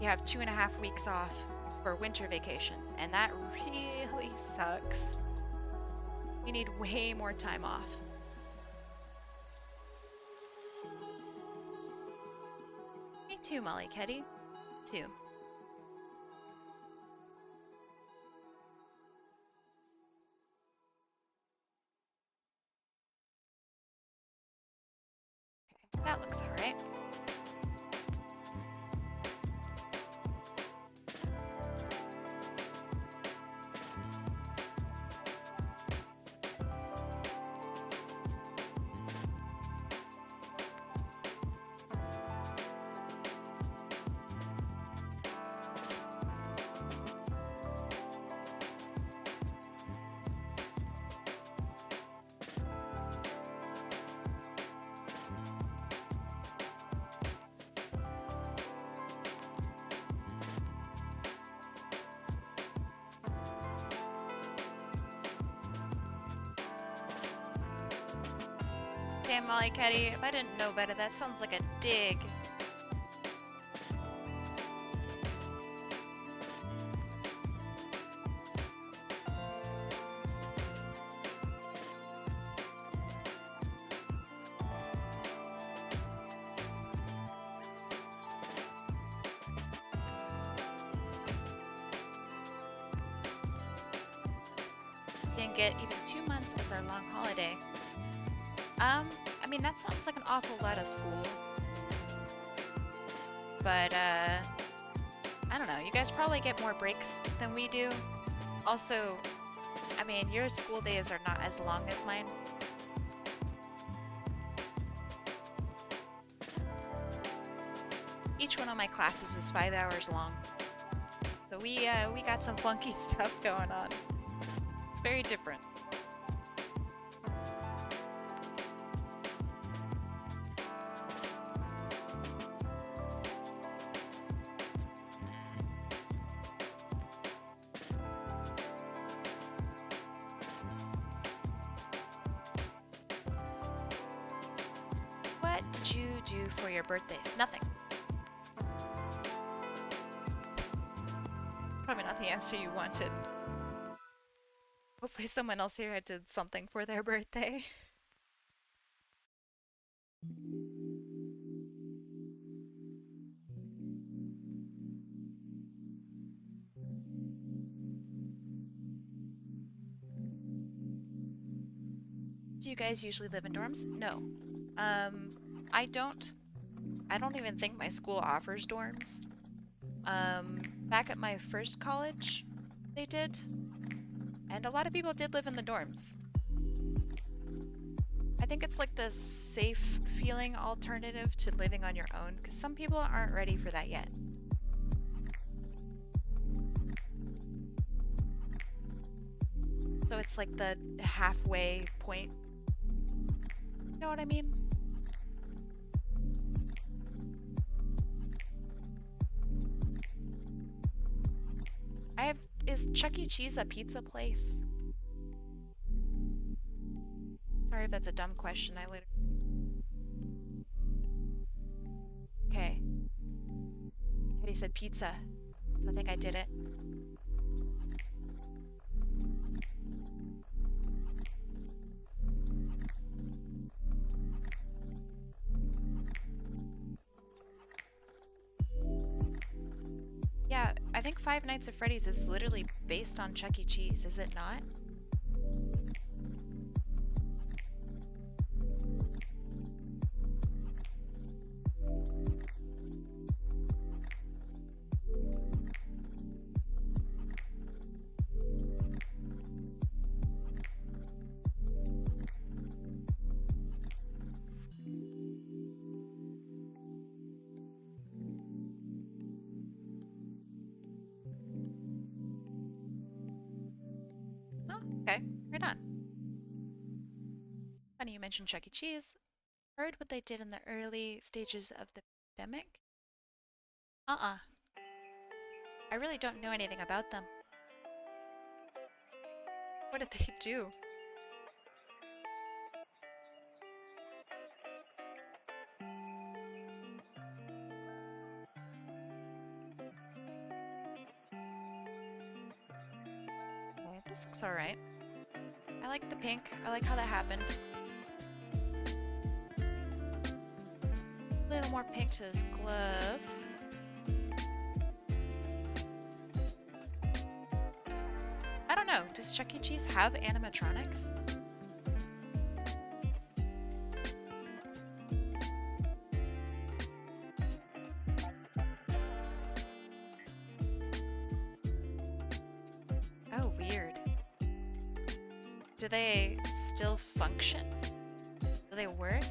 Speaker 1: you have 2.5 weeks off for winter vacation, and that really sucks. You need way more time off. Me too, MollyKetty. Too. Okay, that looks alright. Damn, Molly Ketty, if I didn't know better, that sounds like a dig. Didn't get even 2 months as our long holiday. I mean, that sounds like an awful lot of school. But, I don't know, you guys probably get more breaks than we do. Also, I mean, your school days are not as long as mine. Each one of my classes is 5 hours long. So we got some funky stuff going on. It's very different. What did you do for your birthdays? Nothing. Probably not the answer you wanted. Hopefully someone else here did something for their birthday. Do you guys usually live in dorms? No. I don't. I don't even think my school offers dorms. Back at my first college, they did. And a lot of people did live in the dorms. I think it's like the safe feeling alternative to living on your own, because some people aren't ready for that yet. So it's like the halfway point. You know what I mean? Is Chuck E. Cheese a pizza place? Sorry if that's a dumb question. Okay. Kitty said pizza, so I think I did it. Yeah, I think Five Nights at Freddy's is literally based on Chuck E. Cheese, is it not? Oh, okay, we're done. Funny you mentioned Chuck E. Cheese. Heard what they did in the early stages of the pandemic? I really don't know anything about them. What did they do? Okay, this looks alright. I like the pink. I like how that happened. A little more pink to this glove. I don't know. Does Chuck E. Cheese have animatronics? Oh, weird. Do they still function? Do they work?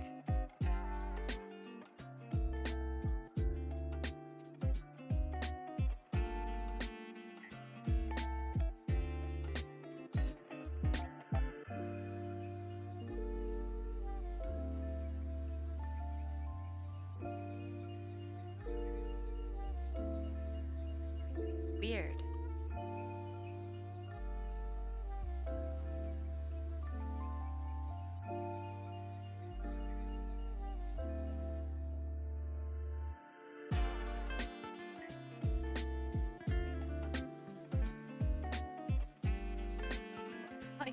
Speaker 1: Weird.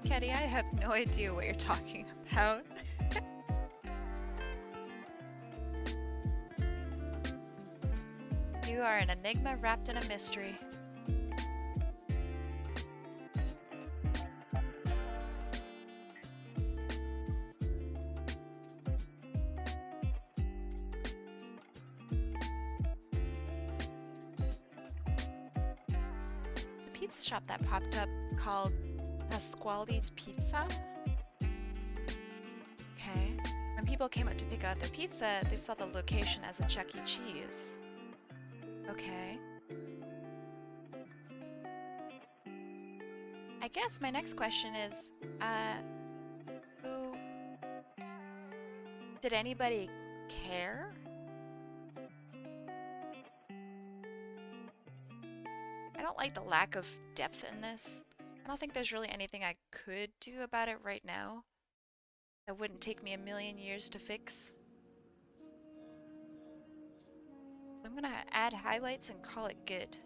Speaker 1: Ketty, I have no idea what you're talking about. You are an enigma wrapped in a mystery. There's a pizza shop that popped up called Pasquale's Pizza. Okay. When people came up to pick out their pizza, they saw the location as a Chuck E. Cheese. Okay. I guess my next question is, who... Did anybody care? I don't like the lack of depth in this. I don't think there's really anything I could do about it right now that wouldn't take me a million years to fix. So I'm gonna add highlights and call it good.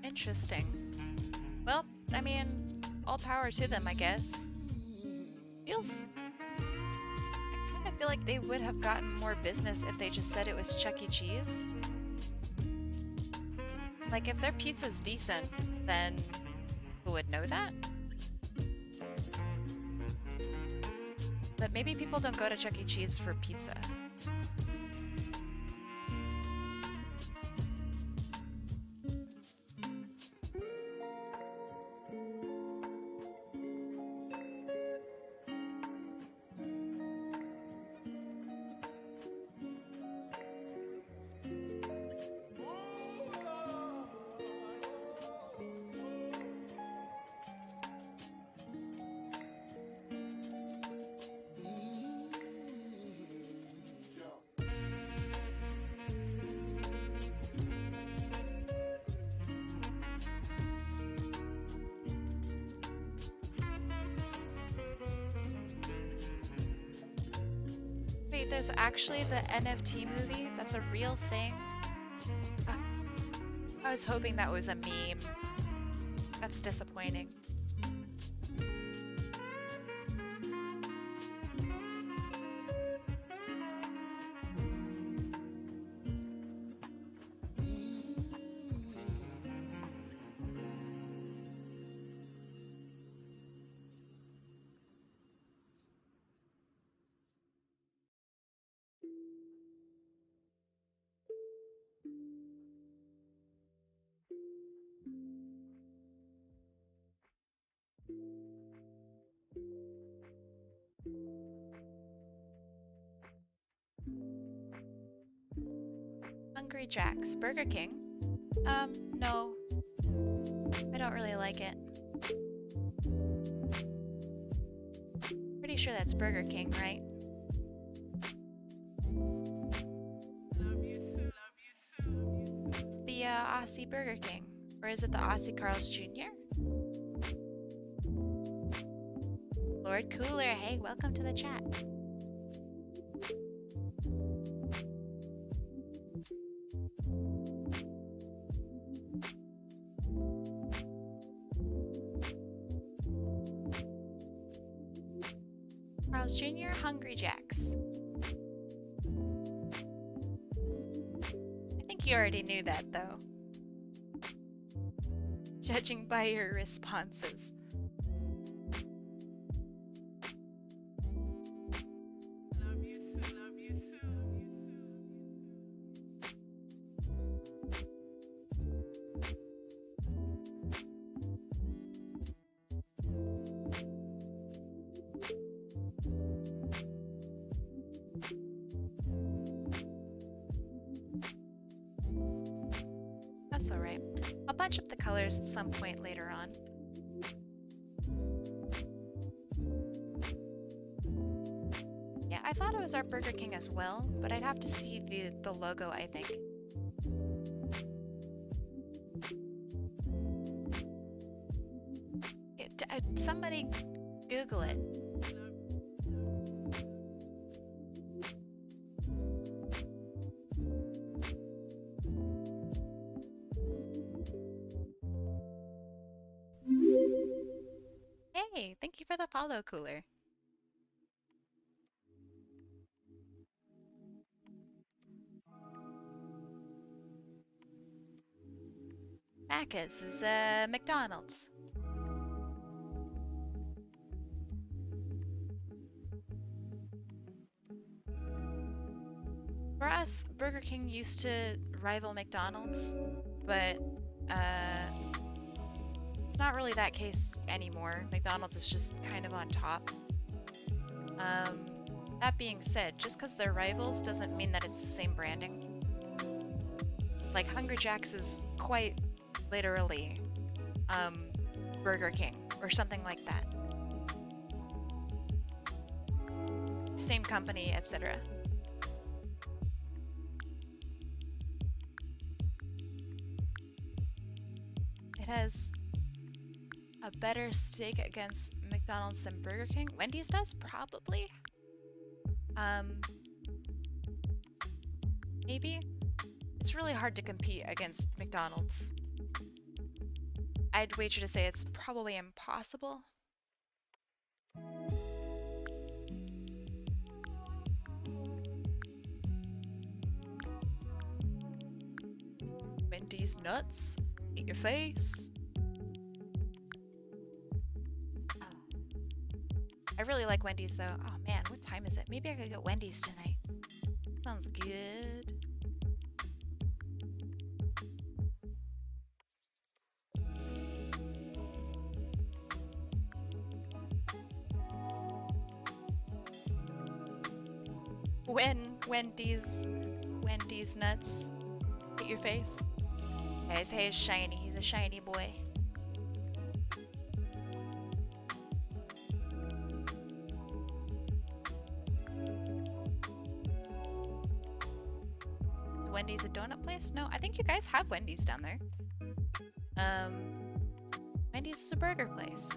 Speaker 1: Interesting. Well, I mean, all power to them, I guess. Feels... I kind of feel like they would have gotten more business if they just said it was Chuck E. Cheese. Like, if their pizza's decent, then who would know that? But maybe people don't go to Chuck E. Cheese for pizza. Wait, there's actually the NFT movie? That's a real thing? I was hoping that was a meme. That's disappointing. Hungry Jack's. Burger King? No. I don't really like it. Pretty sure that's Burger King, right? It's the Aussie Burger King. Or is it the Aussie Carl's Jr.? Lord Cooler, hey, welcome to the chat. Carl's Jr., Hungry Jack's. I think you already knew that, though. Judging by your responses. That's alright. I'll bunch up the colors at some point later on. Yeah, I thought it was our Burger King as well, but I'd have to see the logo, I think. Somebody Google it. Hey, thank you for the follow, Cooler. Macca's is McDonald's. For us, Burger King used to rival McDonald's, but it's not really that case anymore. McDonald's is just kind of on top. That being said, just because they're rivals doesn't mean that it's the same branding. Like, Hungry Jack's is quite literally Burger King or something like that. Same company, etc. It has a better stake against McDonald's than Burger King. Wendy's does, probably. Maybe. It's really hard to compete against McDonald's. I'd wager to say it's probably impossible. Wendy's nuts. Eat your face. I really like Wendy's though. Oh man, what time is it? Maybe I could get Wendy's tonight. Sounds good. Wendy's nuts. Hit your face. Yeah, his hair is shiny. He's a shiny boy. Is Wendy's a donut place? No, I think you guys have Wendy's down there. Wendy's is a burger place.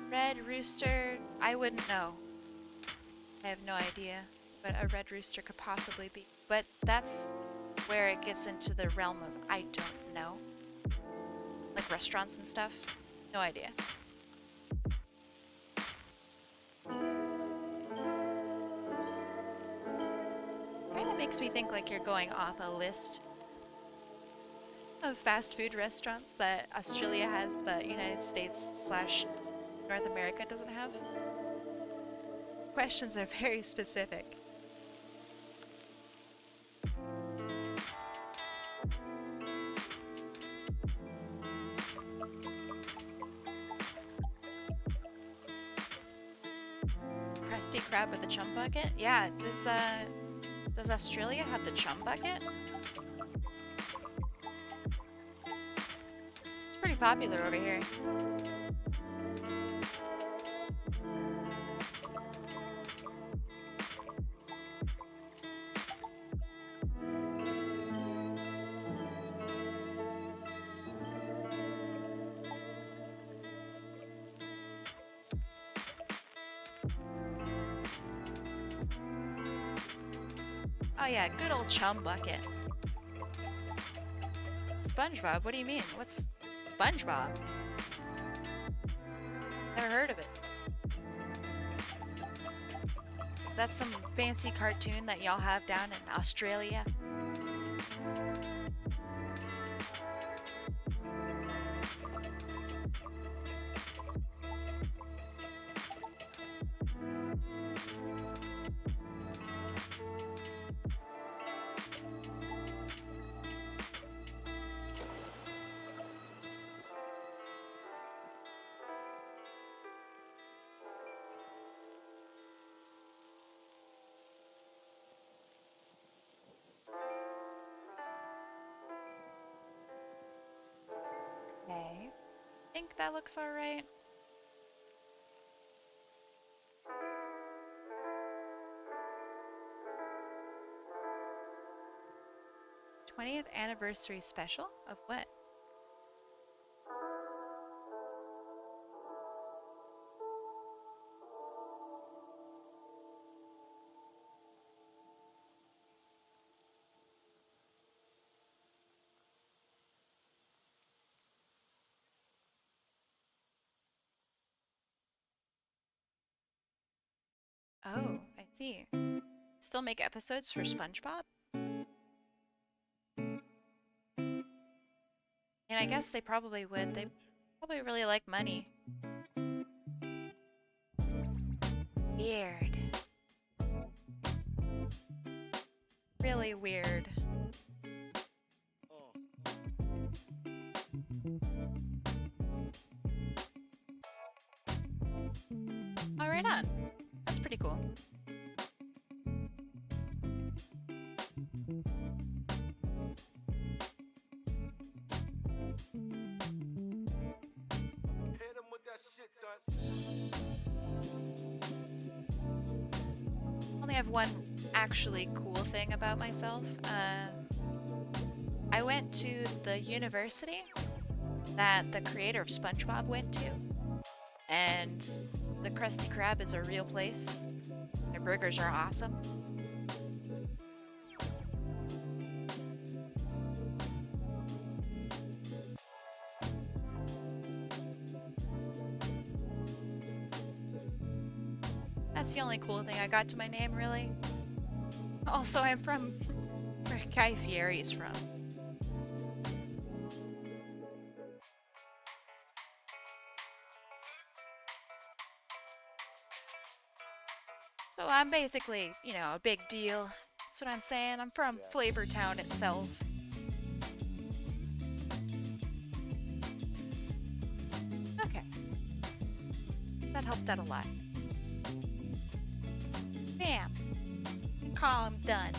Speaker 1: Red Rooster, I wouldn't know. I have no idea what a Red Rooster could possibly be. But that's where it gets into the realm of I don't know. Like restaurants and stuff. No idea. Kinda makes me think like you're going off a list of fast food restaurants that Australia has that United States / North America doesn't have. Questions are very specific. Krusty Krab with the chum bucket? Yeah, does Australia have the chum bucket? It's pretty popular over here. Oh yeah, good old chum bucket. SpongeBob? What do you mean? What's SpongeBob? Never heard of it. Is that some fancy cartoon that y'all have down in Australia? think that looks alright. '20th anniversary special of what? Oh, I see. Still make episodes for SpongeBob? And I guess they probably would. They probably really like money. Weird. Really weird. Oh, right on. That's pretty cool. I only have one actually cool thing about myself. I went to the university that the creator of SpongeBob went to, and the Krusty Krab is a real place. Their burgers are awesome. That's the only cool thing I got to my name, really. Also, I'm from where Guy Fieri's from. So I'm basically, you know, a big deal. That's what I'm saying. I'm from Flavor Town itself. Okay. That helped out a lot. Bam. And call him done.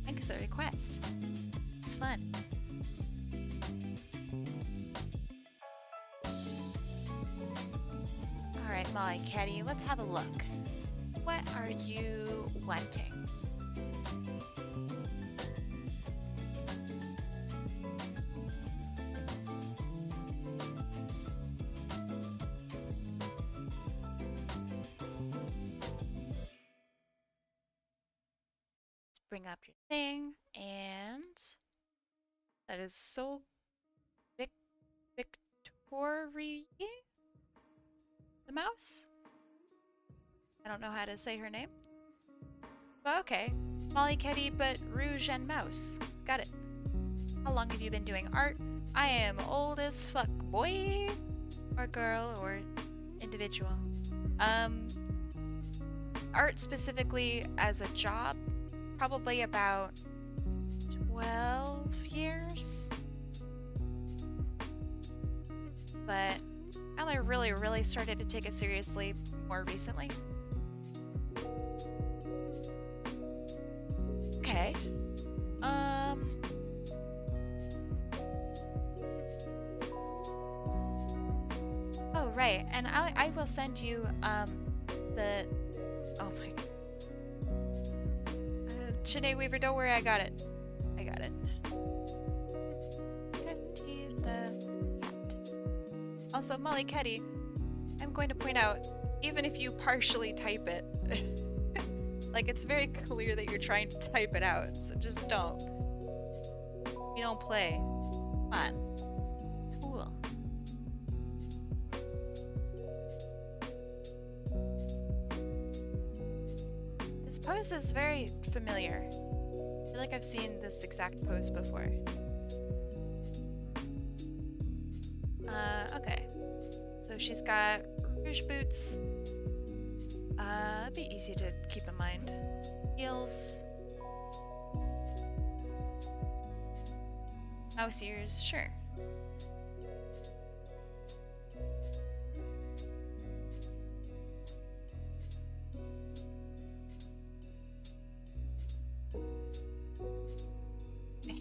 Speaker 1: Thanks for the request. It's fun. Alright, Molly Ketty, let's have a look. What are you wanting? Let's bring up your thing, and that is so Victoria, the mouse? I don't know how to say her name. But okay. Molly Ketty, but Rouge and Mouse. Got it. How long have you been doing art? I am old as fuck, boy. Or girl, or individual. Art specifically as a job, probably about 12 years. But I only really started to take it seriously more recently. Okay. Oh, right. And I will send you, the... Oh my... Sinead Weaver, don't worry, I got it. I got it. Ketty the cat. Also, Molly Ketty, I'm going to point out, even if you partially type it, like, it's very clear that you're trying to type it out, so just don't. You don't play. Fun. Cool. This pose is very familiar. I feel like I've seen this exact pose before. Okay. So she's got rouge boots. That'd be easy to keep in mind. Heels. Mouse ears, sure.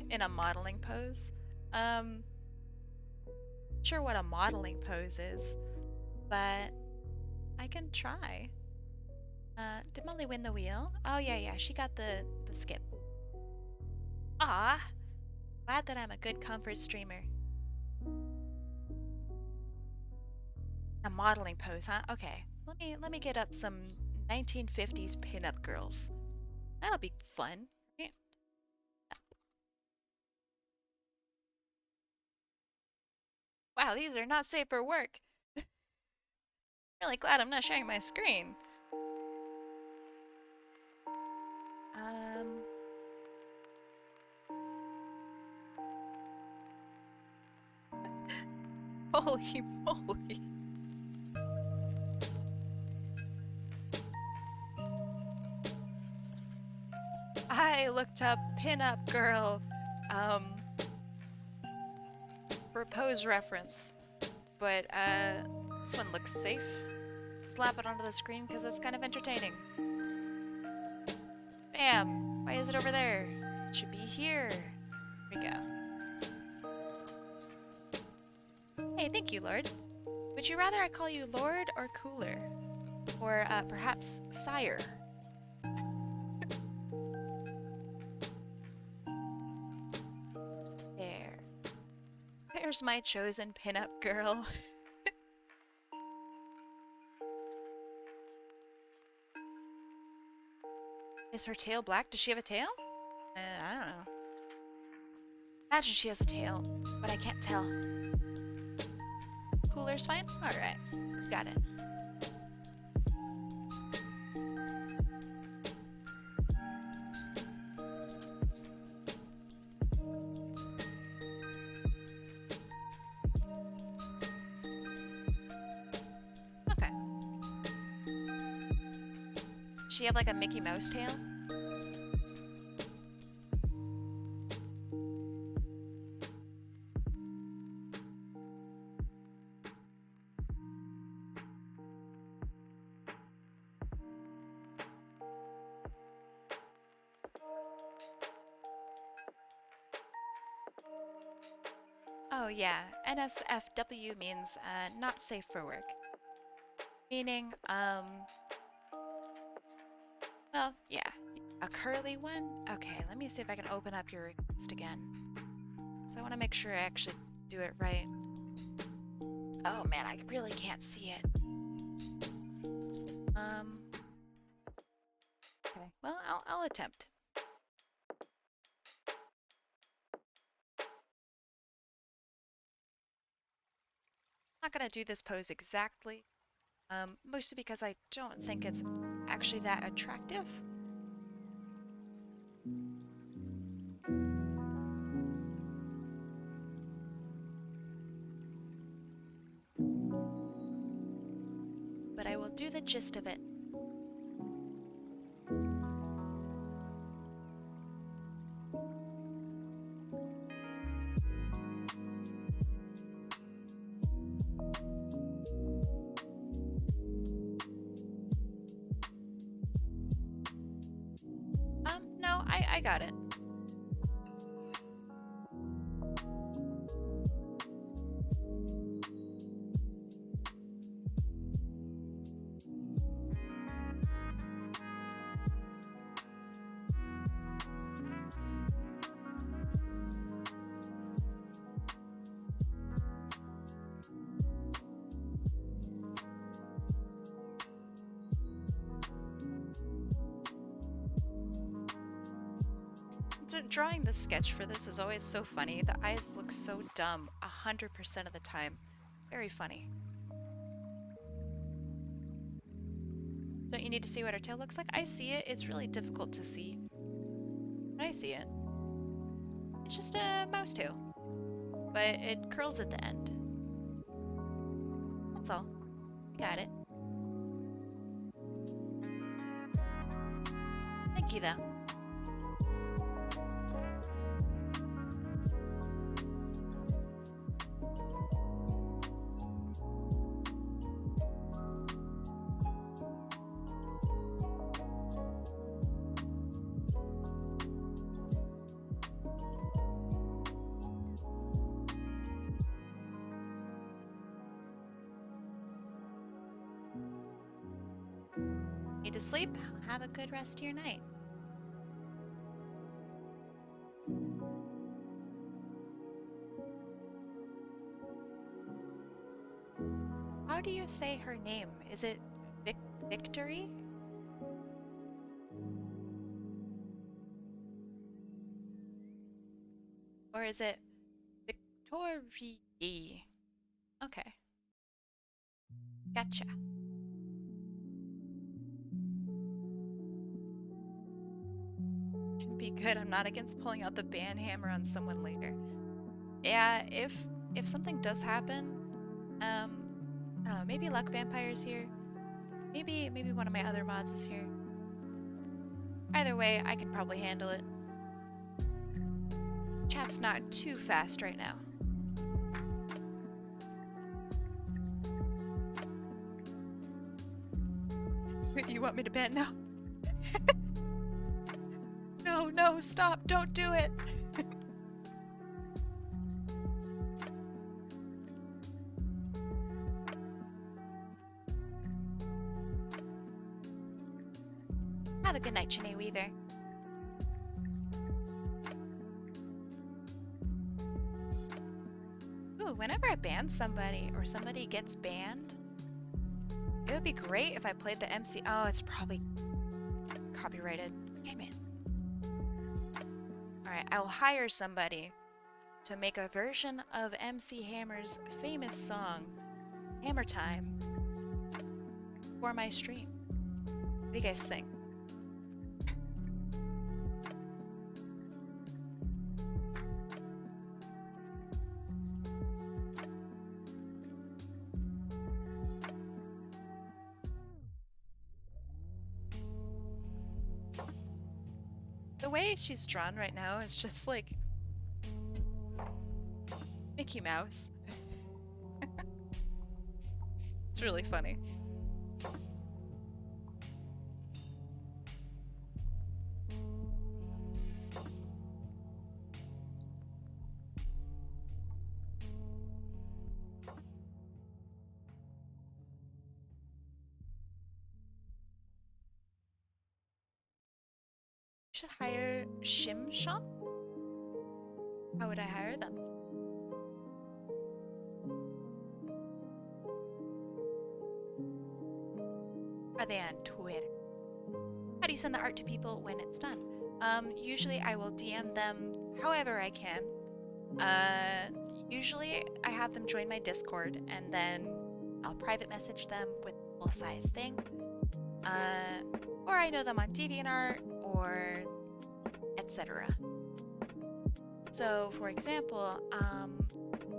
Speaker 1: In a modeling pose. sure what a modeling pose is, but I can try. Did Molly win the wheel? Oh yeah, she got the skip. Ah, glad that I'm a good comfort streamer. A modeling pose, huh? Okay, let me get up some 1950s pinup girls. That'll be fun. Yeah. Wow, these are not safe for work. Really glad I'm not sharing my screen. Um. Holy moly. I looked up pinup girl, for pose reference, but this one looks safe. Slap it onto the screen because it's kind of entertaining. Bam! Why is it over there? It should be here. Here we go. Hey, thank you, Lord. Would you rather I call you Lord or Cooler? Or perhaps Sire? There. There's my chosen pinup girl. Is her tail black? Does she have a tail? I don't know. Imagine she has a tail, but I can't tell. Cooler's fine? Alright. Got it. Okay. Does she have like a Mickey Mouse tail? Oh yeah, NSFW means not safe for work. Meaning, well, yeah, a curly one? Okay, let me see if I can open up your request again. So I want to make sure I actually do it right. Oh man, I really can't see it. Okay, well, I'll attempt. I'm not gonna do this pose exactly, mostly because I don't think it's actually that attractive. But I will do the gist of it. No, I got it. Drawing the sketch for this is always so funny. The eyes look so dumb 100% of the time. Very funny. Don't you need to see what her tail looks like? I see it. It's really difficult to see. But I see it. It's just a mouse tail. But it curls at the end. That's all. I got it. Thank you, though. Need to sleep? Have a good rest of your night. How do you say her name? Is it Victory? Or is it Victorie? Okay. Gotcha. Be good. I'm not against pulling out the ban hammer on someone later. Yeah, if something does happen, I don't know, maybe Luck Vampire's here. Maybe one of my other mods is here. Either way, I can probably handle it. Chat's not too fast right now. You want me to ban now? No, no, stop, don't do it. Have a good night, Janae Weaver. Ooh, whenever I ban somebody or somebody gets banned, it would be great if I played the MC. Oh, it's probably copyrighted. Damn it. Alright, I will hire somebody to make a version of MC Hammer's famous song, Hammer Time, for my stream. What do you guys think? The way she's drawn right now is just like Mickey Mouse. It's really funny. Should hire Shimshon? How would I hire them? Are they on Twitter? How do you send the art to people when it's done? Usually I will DM them however I can. Usually I have them join my Discord and then I'll private message them with a full-size thing. Or I know them on DeviantArt or etc. So, for example,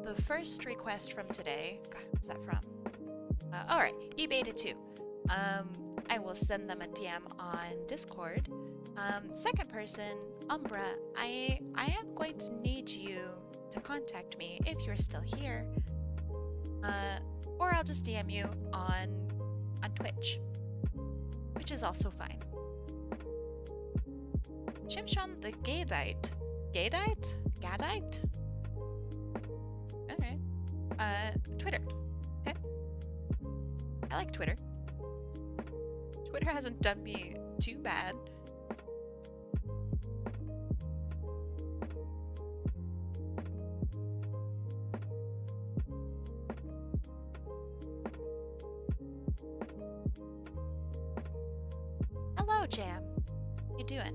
Speaker 1: the first request from today, God, what's that from? Alright, eBeta 2. I will send them a DM on Discord. Second person, Umbra, I am going to need you to contact me if you're still here. Or I'll just DM you on Twitch, which is also fine. Shimshon the Gadite. Gadite? Gadite? Alright. Twitter. Okay. I like Twitter. Twitter hasn't done me too bad. Hello, Jam. How you doing?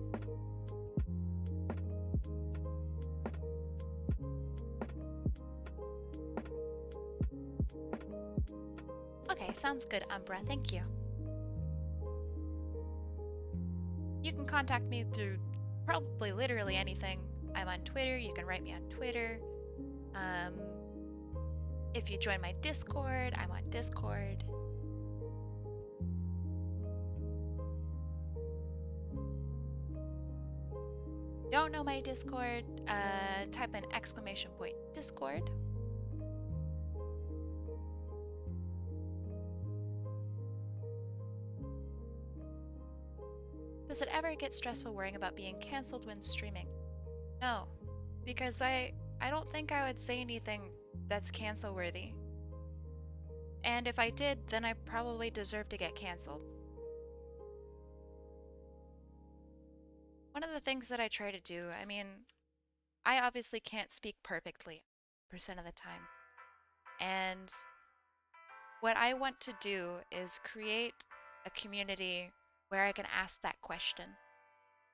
Speaker 1: Okay, sounds good, Umbra. Thank you. You can contact me through probably literally anything. I'm on Twitter. You can write me on Twitter. If you join my Discord, I'm on Discord. Don't know my Discord? Type in !Discord. Does it ever get stressful worrying about being cancelled when streaming? No, because I don't think I would say anything that's cancel worthy. And if I did, then I probably deserve to get cancelled. one of the things that I try to do, I mean, I obviously can't speak perfectly percent of the time. And what I want to do is create a community where I can ask that question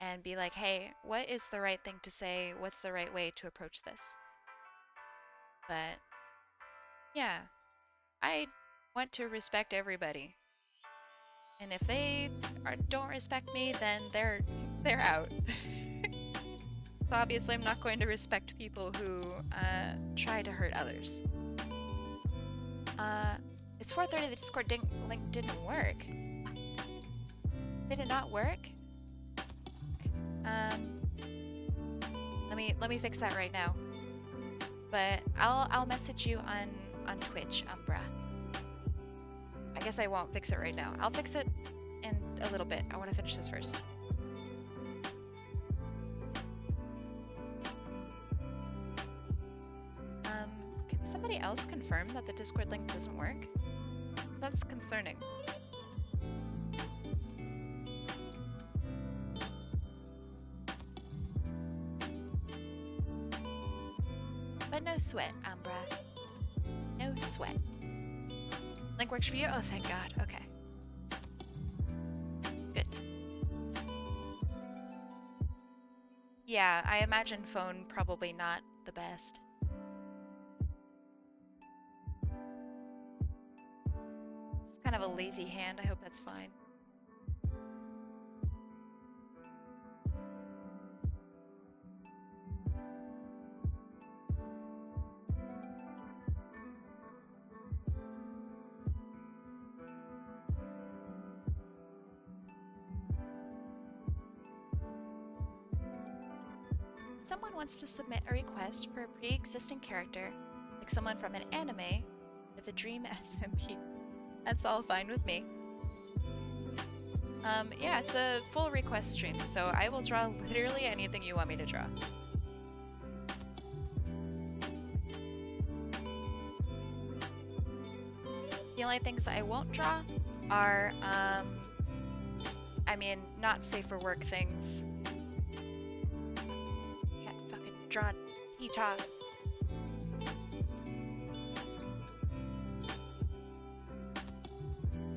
Speaker 1: and be like, hey, what is the right thing to say? What's the right way to approach this? But yeah, I want to respect everybody. And if they don't respect me, then they're out. So obviously I'm not going to respect people who try to hurt others. It's 4:30. The Discord link didn't work. Did it not work? Let me fix that right now. But I'll message you on Twitch, Umbra. I guess I won't fix it right now. I'll fix it in a little bit. I want to finish this first. Can somebody else confirm that the Discord link doesn't work? Because that's concerning. But no sweat, Umbra. No sweat. Link works for you? Oh, thank God. Okay. Good. Yeah, I imagine phone probably not the best. It's kind of a lazy hand. I hope that's fine. Someone wants to submit a request for a pre-existing character, like someone from an anime, with a dream SMP. That's all fine with me. Yeah, it's a full request stream, so I will draw literally anything you want me to draw. The only things I won't draw are, I mean, not safe for work things. Can't fucking draw T-top.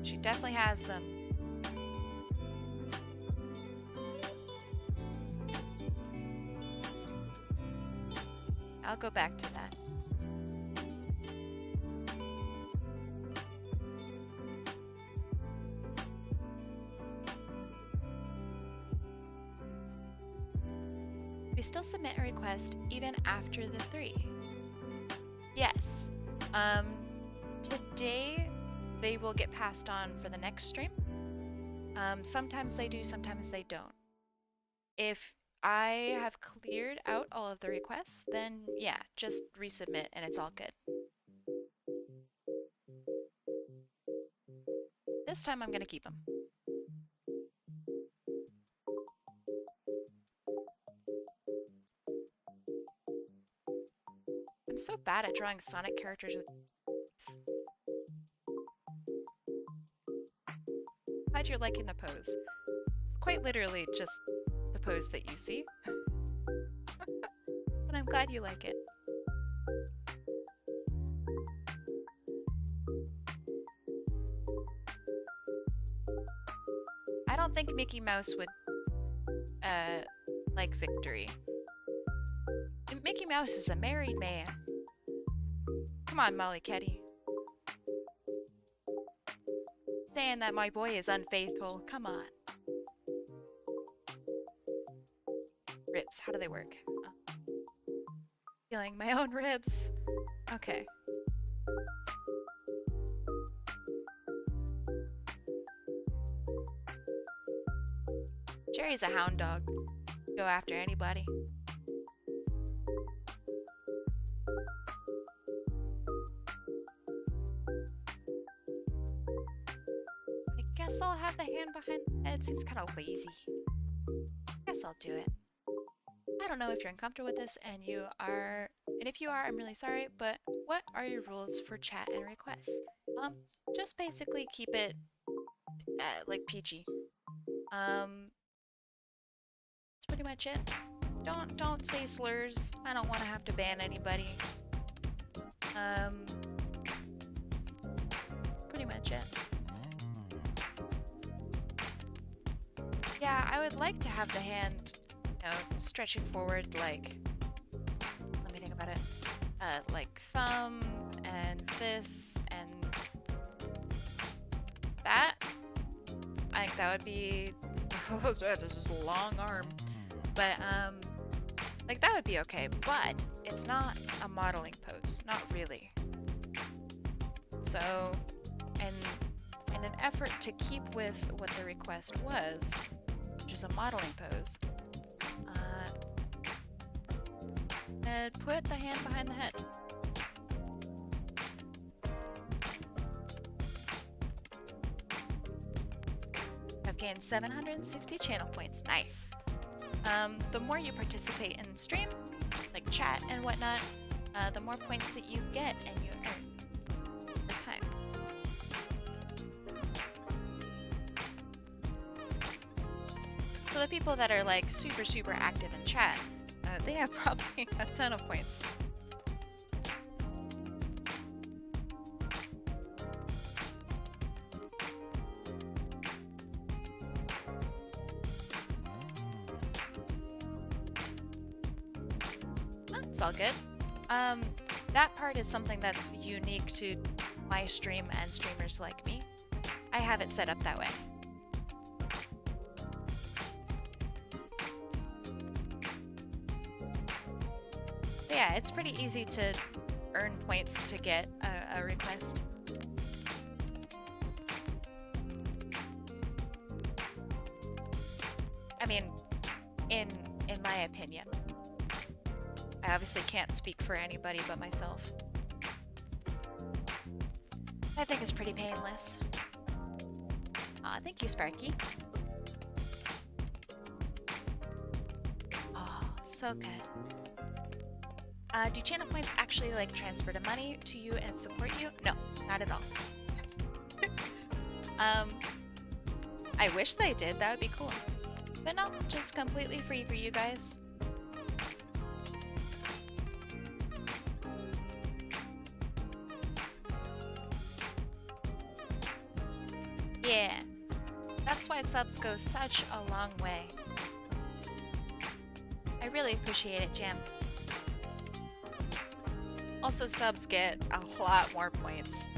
Speaker 1: She definitely has them. I'll go back to that. We still submit a request even after the 3. Yes. Today they will get passed on for the next stream. Sometimes they do, sometimes they don't. If I have cleared out all of the requests, then yeah, just resubmit and it's all good. This time I'm gonna keep them. I'm so bad at drawing Sonic characters with... Glad you're liking the pose. It's quite literally just the pose that you see. But I'm glad you like it. I don't think Mickey Mouse would, like victory. Mickey Mouse is a married man. Come on, MollyKetty. Saying that my boy is unfaithful. Come on. Ribs, how do they work? Oh. Feeling my own ribs. Okay. Jerry's a hound dog. Go after anybody. I guess I'll have the hand behind. It seems kind of lazy. I guess I'll do it. I don't know if you're uncomfortable with this, and you are, and if you are, I'm really sorry, but what are your rules for chat and requests? Just basically keep it, like, PG. That's pretty much it. Don't say slurs. I don't want to have to ban anybody. That's pretty much it. Yeah, I would like to have the hand, you know, stretching forward like, let me think about it, like thumb and this and that. I think that would be, that is just a long arm, but like that would be okay, but it's not a modeling pose, not really. So, in an effort to keep with what the request was, which is a modeling pose, and put the hand behind the head. I've gained 760 channel points. Nice. The more you participate in the stream, like chat and whatnot, the more points that you get and you earn over time. So the people that are like super active in chat, they have probably a ton of points. It's all good. That part is something that's unique to my stream and streamers like me. I have it set up that way. But yeah, it's pretty easy to earn points to get a request. I mean, in my opinion. I obviously can't speak for anybody but myself. I think it's pretty painless. Aw, thank you, Sparky. Oh, so good. Do channel points actually like transfer to money to you and support you? No, not at all. I wish they did, that would be cool. But no, just completely free for you guys. Yeah, that's why subs go such a long way. I really appreciate it, Jam. Also, subs get a lot more points.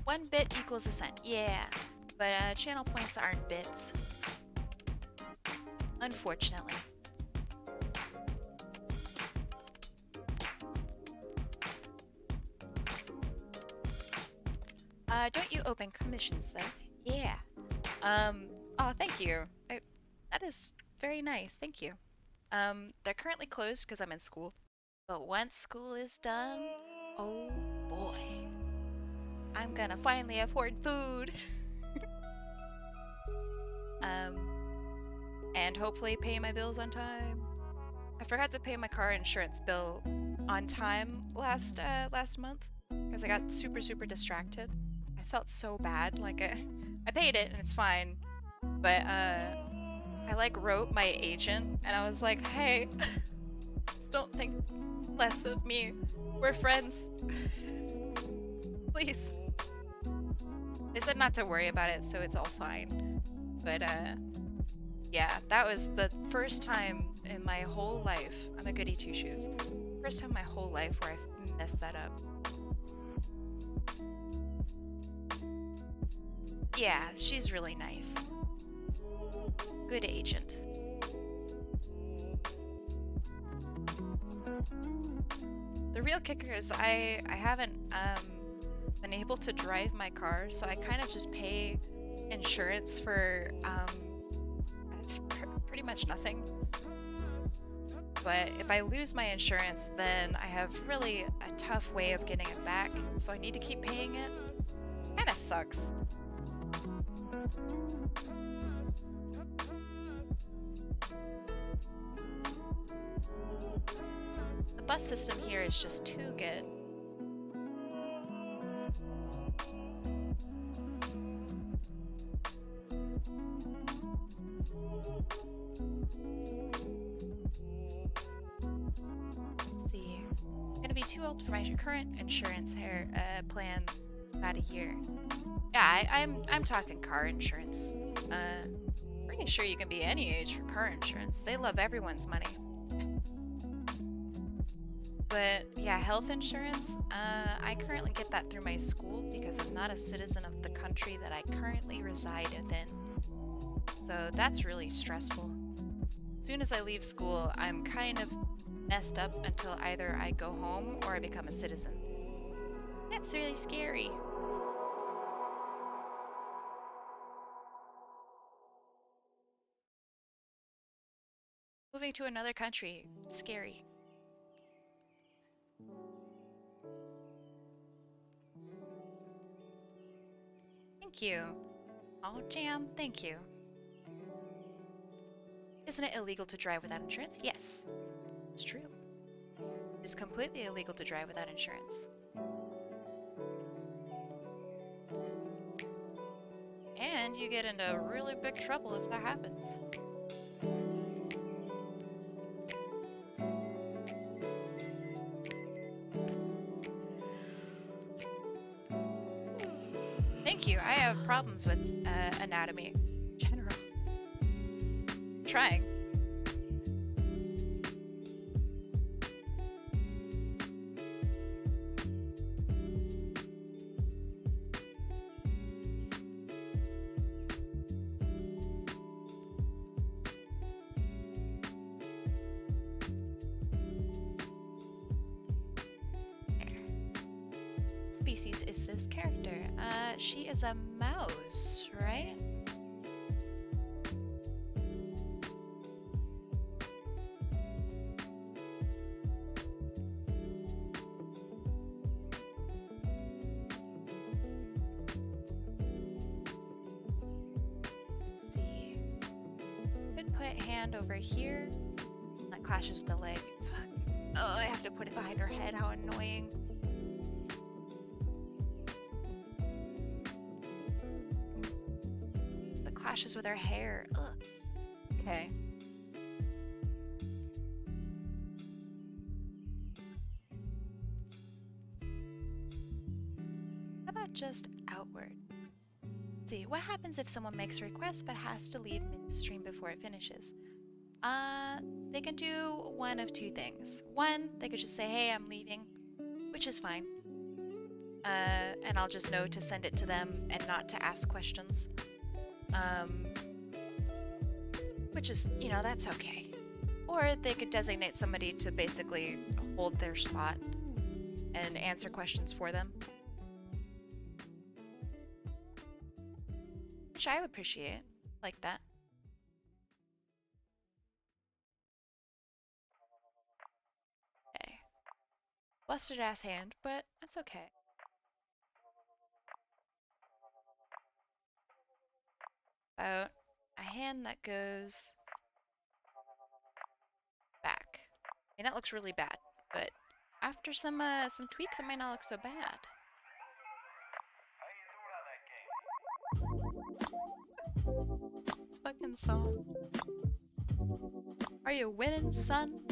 Speaker 1: One bit equals a cent, yeah. But channel points aren't bits. Unfortunately. Don't you open commissions though? Yeah. Oh, thank you. That is very nice, thank you. They're currently closed because I'm in school. But once school is done, oh boy. I'm gonna finally afford food. And hopefully pay my bills on time. I forgot to pay my car insurance bill on time last month because I got super distracted. I felt so bad. Like I paid it and it's fine, but I like wrote my agent and I was like, hey, just don't think less of me. We're friends. Please. They said not to worry about it, so it's all fine. But yeah, that was the first time in my whole life. I'm a goody two shoes. First time in my whole life where I've messed that up. Yeah, she's really nice. Good agent. The real kicker is I haven't been able to drive my car, so I kind of just pay insurance for it's pretty much nothing. But if I lose my insurance, then I have really a tough way of getting it back, so I need to keep paying it. Kinda sucks. The bus system here is just too good. Let's see. I'm gonna be too old for my current insurance plan about a year. Yeah, I'm talking car insurance. Pretty sure you can be any age for car insurance. They love everyone's money. But yeah, health insurance, I currently get that through my school because I'm not a citizen of the country that I currently reside within. So that's really stressful. As soon as I leave school, I'm kind of messed up until either I go home or I become a citizen. That's really scary. Moving to another country, it's scary. Thank you. Oh, Jam, thank you. Isn't it illegal to drive without insurance? Yes, it's true. It's completely illegal to drive without insurance. And you get into really big trouble if that happens. Thank you. I have problems with anatomy in general. Trying. Species is this character? She is a mouse, right? Let's see. Could put hand over here. That clashes with the leg. Fuck. Oh, I have to put it behind her head. How annoying. Clashes with her hair. Ugh. Okay. How about just outward? Let's see, what happens if someone makes a request but has to leave midstream before it finishes? They can do one of two things. One, they could just say, hey, I'm leaving, which is fine. And I'll just know to send it to them and not to ask questions. Which is, you know, that's okay. Or they could designate somebody to basically hold their spot and answer questions for them. Which I would appreciate, like that. Okay. Busted ass hand, but that's okay. About a hand that goes back. I mean, that looks really bad, but after some tweaks, it might not look so bad. This fucking song. Are you winning, son?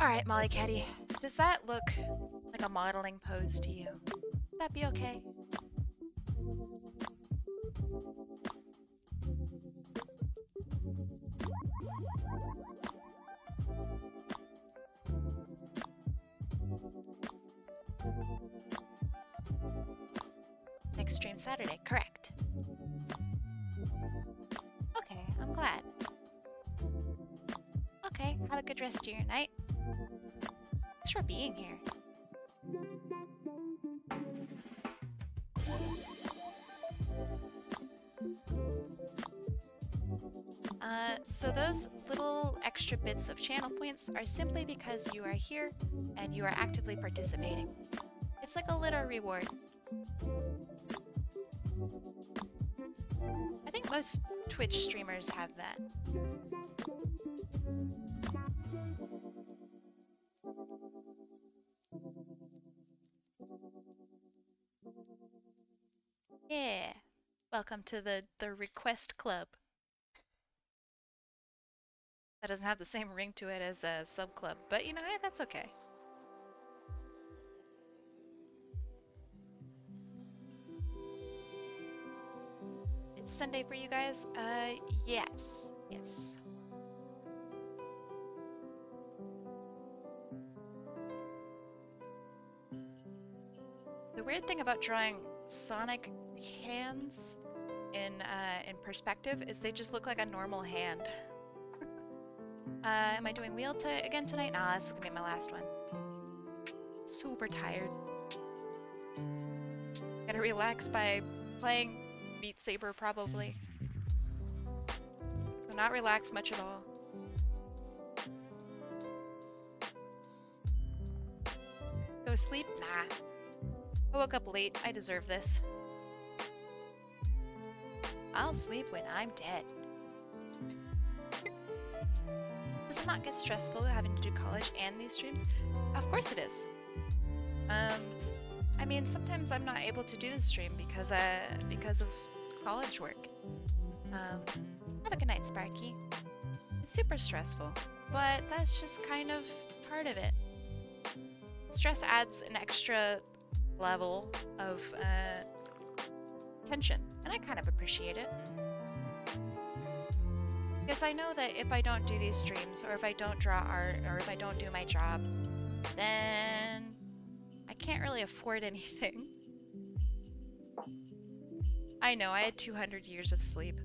Speaker 1: Alright, MollyKetty. Does that look like a modeling pose to you? Would that be okay? Next stream Saturday, correct. Okay, I'm glad. Okay, have a good rest of your night. Thanks for being here. So those little extra bits of channel points are simply because you are here and you are actively participating. It's like a little reward. I think most Twitch streamers have that. Yeah. Welcome to the request club. That doesn't have the same ring to it as a sub club, but you know, hey, that's okay. It's Sunday for you guys? Yes. Yes. The weird thing about drawing Sonic hands in perspective is they just look like a normal hand. Am I doing wheel again tonight? Nah, this is gonna be my last one. Super tired. Gotta relax by playing Beat Saber, probably. So not relax much at all. Go sleep? Nah. I woke up late. I deserve this. I'll sleep when I'm dead. Does it not get stressful having to do college and these streams? Of course it is. I mean, sometimes I'm not able to do the stream because of college work. Have a good night, Sparky. It's super stressful, but that's just kind of part of it. Stress adds an extra level of tension, and I kind of appreciate it. Because I know that if I don't do these streams, or if I don't draw art, or if I don't do my job, then I can't really afford anything. I know, I had 200 years of sleep.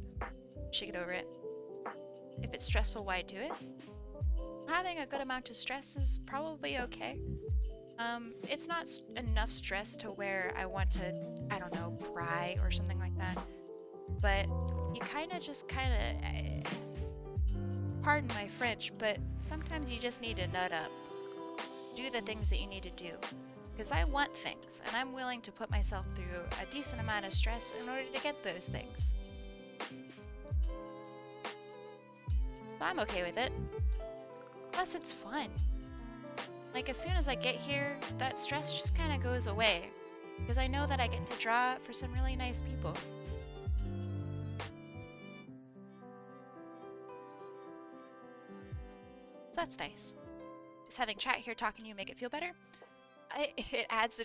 Speaker 1: Should get over it. If it's stressful, why do it? Having a good amount of stress is probably okay. It's not enough stress to where I want to, I don't know, cry or something like that. But you kind of, pardon my French, but sometimes you just need to nut up. Do the things that you need to do. Because I want things, and I'm willing to put myself through a decent amount of stress in order to get those things. So I'm okay with it. Plus, it's fun. Like, as soon as I get here, that stress just kind of goes away. Because I know that I get to draw for some really nice people. So that's nice. Just having chat here talking to you make it feel better? It adds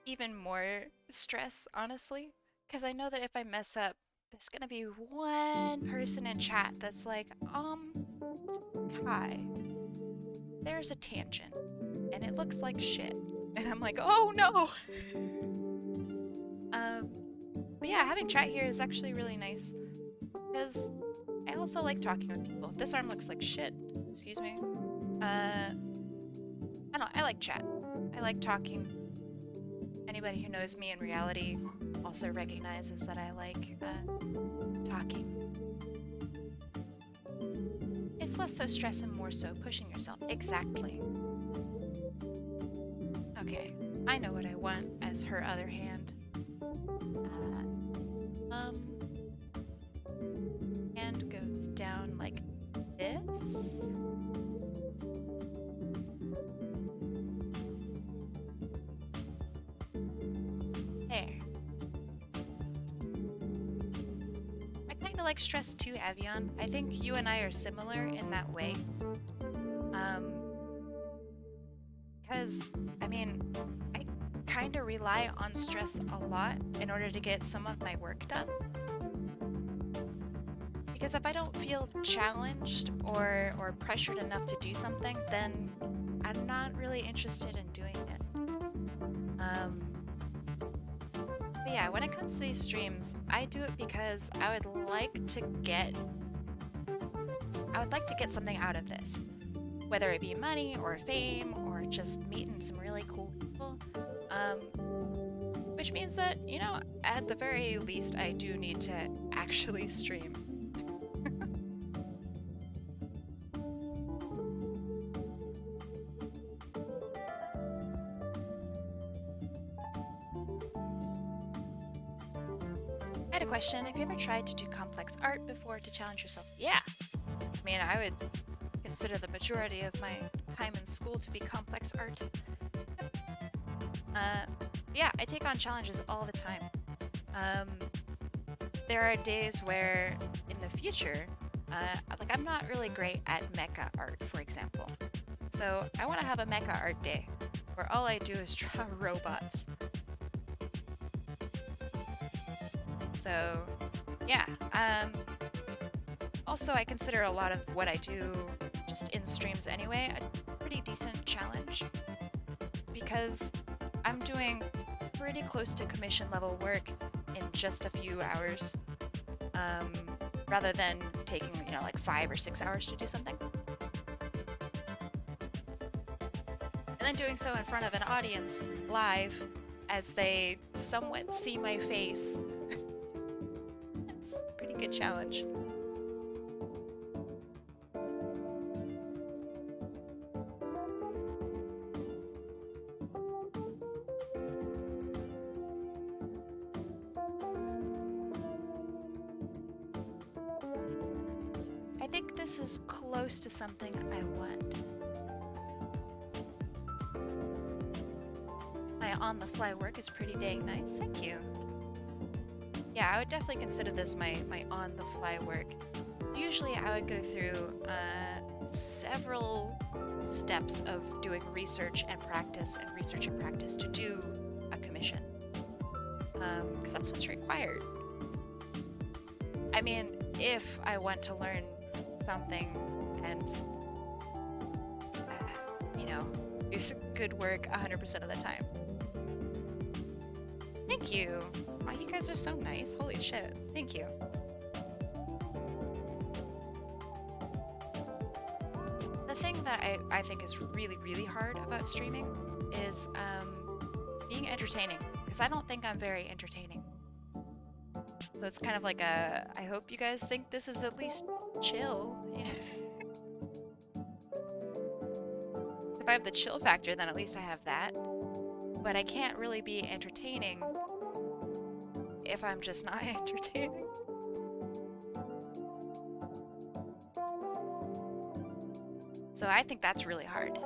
Speaker 1: even more stress, honestly. Because I know that if I mess up, there's gonna be one person in chat that's like, Kai, there's a tangent, and it looks like shit. And I'm like, oh no! But yeah, having chat here is actually really nice. Because I also like talking with people. This arm looks like shit. Excuse me. I don't know, I like chat. I like talking. Anybody who knows me in reality also recognizes that I like talking. It's less so stress and more so pushing yourself. Exactly. Okay, I know what I want as her other hand. Hand goes down like this. There. I kind of like stress too, Avion. I think you and I are similar in that way. Because, I mean, I kind of rely on stress a lot in order to get some of my work done. Because if I don't feel challenged or pressured enough to do something, then I'm not really interested in doing it. But yeah, when it comes to these streams, I do it because I would like to get something out of this. Whether it be money or fame or just meeting some really cool people. Which means that, you know, at the very least, I do need to actually stream. I had a question. Have you ever tried to do complex art before to challenge yourself? Yeah. I mean, I would consider the majority of my time in school to be complex art. Yeah, I take on challenges all the time. there are days where in the future, like I'm not really great at mecha art, for example. So I want to have a mecha art day where all I do is draw robots. So yeah, also I consider a lot of what I do just in streams anyway a pretty decent challenge because I'm doing pretty close to commission level work in just a few hours, rather than taking, you know, like 5 or 6 hours to do something. And then doing so in front of an audience live as they somewhat see my face. It's a pretty good challenge. I think this is close to something I want. My on-the-fly work is pretty dang nice, thank you. Yeah, I would definitely consider this my on-the-fly work. Usually I would go through several steps of doing research and practice to do a commission. Because that's what's required. I mean, if I want to learn something and, you know, do good work 100% of the time. Thank you. Oh, you guys are so nice. Holy shit. Thank you. The thing that I think is really, really hard about streaming is being entertaining, because I don't think I'm very entertaining. So it's kind of like a, I hope you guys think this is at least chill. So if I have the chill factor, then at least I have that. But I can't really be entertaining if I'm just not entertaining. So I think that's really hard.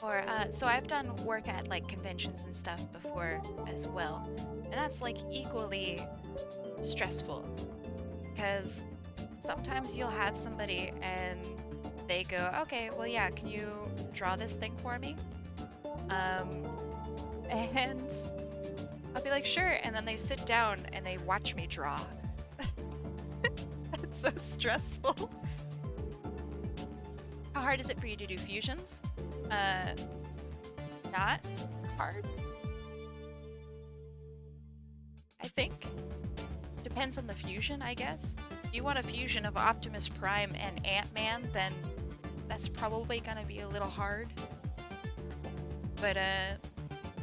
Speaker 1: Or, so I've done work at like conventions and stuff before as well. And that's like equally stressful. Because sometimes you'll have somebody and they go, okay, well yeah, can you draw this thing for me? And I'll be like, sure, and then they sit down and they watch me draw. That's so stressful. How hard is it for you to do fusions? Not hard. I think. Depends on the fusion, I guess. If you want a fusion of Optimus Prime and Ant-Man, then that's probably gonna be a little hard. But, I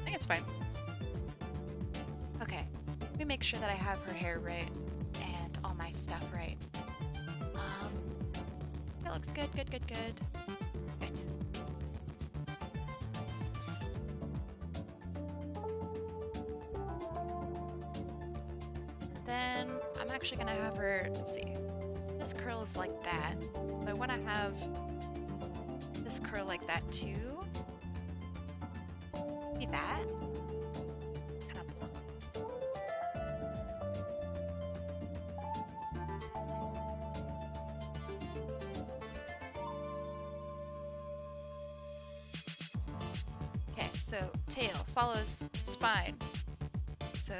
Speaker 1: think it's fine. Okay, let me make sure that I have her hair right and all my stuff right. That looks good, good, good, good. Good. Then I'm actually gonna have her, let's see, this curl is like that, so I want to have this curl like that too. Maybe that. It's kind of blue. Okay, so tail follows spine. So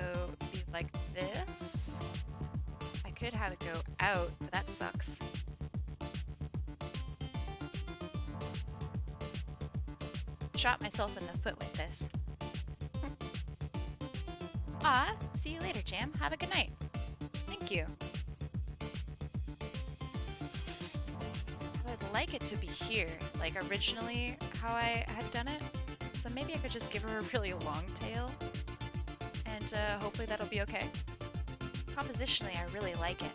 Speaker 1: be like this. I could have it go out, but that sucks. Shot myself in the foot with this. Ah, see you later, Jam. Have a good night. Thank you. I would like it to be here, like originally how I had done it. So maybe I could just give her a really long tail. And hopefully that'll be okay. Compositionally, I really like it.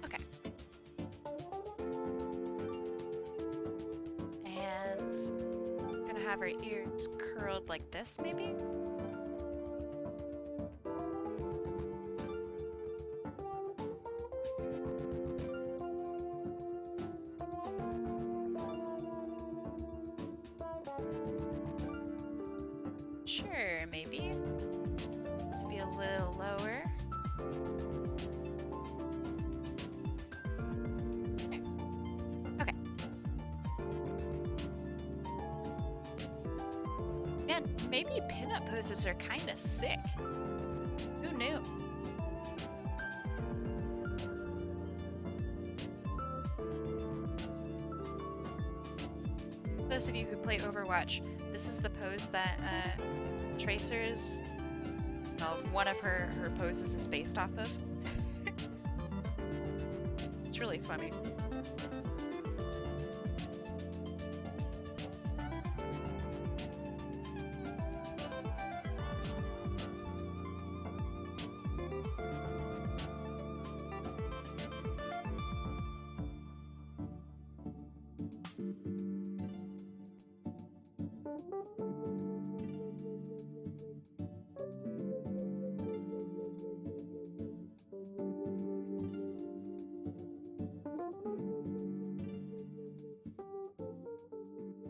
Speaker 1: Okay. And I'm gonna have her ears curled like this, maybe? Sure, maybe. Let's be a little lower. Okay. Man, maybe pinup poses are kind of sick. Who knew? Those of you who play Overwatch, this is the pose that Tracer's, well, one of her poses is based off of. It's really funny.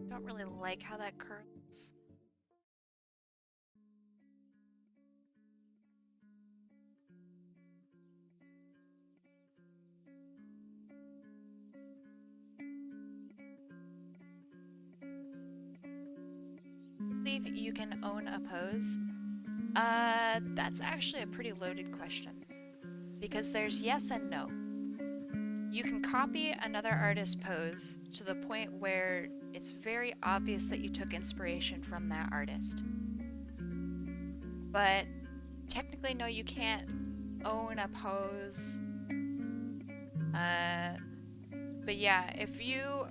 Speaker 1: Don't really like how that curls. Believe you can own a pose? That's actually a pretty loaded question. Because there's yes and no. You can copy another artist's pose to the point where it's very obvious that you took inspiration from that artist. But technically, no, you can't own a pose. But yeah, if you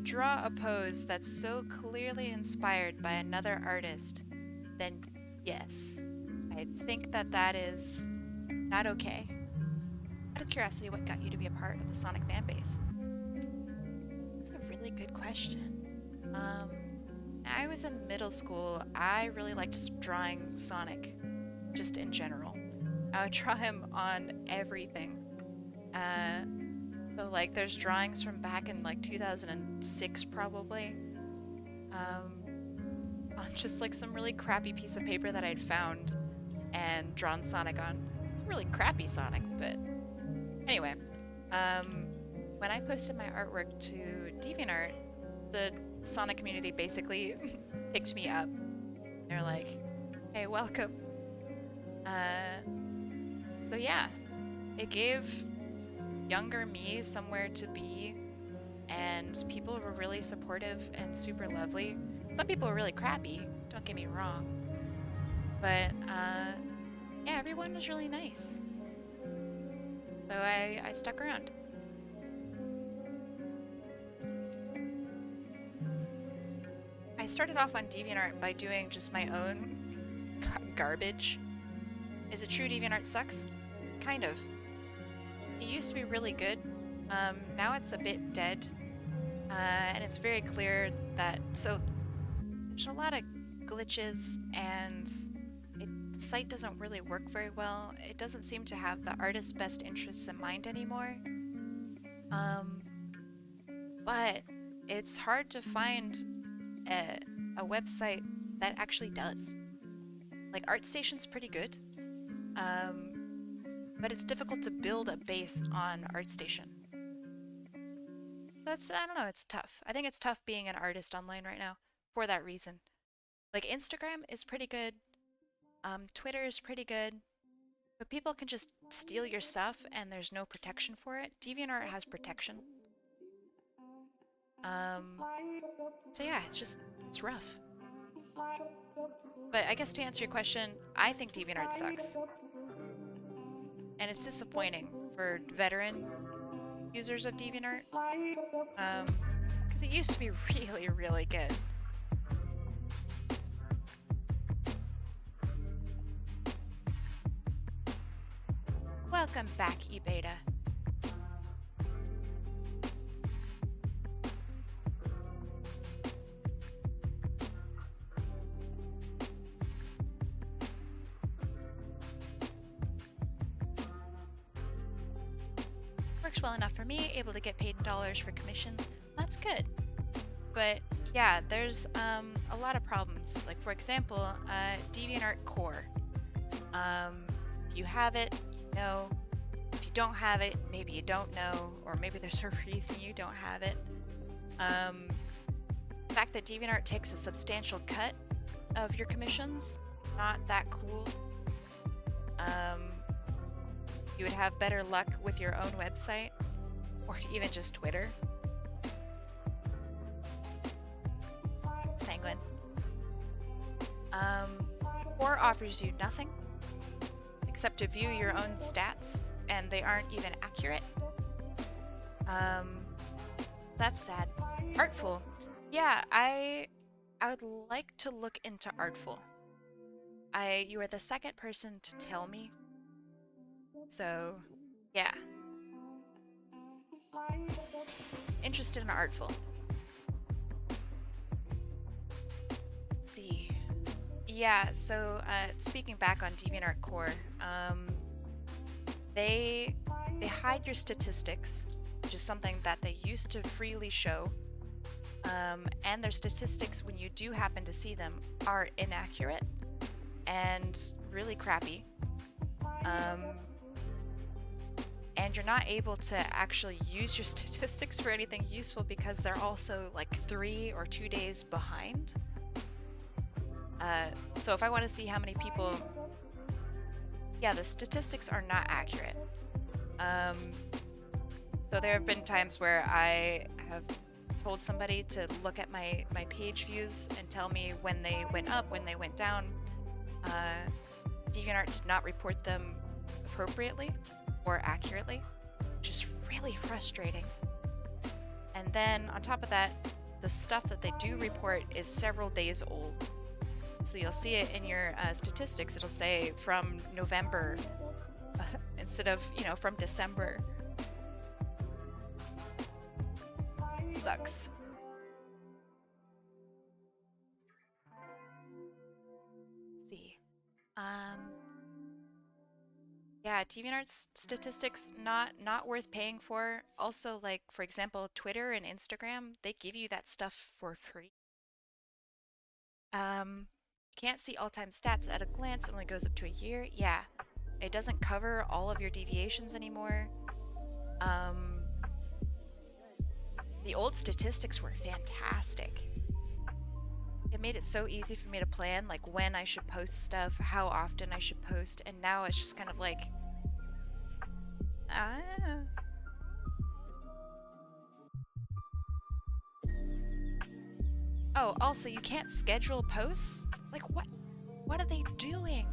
Speaker 1: draw a pose that's so clearly inspired by another artist, then yes, I think that is not okay. Out of curiosity, what got you to be a part of the Sonic fan base? That's a really good question. I was in middle school. I really liked drawing Sonic, just in general. I would draw him on everything. So like there's drawings from back in like 2006 probably. On just like some really crappy piece of paper that I'd found and drawn Sonic on. It's a really crappy Sonic, but anyway. When I posted my artwork to DeviantArt, the Sonic community basically picked me up. They're like, hey, welcome. So yeah, it gave younger me somewhere to be, and people were really supportive and super lovely. Some people were really crappy, don't get me wrong. But yeah, everyone was really nice. So I stuck around. I started off on DeviantArt by doing just my own garbage. Is it true DeviantArt sucks? Kind of. It used to be really good. Now it's a bit dead. And it's very clear that, so there's a lot of glitches and the site doesn't really work very well. It doesn't seem to have the artist's best interests in mind anymore. But it's hard to find a website that actually does. Like ArtStation's pretty good, but it's difficult to build a base on ArtStation. So I don't know, it's tough. I think it's tough being an artist online right now for that reason. Like Instagram is pretty good, Twitter is pretty good, but people can just steal your stuff and there's no protection for it. DeviantArt has protection. So yeah, it's rough. But I guess to answer your question, I think DeviantArt sucks. And it's disappointing for veteran users of DeviantArt. Because it used to be really, really good. Welcome back, eBeta. works well enough for me, able to get paid in dollars for commissions. That's good. But yeah, there's a lot of problems. Like for example, DeviantArt Core. If you have it, you know. If you don't have it, maybe you don't know, or maybe there's a reason you don't have it. The fact that DeviantArt takes a substantial cut of your commissions, not that cool. You would have better luck with your own website, or even just Twitter. It's Penguin. Core offers you nothing except to view your own stats, and they aren't even accurate. So that's sad. Artful. Yeah, I would like to look into Artful. You are the second person to tell me. So, yeah. Interested in Artful. Let's see. Yeah, so speaking back on DeviantArt Core, they hide your statistics, which is something that they used to freely show. And their statistics, when you do happen to see them, are inaccurate and really crappy. And you're not able to actually use your statistics for anything useful because they're also like 3 or 2 days behind. So if I want to see how many people... Yeah, the statistics are not accurate. So there have been times where I have told somebody to look at my page views and tell me when they went up, when they went down. DeviantArt did not report them appropriately or accurately, which is really frustrating. And then on top of that, the stuff that they do report is several days old. So you'll see it in your statistics. It'll say from November instead of, you know, from December. It sucks. Let's see. Yeah, DeviantArt's statistics not worth paying for. Also, like for example, Twitter and Instagram, they give you that stuff for free. You can't see all-time stats at a glance. It only goes up to a year. Yeah, it doesn't cover all of your deviations anymore. The old statistics were fantastic. It made it so easy for me to plan, like when I should post stuff, how often I should post, and now it's just kind of like, Oh, also, you can't schedule posts? Like, what are they doing?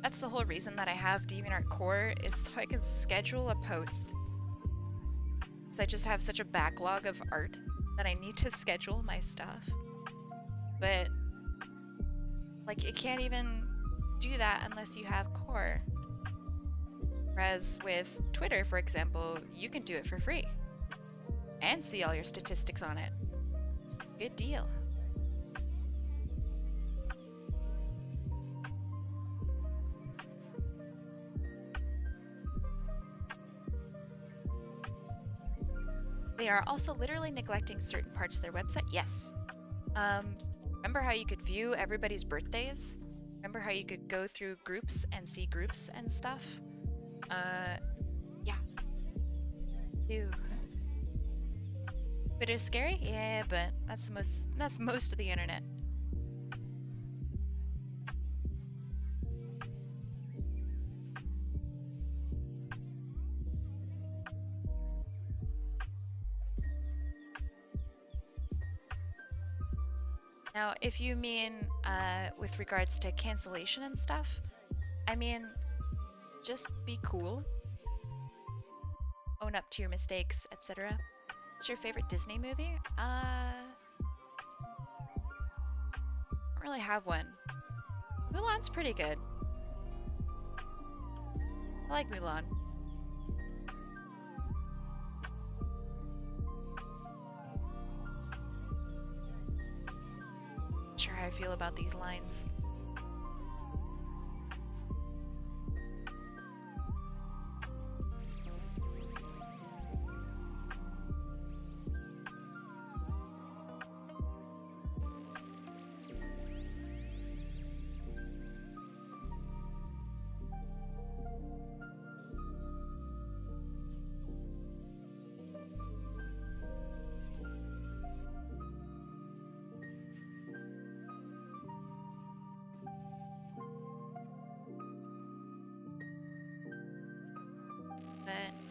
Speaker 1: That's the whole reason that I have DeviantArt Core, is so I can schedule a post. Because I just have such a backlog of art that I need to schedule my stuff. But, like, it can't even do that unless you have Core. Whereas with Twitter, for example, you can do it for free. And see all your statistics on it. Good deal. They are also literally neglecting certain parts of their website. Yes. Remember how you could view everybody's birthdays? Remember how you could go through groups and see groups and stuff? Yeah. Too. Twitter's scary? Yeah, but that's most of the internet. Now, if you mean with regards to cancellation and stuff, I mean, just be cool. Own up to your mistakes, etc. What's your favorite Disney movie? I don't really have one. Mulan's pretty good. I like Mulan. Not sure how I feel about these lines.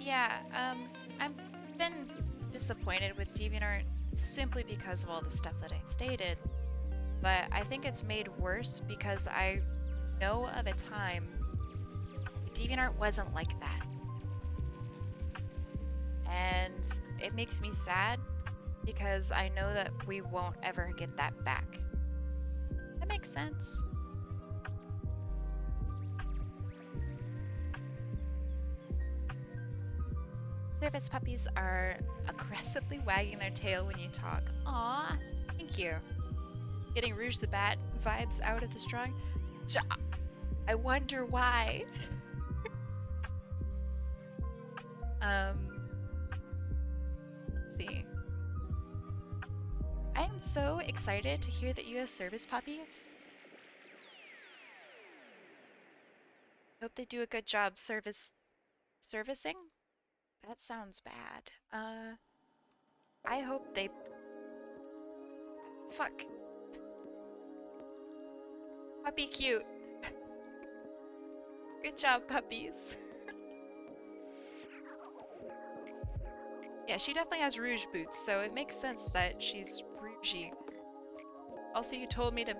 Speaker 1: Yeah, I've been disappointed with DeviantArt simply because of all the stuff that I stated, but I think it's made worse because I know of a time DeviantArt wasn't like that. And it makes me sad because I know that we won't ever get that back. That makes sense. Service puppies are aggressively wagging their tail when you talk. Aw, thank you. Getting Rouge the Bat vibes out of the strong. I wonder why. Let's see. I am so excited to hear that you have service puppies. Hope they do a good job servicing? That sounds bad. I hope they... Fuck. Puppy cute. Good job, puppies. Yeah, she definitely has rouge boots, so it makes sense that she's rougey. Also, you told me to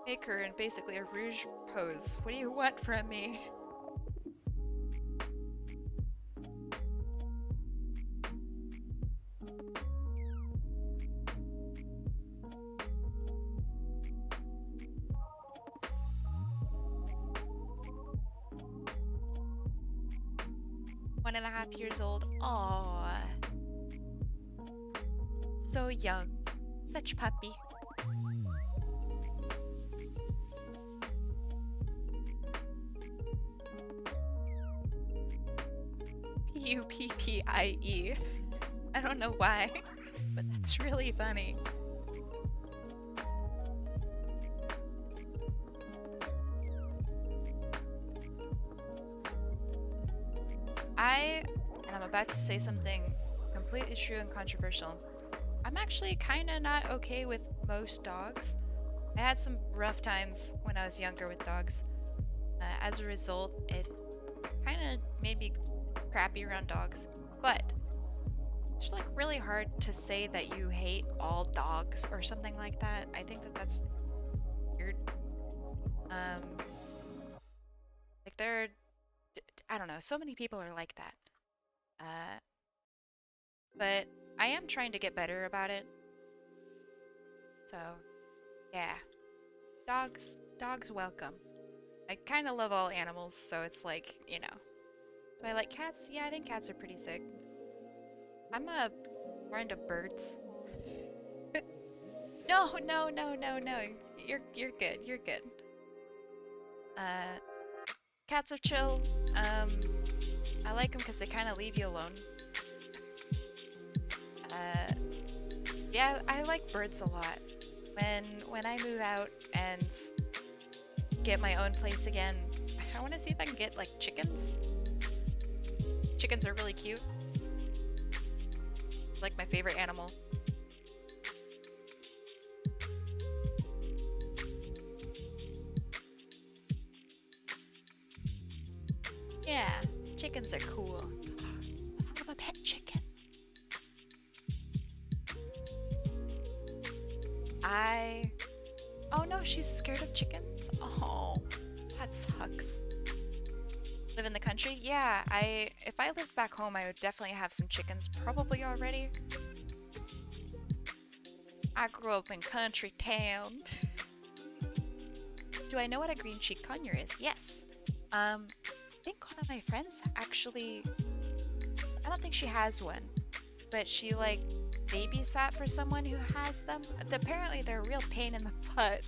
Speaker 1: make her in basically a rouge pose. What do you want from me? One and a half years old. Aww. So young. Such puppy. Puppie. I don't know why, but that's really funny. And I'm about to say something completely true and controversial. I'm actually kinda not okay with most dogs. I had some rough times when I was younger with dogs. As a result, it kinda made me crappy around dogs. But it's like really hard to say that you hate all dogs or something like that. I think that that's weird. Like I don't know, so many people are like that. But I am trying to get better about it. So, yeah. Dogs welcome. I kind of love all animals, so it's like, you know. Do I like cats? Yeah, I think cats are pretty sick. I'm more into birds. No. You're good. You're good. Cats are chill. I like them because they kind of leave you alone. Yeah, I like birds a lot. When I move out and get my own place again, I want to see if I can get like chickens. Chickens are really cute. Like my favorite animal. Yeah, chickens are cool. I love a pet chicken. Oh no, she's scared of chickens? Oh, that sucks. Live in the country? Yeah, if I lived back home, I would definitely have some chickens probably already. I grew up in country town. Do I know what a green cheek conure is? Yes. I think one of my friends actually, I don't think she has one, but she like babysat for someone who has them. Apparently they're a real pain in the butt.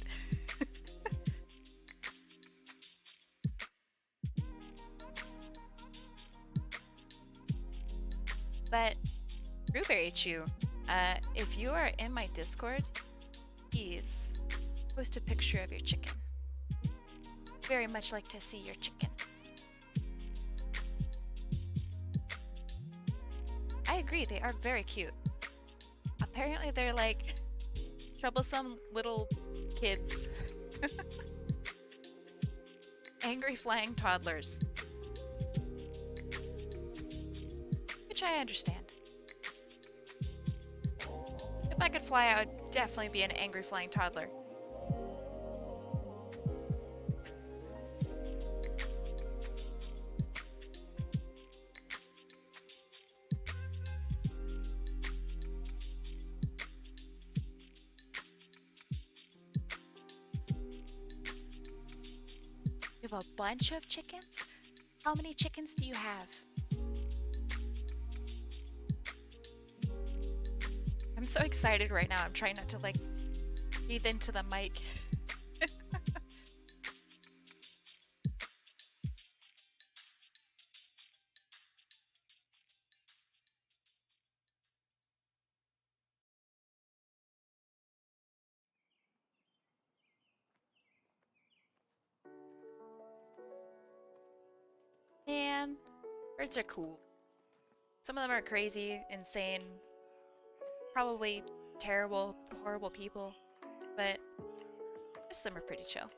Speaker 1: But Blueberry Chew, if you are in my Discord, please post a picture of your chicken. Very much like to see your chicken. I agree, they are very cute. Apparently they're like troublesome little kids. Angry flying toddlers. I understand. If I could fly, I would definitely be an angry flying toddler. You have a bunch of chickens? How many chickens do you have? I'm so excited right now. I'm trying not to like breathe into the mic. Man, birds are cool. Some of them are crazy, insane, probably terrible, horrible people, but most of them are pretty chill.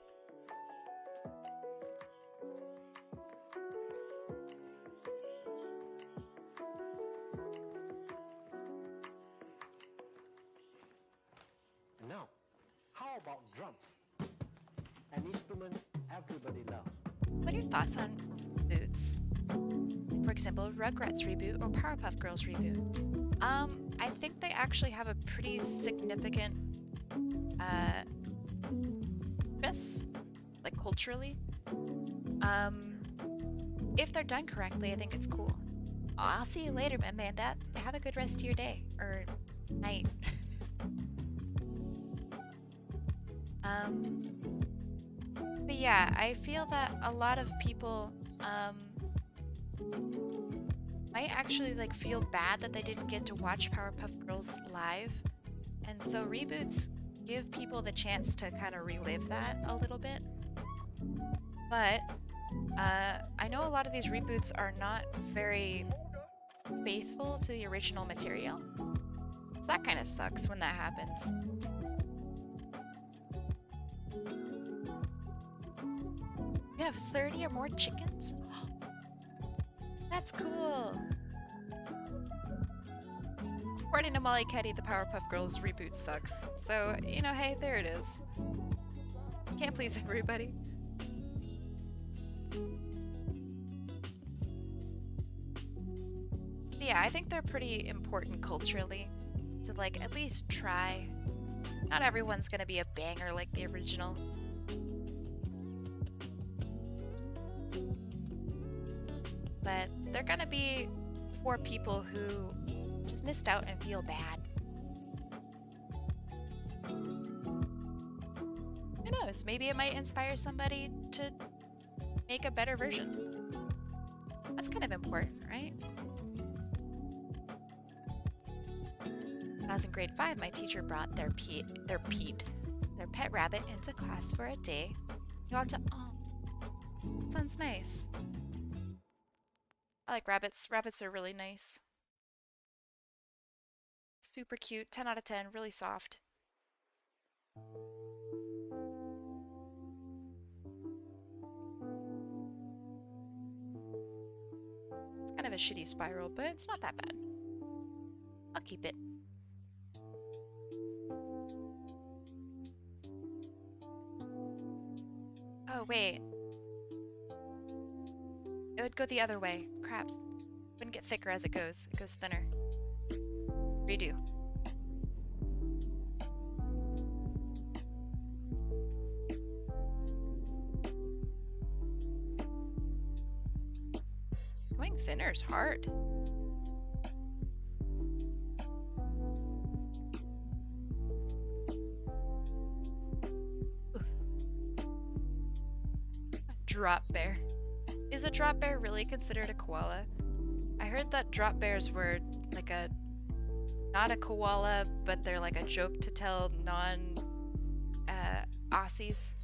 Speaker 2: And now, how about drums? An instrument everybody loves.
Speaker 1: What are your thoughts on reboots? For example, Rugrats reboot or Powerpuff Girls reboot? I think they actually have a pretty significant purpose, like culturally. If they're done correctly, I think it's cool. I'll see you later, Amanda. Have a good rest of your day or night. But yeah, I feel that a lot of people might actually like feel bad that they didn't get to watch Powerpuff Girls live. And so reboots give people the chance to kind of relive that a little bit. But I know a lot of these reboots are not very faithful to the original material. So that kind of sucks when that happens. You have 30 or more chickens? That's cool. According to MollyKetty, the Powerpuff Girls reboot sucks. So, you know, hey, there it is. Can't please everybody. But yeah, I think they're pretty important culturally to like at least try. Not everyone's gonna be a banger like the original. But they're gonna be for people who just missed out and feel bad. Who knows? Maybe it might inspire somebody to make a better version. That's kind of important, right? When I was in grade 5, my teacher brought their pet rabbit into class for a day. We got to, oh, sounds nice. I like rabbits. Rabbits are really nice. Super cute. 10 out of 10. Really soft. It's kind of a shitty spiral, but it's not that bad. I'll keep it. Oh, wait. It would go the other way. Crap. Wouldn't get thicker as it goes. It goes thinner. Redo. Going thinner is hard. Drop bear. Is a drop bear really considered a koala? I heard that drop bears were like a not a koala, but they're like a joke to tell non-Aussies.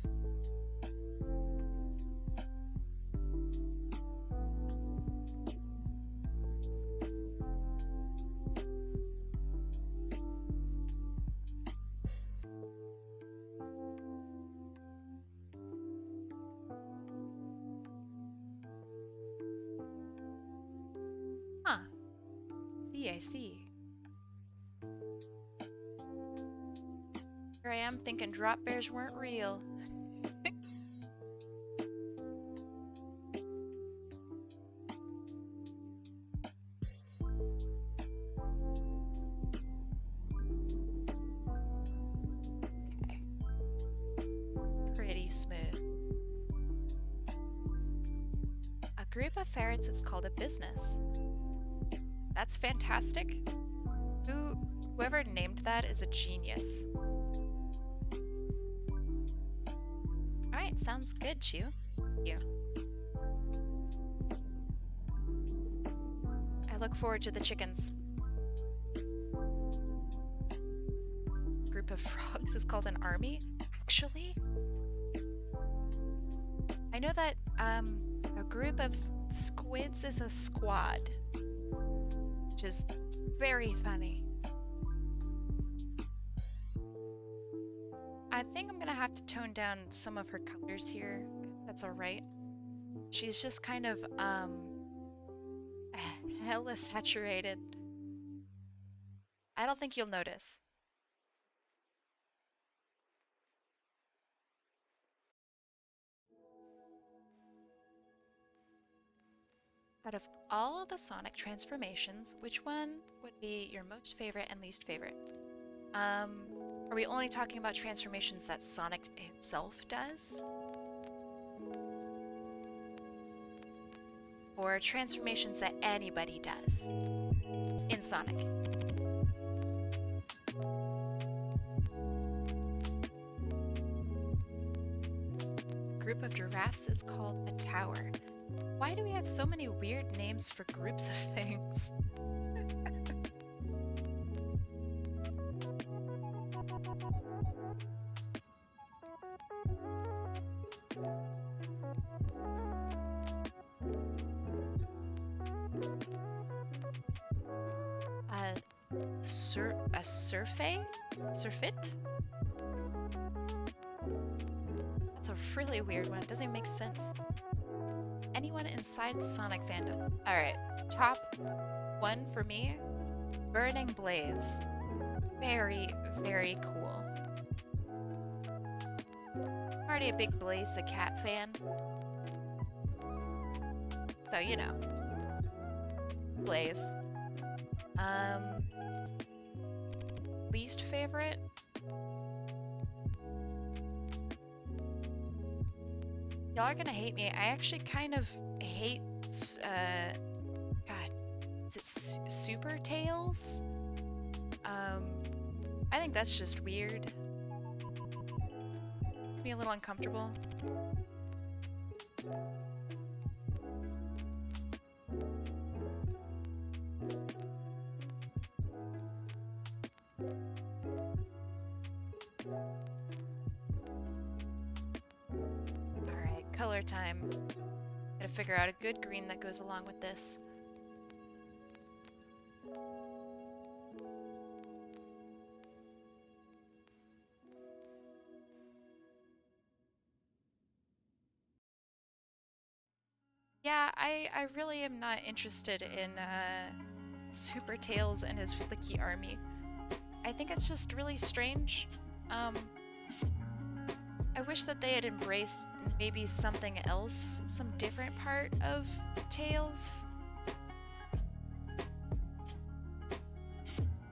Speaker 1: Huh. See, I see. Here I am thinking drop bears weren't real. Okay. It's pretty smooth. A group of ferrets is called a business. That's fantastic. Whoever named that is a genius. Alright, sounds good, Chew. You. I look forward to the chickens. A group of frogs is called an army? Actually? I know that, a group of squids is a squad. Which is very funny. I think I'm gonna have to tone down some of her colors here. If that's alright. She's just kind of, hella saturated. I don't think you'll notice. Out of all of the Sonic transformations, which one would be your most favorite and least favorite? Are we only talking about transformations that Sonic himself does? Or transformations that anybody does in Sonic? A group of giraffes is called a tower. Why do we have so many weird names for groups of things? A surfeit? Surfeit? That's a really weird one. It doesn't even make sense. Anyone inside the Sonic fandom. Alright, top one for me, Burning Blaze. Very, very cool. I'm already a big Blaze the Cat fan. So, you know. Blaze. Least favorite? Y'all are gonna hate me. I actually kind of hate, God, is it Super Tails? I think that's just weird. Makes me a little uncomfortable. Alright, color time. Gotta figure out a good green that goes along with this. Yeah, I really am not interested in Super Tails and his flicky army. I think it's just really strange. I wish that they had embraced maybe something else, some different part of Tails.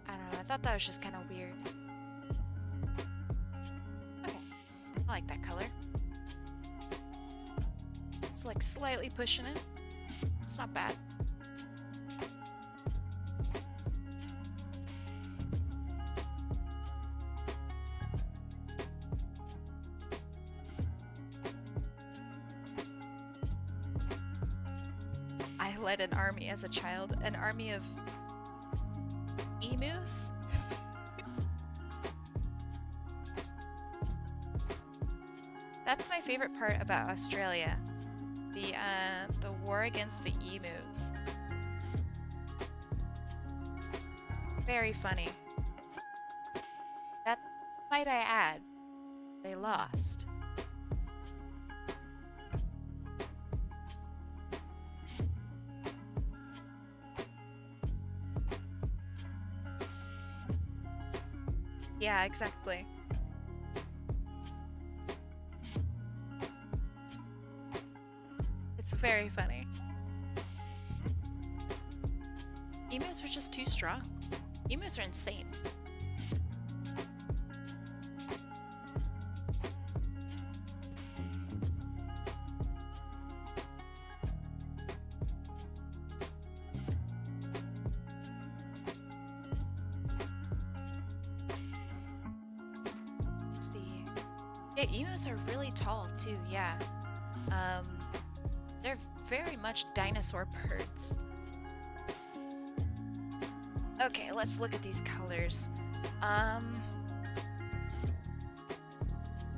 Speaker 1: I don't know, I thought that was just kind of weird. Okay, I like that color. It's like slightly pushing it. It's not bad. I led an army as a child, an army of emus. That's my favorite part about Australia. The war against the emus. Very funny. That, might I add, they lost. Yeah, exactly. It's very funny. Emus are just too strong. Emus are insane. Let's see. Yeah, emus are really tall too, yeah. They're very much dinosaur birds. Okay, let's look at these colors. And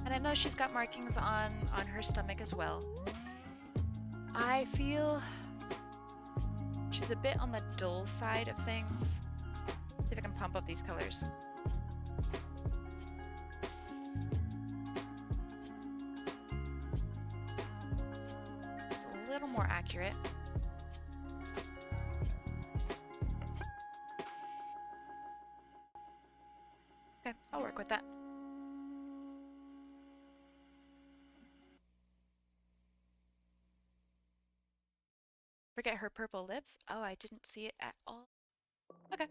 Speaker 1: I know she's got markings on her stomach as well. I feel she's a bit on the dull side of things. Let's see if I can pump up these colors. It's a little more accurate. Okay, I'll work with that. Forget her purple lips. Oh, I didn't see it at all. Okay.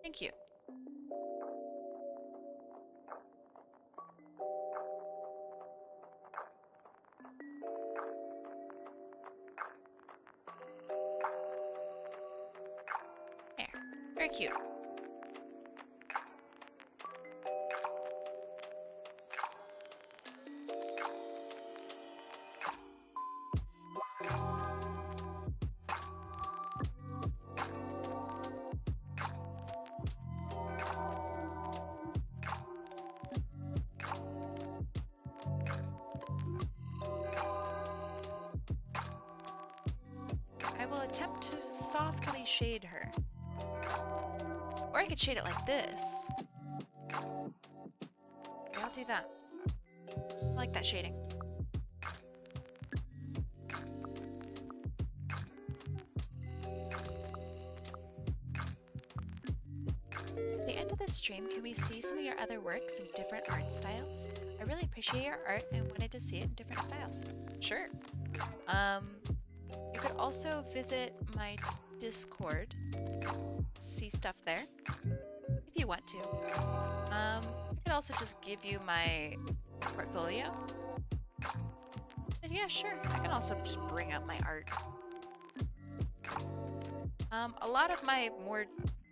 Speaker 1: Thank you. There. Very cute. I will attempt to softly shade her. Or I could shade it like this. Okay, I'll do that. I like that shading. At the end of this stream, can we see some of your other works in different art styles? I really appreciate your art and wanted to see it in different styles. Sure. You could also visit my Discord, see stuff there, if you want to. I could also just give you my portfolio. But yeah, sure. I can also just bring up my art. A lot of my more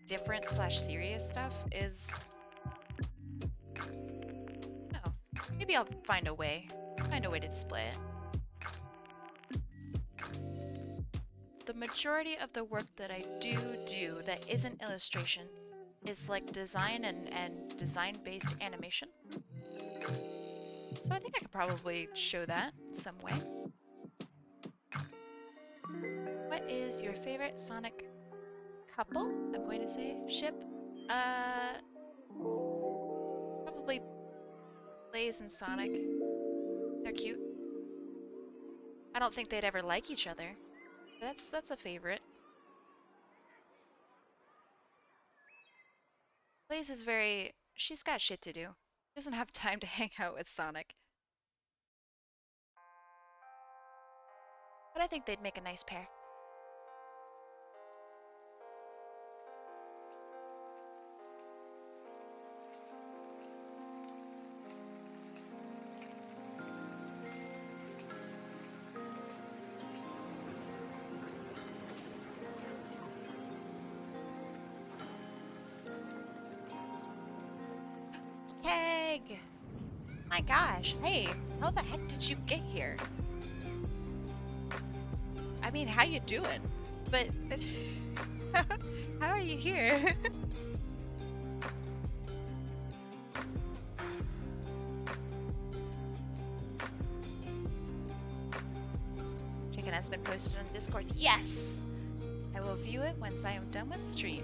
Speaker 1: different / serious stuff is... No. Maybe I'll find a way. Find a way to display it. The majority of the work that I do that isn't illustration is like design and design-based animation. So I think I could probably show that some way. What is your favorite Sonic couple? I'm going to say ship. Probably Blaze and Sonic. They're cute. I don't think they'd ever like each other. That's a favorite. Blaze is very... She's got shit to do. Doesn't have time to hang out with Sonic. But I think they'd make a nice pair. Keg! My gosh, hey, how the heck did you get here? I mean, how you doing? But how are you here? Chicken has been posted on Discord. Yes! I will view it once I am done with stream.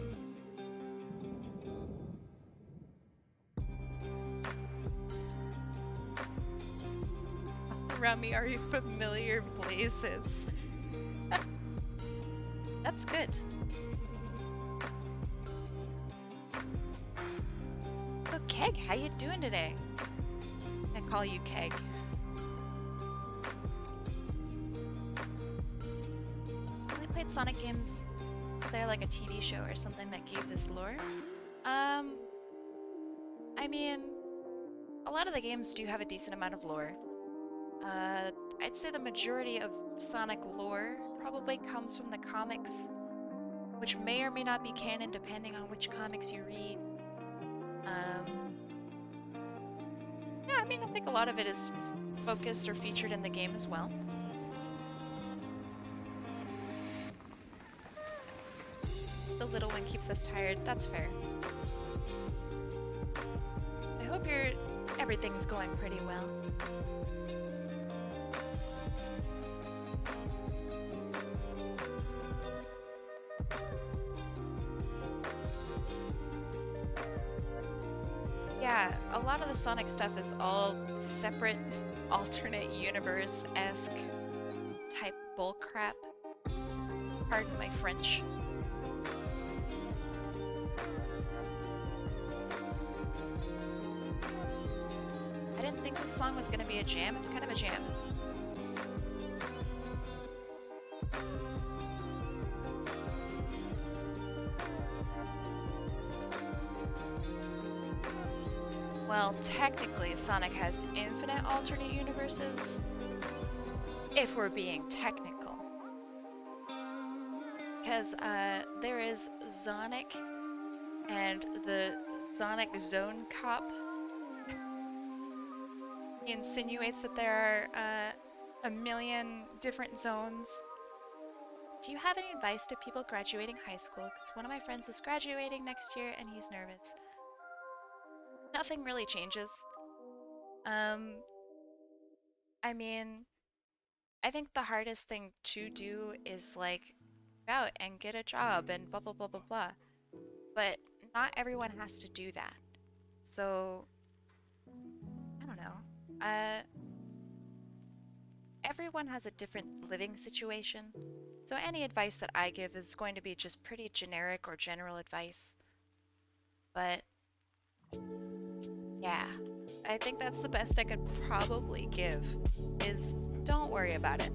Speaker 1: Around me, are you familiar places? That's good. Keg, how you doing today? I call you Keg. I only played Sonic games. Is there like a TV show or something that gave this lore? I mean, a lot of the games do have a decent amount of lore. I'd say the majority of Sonic lore probably comes from the comics, which may or may not be canon depending on which comics you read. Yeah, I mean, I think a lot of it is focused or featured in the game as well. The little one keeps us tired, that's fair. I hope everything's going pretty well. Yeah, a lot of the Sonic stuff is all separate, alternate universe-esque type bullcrap. Pardon my French. I didn't think this song was gonna be a jam. It's kind of a jam. Well, technically, Sonic has infinite alternate universes, if we're being technical. Because there is Sonic and the Sonic Zone Cop. He insinuates that there are a million different zones. Do you have any advice to people graduating high school? Because one of my friends is graduating next year and he's nervous. Nothing really changes. I mean, I think the hardest thing to do is like go out and get a job and blah blah blah blah blah. But not everyone has to do that. So I don't know. Everyone has a different living situation. So any advice that I give is going to be just pretty generic or general advice. But yeah, I think that's the best I could probably give, is don't worry about it.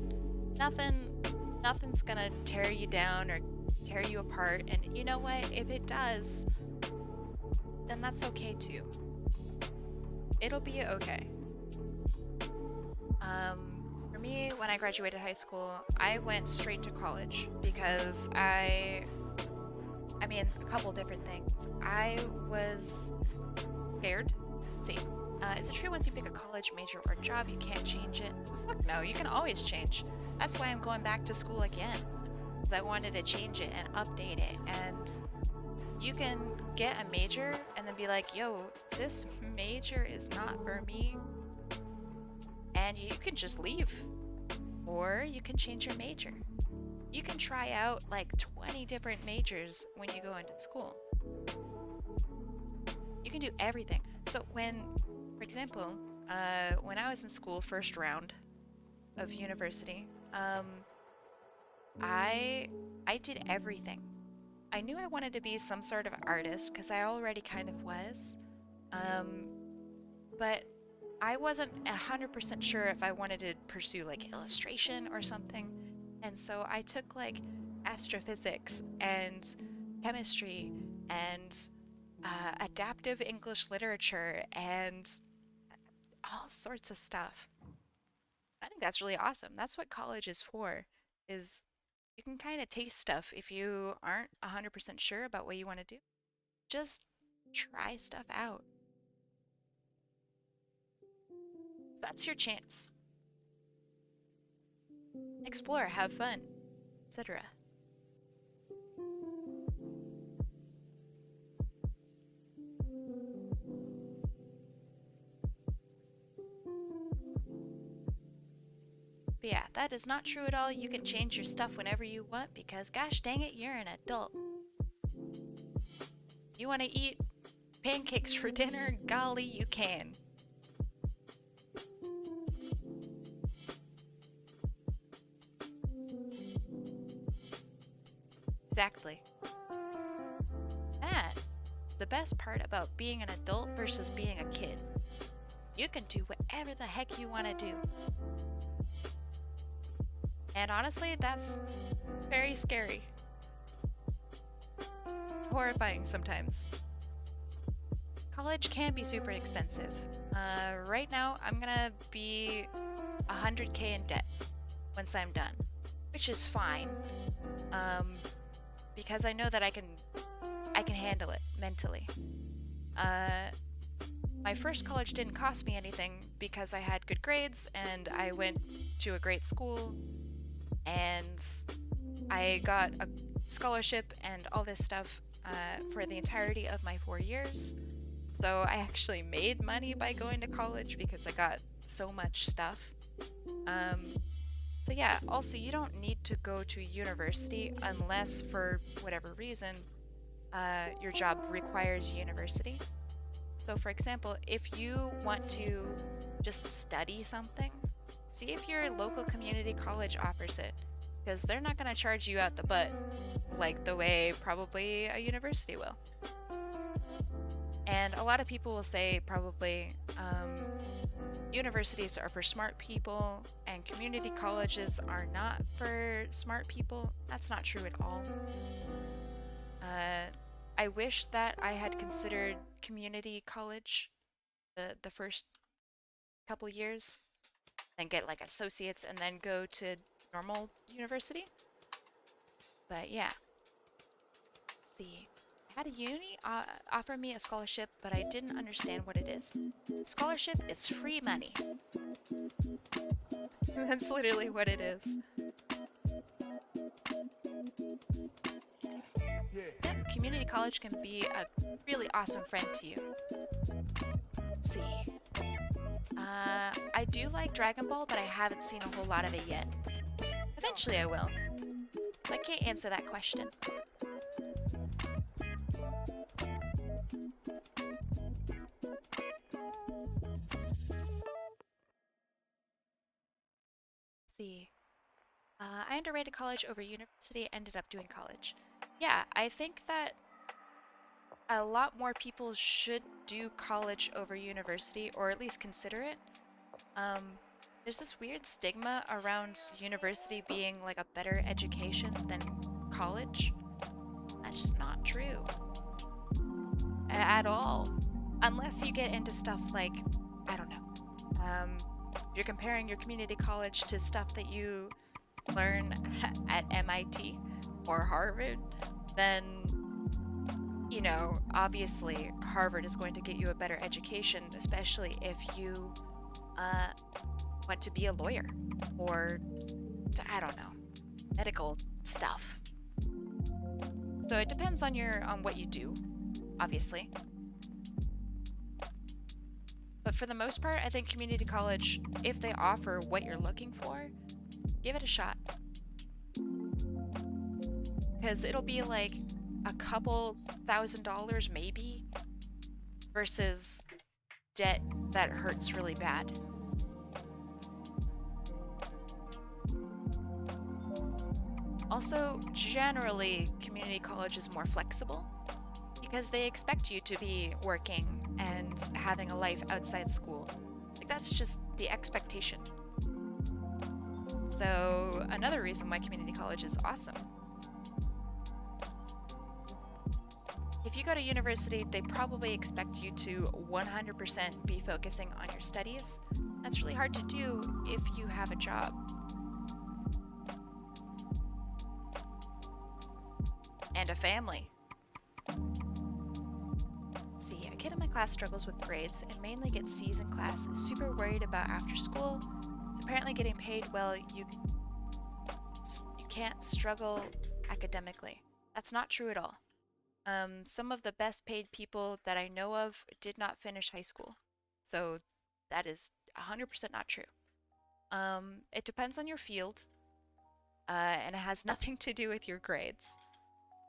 Speaker 1: Nothing's gonna tear you down or tear you apart, and you know what? If it does, then that's okay too. It'll be okay. For me, when I graduated high school, I went straight to college because I mean, a couple different things. I was scared. Let's see. Is it true once you pick a college major or job, you can't change it? Oh, fuck no, you can always change. That's why I'm going back to school again. Because I wanted to change it and update it. And you can get a major and then be like, yo, this major is not for me. And you can just leave. Or you can change your major. You can try out like 20 different majors when you go into school. You can do everything. So when, for example, when I was in school, first round of university, I did everything. I knew I wanted to be some sort of artist because I already kind of was. But I wasn't 100% sure if I wanted to pursue like illustration or something. And so I took like astrophysics and chemistry and adaptive English literature and all sorts of stuff. I think that's really awesome. That's what college is for, is you can kind of taste stuff if you aren't 100% sure about what you want to do. Just try stuff out. So that's your chance. Explore, have fun, etc. But yeah, that is not true at all. You can change your stuff whenever you want because, gosh dang it, you're an adult. You want to eat pancakes for dinner? Golly, you can. Exactly. That It's the best part about being an adult versus being a kid. You can do whatever the heck you want to do. And honestly, that's very scary. It's horrifying sometimes. College can be super expensive. Right now, I'm gonna be 100K in debt once I'm done, which is fine, because I know that I can handle it mentally. My first college didn't cost me anything because I had good grades and I went to a great school and I got a scholarship and all this stuff for the entirety of my 4 years. So I actually made money by going to college because I got so much stuff. So yeah, also you don't need to go to university unless for whatever reason your job requires university. So for example, if you want to just study something, see if your local community college offers it, because they're not going to charge you out the butt like the way probably a university will. And a lot of people will say probably universities are for smart people and community colleges are not for smart people. That's not true at all. I wish that I had considered community college the first couple years, then get like associates and then go to normal university. But yeah. Let's see. I had a uni offer me a scholarship, but I didn't understand what it is. Scholarship is free money. That's literally what it is. Yep, community college can be a really awesome friend to you. Let's see. I do like Dragon Ball, but I haven't seen a whole lot of it yet. Eventually I will. I can't answer that question. Let's see. I underrated college over university, ended up doing college. Yeah, I think that a lot more people should do college over university, or at least consider it. There's this weird stigma around university being like a better education than college. That's just not true. At all. Unless you get into stuff like, I don't know, you're comparing your community college to stuff that you learn at MIT or Harvard, then, you know, obviously Harvard is going to get you a better education, especially if you want to be a lawyer or, I don't know, medical stuff. So it depends on what you do, obviously. But for the most part, I think community college, if they offer what you're looking for, give it a shot. Because it'll be like a couple $1,000s maybe, versus debt that hurts really bad. Also, generally, community college is more flexible because they expect you to be working and having a life outside school. Like, that's just the expectation. So, another reason why community college is awesome. If you go to university, they probably expect you to 100% be focusing on your studies. That's really hard to do if you have a job. And a family. Let's see, a kid in my class struggles with grades and mainly gets C's in class, is super worried about after school. It's apparently getting paid well. You can't struggle academically. That's not true at all. Some of the best paid people that I know of did not finish high school. So that is 100% not true. It depends on your field, and it has nothing to do with your grades.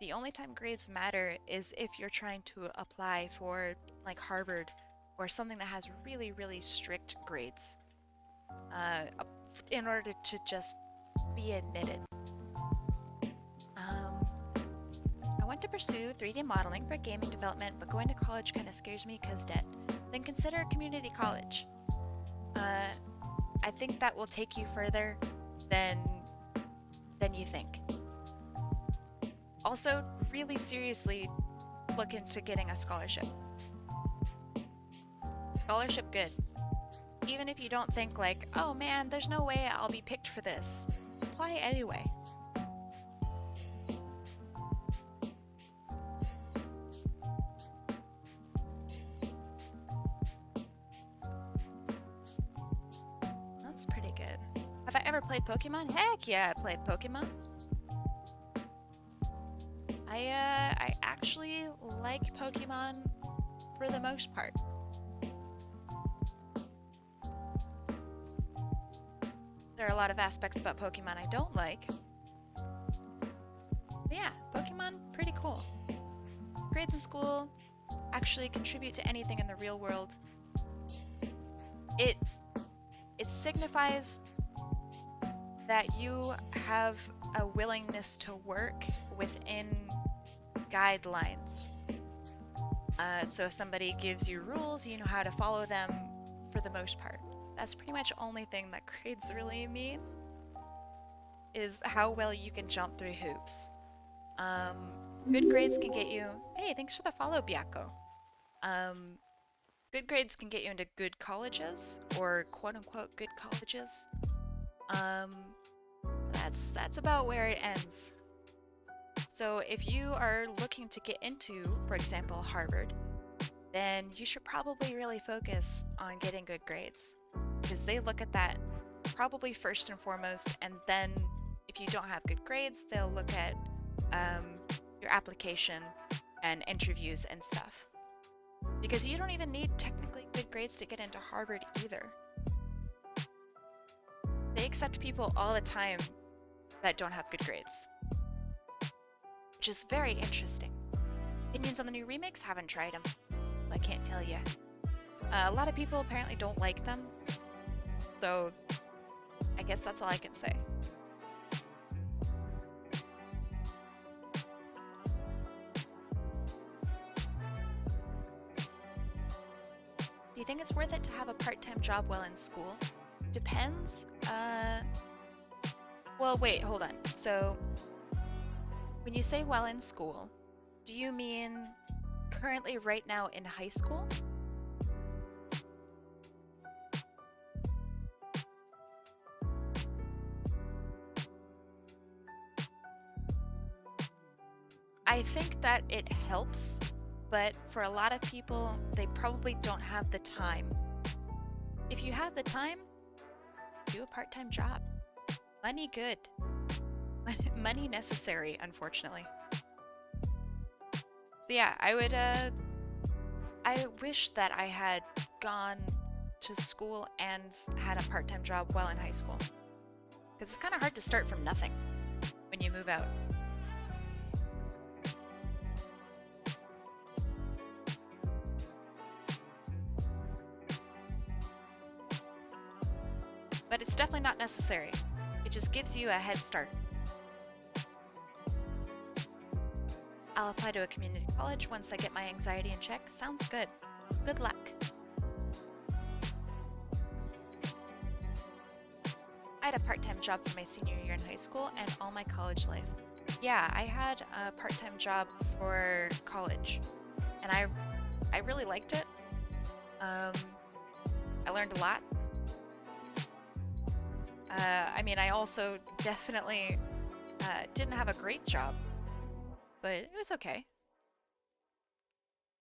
Speaker 1: The only time grades matter is if you're trying to apply for like Harvard or something that has really, really strict grades in order to just be admitted. I went to pursue 3D modeling for gaming development, but going to college kind of scares me because debt. Then consider a community college. I think that will take you further than you think. Also, really seriously look into getting a scholarship. Scholarship good. Even if you don't think like, oh man, there's no way I'll be picked for this. Apply anyway. That's pretty good. Have I ever played Pokemon? Heck yeah, I played Pokemon. I actually like Pokemon for the most part. There are a lot of aspects about Pokemon I don't like. But yeah, Pokemon, pretty cool. Grades in school actually contribute to anything in the real world. It signifies that you have a willingness to work within guidelines. So if somebody gives you rules, you know how to follow them for the most part. That's pretty much the only thing that grades really mean, is how well you can jump through hoops. Good grades can get you... Hey, thanks for the follow, Byako. Good grades can get you into good colleges, or quote-unquote good colleges. That's about where it ends. So if you are looking to get into, for example, Harvard, then you should probably really focus on getting good grades, because they look at that probably first and foremost, and then if you don't have good grades, they'll look at your application and interviews and stuff. Because you don't even need technically good grades to get into Harvard either. They accept people all the time that don't have good grades, which is very interesting. Opinions on the new remakes? Haven't tried them, so I can't tell you. A lot of people apparently don't like them, so I guess that's all I can say. Do you think it's worth it to have a part-time job while in school? Depends. Well, wait, hold on. So, when you say while in school, do you mean currently right now in high school? I think that it helps, but for a lot of people, they probably don't have the time. If you have the time, do a part-time job. Money good. Money necessary, unfortunately. So yeah, I wish that I had gone to school and had a part-time job while in high school. Because it's kind of hard to start from nothing when you move out. But it's definitely not necessary. It just gives you a head start. I'll apply to a community college once I get my anxiety in check. Sounds good. Good luck. I had a part-time job for my senior year in high school and all my college life. Yeah, I had a part-time job for college, and I really liked it. I learned a lot. I mean, I also definitely didn't have a great job, but it was okay.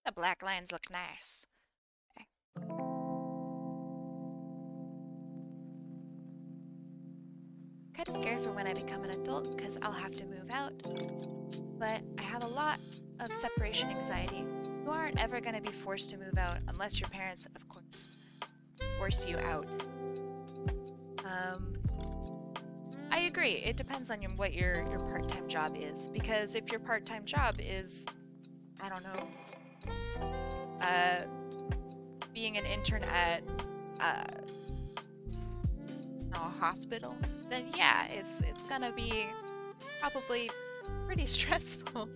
Speaker 1: The black lines look nice. Okay. Kind of scared for when I become an adult because I'll have to move out, but I have a lot of separation anxiety. You aren't ever going to be forced to move out unless your parents, of course, force you out. I agree. It depends on what your part-time job is, because if your part-time job is, I don't know, being an intern at a hospital, then yeah, it's gonna be probably pretty stressful.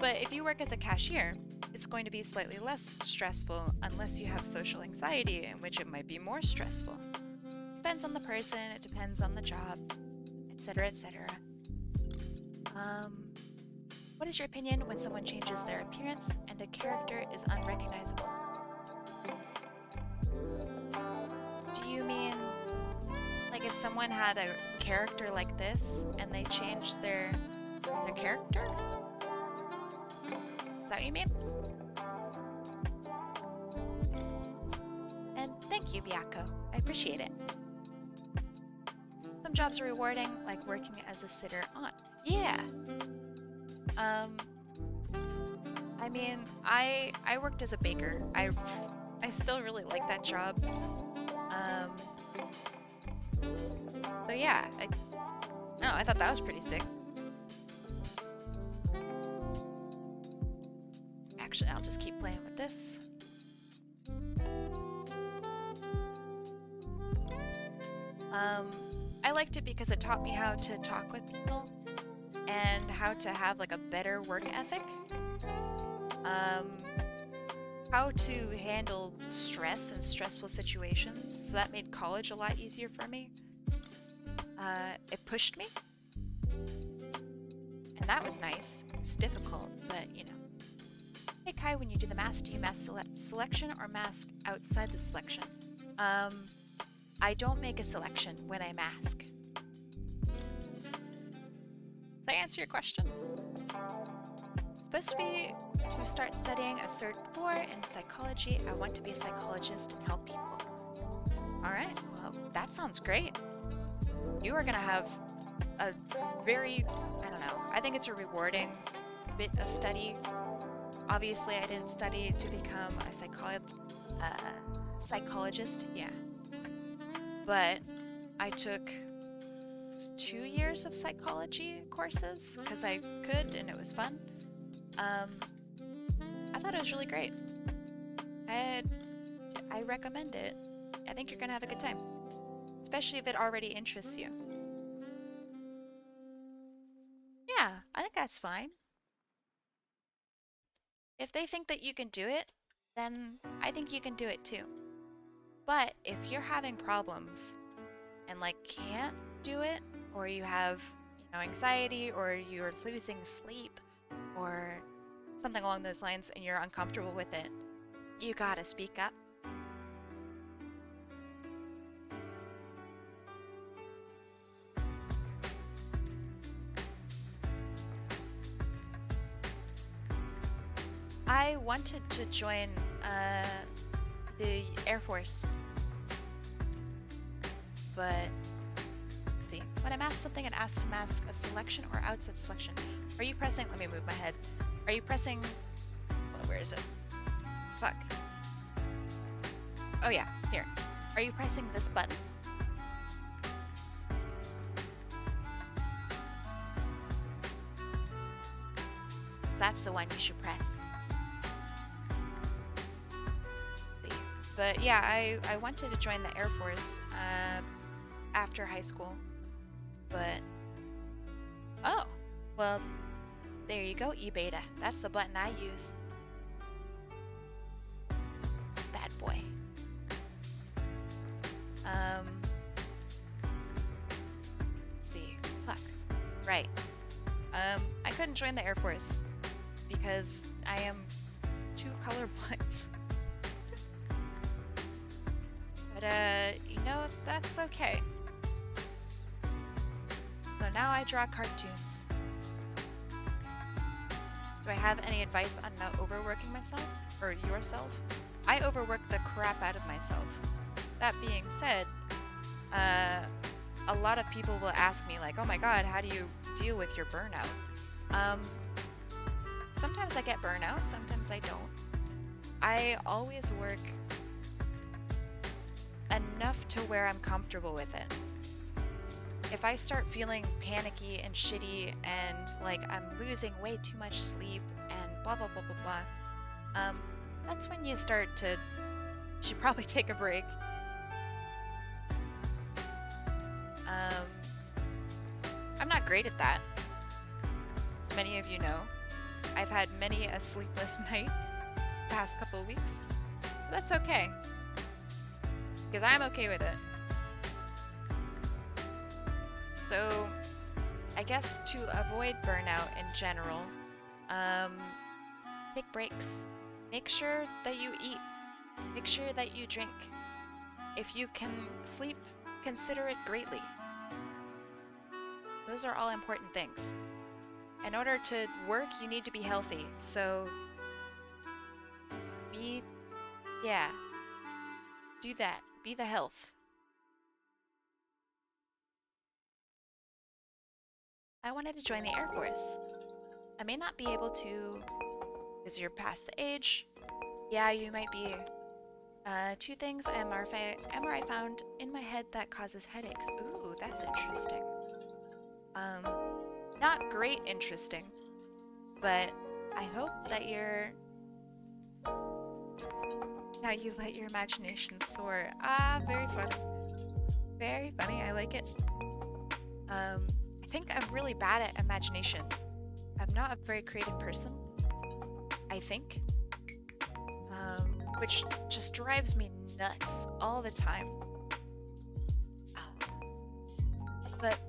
Speaker 1: But if you work as a cashier, it's going to be slightly less stressful unless you have social anxiety, in which it might be more stressful. Depends on the person, it depends on the job, etc., etc. What is your opinion when someone changes their appearance and a character is unrecognizable? Do you mean like if someone had a character like this and they changed their character? Is that what you mean? And thank you, Biako. I appreciate it. Some jobs are rewarding, like working as a sitter on. Yeah. I mean, I worked as a baker. I still really like that job. So yeah, I thought that was pretty sick. Actually, I'll just keep playing with this. I liked it because it taught me how to talk with people and how to have like a better work ethic. How to handle stress and stressful situations. So that made college a lot easier for me. It pushed me. And that was nice. It was difficult, but you know. Hey Kai, when you do the mask, do you mask selection or mask outside the selection? I don't make a selection when I mask. Does that answer your question? It's supposed to be to start studying a Cert 4 in psychology. I want to be a psychologist and help people. Alright, well, that sounds great. You are going to have a very, I don't know, I think it's a rewarding bit of study. Obviously, I didn't study to become a psychologist, yeah. But I took 2 years of psychology courses because I could and it was fun. I thought it was really great. I recommend it. I think you're gonna have a good time, especially if it already interests you. Yeah, I think that's fine. If they think that you can do it, then I think you can do it too. But if you're having problems and like can't do it, or you have, you know, anxiety, or you're losing sleep, or something along those lines, and you're uncomfortable with it, you gotta speak up. I wanted to join the Air Force, but let's see. When I mask something and asked to mask a selection or outside selection, are you pressing? Let me move my head. Are you pressing? Well, where is it? Fuck. Oh yeah, here. Are you pressing this button? That's the one you should press. Let's see. But yeah, I wanted to join the Air Force after high school. But oh, well, there you go, E-Beta. That's the button I use. This bad boy. Let's see. Fuck. Right. I couldn't join the Air Force because I am too colorblind. But, you know, that's okay. So now I draw cartoons. Do I have any advice on not overworking myself? Or yourself? I overwork the crap out of myself. That being said, a lot of people will ask me like, oh my god, how do you deal with your burnout? Sometimes I get burnout, sometimes I don't. I always work enough to where I'm comfortable with it. If I start feeling panicky and shitty and like I'm losing way too much sleep and blah blah blah blah blah, that's when you should probably take a break. I'm not great at that, as many of you know. I've had many a sleepless night this past couple of weeks. But that's okay. Because I'm okay with it. So, I guess to avoid burnout in general, take breaks. Make sure that you eat. Make sure that you drink. If you can sleep, consider it greatly. So those are all important things. In order to work, you need to be healthy. So, do that. Be the health. I wanted to join the Air Force. I may not be able to because you're past the age. Yeah, you might be. Two things MRI found in my head that causes headaches. Ooh, that's interesting. Not great interesting, but I hope that now you let your imagination soar. Ah, very funny. Very funny, I like it. I think I'm really bad at imagination. I'm not a very creative person, I think. Which just drives me nuts all the time. But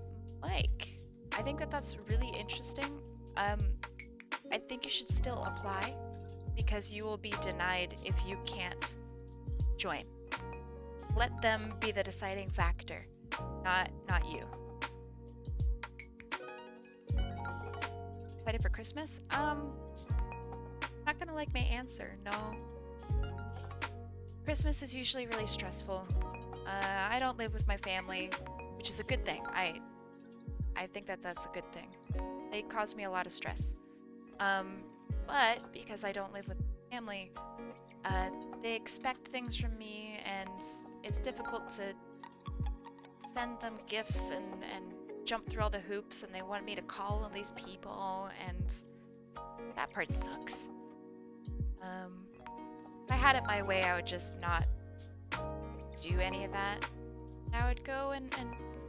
Speaker 1: Mike, I think that that's really interesting. I think you should still apply because you will be denied if you can't join. Let them be the deciding factor, not you. Excited for Christmas? Not gonna like my answer, no. Christmas is usually really stressful. I don't live with my family, which is a good thing. I think that that's a good thing. They cause me a lot of stress. But because I don't live with family, they expect things from me, and it's difficult to send them gifts and jump through all the hoops, and they want me to call all these people, and that part sucks. If I had it my way, I would just not do any of that. I would go and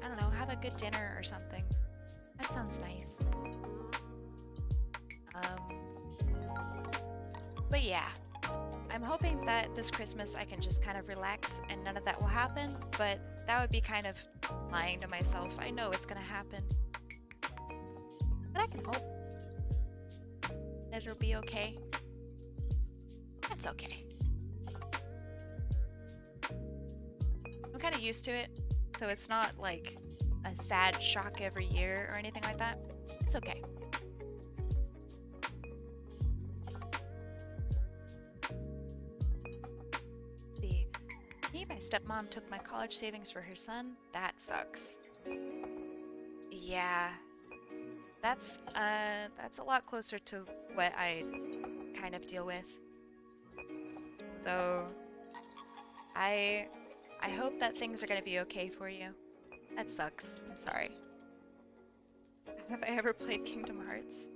Speaker 1: I don't know, have a good dinner or something. That sounds nice. But yeah, I'm hoping that this Christmas I can just kind of relax and none of that will happen, but that would be kind of lying to myself. I know it's gonna happen. But I can hope that it'll be okay. That's okay. I'm kind of used to it, so it's not like a sad shock every year or anything like that. It's okay. Let's see, my stepmom took my college savings for her son. That sucks. Yeah, that's a lot closer to what I kind of deal with. So I hope that things are gonna be okay for you. That sucks. I'm sorry. Have I ever played Kingdom Hearts?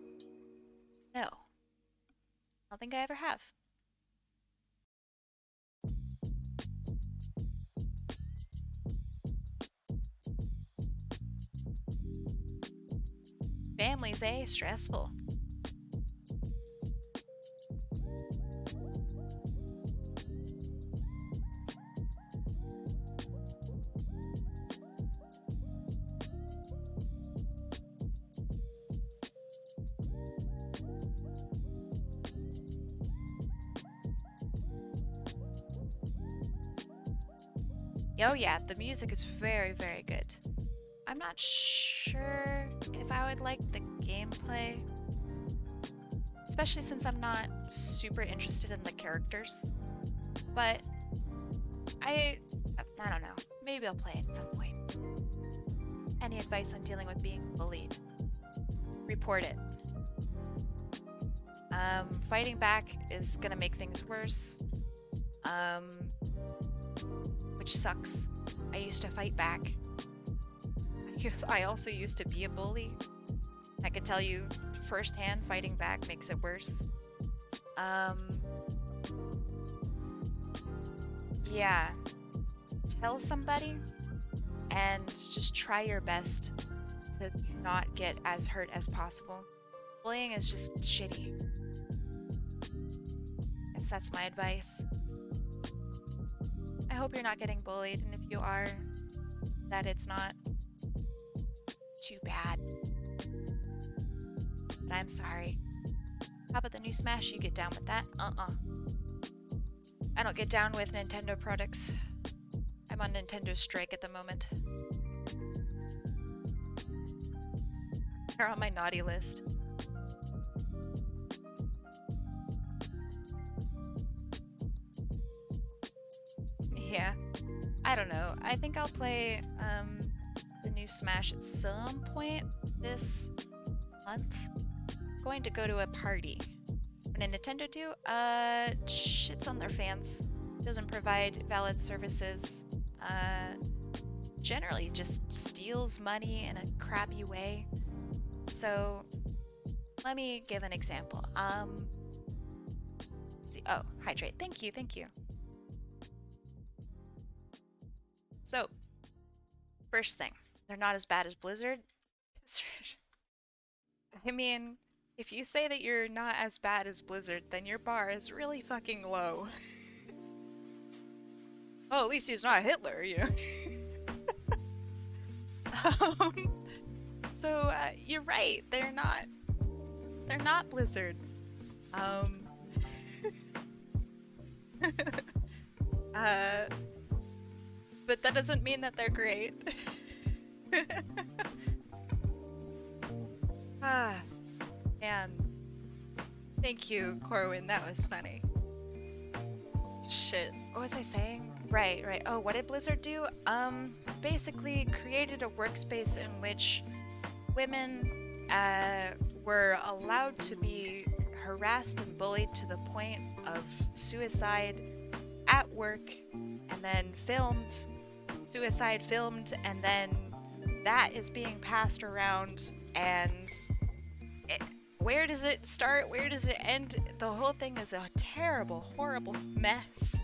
Speaker 1: No. I don't think I ever have. Families, eh? Stressful. Oh yeah, the music is very, very good. I'm not sure if I would like the gameplay, especially since I'm not super interested in the characters. But I don't know. Maybe I'll play it at some point. Any advice on dealing with being bullied? Report it. Fighting back is gonna make things worse. Which sucks. I used to fight back. I also used to be a bully. I could tell you firsthand, fighting back makes it worse. Yeah. Tell somebody and just try your best to not get as hurt as possible. Bullying is just shitty. Guess that's my advice. I hope you're not getting bullied, and if you are, that it's not too bad. But I'm sorry. How about the new Smash? You get down with that? I don't get down with Nintendo products. I'm on Nintendo strike at the moment. They're on my naughty list. Yeah. I don't know. I think I'll play the new Smash at some point this month. I'm going to go to a party. What did Nintendo do? Shits on their fans. Doesn't provide valid services. Generally just steals money in a crappy way. So, let me give an example. Let's see. Oh, hydrate. Thank you, thank you. So, first thing, they're not as bad as Blizzard. I mean, if you say that you're not as bad as Blizzard, then your bar is really fucking low. Oh, at least he's not Hitler, you know? So, you're right, they're not Blizzard. But that doesn't mean that they're great. Man. Thank you, Corwin, that was funny. Shit, what was I saying? Right. Oh, what did Blizzard do? Basically created a workspace in which women were allowed to be harassed and bullied to the point of suicide at work, and then suicide filmed, and then that is being passed around, and where does it start? Where does it end? The whole thing is a terrible, horrible mess.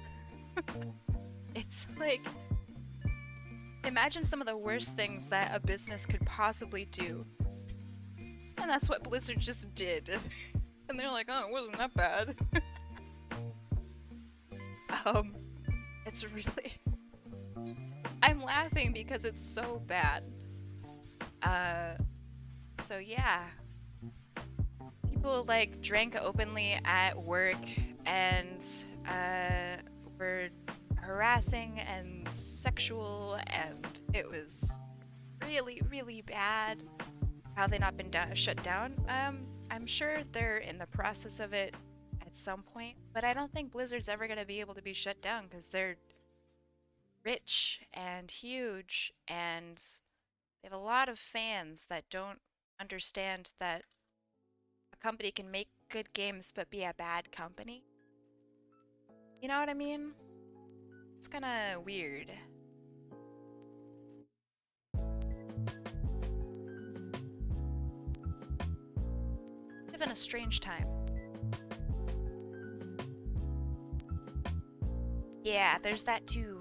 Speaker 1: It's like, imagine some of the worst things that a business could possibly do. And that's what Blizzard just did. And they're like, oh, it wasn't that bad. It's really... I'm laughing because it's so bad. So yeah. People, like, drank openly at work and, were harassing and sexual, and it was really, really bad. How have they not been shut down? I'm sure they're in the process of it at some point, but I don't think Blizzard's ever going to be able to be shut down because they're rich and huge, and they have a lot of fans that don't understand that a company can make good games but be a bad company. You know what I mean? It's kind of weird. Live in a strange time. Yeah, there's that too.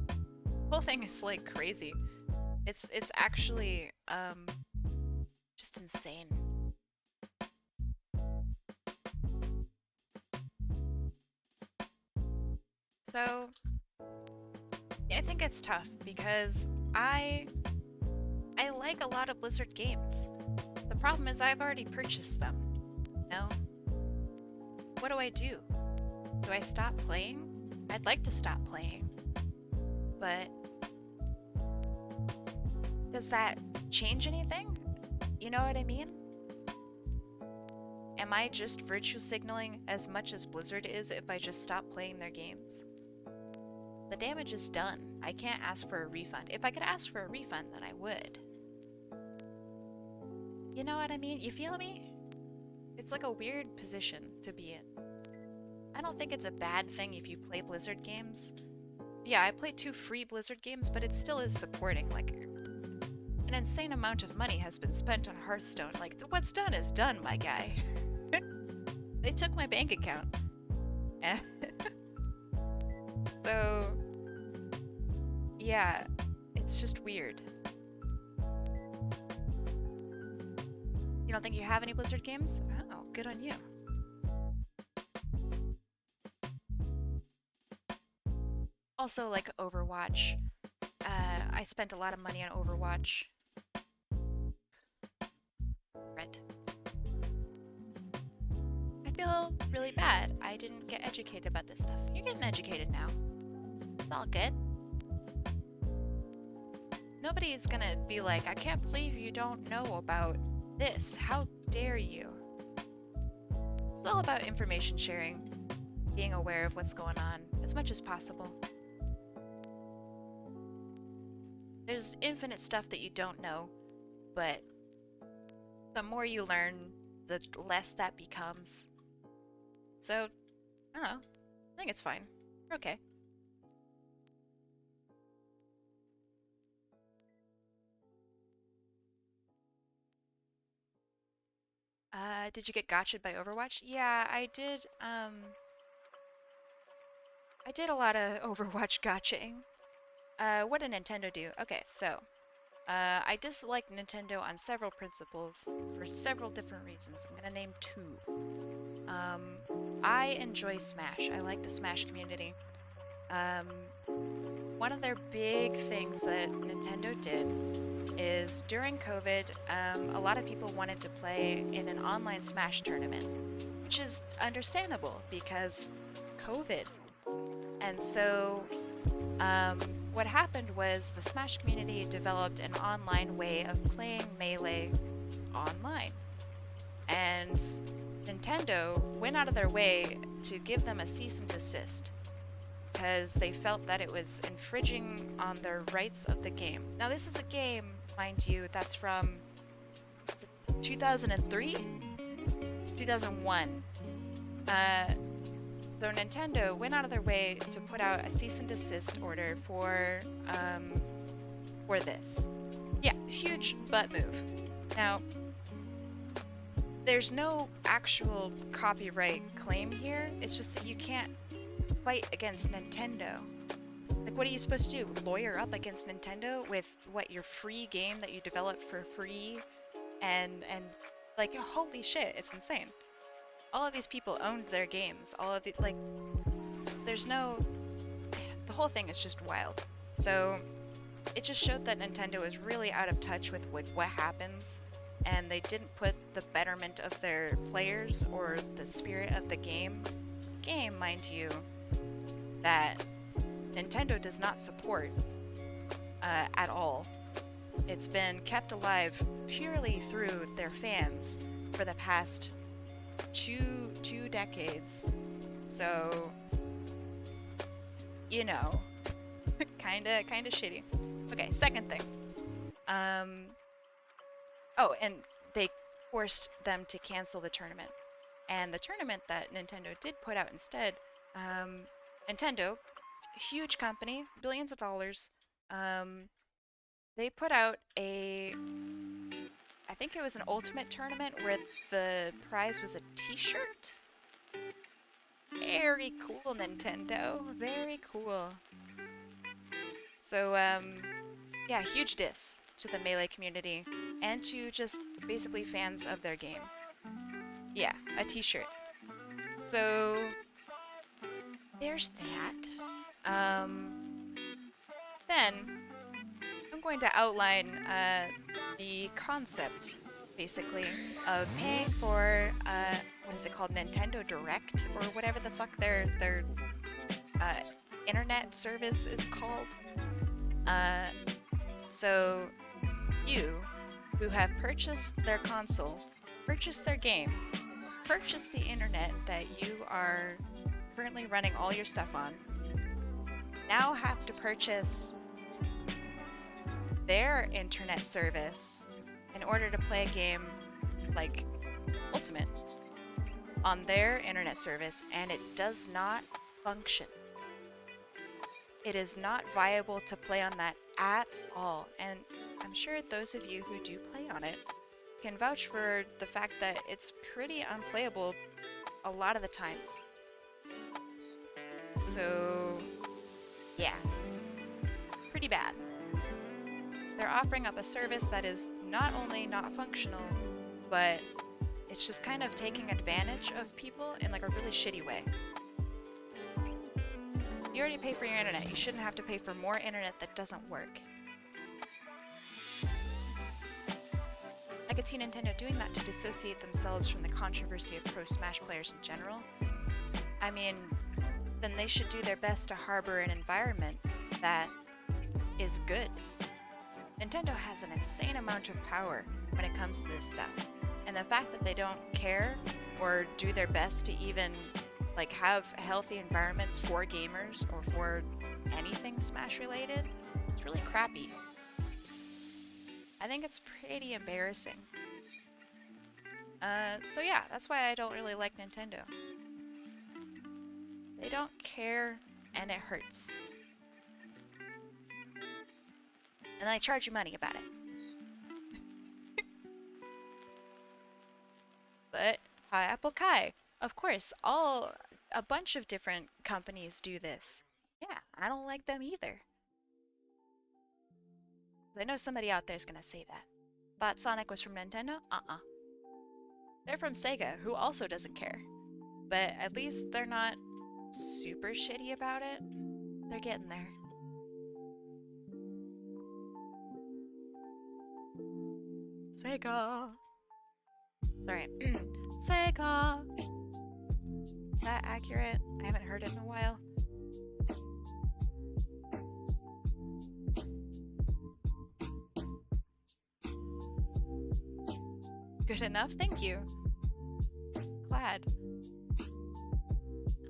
Speaker 1: The whole thing is like crazy. It's actually just insane. So I think it's tough because I like a lot of Blizzard games. The problem is I've already purchased them. No? What do I do? Do I stop playing? I'd like to stop playing. But does that change anything? You know what I mean? Am I just virtue signaling as much as Blizzard is if I just stop playing their games? The damage is done. I can't ask for a refund. If I could ask for a refund, then I would. You know what I mean? You feel me? It's like a weird position to be in. I don't think it's a bad thing if you play Blizzard games. Yeah, I play 2 free Blizzard games, but it still is supporting. Like, an insane amount of money has been spent on Hearthstone. Like, what's done is done, my guy. They took my bank account. So, yeah, it's just weird. You don't think you have any Blizzard games? Oh, good on you. Also, like Overwatch. I spent a lot of money on Overwatch. Right. I feel really bad. I didn't get educated about this stuff. You're getting educated now. It's all good. Nobody's gonna be like, I can't believe you don't know about this. How dare you? It's all about information sharing, being aware of what's going on as much as possible. There's infinite stuff that you don't know, but the more you learn, the less that becomes. So, I don't know. I think it's fine. We're okay. Did you get gotcha'd by Overwatch? Yeah, I did a lot of Overwatch gotchaing. What did Nintendo do? Okay, so, I dislike Nintendo on several principles for several different reasons. I'm gonna name two. I enjoy Smash. I like the Smash community. One of their big things that Nintendo did is during COVID, a lot of people wanted to play in an online Smash tournament, which is understandable because COVID. And so what happened was the Smash community developed an online way of playing Melee online. And Nintendo went out of their way to give them a cease and desist because they felt that it was infringing on their rights of the game. Now, this is a game, mind you, that's from 2003? 2001. So Nintendo went out of their way to put out a cease and desist order for this. Yeah, huge butt move. Now, there's no actual copyright claim here. It's just that you can't fight against Nintendo. Like, what are you supposed to do? Lawyer up against Nintendo with what, your free game that you developed for free? And like, holy shit, it's insane. All of these people owned their games. All of the, like, there's no, the whole thing is just wild. So it just showed that Nintendo is really out of touch with what happens, and they didn't put the betterment of their players or the spirit of the game, mind you, that Nintendo does not support at all. It's been kept alive purely through their fans for the past two decades. So, you know, kinda shitty. Okay, second thing. Oh, and they forced them to cancel the tournament. And the tournament that Nintendo did put out instead, Nintendo, huge company, billions of dollars, they put out I think it was an ultimate tournament where the prize was a t-shirt. Very cool, Nintendo. Very cool. So, yeah, huge diss to the Melee community and to just basically fans of their game. Yeah, a t-shirt. So, there's that. Then, I'm going to outline the concept, basically, of paying for, what is it called, Nintendo Direct, or whatever the fuck their internet service is called. So, you, who have purchased their console, purchased their game, purchased the internet that you are currently running all your stuff on, now have to purchase their internet service in order to play a game like Ultimate on their internet service, and it does not function. It is not viable to play on that at all, and I'm sure those of you who do play on it can vouch for the fact that it's pretty unplayable a lot of the times. So, Yeah, pretty bad. They're offering up a service that is not only not functional, but it's just kind of taking advantage of people in like a really shitty way. You already pay for your internet. You shouldn't have to pay for more internet that doesn't work. I could see Nintendo doing that to dissociate themselves from the controversy of pro Smash players in general. I mean, then they should do their best to harbor an environment that is good. Nintendo has an insane amount of power when it comes to this stuff. And the fact that they don't care or do their best to even like have healthy environments for gamers or for anything Smash related, it's really crappy. I think it's pretty embarrassing. So yeah, that's why I don't really like Nintendo. They don't care and it hurts. And they charge you money about it. But HotAppleKai, of course, a bunch of different companies do this. Yeah, I don't like them either. I know somebody out there is gonna say that. Thought Sonic was from Nintendo? They're from Sega, who also doesn't care. But at least they're not super shitty about it. They're getting there. Sega! Sorry. Sega! Is that accurate? I haven't heard it in a while. Good enough, thank you. Glad.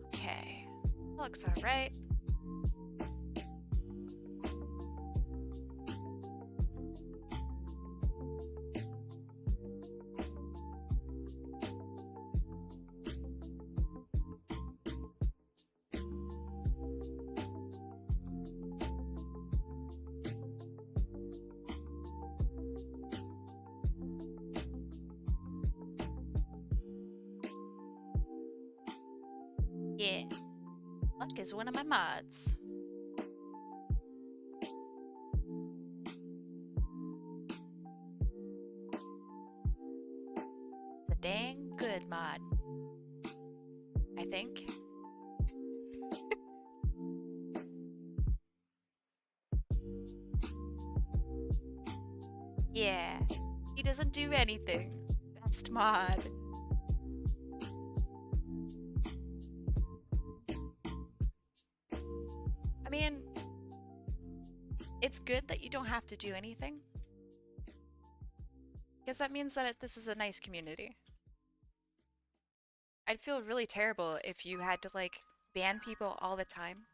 Speaker 1: Okay. Looks alright. Yeah. Luck is one of my mods. It's a dang good mod. I think. Yeah. He doesn't do anything. Best mod. I mean, it's good that you don't have to do anything. Because that means that this is a nice community. I'd feel really terrible if you had to, like, ban people all the time.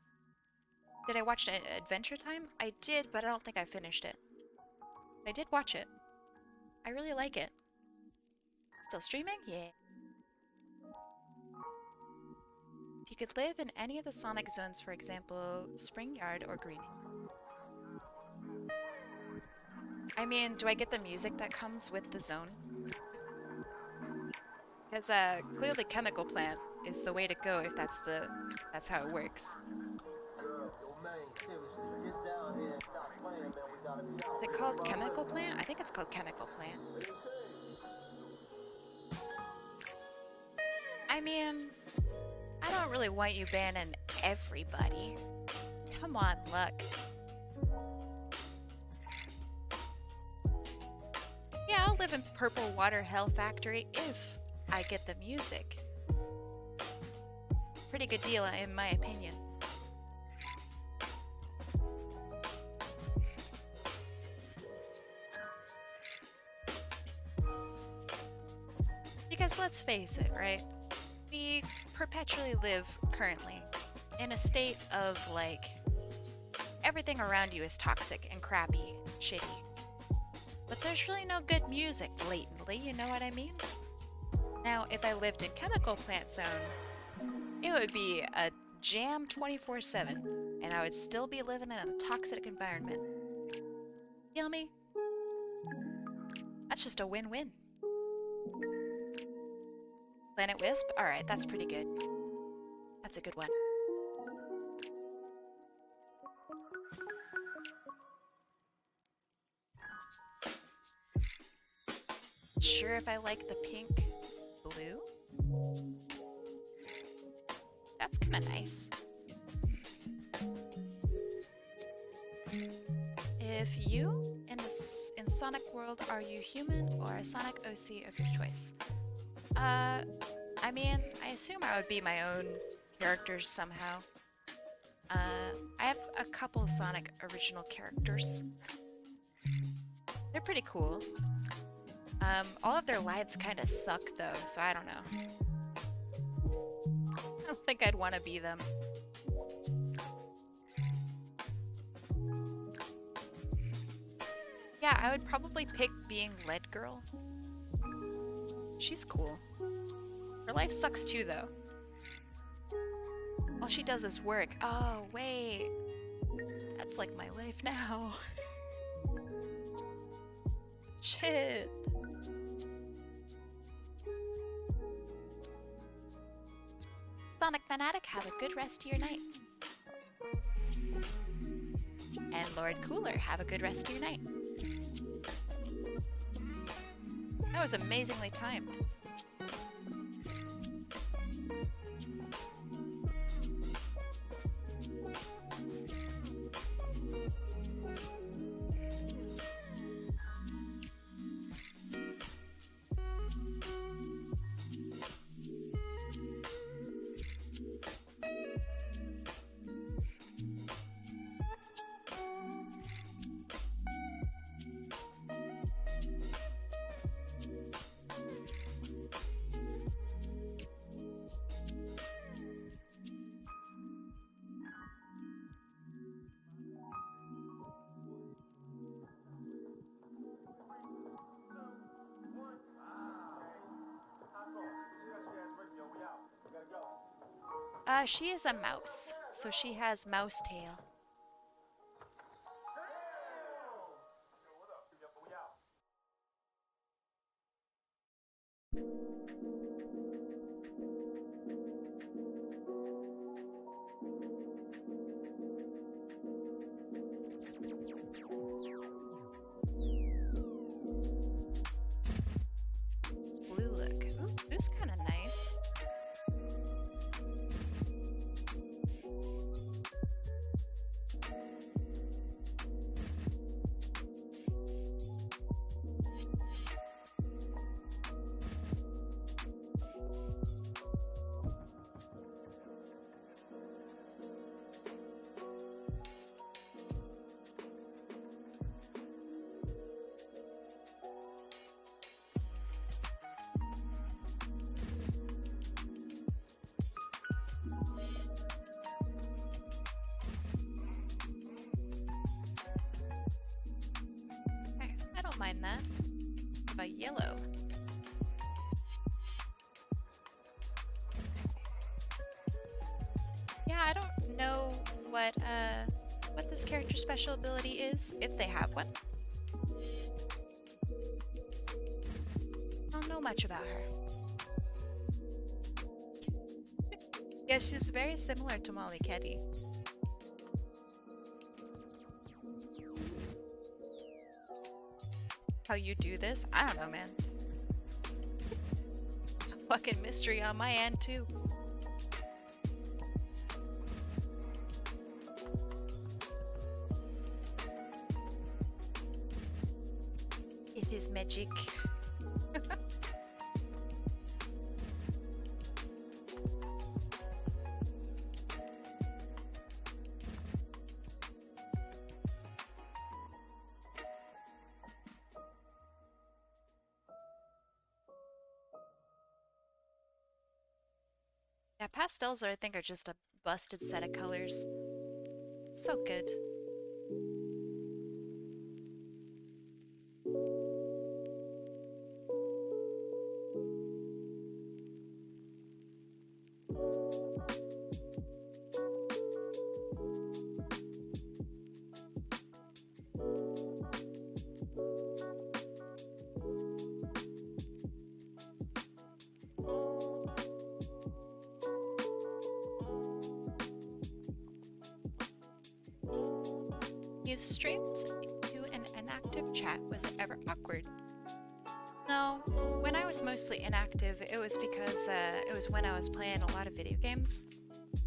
Speaker 1: Did I watch Adventure Time? I did, but I don't think I finished it. I did watch it. I really like it. Still streaming? Yeah. If you could live in any of the Sonic zones, for example, Spring Yard or Green. I mean, do I get the music that comes with the zone? Because clearly Chemical Plant is the way to go if that's how it works. Is it called Chemical Plant? I think it's called Chemical Plant. I mean, I don't really want you banning everybody. Come on, Luck. Yeah, I'll live in Purple Water Hell Factory if I get the music. Pretty good deal, in my opinion. Because let's face it, right? We perpetually live currently in a state of, like, everything around you is toxic and crappy and shitty. But there's really no good music blatantly, you know what I mean? Now, if I lived in Chemical Plant Zone, it would be a jam 24/7, and I would still be living in a toxic environment. Feel me? That's just a win-win. Planet Wisp? Alright, that's pretty good. That's a good one. sure if I like the pink blue. That's kind of nice. If you in Sonic World, are you human or a Sonic OC of your choice? I mean, I assume I would be my own characters somehow. I have a couple Sonic original characters. They're pretty cool. All of their lives kind of suck though, so I don't know. I don't think I'd want to be them. Yeah, I would probably pick being Lead Girl. She's cool. Her life sucks too, though. All she does is work. Oh, wait. That's like my life now. Shit. Sonic Fanatic, have a good rest of your night. And Lord Cooler, have a good rest of your night. That was amazingly timed. She is a mouse, so she has mouse tail. It's blue look. Ooh, blue's kind of nice. Mind that. What about yellow? Yeah, I don't know what this character's special ability is, if they have one. I don't know much about her. Yeah, she's very similar to MollyKetty. How you do this? I don't know, man. It's a fucking mystery on my end, too. It is magic. Yeah, pastels I think are just a busted set of colors. So good. You streamed to an inactive chat. Was it ever awkward? No. when I was mostly inactive, it was because it was when I was playing a lot of video games.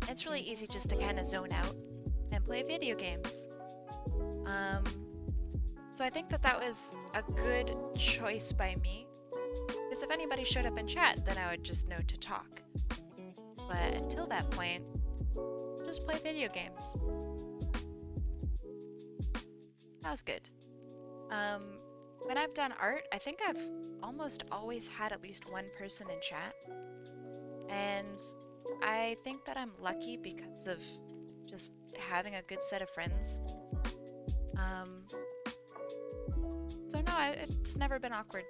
Speaker 1: It's really easy just to kind of zone out and play video games. So I think that that was a good choice by me, because if anybody showed up in chat, then I would just know to talk. But until that point, just play video games. That was good. When I've done art, I think I've almost always had at least one person in chat. And I think that I'm lucky because of just having a good set of friends. So no, it's never been awkward.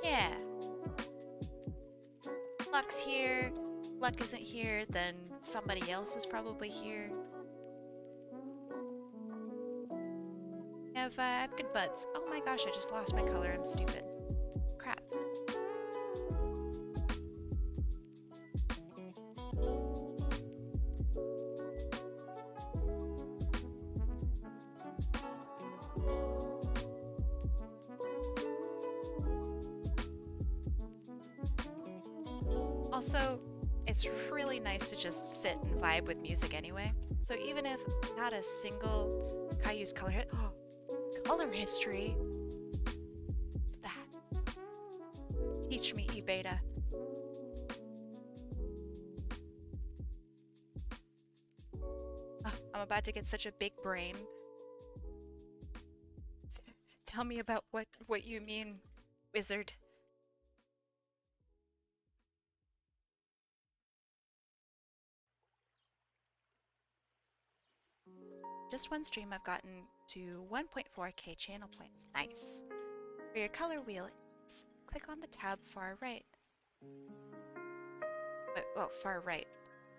Speaker 1: Yeah. Luck's here. Luck isn't here, then somebody else is probably here. I have good buds. Oh my gosh, I just lost my color. I'm stupid. Crap. Also, it's really nice to just sit and vibe with music anyway. So even if not a single Kaiu's color history. What's that? Teach me, E-Beta. Oh, I'm about to get such a big brain. Tell me about what you mean, wizard. Just one stream I've gotten to 1.4k channel points. Nice. For your color wheel, click on the tab far right. Wait, oh, far right.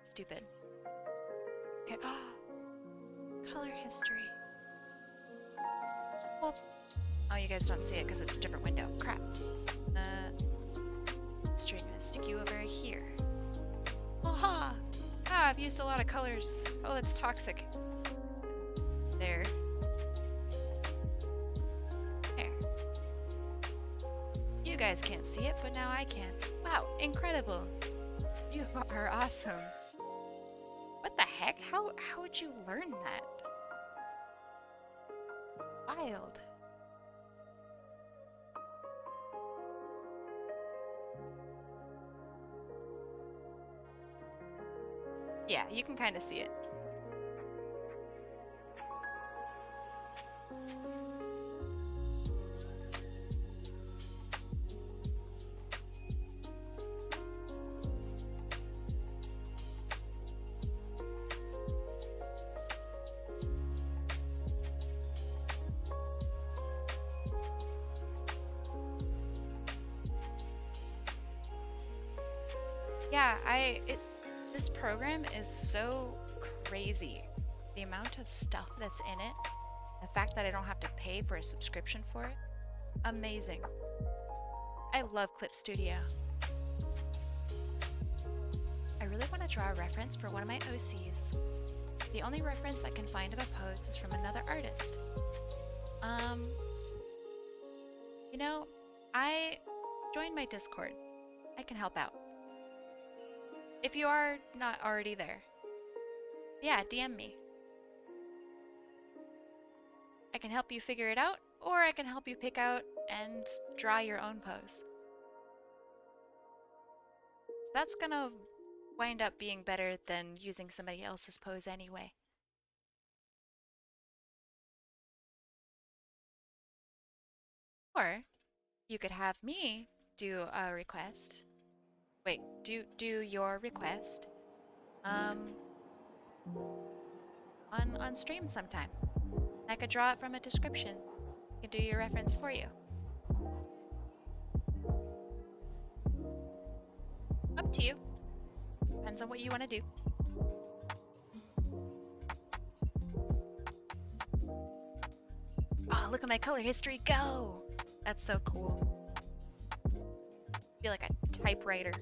Speaker 1: Stupid. Okay. Color history. Oh, you guys don't see it because it's a different window. Crap. History, I'm gonna stick you over here. Aha! Ah, I've used a lot of colors. Oh, that's toxic. There. There. You guys can't see it, but now I can. Wow, incredible. You are awesome. What the heck? How would you learn that? Wild. Yeah, you can kind of see it. Yeah, this program is so crazy. The amount of stuff that's in it, the fact that I don't have to pay for a subscription for it, amazing. I love Clip Studio. I really want to draw a reference for one of my OCs. The only reference I can find of a pose is from another artist. You know, I joined my Discord. I can help out. If you are not already there. Yeah, DM me. I can help you figure it out, or I can help you pick out and draw your own pose. So that's gonna wind up being better than using somebody else's pose anyway. Or you could have me do a request. Wait, do your request on stream sometime. I could draw it from a description. I could do your reference for you. Up to you. Depends on what you want to do. Oh, look at my color history go! That's so cool. Feel like a typewriter.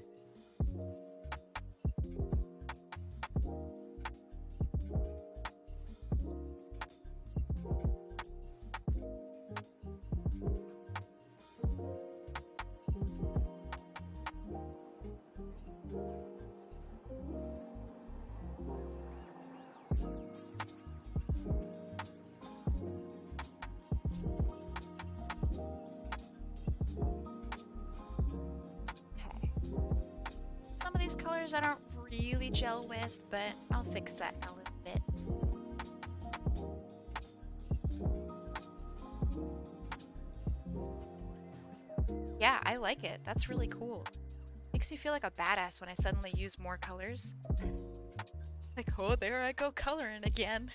Speaker 1: colors I don't really gel with, but I'll fix that in a little bit. Yeah, I like it. That's really cool. Makes me feel like a badass when I suddenly use more colors. Like, oh, there I go coloring again.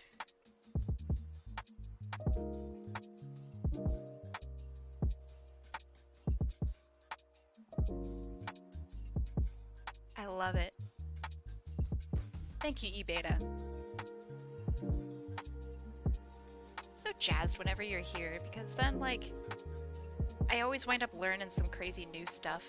Speaker 1: I love it. Thank you, eBeta. So jazzed whenever you're here, because then, like, I always wind up learning some crazy new stuff.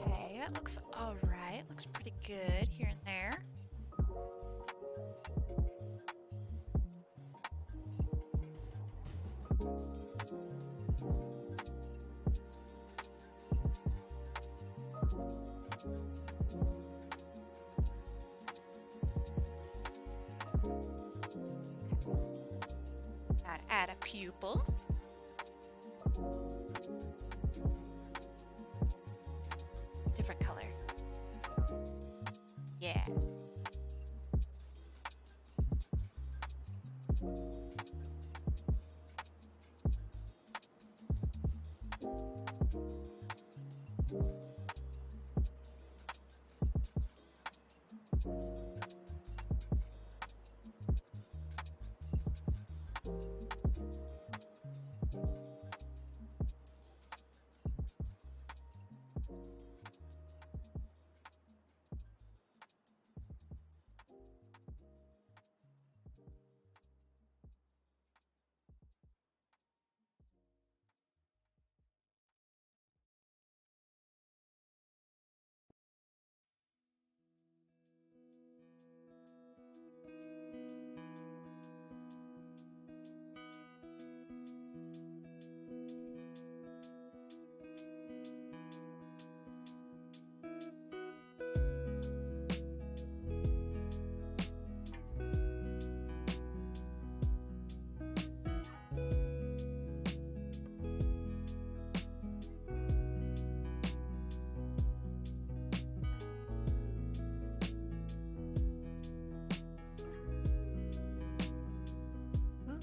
Speaker 1: Okay, that looks alright. Looks pretty good here and there. Gotta add a pupil. Different color. Yeah.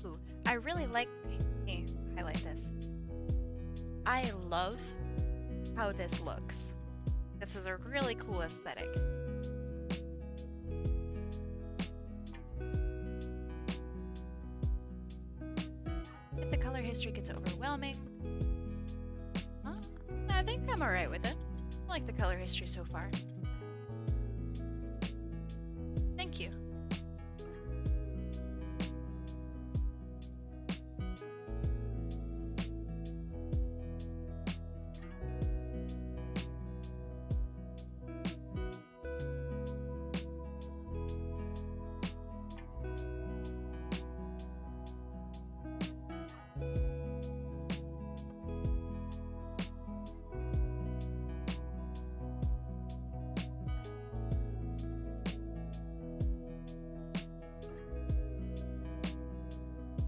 Speaker 1: Ooh, I really like. Let me highlight this. I love how this looks. This is a really cool aesthetic. If the color history gets overwhelming, I think I'm alright with it. I like the color history so far. Thank you.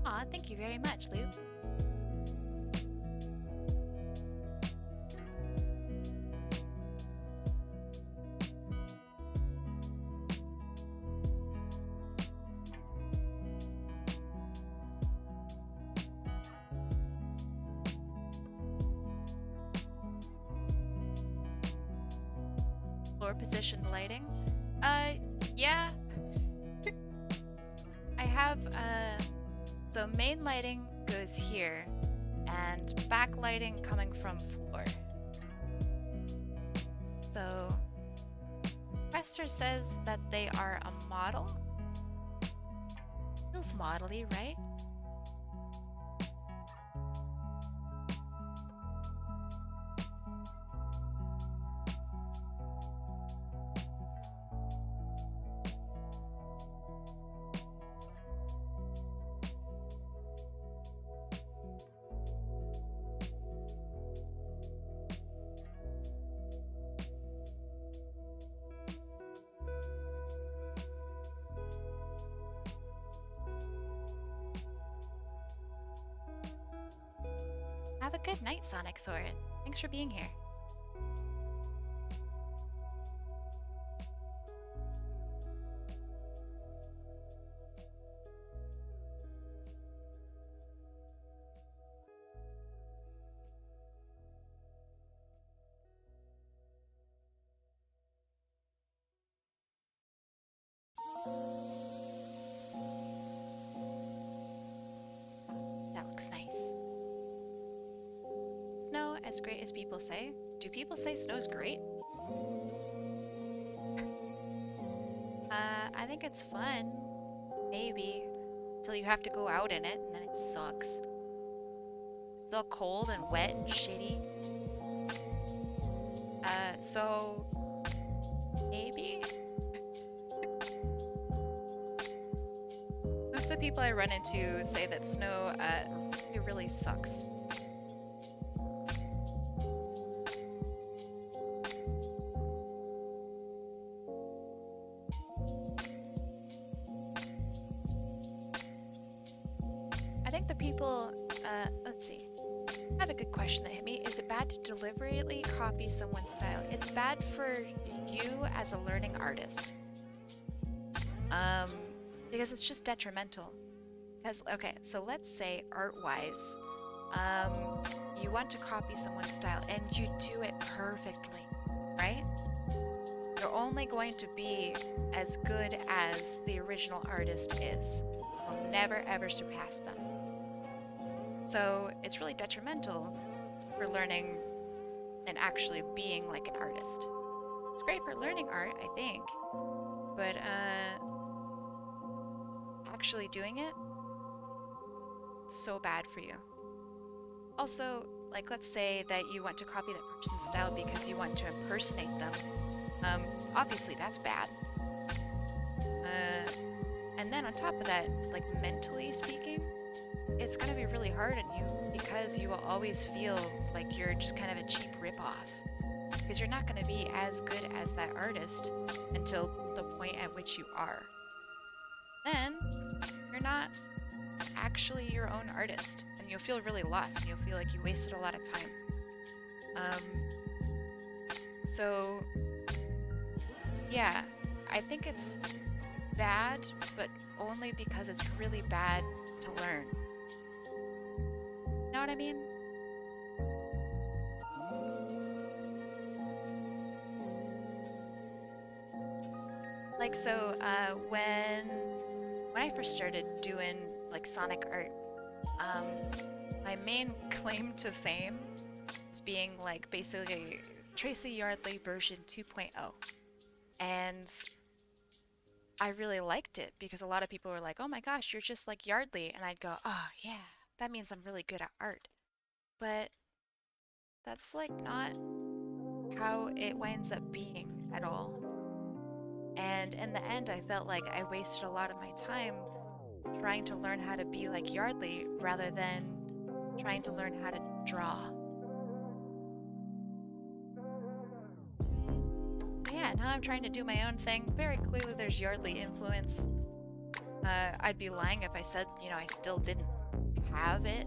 Speaker 1: Aw, thank you very much, Lou. Floor position lighting? Yeah. I have, so main lighting goes here, and backlighting coming from floor. So, Quester says that they are a model. Feels model-y, right? Have a good night, Sonic Soren. Thanks for being here. That looks nice. Snow as great as people say? Do people say snow's great? I think it's fun. Maybe. Until you have to go out in it, and then it sucks. It's still cold and wet and shitty. So... maybe? Most of the people I run into say that snow, really sucks. I think the people, let's see. I have a good question that hit me. Is it bad to deliberately copy someone's style? It's bad for you as a learning artist. Because it's just detrimental. Because, okay, so let's say art-wise, you want to copy someone's style and you do it perfectly, right? You're only going to be as good as the original artist is. You'll never ever surpass them. So it's really detrimental for learning and actually being like an artist. It's great for learning art, I think, but actually doing it, so bad for you. Also, like, let's say that you want to copy that person's style because you want to impersonate them. Obviously that's bad. And then on top of that, like, mentally speaking, it's gonna be really hard on you because you will always feel like you're just kind of a cheap ripoff. Because you're not gonna be as good as that artist until the point at which you are. Then, you're not actually your own artist, and you'll feel really lost, and you'll feel like you wasted a lot of time. So, yeah, I think it's bad, but only because it's really bad to learn. Know what I mean? Like, so, when I first started doing, like, Sonic art, my main claim to fame was being, like, basically Tracy Yardley version 2.0. And I really liked it because a lot of people were like, oh my gosh, you're just like Yardley. And I'd go, oh yeah, that means I'm really good at art. But that's, like, not how it winds up being at all. And in the end, I felt like I wasted a lot of my time trying to learn how to be like Yardley rather than trying to learn how to draw. So yeah, now I'm trying to do my own thing. Very clearly there's Yardley influence. I'd be lying if I said, you know, I still didn't have it.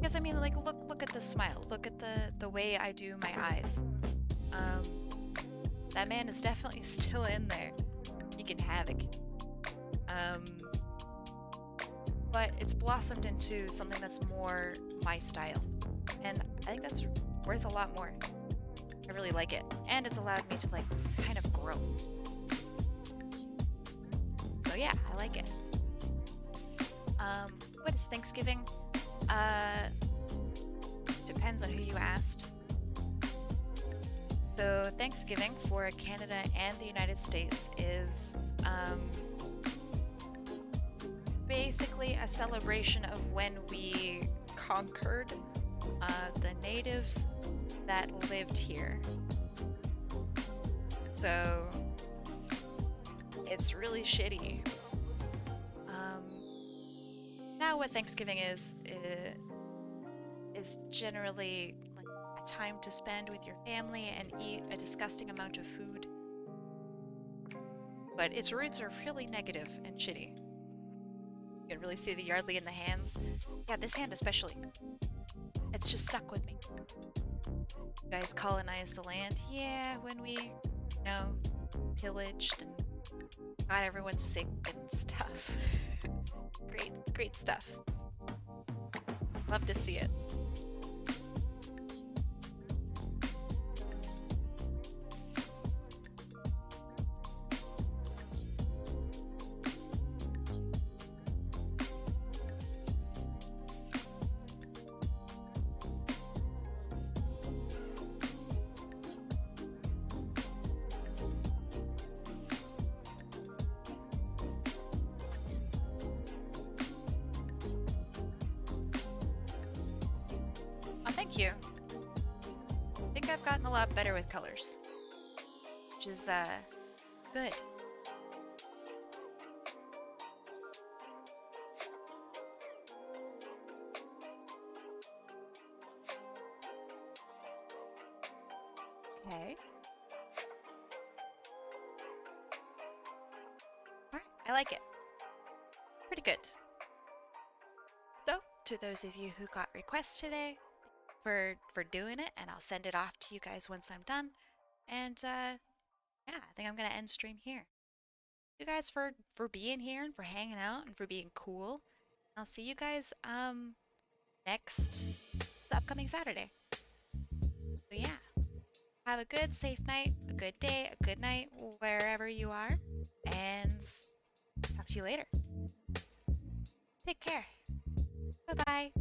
Speaker 1: Because I mean, like, look at the smile. Look at the way I do my eyes. That man is definitely still in there. He can havoc. But it's blossomed into something that's more my style. And I think that's worth a lot more. I really like it. And it's allowed me to, like, kind of grow. So yeah, I like it. What is Thanksgiving? Depends on who you asked. So Thanksgiving for Canada and the United States is basically a celebration of when we conquered the natives that lived here. So it's really shitty. Now what Thanksgiving is generally like a time to spend with your family and eat a disgusting amount of food. But its roots are really negative and shitty. You can really see the Yardley in the hands. Yeah, this hand especially. It's just stuck with me. You guys colonized the land. Yeah, when we, pillaged and got everyone sick and stuff. Great stuff. Love to see it. Oh, thank you. I think I've gotten a lot better with colors, which is, good. Okay. Alright, I like it. Pretty good. So, to those of you who got requests today, for doing it, and I'll send it off to you guys once I'm done. And yeah, I think I'm gonna end stream here. You guys for being here and for hanging out and for being cool. I'll see you guys next this upcoming Saturday. So yeah, have a good safe night, a good day, a good night wherever you are, and talk to you later. Take care. Bye bye.